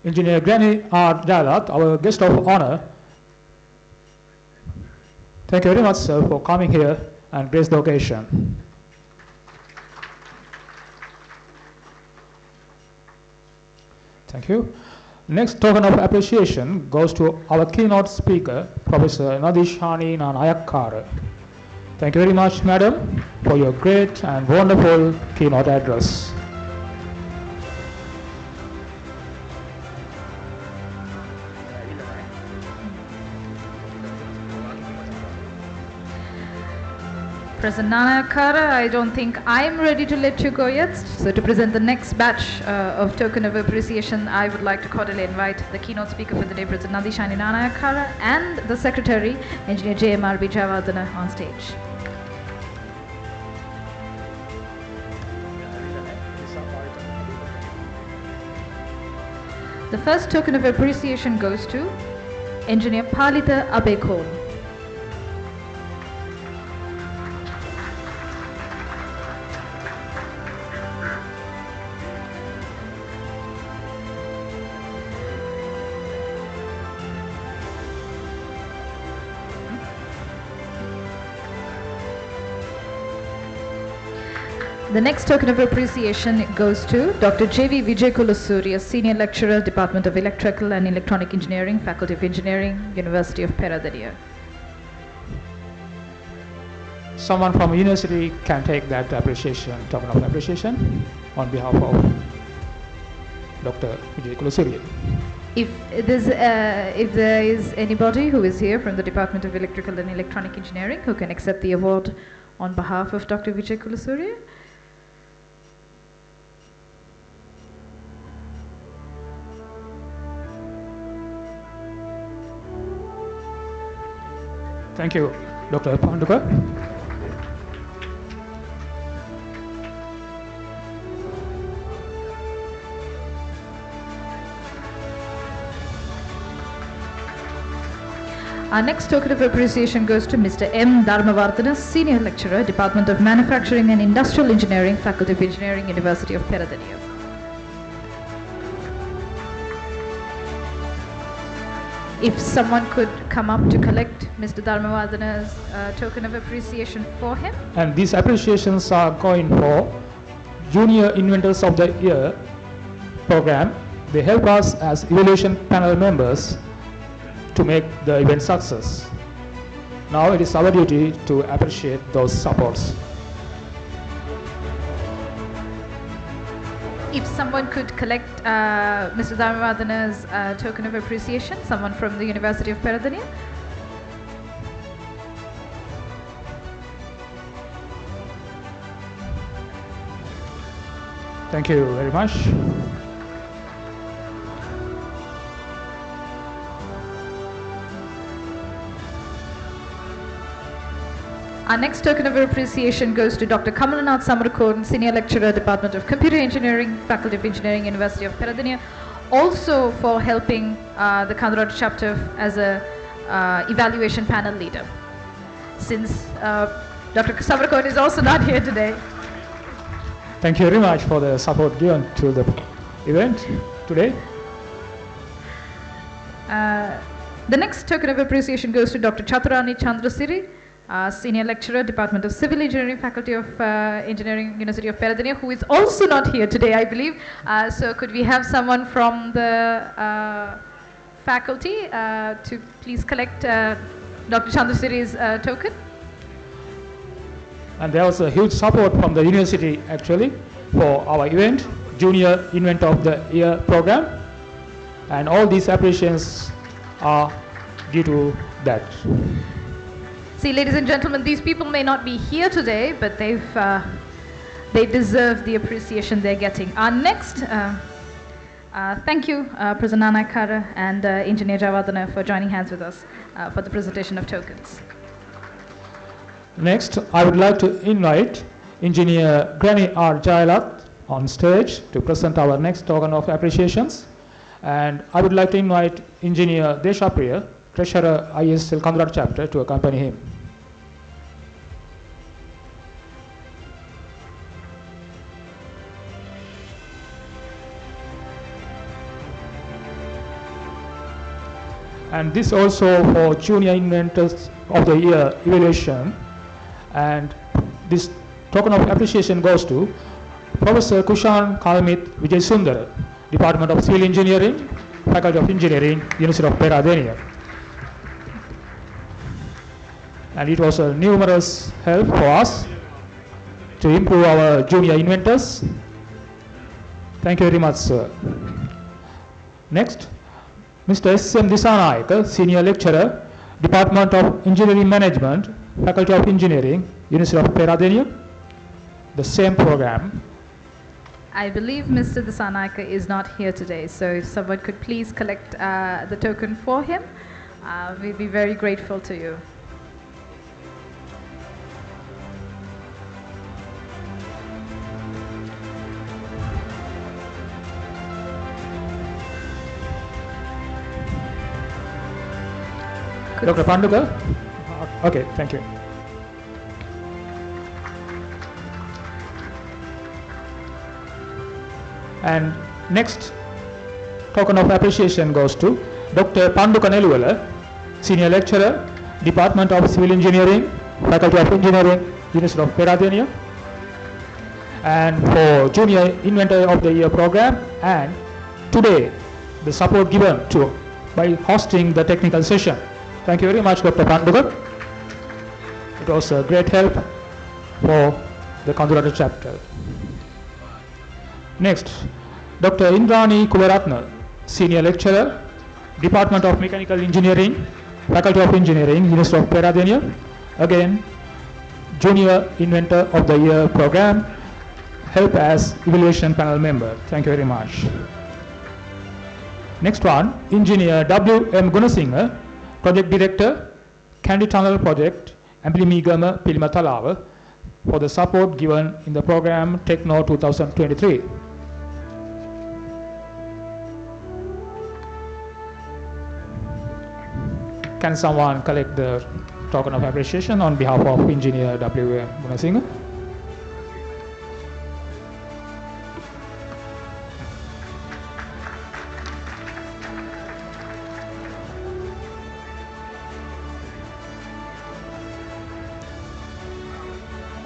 Engineer Granny R. Dalat, our guest of honor. Thank you very much, sir, for coming here and grace the occasion. Thank you. Next token of appreciation goes to our keynote speaker, Professor Nadishani Nanayakara. Thank you very much, madam, for your great and wonderful keynote address. President Nanayakara, I don't think I'm ready to let you go yet. So to present the next batch of token of appreciation, I would like to cordially invite the keynote speaker for the day, President Nadishani Nanayakara, and the Secretary, Engineer JMRB Jayawardena, on stage. The first token of appreciation goes to Engineer Palita Abekon. The next token of appreciation goes to Dr. J.V. Vijaykulasuriya, Senior Lecturer, Department of Electrical and Electronic Engineering, Faculty of Engineering, University of Peradeniya. Someone from university can take that appreciation, token of appreciation, on behalf of Dr. Vijaykulasuriya. If there is anybody who is here from the Department of Electrical and Electronic Engineering who can accept the award on behalf of Dr. Vijaykulasuriya. Thank you, Dr. Panduka. Our next token of appreciation goes to Mr. M. Dharmavardhana, Senior Lecturer, Department of Manufacturing and Industrial Engineering, Faculty of Engineering, University of Peradeniya. If someone could come up to collect Mr. Dharmavardhana's token of appreciation for him. And these appreciations are going for Junior Inventors of the Year program. They help us as evaluation panel members to make the event success. Now it is our duty to appreciate those supports. If someone could collect Mr. Dharmavardhana's token of appreciation, someone from the University of Peradeniya. Thank you very much. Our next token of appreciation goes to Dr. Kamalanath Samarakoran, Senior Lecturer, Department of Computer Engineering, Faculty of Engineering, University of Peradeniya, also for helping the Kadurata chapter as a evaluation panel leader. Since Dr. Samarakoran is also not here today. Thank you very much for the support given to the event today. The next token of appreciation goes to Dr. Chaturani Chandrasiri, Senior Lecturer, Department of Civil Engineering, Faculty of Engineering, University of Peradeniya, who is also not here today, I believe. So could we have someone from the faculty to please collect Dr. Chandrasiri's token? And there was a huge support from the university actually for our event, Junior Inventor of the Year program. And all these appreciations are due to that. See, ladies and gentlemen, these people may not be here today, but they deserve the appreciation they're getting. Our next, thank you, President Nanakara and Engineer Javadana for joining hands with us for the presentation of tokens. Next, I would like to invite Engineer Granny R. Jailat on stage to present our next token of appreciations. And I would like to invite Engineer Deshapriya, Treasurer ISL Kadurata chapter, to accompany him. And this also for Junior Inventors of the Year evaluation. And this token of appreciation goes to Professor Kushan Kalmit Vijay Sundar, Department of Civil Engineering, Faculty of Engineering, University of Peradeniya. And it was a numerous help for us to improve our junior inventors. Thank you very much, sir. Next, Mr. S.M. Disanayaka, Senior Lecturer, Department of Engineering Management, Faculty of Engineering, University of Peradeniya, the same program. I believe Mr. Disanayaka is not here today, so if someone could please collect the token for him, we'd be very grateful to you. Dr. Pandukar? Okay, thank you. And next token of appreciation goes to Dr. Panduka Neluvala, Senior Lecturer, Department of Civil Engineering, Faculty of Engineering, University of Peradeniya, and for Junior Inventor of the Year program. And today, the support given to by hosting the technical session. Thank you very much, Dr. Pandukar. It was a great help for the Kadurata chapter. Next, Dr. Indrani Kuvaratna, Senior Lecturer, Department of Mechanical Engineering, Faculty of Engineering, University of Peradeniya. Again, Junior Inventor of the Year program, help as evaluation panel member. Thank you very much. Next one, Engineer W.M. Gunasinghe, Project Director, Kandy Tunnel Project, Ambilimigama Pilimatalawa, for the support given in the program Techno 2023. Can someone collect the token of appreciation on behalf of Engineer W.M. Gunasinghe?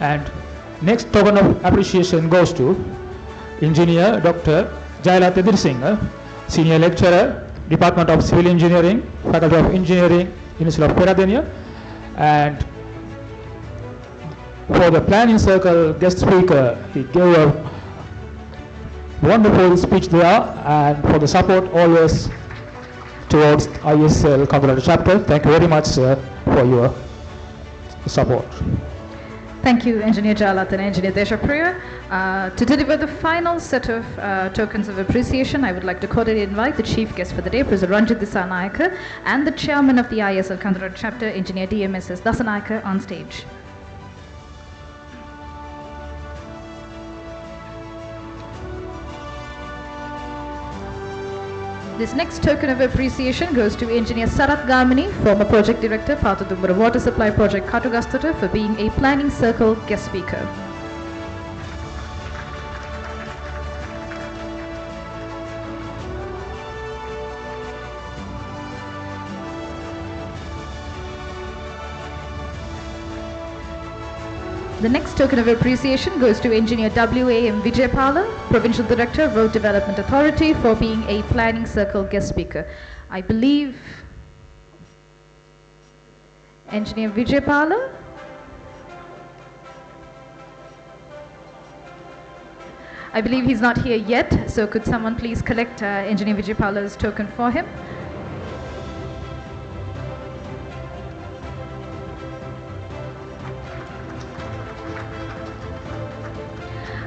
And next token of appreciation goes to Engineer Dr. Jailat Singh, Senior Lecturer, Department of Civil Engineering, Faculty of Engineering, University of Peradeniya. And for the planning circle guest speaker, he gave a wonderful speech there, and for the support always towards ISL Kadurata chapter. Thank you very much, sir, for your support. Thank you, Engineer Jalat and Engineer Deshapriya. To deliver the final set of tokens of appreciation, I would like to cordially invite the chief guest for the day, Professor Ranjit Disanayake, and the chairman of the ISL Kadurata chapter, Engineer DMSS Dasanayake, on stage. This next token of appreciation goes to Engineer Sarat Gamini, former project director, part of the water supply project Kadurata, for being a planning circle guest speaker. The next token of appreciation goes to Engineer W.A.M. Vijaypala, Provincial Director, Road Development Authority, for being a planning circle guest speaker. I believe Engineer Vijaypala. I believe he's not here yet, so could someone please collect Engineer Vijaypala's token for him?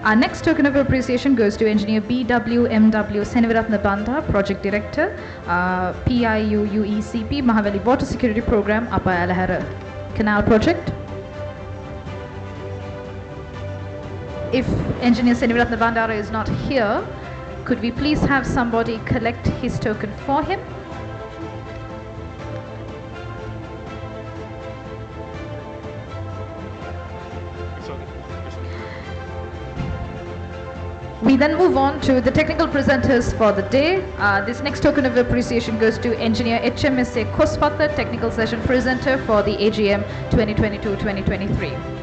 Our next token of appreciation goes to Engineer BWMW Seniviratna Banda, Project Director, PIUUECP, Mahaveli Water Security Program, Upper Alahara Canal Project. If Engineer Seniviratna Bandara is not here, could we please have somebody collect his token for him? We then move on to the technical presenters for the day. This next token of appreciation goes to Engineer HMSA Kospata, Technical Session Presenter for the AGM 2022-2023.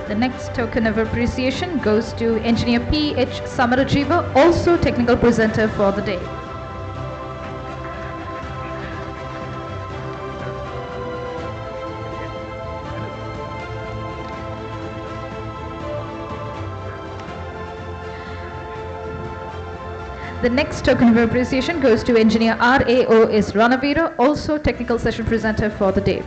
The next token of appreciation goes to Engineer P.H. Samarajiva, also Technical Presenter for the day. The next token of appreciation goes to Engineer R.A.O.S. Ranavira, also Technical Session Presenter for the day.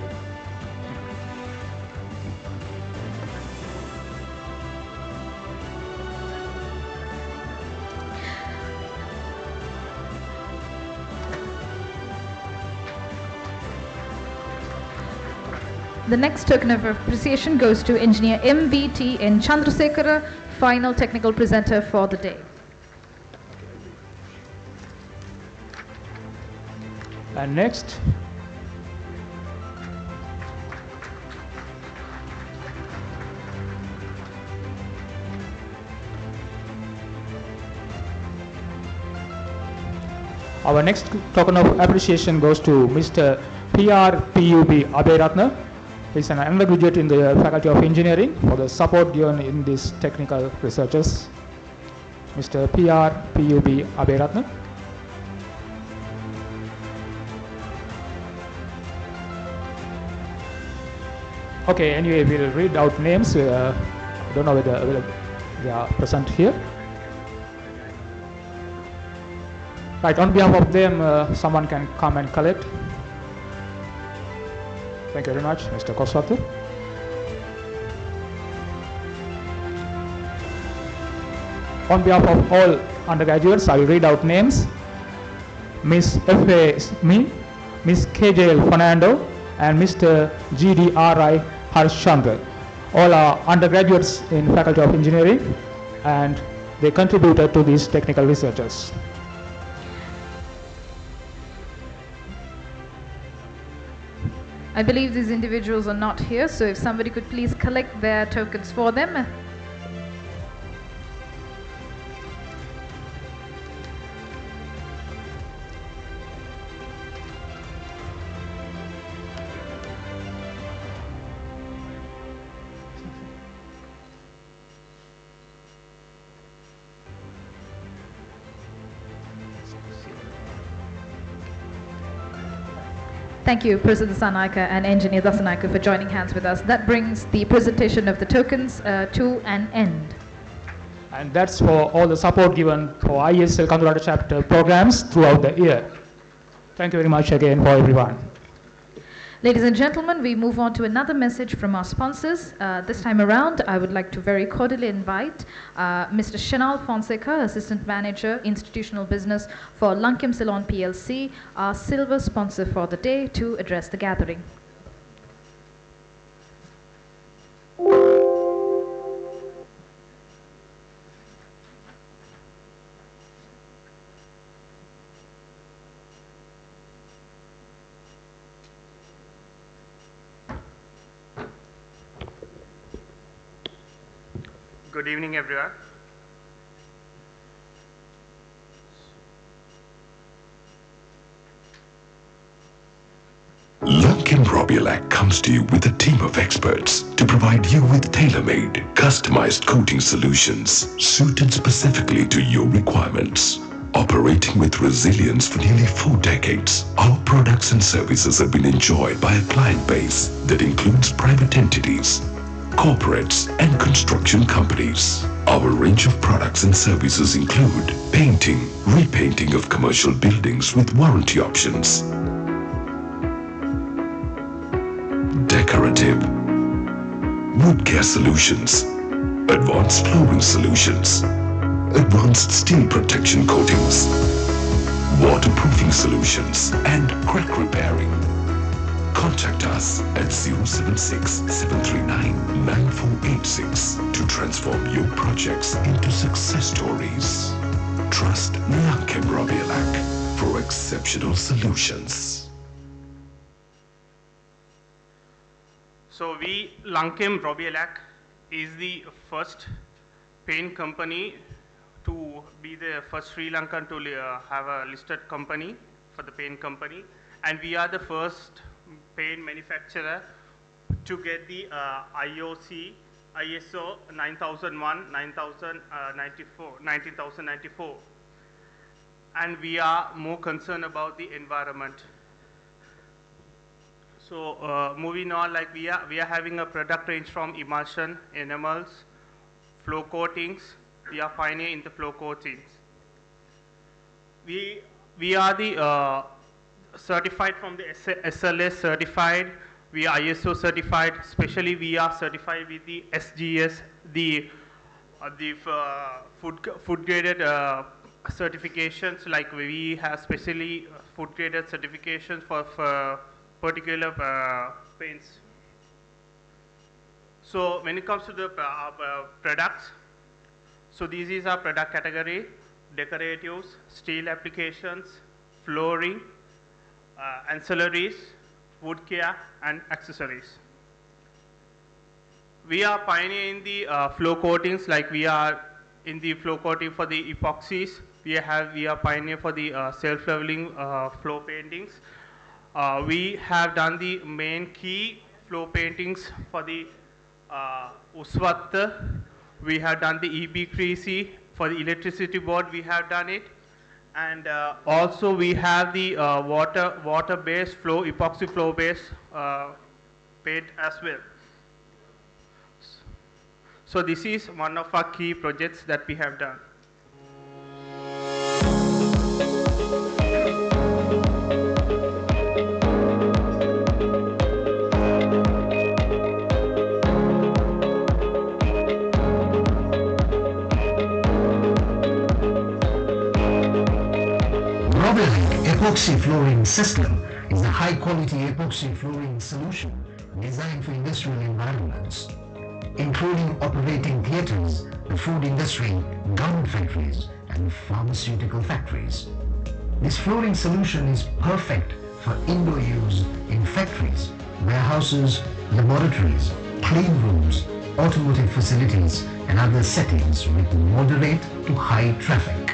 The next token of appreciation goes to Engineer MVT N. Chandrasekhara, final technical presenter for the day. And next, our next token of appreciation goes to Mr. PRPUB Abhiratna. He's an undergraduate in the Faculty of Engineering for the support given in these technical researches. Mr. PRPUB Abhiratna. Okay, anyway, we'll read out names. I don't know whether they are present here. Right, on behalf of them, someone can come and collect. Thank you very much, Mr. Koswatu. On behalf of all undergraduates, I will read out names. Ms. F.A. Smith, Ms. K.J.L. Fernando, and Mr. G.D.R.I. Harshchandra. All are undergraduates in Faculty of Engineering, and they contributed to these technical researches. I believe these individuals are not here, so if somebody could please collect their tokens for them. Thank you, President Sanaika and Engineer Dasanaika, for joining hands with us. That brings the presentation of the tokens to an end. And that's for all the support given for ISL Kadurata chapter programs throughout the year. Thank you very much again for everyone. Ladies and gentlemen, we move on to another message from our sponsors. This time around, I would like to very cordially invite Mr. Shanal Fonseca, Assistant Manager, Institutional Business for Lankem Ceylon PLC, our silver sponsor for the day, to address the gathering. Good evening, everyone. Lankem Robielac comes to you with a team of experts to provide you with tailor-made, customized coating solutions suited specifically to your requirements. Operating with resilience for nearly 4 decades, our products and services have been enjoyed by a client base that includes private entities, corporates and construction companies. Our range of products and services include painting, repainting of commercial buildings with warranty options, decorative, wood care solutions, advanced flooring solutions, advanced steel protection coatings, waterproofing solutions and crack repairing. Contact us at 076-739-9486 to transform your projects into success stories. Trust Lankem Robielac for exceptional solutions. So Lankem Robielac is the first paint company to be the first Sri Lankan to have a listed company for the paint company, and we are the first paint manufacturer to get the ISO 9001, 19094, and we are more concerned about the environment. So moving on, like we are having a product range from emulsion, enamels, flow coatings. We are pioneer in the flow coatings. We are the certified from the SLS certified. We are ISO certified. Especially we are certified with the SGS, the food graded certifications. Like we have specially food graded certifications for particular paints. So when it comes to the products, so this is our product category: decoratives, steel applications, flooring, ancillaries, wood care and accessories. We are pioneer in the flow coatings, like we are in the flow coating for the epoxies. We are pioneer for the self-leveling flow paintings. We have done the main key flow paintings for the Uswatta. We have done the EB3C for the electricity board. We have done it, and also we have the water-based flow, epoxy flow-based paint as well. So this is one of our key projects that we have done. Epoxy flooring system is a high-quality epoxy flooring solution designed for industrial environments, including operating theaters, the food industry, garment factories, and pharmaceutical factories. This flooring solution is perfect for indoor use in factories, warehouses, laboratories, clean rooms, automotive facilities, and other settings with moderate to high traffic.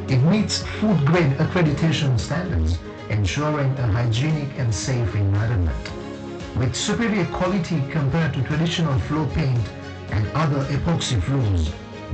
It meets food-grade accreditation standards, ensuring a hygienic and safe environment. With superior quality compared to traditional floor paint and other epoxy floors,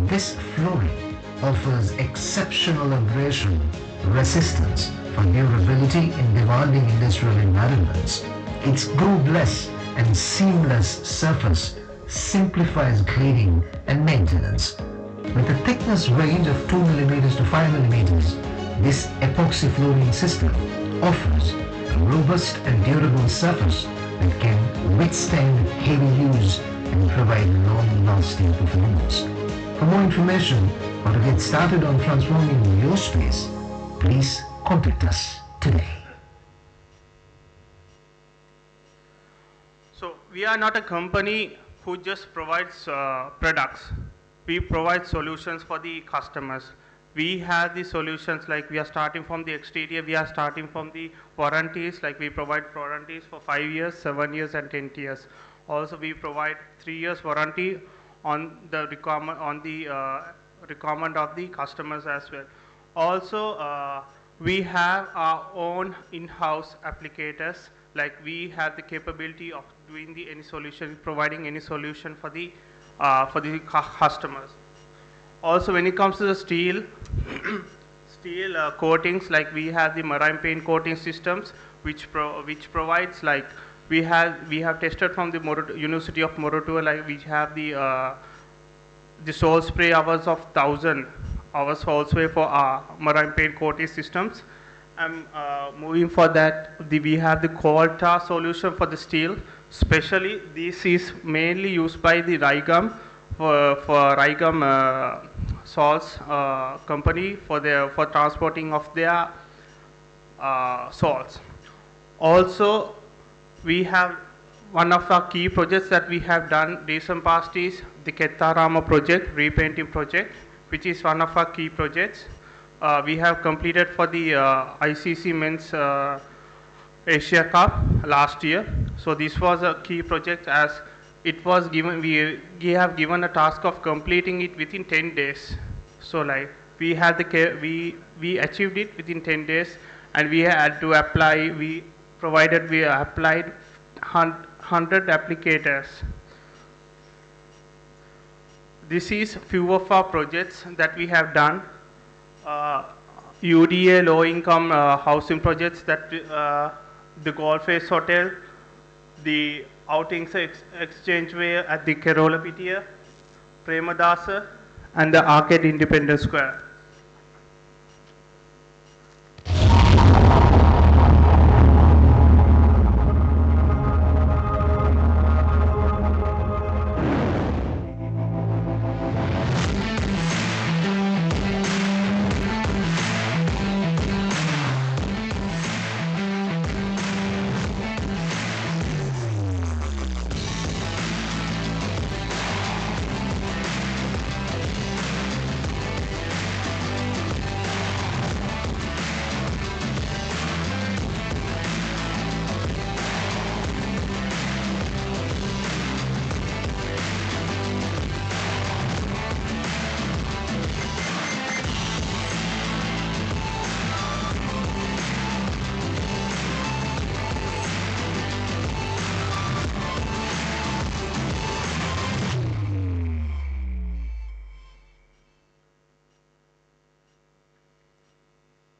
this flooring offers exceptional abrasion resistance for durability in demanding industrial environments. Its grooveless and seamless surface simplifies cleaning and maintenance. With a thickness range of 2 mm to 5 mm, this epoxy flooring system offers a robust and durable surface that can withstand heavy use and provide long-lasting performance. For more information or to get started on transforming your space, please contact us today. So we are not a company who just provides products. We provide solutions for the customers. We have the solutions, like we are starting from the exterior, we are starting from the warranties, like we provide warranties for 5 years, 7 years and 10 years. Also we provide 3 years warranty on the requirement, requirement of the customers as well. Also we have our own in-house applicators, like we have the capability of doing any solution, providing any solution for the customers. Also when it comes to the steel coatings, like we have the marine paint coating systems which provides, like we have tested from the University of Moratuwa, like we have the sole spray hours of 1000 hours also for our marine paint coating systems. Moving for that, we have the Qualta solution for the steel. Especially this is mainly used by the Raigam for Raigam salts company for transporting of their salts. Also we have one of our key projects that we have done recent past is the Kettarama project, repainting project, which is one of our key projects. We have completed for the ICC Men's Asia Cup last year. So this was a key project, as it was given, we have given a task of completing it within 10 days. So like we had we achieved it within 10 days, and we had to apply, we applied 100 applicators. This is few of our projects that we have done. UDA low income housing projects, that the Golf Face Hotel, the Outings Exchangeway at the Kerola Pitia, Premadasa, and the Arcade Independence Square.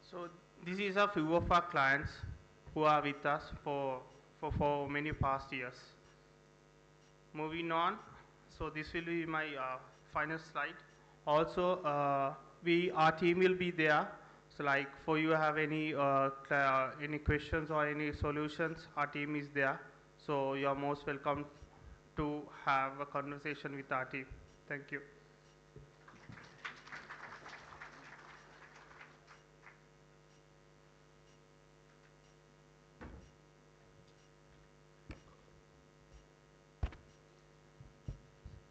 So this is a few of our clients who are with us for many past years. Moving on, so this will be my final slide. Also, our team will be there. So like for you have any questions or any solutions, our team is there. So you are most welcome to have a conversation with our team. Thank you.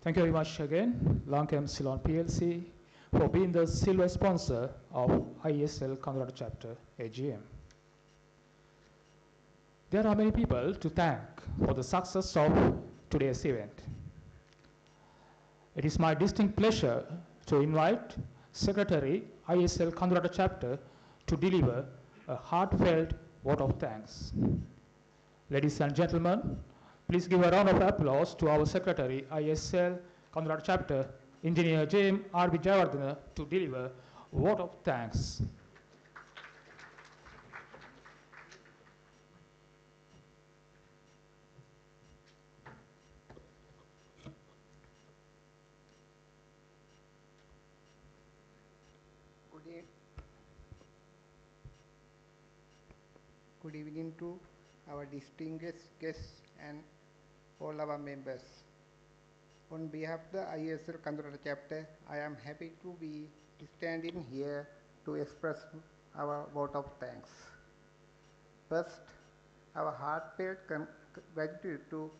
Thank you very much again, Lankem Ceylon PLC, for being the silver sponsor of ISL Kadurata Chapter AGM. There are many people to thank for the success of today's event. It is my distinct pleasure to invite Secretary ISL Kadurata Chapter to deliver a heartfelt vote of thanks. Ladies and gentlemen, please give a round of applause to our Secretary, ISL Kadurata Chapter, Engineer James R.B. Jayawardena, to deliver a vote of thanks. Good evening to our distinguished guests and all our members. On behalf of the ISL Kadurata chapter, I am happy to be standing here to express our vote of thanks. First, our heartfelt gratitude to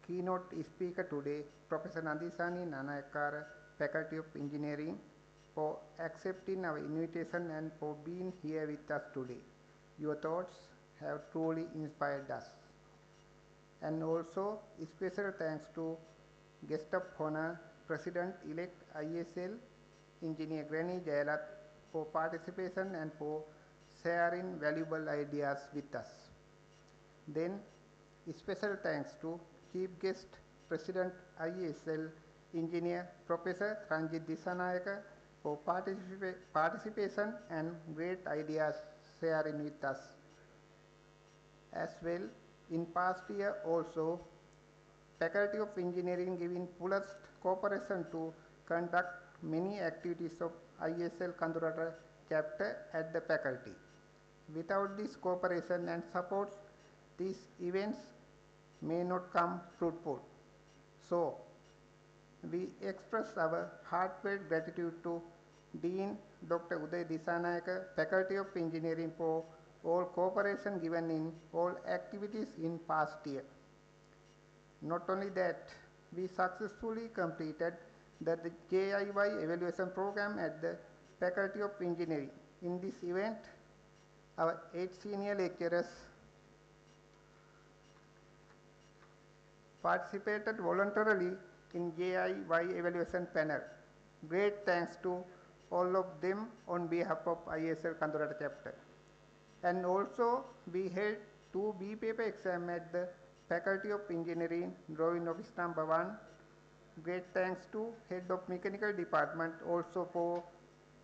keynote speaker today, Professor Nandisani Nanayakara, Faculty of Engineering, for accepting our invitation and for being here with us today. Your thoughts have truly inspired us. And also, special thanks to guest of honor, President-elect ISL, Engineer Granny Jayalat, for participation and for sharing valuable ideas with us. Then, special thanks to Chief Guest, President ISL, Engineer Professor Ranjit Disanayaka, for participation and great ideas sharing with us. As well, in past year also, Faculty of Engineering giving fullest cooperation to conduct many activities of ISL Kadurata chapter at the faculty. Without this cooperation and support, these events may not come fruitful. So, we express our heartfelt gratitude to Dean Dr. Uday Disanayaka, Faculty of Engineering, for all cooperation given in all activities in past year. Not only that, we successfully completed the JIY evaluation program at the Faculty of Engineering. In this event, our 8 senior lecturers participated voluntarily in JIY evaluation panel. Great thanks to all of them on behalf of ISL Kadurata chapter. And also, we held 2 B paper exam at the Faculty of Engineering, Drawing Office number 1. Great thanks to Head of Mechanical Department also for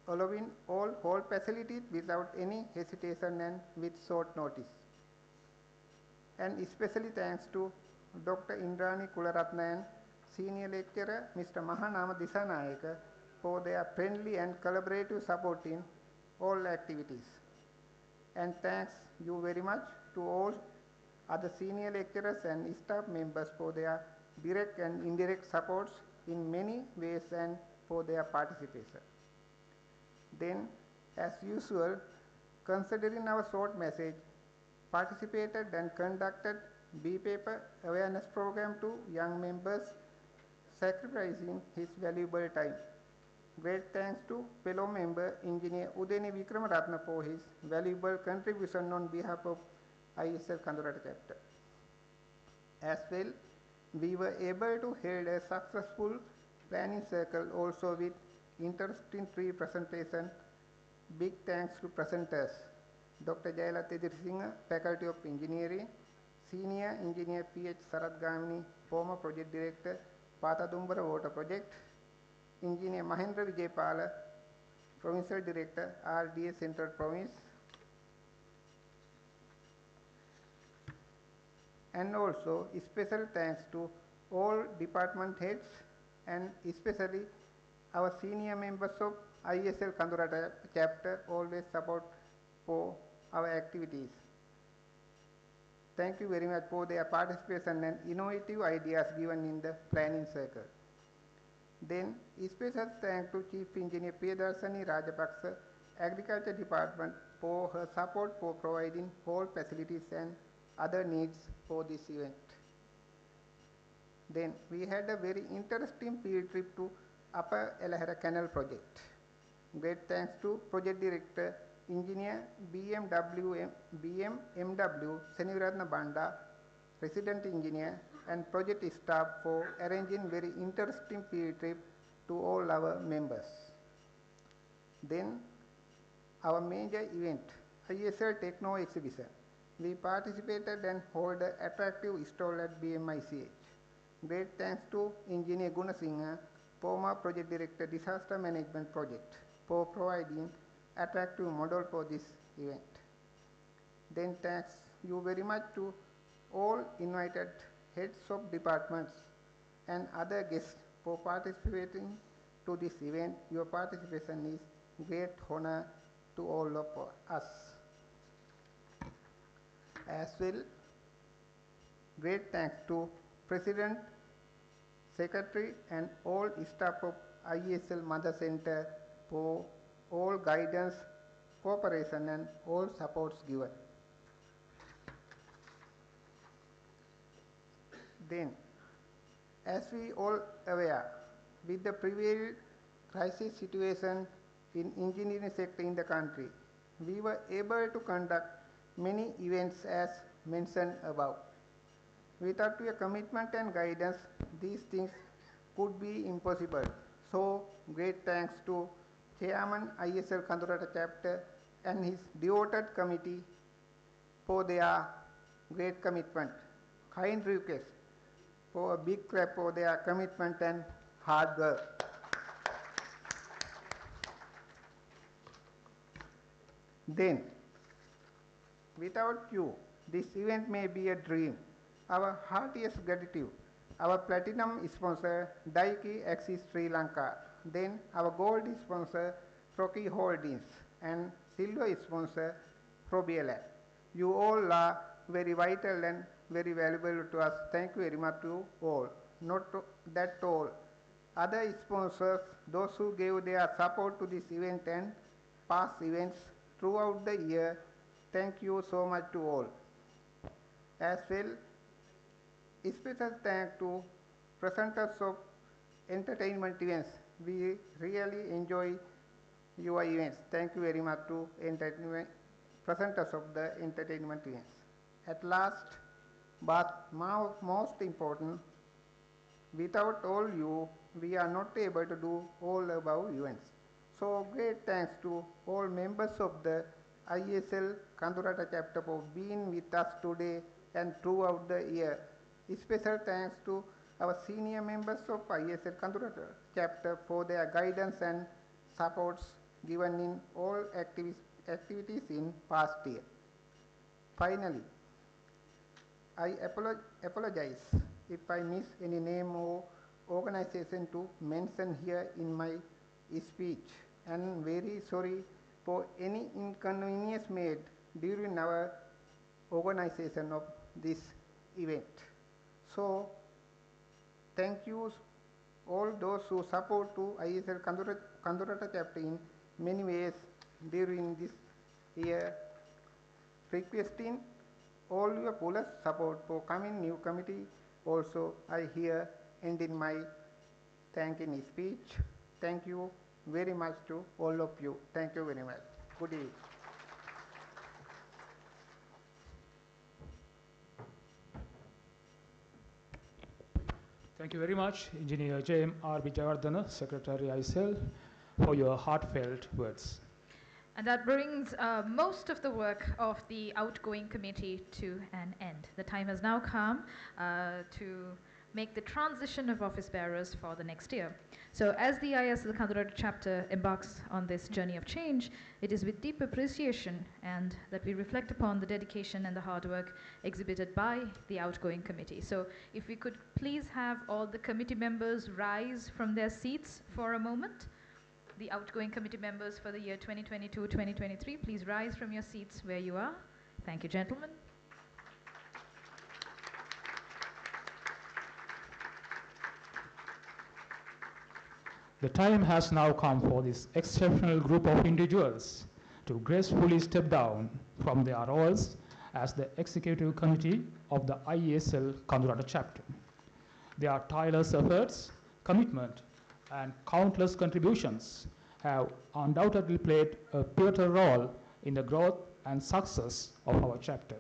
allowing all hall facilities without any hesitation and with short notice. And especially thanks to Dr. Indrani Kularatna and Senior Lecturer Mr. Mahanama Disanayaka for their friendly and collaborative support in all activities. And thanks you very much to all other senior lecturers and staff members for their direct and indirect supports in many ways and for their participation. Then, as usual, considering our short message, participated and conducted B-paper awareness program to young members, sacrificing his valuable time. Great thanks to fellow member Engineer Udeni Vikramaratna for his valuable contribution on behalf of ISL Kadurata chapter. As well, we were able to hold a successful planning circle also with interesting tree presentation. Big thanks to presenters, Dr. Jayalat Edirsinga, Faculty of Engineering, Senior Engineer P.H. Sarath Gamini, former Project Director, Patadumbara Water Project, Engineer Mahendra Vijaypala, Provincial Director, RDA Central Province, and also special thanks to all department heads and especially our senior members of ISL Kadurata chapter always support for our activities. Thank you very much for their participation and innovative ideas given in the planning circle. Then, special thanks to Chief Engineer Priyadarsani Rajapaksa, Agriculture Department, for her support for providing all facilities and other needs for this event. Then, we had a very interesting field trip to Upper Elahara Canal project. Great thanks to Project Director, Engineer BMW Senivaratna Banda, Resident Engineer, and project staff for arranging very interesting field trip to all our members. Then, our major event, ISL Techno Exhibition. We participated and held an attractive stall at BMICH. Great thanks to Engineer Gunasinghe, former Project Director, Disaster Management Project, for providing attractive model for this event. Then thanks you very much to all invited heads of departments and other guests for participating to this event. Your participation is great honor to all of us. As well, great thanks to President, Secretary and all staff of IESL Mother Center for all guidance, cooperation and all supports given. Then, as we all aware, with the prevailing crisis situation in engineering sector in the country, we were able to conduct many events as mentioned above. Without your commitment and guidance, these things could be impossible. So, great thanks to Chairman ISL Kadurata chapter and his devoted committee for their great commitment. Kind request for a big clap for their commitment and hard work. Then, without you, this event may be a dream. Our heartiest gratitude, our platinum sponsor Daiki Axis Sri Lanka, then our gold sponsor Proki Holdings and silver sponsor Probielab. You all are very vital and very valuable to us. Thank you very much to all. Not that all. Other sponsors, those who gave their support to this event and past events throughout the year, thank you so much to all. As well, special thanks to presenters of entertainment events. We really enjoy your events. Thank you very much to presenters of the entertainment events. At last, but most important, without all you, we are not able to do all above events. So great thanks to all members of the ISL Kadurata chapter for being with us today and throughout the year. Special thanks to our senior members of ISL Kadurata chapter for their guidance and supports given in all activities in past year. Finally, I apologize if I miss any name or organization to mention here in my speech, and very sorry for any inconvenience made during our organization of this event. So, thank you all those who support to ISL Kadurata chapter in many ways during this year, requesting all your fullest support for coming new committee. Also, I here end in my thanking speech. Thank you very much to all of you. Thank you very much. Good evening. Thank you very much, Engineer J.M.R. Vijayawardena, Secretary ISL, for your heartfelt words. And that brings most of the work of the outgoing committee to an end. The time has now come to make the transition of office bearers for the next year. So as the ISL Kadurata chapter embarks on this journey of change, it is with deep appreciation and that we reflect upon the dedication and the hard work exhibited by the outgoing committee. So if we could please have all the committee members rise from their seats for a moment. The outgoing committee members for the year 2022-2023, please rise from your seats where you are. Thank you, gentlemen. The time has now come for this exceptional group of individuals to gracefully step down from their roles as the executive committee of the IESL Kadurata chapter. Their tireless efforts, commitment, and countless contributions have undoubtedly played a pivotal role in the growth and success of our chapter.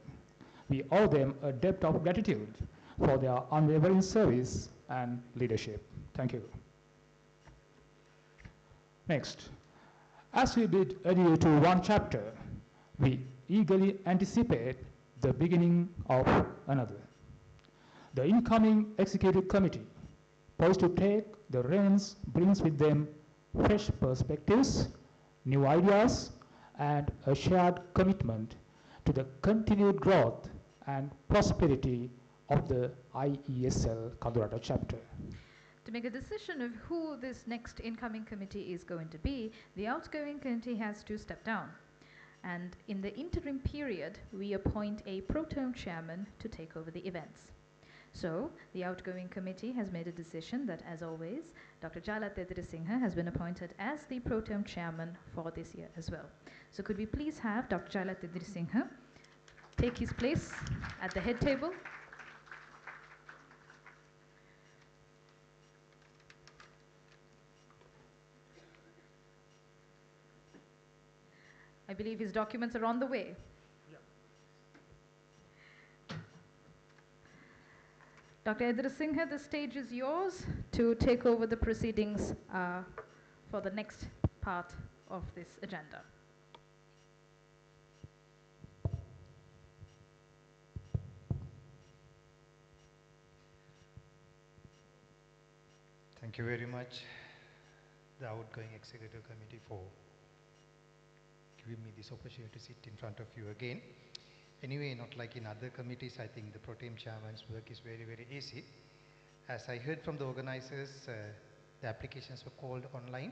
We owe them a debt of gratitude for their unwavering service and leadership. Thank you. Next, as we bid adieu to one chapter, we eagerly anticipate the beginning of another. The incoming executive committee, poised to take the reins, brings with them fresh perspectives, new ideas, and a shared commitment to the continued growth and prosperity of the IESL Kadurata chapter. To make a decision of who this next incoming committee is going to be, the outgoing committee has to step down. And in the interim period, we appoint a pro-term chairman to take over the events. So, the outgoing committee has made a decision that, as always, Dr. Jala Tedrisinghe has been appointed as the pro-term chairman for this year as well. So, could we please have Dr. Jala Tedrisinghe take his place at the head table? I believe his documents are on the way. Yeah. Dr. Tedrisinghe, the stage is yours to take over the proceedings for the next part of this agenda. Thank you very much, the outgoing executive committee, for giving me this opportunity to sit in front of you again. Anyway, not like in other committees, I think the pro-tem chairman's work is very, very easy. As I heard from the organizers, the applications were called online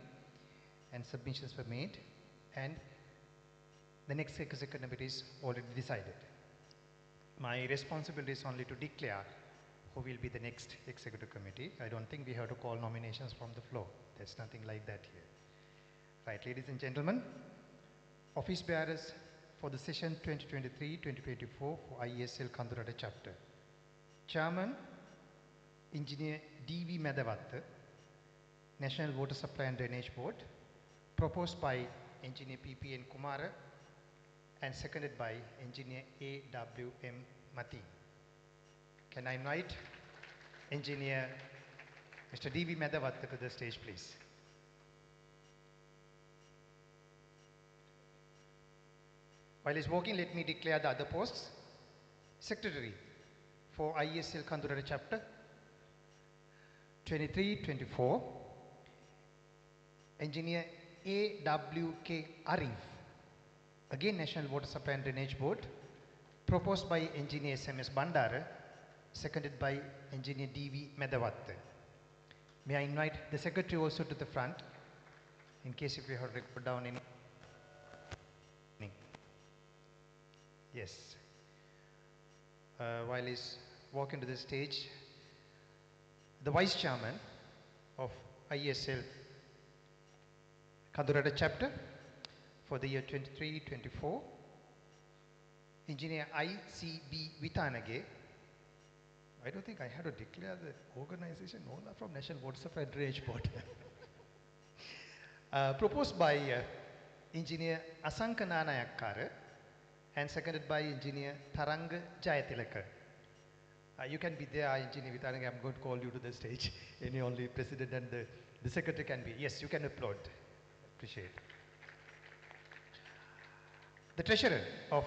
and submissions were made, and the next executive committee is already decided. My responsibility is only to declare who will be the next executive committee. I don't think we have to call nominations from the floor. There's nothing like that here. Right, ladies and gentlemen, office bearers for the session 2023-2024 for IESL Kadurata chapter. Chairman, Engineer D.V. Medavatta, National Water Supply and Drainage Board, proposed by Engineer P.P.N. Kumara and seconded by Engineer A.W.M. Mati. Can I invite Engineer Mr. D.V. Medavatta to the stage, please? While he's walking, let me declare the other posts. Secretary for IESL Kadurata chapter 23-24, Engineer A.W.K. Arif, again National Water Supply and Drainage Board, proposed by Engineer S.M.S. Bandara, seconded by Engineer D.V. Medavatta. May I invite the Secretary also to the front, in case if you have to put down any. Yes. While he's walking to the stage, the Vice Chairman of IESL Kadurata chapter for the year 23-24, Engineer I.C.B. Vitanage. I don't think I had to declare the organization, all from National Water Supply and Drainage Board. Proposed by Engineer Asanka Nanayakkara and seconded by Engineer Taranga Jayatilaka. You can be there, Engineer Vitanage. I'm going to call you to the stage. Any only President and the Secretary can be. Yes, you can applaud. Appreciate it. The Treasurer of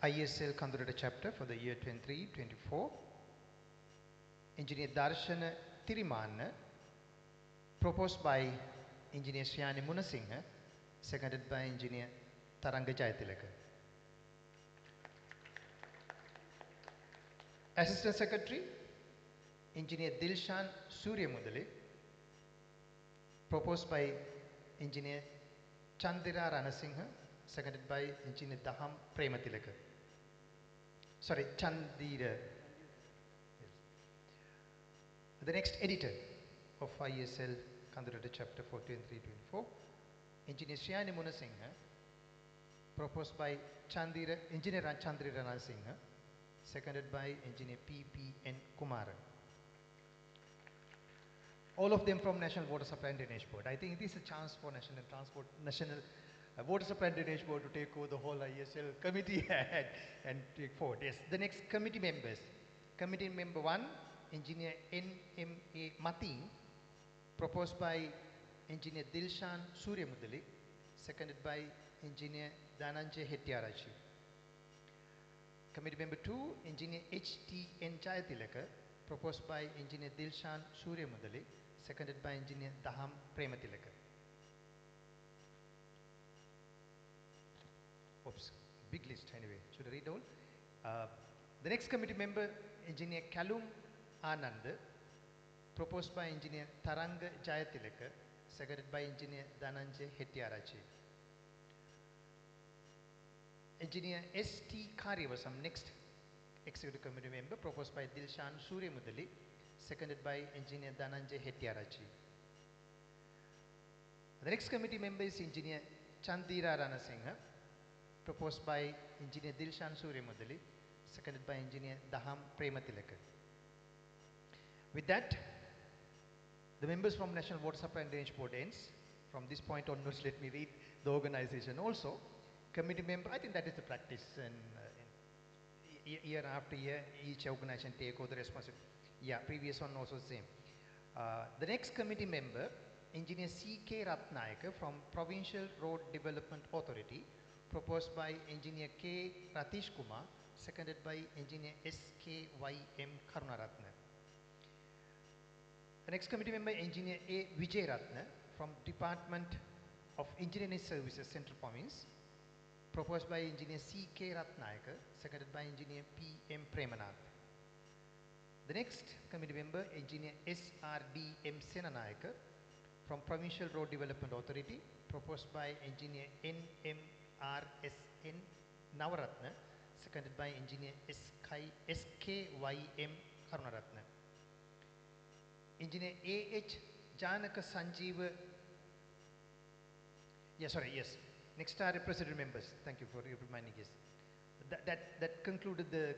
IESL Kadurata chapter for the year 23-24, Engineer Darshana Tiriman, proposed by Engineer Shyani Munasinghe, seconded by Engineer Taranga Jayatilaka. Assistant Secretary, Engineer Dilshan Suryamudali, proposed by Engineer Chandira Ranasinghe, seconded by Engineer Daham Prematilaka. Sorry, Chandira. Yes. The next editor of IESL Kadurata chapter 23-24, Engineer Shyani Munasinghe, proposed by Engineer Chandira Ranasinghe, seconded by Engineer P.P.N. Kumara. All of them from National Water Supply and Drainage Board. I think this is a chance for National Water Supply and Drainage Board to take over the whole IESL committee and take forward. Yes, the next committee members. Committee member 1, Engineer N.M.A. Matin, proposed by Engineer Dilshan Suryamudali, seconded by Engineer Dhananjay Hettiarachchi. Committee member 2, Engineer H.T.N. Jayatilaka, proposed by Engineer Dilshan Suryamudali, seconded by Engineer Daham Prematilaka. Oops, big list anyway. Should I read all? The next committee member, Engineer Kalum Anand, proposed by Engineer Taranga Jayatilaka, seconded by Engineer Dhananjay Hettiarachi. Engineer S.T. Karyavasam, next Executive Committee member, proposed by Dilshan Suryamudali, seconded by Engineer Dhananjay Hettiarachi. The next committee member is Engineer Chandira Ranasinghe, proposed by Engineer Dilshan Suryamudali, seconded by Engineer Daham Prematilaka. With that, the members from National Water Supply and Drainage Board ends. From this point onwards, let me read the organization also. Committee member, I think that is the practice, and year after year, each organization take over the responsibility. Yeah, previous one also the same. The next committee member, Engineer C.K. Ratnayaka from Provincial Road Development Authority, proposed by Engineer K. Ratish Kumar, seconded by Engineer S.K.Y.M. Karunaratna. The next committee member, Engineer A. Vijay Ratna from Department of Engineering Services, Central Province, proposed by Engineer C.K. Ratnayaka, seconded by Engineer P.M. Premanath. The next committee member, Engineer S.R.D.M. Senanayaka from Provincial Road Development Authority, proposed by Engineer N.M.R.S.N. Navaratna, seconded by Engineer S.K.Y.M. Karunaratna. Engineer A.H. Janaka Sanjeeva. Yes. Next are representative members. Thank you for reminding us. That concluded the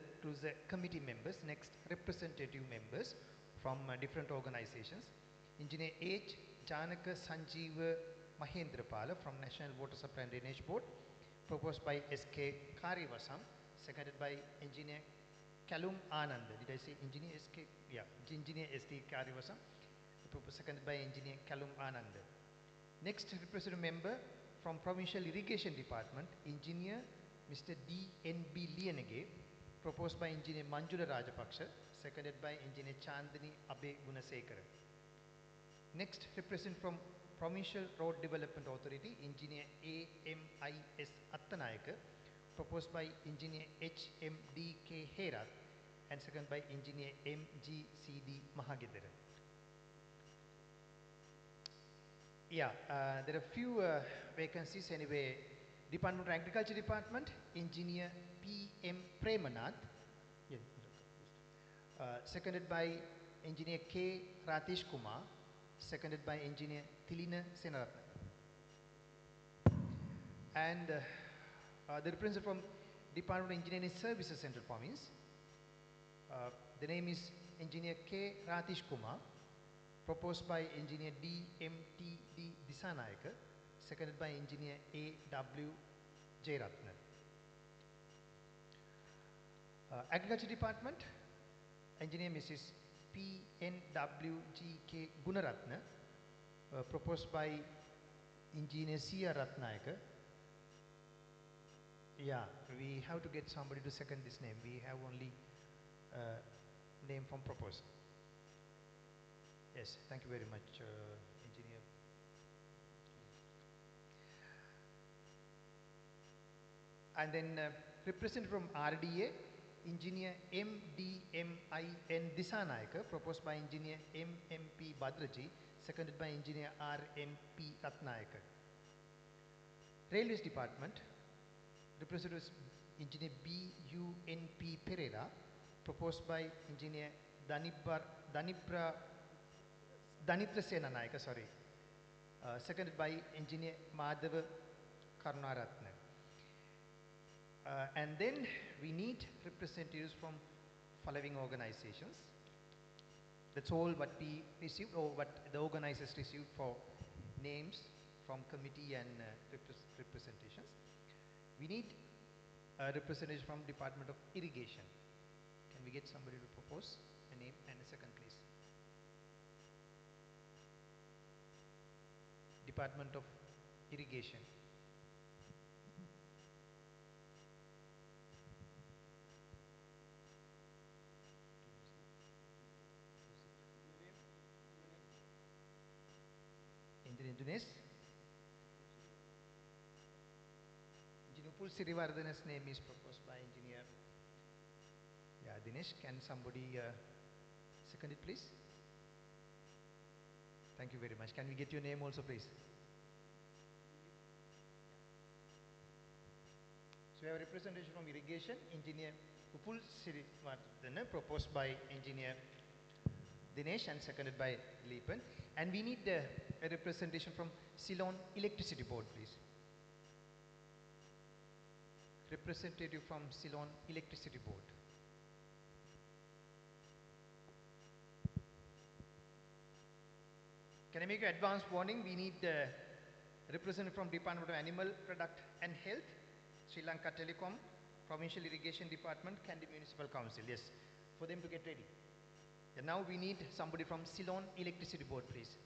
committee members. Next, representative members from different organizations. Engineer H. Janaka Sanjeeva Mahendrapala from National Water Supply and Drainage Board, proposed by S.K. Karyavasam, seconded by Engineer Kalum Anand. Did I say Engineer S.K.? Yeah, Engineer S.T. Karyavasam, seconded by Engineer Kalum Anand. Next, representative member from Provincial Irrigation Department, Engineer Mr. D.N.B. Lianage, proposed by Engineer Manjula Rajapaksha, seconded by Engineer Chandini Abe Gunasekara. Next, representative from Provincial Road Development Authority, Engineer A.M.I.S. Attanayaka, proposed by Engineer H.M.D.K. Herath, and seconded by Engineer M.G.C.D. Mahagidara. Yeah, there are few vacancies anyway. Department of Agriculture Department, Engineer P.M. Premanath, seconded by Engineer K. Ratish Kumar, seconded by Engineer Tilina Senaratna. And the representative from Department of Engineering Services, Central Province, the name is Engineer K. Ratish Kumar, proposed by Engineer D.M.T.D. Disanayaka, seconded by Engineer A.W. Jairatna. Agriculture Department, Engineer Mrs. P.N.W.G.K. Gunaratna, proposed by Engineer C.R. Ratnayaka. Yeah, we have to get somebody to second this name. We have only name from proposed. Yes, thank you very much, Engineer. And then representative from RDA, Engineer M.D.M.I.N. Disanayaka, proposed by Engineer M.M.P. Badraji, seconded by Engineer R.M.P. Ratnayaka. Railways Department, representative Engineer B.U.N.P. Pereira, proposed by Engineer Danitra Senanayaka, seconded by Engineer Madhava Karunaratna. And then we need representatives from following organizations. That's all what we received, or what the organizers received for names from committee and representations. We need representatives from Department of Irrigation. Can we get somebody to propose a name and a second, please? Department of Irrigation. Engineer Dinesh. Engineer Upul Sirivardhana's name is proposed by Engineer. Yeah, Dinesh, can somebody second it, please? Thank you very much. Can we get your name also, please? So we have a representation from irrigation, engineer Upul Sirivardhana, proposed by engineer Dinesh and seconded by Leepan. And we need a representation from Ceylon Electricity Board, please. Representative from Ceylon Electricity Board. Can I make an advance warning? We need a representative from Department of Animal Product and Health, Sri Lanka Telecom, Provincial Irrigation Department, Kandy Municipal Council. Yes, for them to get ready. And now we need somebody from Ceylon Electricity Board, please.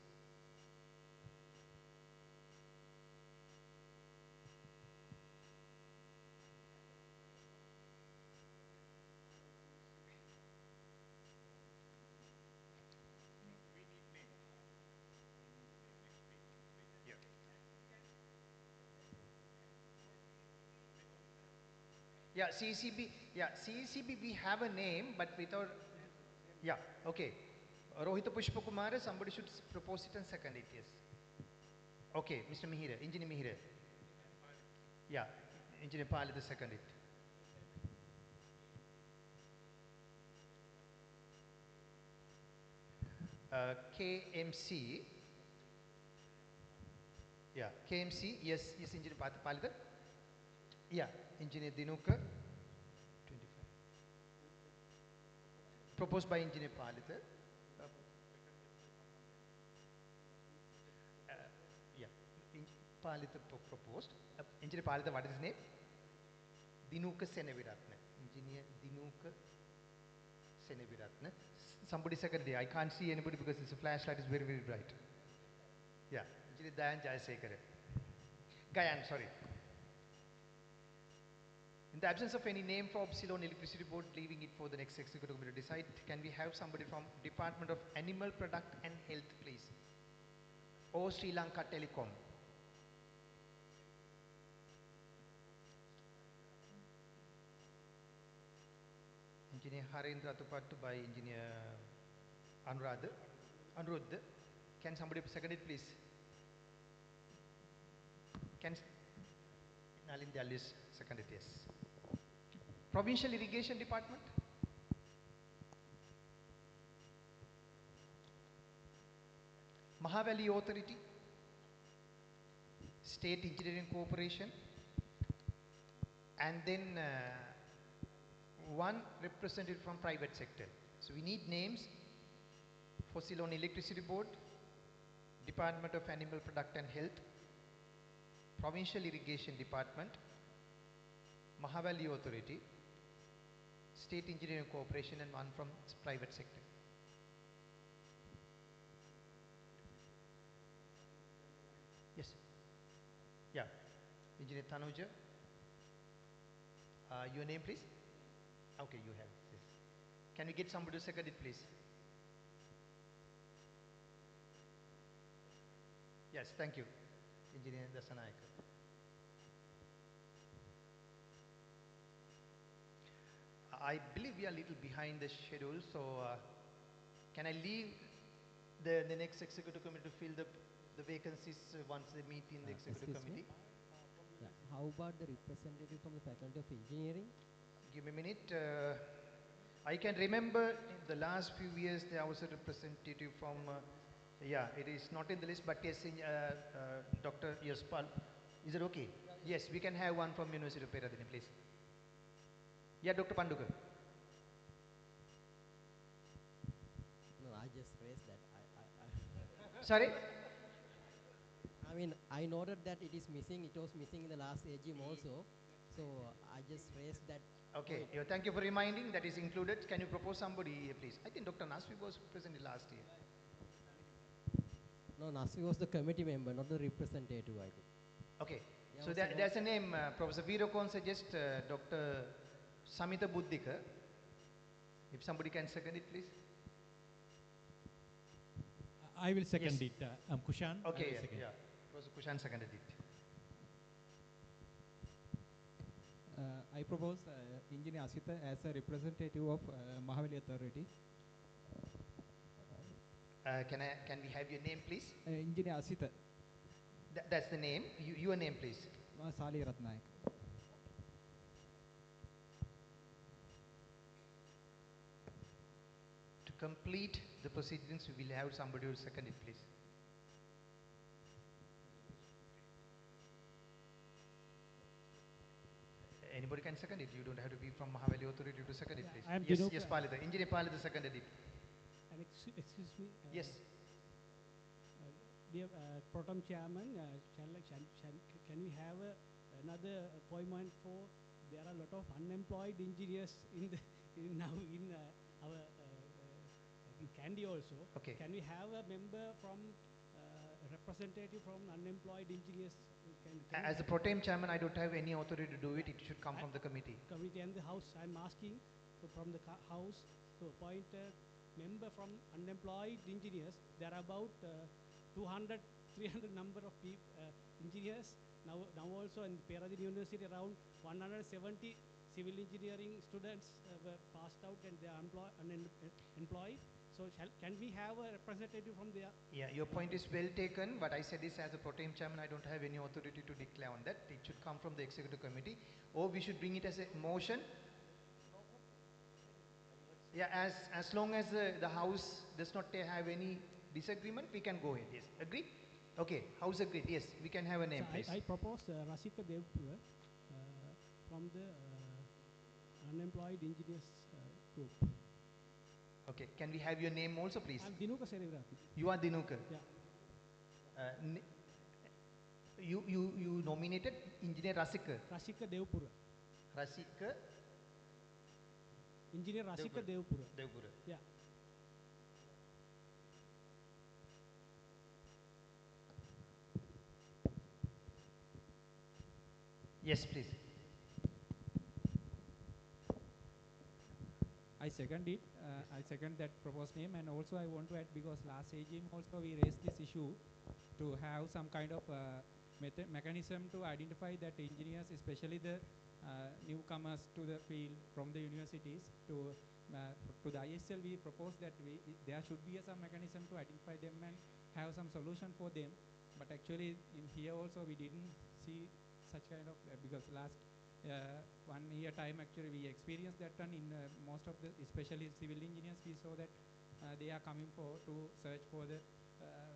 Yeah, CECB, CECB we have a name, but without, yeah, okay. Rohita Pushpakumara, somebody should propose it and second it, yes. Okay, Mr. Mihira, Engineer Mihira. Yeah, Engineer Pali the second it. KMC. Yeah, KMC, yes, Engineer Palidar. Yeah, Engineer Dinukar. 25. Proposed by Engineer Palidar. Yeah, Palidar proposed. Engineer Palidar, what is his name? Dinukar Seneviratne. Engineer Dinukar Seneviratne. Somebody seconded. I can't see anybody because this flashlight is very, very bright. Yeah, Engineer Dayan Jayasekara. Gayan, sorry. In the absence of any name for Ceylon Electricity Board, leaving it for the next executive committee to decide, can we have somebody from Department of Animal Product and Health, please? Or Sri Lanka Telecom. Engineer Harendra Tupattu by Engineer Anuruddha. Can somebody second it, please? Can Nalin Dallis second it, yes. Provincial Irrigation Department. Mahavali Authority. State Engineering Corporation. And then one representative from private sector. So we need names for Ceylon Electricity Board, Department of Animal Product and Health, Provincial Irrigation Department, Mahavali Authority, State Engineering Corporation, and one from private sector. Yes. Yeah. Engineer Tanuja. Your name, please? Okay, you have this. Can we get somebody to second it, please? Yes, thank you. Engineer Dasanayaka. I believe we are a little behind the schedule, so can I leave the next executive committee to fill the vacancies once they meet in the executive committee? Yeah. How about the representative from the Faculty of Engineering? Give me a minute. I can remember in the last few years there was a representative from, yeah, it is not in the list, but yes, Dr. Yaspal. Is it okay? Yes, we can have one from University of Peradeniya, please. Yeah, Dr. Pandukar. No, I just raised that. Sorry? I mean, I noted that it is missing. It was missing in the last AGM also. So I just raised that. Okay, thank you for reminding that is included. Can you propose somebody, please? I think Dr. Naswi was present last year. No, Naswi was the committee member, not the representative, I think. Okay, so there's a name, Professor Virokon suggests Dr. Samita Buddhika. If somebody can second it, please. I will second it. I'm Kushan. Okay, yeah. Professor Kushan seconded it. I propose Engineer Asita as a representative of Mahavali Authority. Can we have your name, please? Engineer Asita. That's the name. Your name, please. Sali Ratnaik. To complete the proceedings, we will have somebody who will second it, please. Anybody can second it. You don't have to be from Mahavali Authority to second it, please. Yes, Palita. Engineer Palita seconded it. Excuse me. Yes. Dear Proton Chairman, can we have another appointment for? There are a lot of unemployed engineers in our in Kandy also. Okay. Can we have a member from representative from unemployed engineers? As the pro tem chairman, I don't have any authority to do it. It should come from the committee. Committee and the House. I'm asking from the House to appoint a member from unemployed engineers. There are about 200, 300 number of engineers. Now also in Peradeniya University, around 170 civil engineering students were passed out and they are unemployed. So can we have a representative from there? Yeah, your point is well taken, but I said this as a pro tem chairman, I don't have any authority to declare on that. It should come from the executive committee, or we should bring it as a motion. Yeah, as long as the House does not have any disagreement, we can go ahead. Yes, agree? Okay, House agreed. Yes, we can have a name, So please. I propose Rasika Devpura from the unemployed engineers group. Okay, can we have your name also, please? I'm Dinuka Serivrati. You are Dinuka. Yeah. You nominated Engineer Rasika. Rasika Devpura. Rasika. Engineer Rasika Devpura. Devpura. Yeah. Yes, please. I second it. I second that proposed name, and also I want to add, because last AGM also we raised this issue to have some kind of mechanism to identify that engineers, especially the newcomers to the field from the universities, to the ISL we proposed that there should be some mechanism to identify them and have some solution for them. But actually in here also we didn't see such kind of, because last 1 year time actually we experienced that one in most of the, especially civil engineers, we saw that they are coming to search for the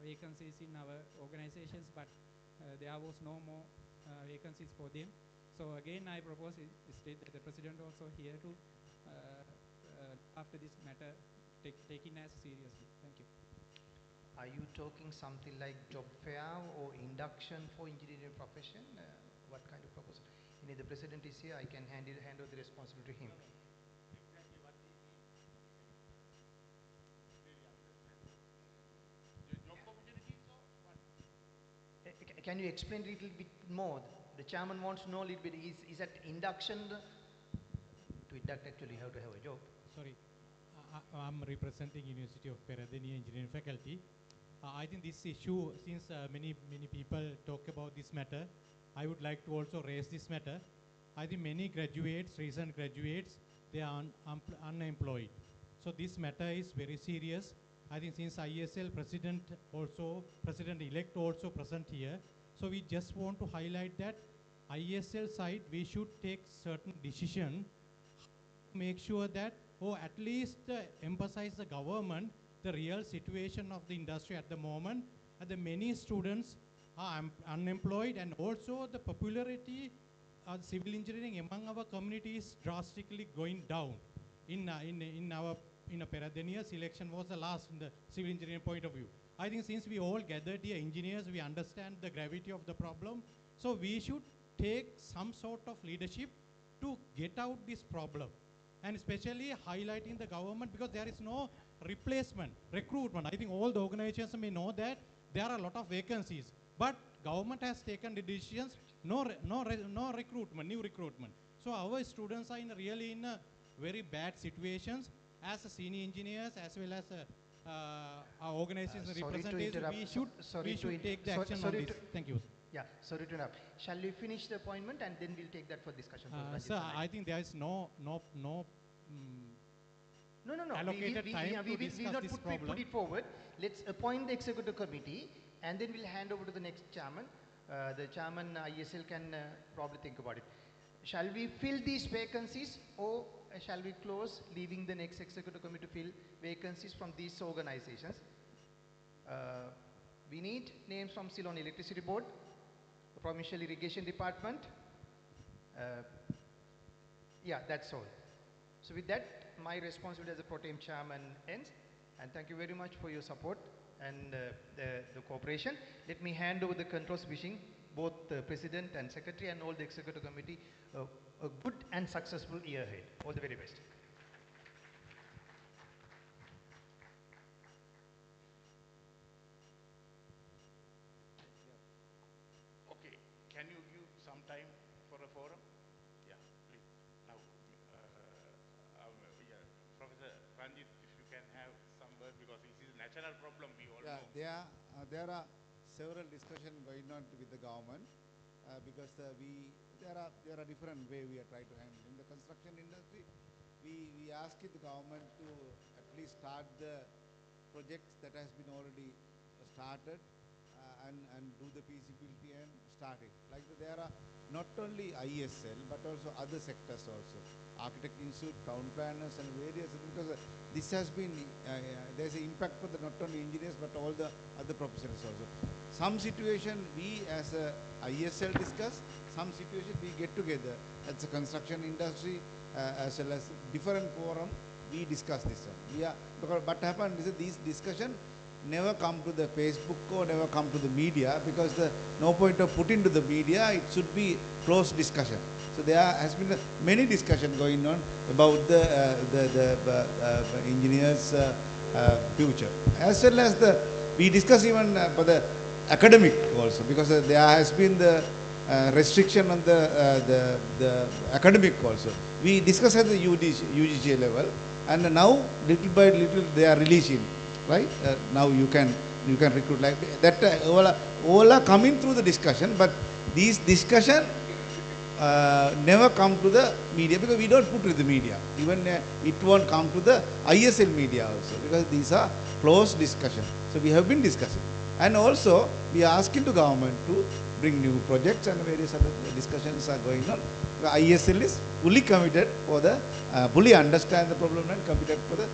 vacancies in our organizations, but there was no more vacancies for them. So again I propose state that the president also here to after this matter taking as seriously. Thank you. Are you talking something like job fair or induction for engineering profession? What kind of proposal? If the president is here, I can hand over the responsibility to him. Exactly what job opportunities or what? Can you explain a little bit more? The chairman wants to know a little bit. Is that induction? To induct, actually, you have to have a job. Sorry, I'm representing University of Peradeniya Engineering faculty. I think this issue, since many people talk about this matter, I would like to also raise this matter. I think many graduates, recent graduates, they are unemployed. So this matter is very serious. I think since ISL president-elect also present here, so we just want to highlight that ISL side, we should take certain decision, make sure that, or at least emphasize the government, the real situation of the industry at the moment. The many students are unemployed, and also the popularity of civil engineering among our community is drastically going down. In our Peradeniya selection was the last in the civil engineering point of view. I think since we all gathered here engineers, we understand the gravity of the problem. So we should take some sort of leadership to get out this problem, and especially highlighting the government, because there is no replacement, recruitment. I think all the organizations may know that there are a lot of vacancies, but government has taken the decisions, no recruitment, new recruitment. So our students are really in a very bad situations. As a senior engineers, as well as our organizations representatives, we should take the action on this. Thank you. Yeah, sorry to interrupt. Shall we finish the appointment and then we'll take that for discussion? Sir, I think there is no No. allocated time to We discuss will not this put problem. it forward. Let's appoint the executive committee and then we'll hand over to the next chairman. The chairman ISL can probably think about it. Shall we fill these vacancies or shall we close, leaving the next executive committee to fill vacancies from these organizations? We need names from Ceylon Electricity Board, Provincial Irrigation Department. Yeah, that's all. So with that, my responsibility as a pro tem chairman ends. And thank you very much for your support and the cooperation. Let me hand over the controls, wishing both the president and secretary and all the executive committee a good and successful year ahead. All the very best. Okay, can you give some time for a forum? Yeah, please. Now, yeah, Professor Ranjit, if you can have some word, because this is a national problem, we all know. There are several discussions going on with the government because there are different way we are trying to handle. In the construction industry, we asked the government to at least start the projects that has been already started and do the feasibility and start it. Like there are not only ISL but also other sectors also, Architect Institute, town planners and various, because this has been, there's an impact for the not only engineers but all the other professionals also. Some situation we as a ISL discuss, some situation we get together as a construction industry as well as different forum, we discuss this one. Because what happened is these discussion never come to the Facebook or never come to the media, because no point of putting to the media, it should be closed discussion. So there has been many discussion going on about the engineers' future, as well as we discuss even for the academic also, because there has been the restriction on the academic also. We discuss at the UGC level, and now little by little they are releasing, right? Now you can recruit like that. All are coming through the discussion, but these discussion never come to the media, because we don't put to the media. Even it won't come to the ISL media also, because these are closed discussion. So we have been discussing, and also we are asking the government to bring new projects, and various other discussions are going on. The ISL is fully committed for the fully understand the problem and committed for the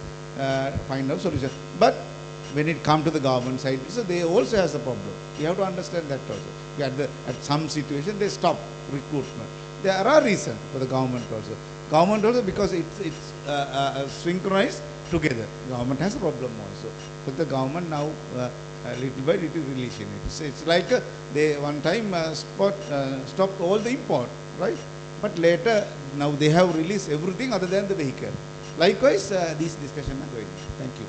find out solution. But when it comes to the government side, so they also has a problem. We have to understand that also. At some situation they stop recruitment. There are reasons for the government also. Government also, because it's synchronized together. Government has a problem also. But the government now little by little releasing it. It's like they one time stopped all the import, right? But later now they have released everything other than the vehicle. Likewise, these discussions are going on. Thank you.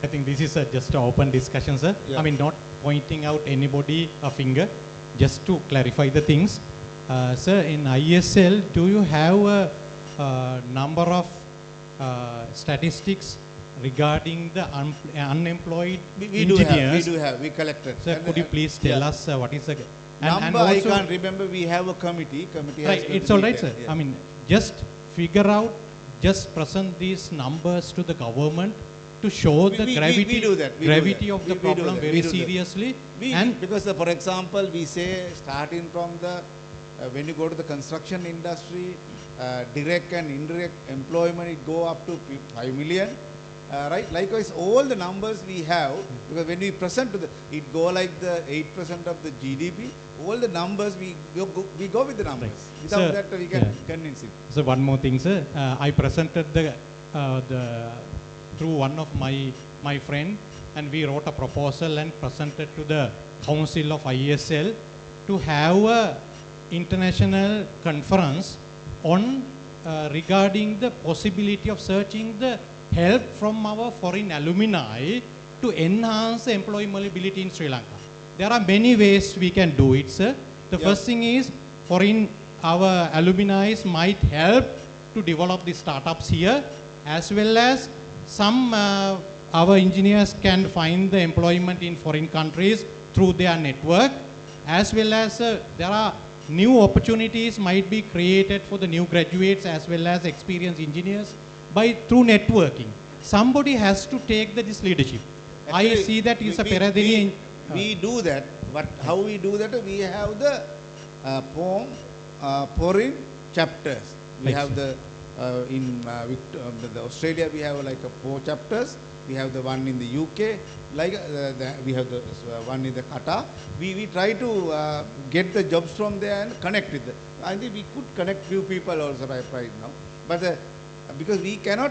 I think this is just an open discussion, sir. Yeah. I mean, not pointing out anybody a finger, just to clarify the things. Sir, in ISL, do you have a number of statistics regarding the unemployed engineers? We do have. We collected. Sir, could you please tell us what is the number? Also, I can't remember. We have a committee. Right, it's all right, sir. Yeah. I mean, just figure out, just present these numbers to the government to show the gravity of the problem very seriously. Because for example, we say starting from the when you go to the construction industry, direct and indirect employment, it go up to 5 million. Right? Likewise, all the numbers we have, because when we present to it go like the 8% of the GDP. All the numbers we go with the numbers. Right. Without that, we can convince it. So one more thing, sir. I presented through one of my friend, and we wrote a proposal and presented to the Council of ISL to have a international conference on regarding the possibility of searching the help from our foreign alumni to enhance the employability in Sri Lanka. There are many ways we can do it, sir. The first thing is our alumni might help to develop the startups here, as well as some our engineers can find the employment in foreign countries through their network. as well as there are new opportunities might be created for the new graduates as well as experienced engineers through networking. Somebody has to take this leadership. Actually, I see that is a Peradeniya. We do that, but how we do that? We have the foreign chapters. We have the the Australia. We have like 4 chapters. We have the one in the UK. Like we have the one in the Qatar. We try to get the jobs from there and connect with them. I think we could connect few people also right now, but. Because we cannot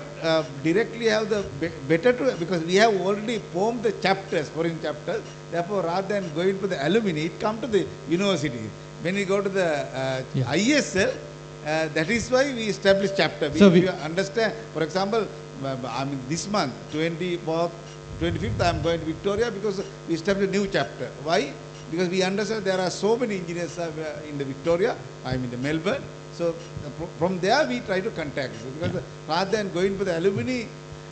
directly have the better to, because we have already formed the chapters, foreign chapters. Therefore, rather than going to the alumni, it come to the university. When we go to the ISL, that is why we establish chapter. So we understand. For example, I mean this month, 24th, 25th, I am going to Victoria because we established a new chapter. Why? Because we understand there are so many engineers in the Victoria. I am in the Melbourne. So from there we try to contact, because rather than going to the alumni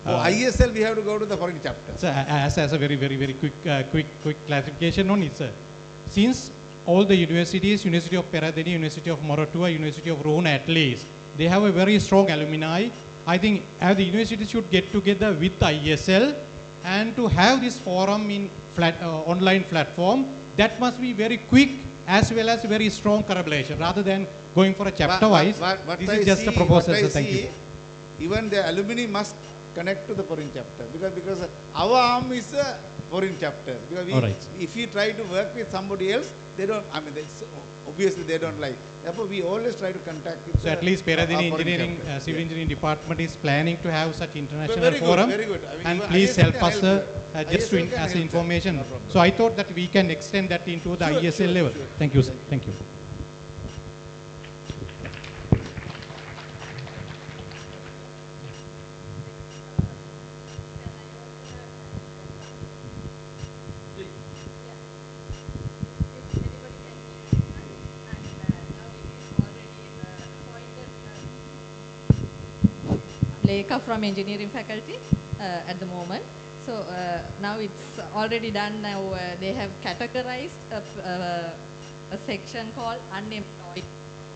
or ISL, we have to go to the foreign chapter. So as a very quick clarification on it, sir. Since all the universities, University of Peradeniya, University of Moratuwa, University of Rohuna at least, they have a very strong alumni. I think the university should get together with ISL and to have this forum in online platform. That must be very quick as well as very strong collaboration rather than going for a chapter wise. This is just a proposal. So thank you. Even the alumni must connect to the foreign chapter, because our arm is a foreign chapter. Because if we try to work with somebody else, they don't. I mean, obviously they don't like. Therefore, we always try to contact with. So at least Peradeniya Engineering, Civil Engineering Department is planning to have such international forum. Very good. I mean, and please help us just to as information. So I thought that we can extend that into the ISL level. Thank you, sir. Thank you. Leka from engineering faculty at the moment. So now it's already done. Now they have categorized a section called unemployed.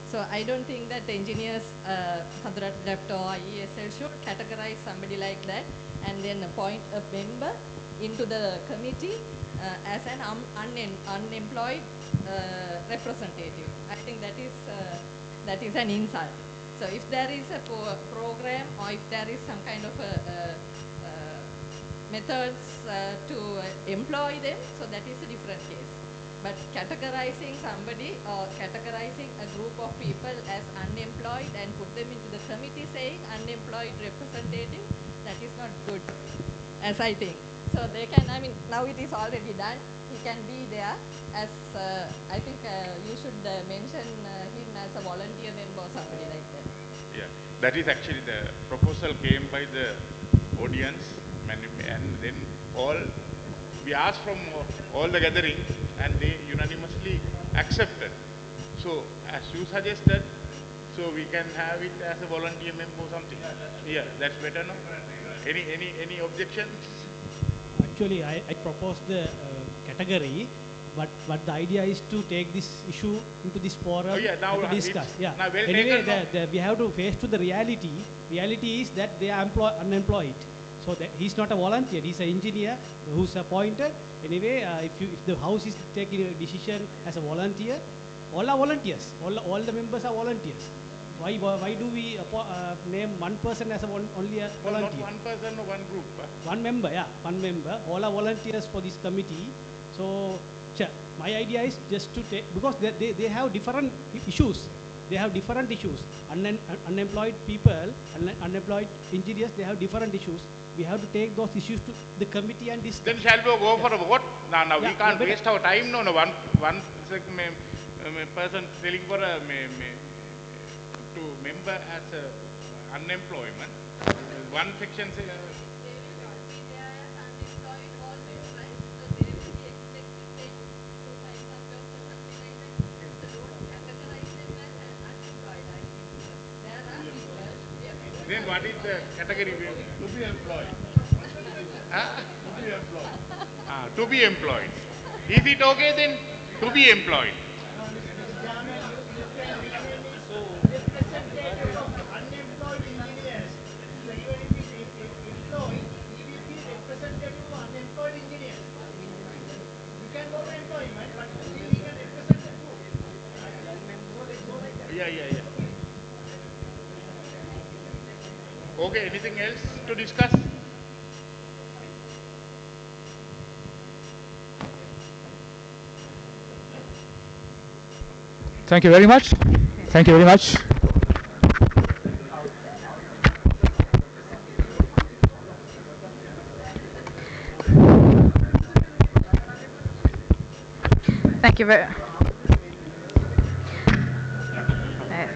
So I don't think that the engineers, Kadurata or ESL should categorize somebody like that and then appoint a member into the committee as an unemployed representative. I think that is an insult. So if there is a program or if there is some kind of methods to employ them, so that is a different case. But categorizing somebody or categorizing a group of people as unemployed and put them into the committee saying unemployed representative, that is not good, as I think. So they can, I mean, now it is already done. He can be there as, I think you should mention him as a volunteer member or somebody like that. Yeah, that is actually the proposal came by the audience, and then we asked from all the gathering and they unanimously accepted. So as you suggested, so we can have it as a volunteer member or something. Yeah, that's better, no? Any objections? Actually, I proposed the category, but the idea is to take this issue into this forum to discuss. Yeah. Now well anyway, taken, we have to face to the reality. Reality is that they are unemployed. So that he's not a volunteer. He's an engineer who's appointed. Anyway, if the house is taking a decision as a volunteer, all are volunteers. All the members are volunteers. Why do we name one person as only a volunteer? No, not one person or one group. One member, yeah, one member. All are volunteers for this committee. So my idea is just to take, because they have different issues. They have different issues. Unemployed people, unemployed engineers, they have different issues. We have to take those issues to the committee and discuss. Then shall we go for a vote? Now we can't waste our time. No, one person telling for a to member as a unemployment. One section say. Then what is the category? To be employed. To be employed. To be employed. Is it okay then? to be employed. Yeah. Okay, anything else to discuss? Thank you very much. Thank you very much.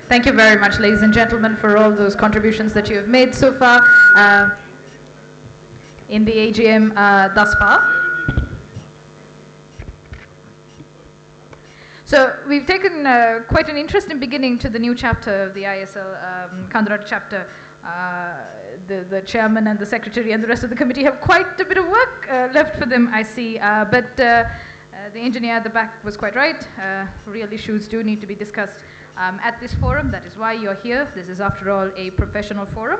Thank you very much, ladies and gentlemen, for all those contributions that you have made so far in the AGM thus far. So we've taken quite an interesting beginning to the new chapter of the ISL Kadurata chapter. The chairman and the secretary and the rest of the committee have quite a bit of work left for them, I see. But the engineer at the back was quite right. Real issues do need to be discussed at this forum. That is why you're here. This is, after all, a professional forum.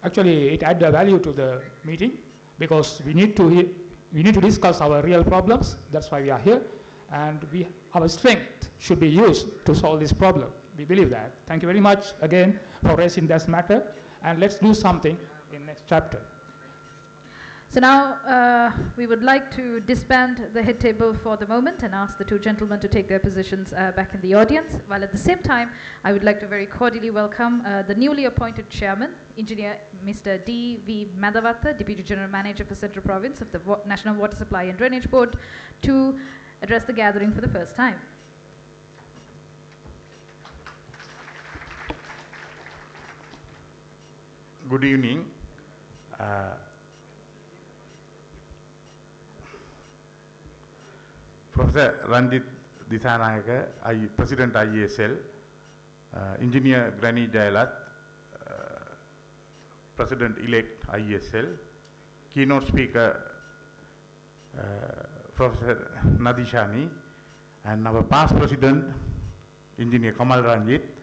Actually, it adds value to the meeting because we need to discuss our real problems. That's why we are here, and our strength should be used to solve this problem. We believe that. Thank you very much again for raising this matter, and let's do something in next chapter. So now we would like to disband the head table for the moment and ask the two gentlemen to take their positions back in the audience, while at the same time I would like to very cordially welcome the newly appointed chairman, Engineer Mr. D.V. Madhavata, Deputy General Manager for Central Province of the National Water Supply and Drainage Board, to address the gathering for the first time. Good evening. Professor Ranjit Disanayaka, President IESL, Engineer Granny Jayalat, President-elect IESL, keynote speaker Professor Nadishani, and our past President, Engineer Kamal Ranjit,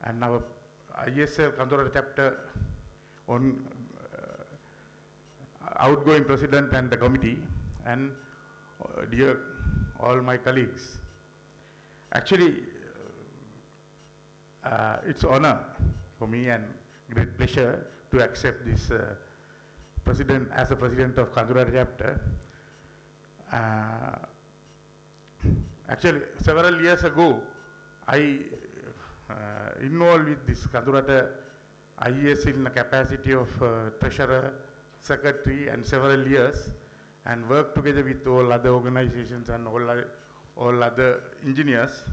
and our IESL Kadurata chapter on outgoing President and the committee, and dear all my colleagues. Actually, it's honor for me and great pleasure to accept this president as a president of Kadurata chapter. Actually, several years ago, I involved with this Kadurata IES in the capacity of treasurer, secretary, and several years, and work together with all other organizations and all other engineers,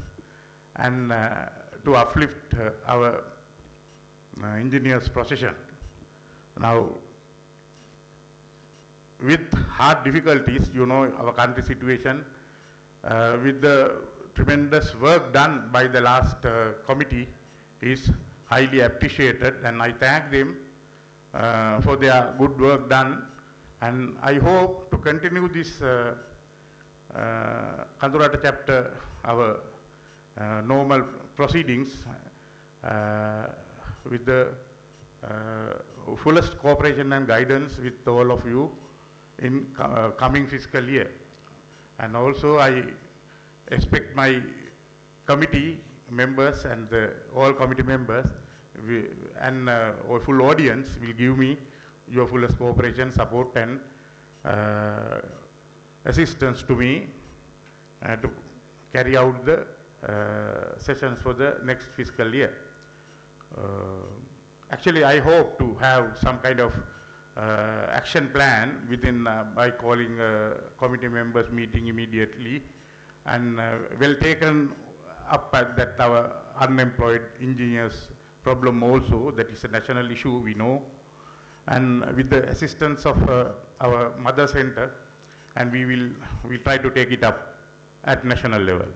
and to uplift our engineers' profession. Now, with hard difficulties, you know our country situation, with the tremendous work done by the last committee is highly appreciated, and I thank them for their good work done. And I hope to continue this Kadurata chapter, our normal proceedings, with the fullest cooperation and guidance with all of you in coming fiscal year. And also I expect my committee members and all committee members and our full audience will give me your fullest cooperation, support, and assistance to me to carry out the sessions for the next fiscal year. Actually, I hope to have some kind of action plan within by calling committee members meeting immediately, and well taken up at that our unemployed engineers problem also. That is a national issue, we know. And with the assistance of our mother center, and we'll try to take it up at national level.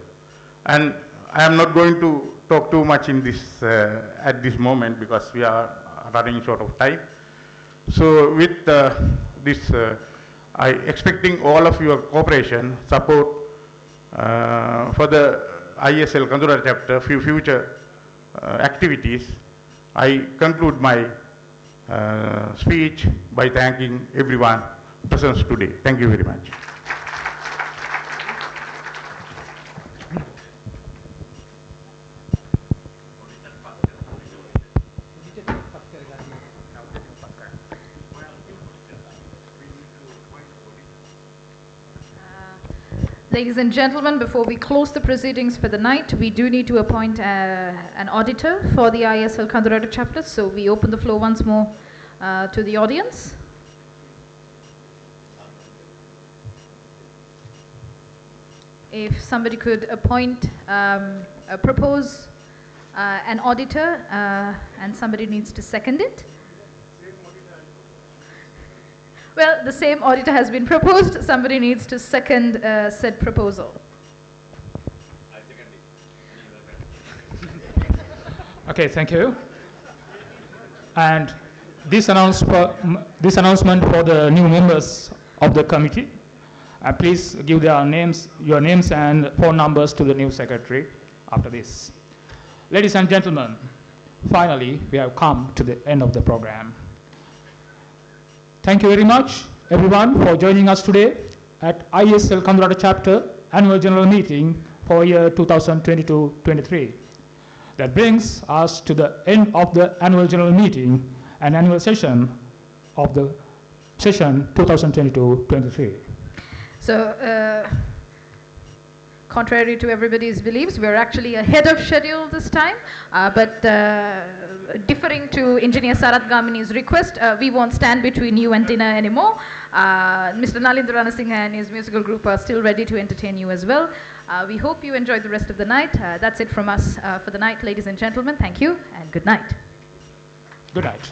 And I am not going to talk too much in this at this moment because we are running short of time. So with this, I expecting all of your cooperation, support, for the ISL Kadurata chapter, few future activities, I conclude my speech by thanking everyone present today. Thank you very much. Ladies and gentlemen, before we close the proceedings for the night, we do need to appoint an auditor for the ISL Kadurata chapter. So we open the floor once more to the audience. If somebody could appoint, propose an auditor, and somebody needs to second it. Well, the same auditor has been proposed. Somebody needs to second said proposal. Okay, thank you. And this announcement for the new members of the committee. Please give your names and phone numbers to the new secretary after this. Ladies and gentlemen, finally we have come to the end of the program. Thank you very much, everyone, for joining us today at ISL Kadurata Chapter Annual General Meeting for year 2022-23. That brings us to the end of the Annual General Meeting and Annual Session of the session 2022-23. So, contrary to everybody's beliefs, we're actually ahead of schedule this time, but differing to Engineer Sarath Gamini's request, we won't stand between you and dinner anymore. Mr. Nalindra Ranasinghe and his musical group are still ready to entertain you as well. We hope you enjoyed the rest of the night. That's it from us for the night, ladies and gentlemen. Thank you and good night. Good night.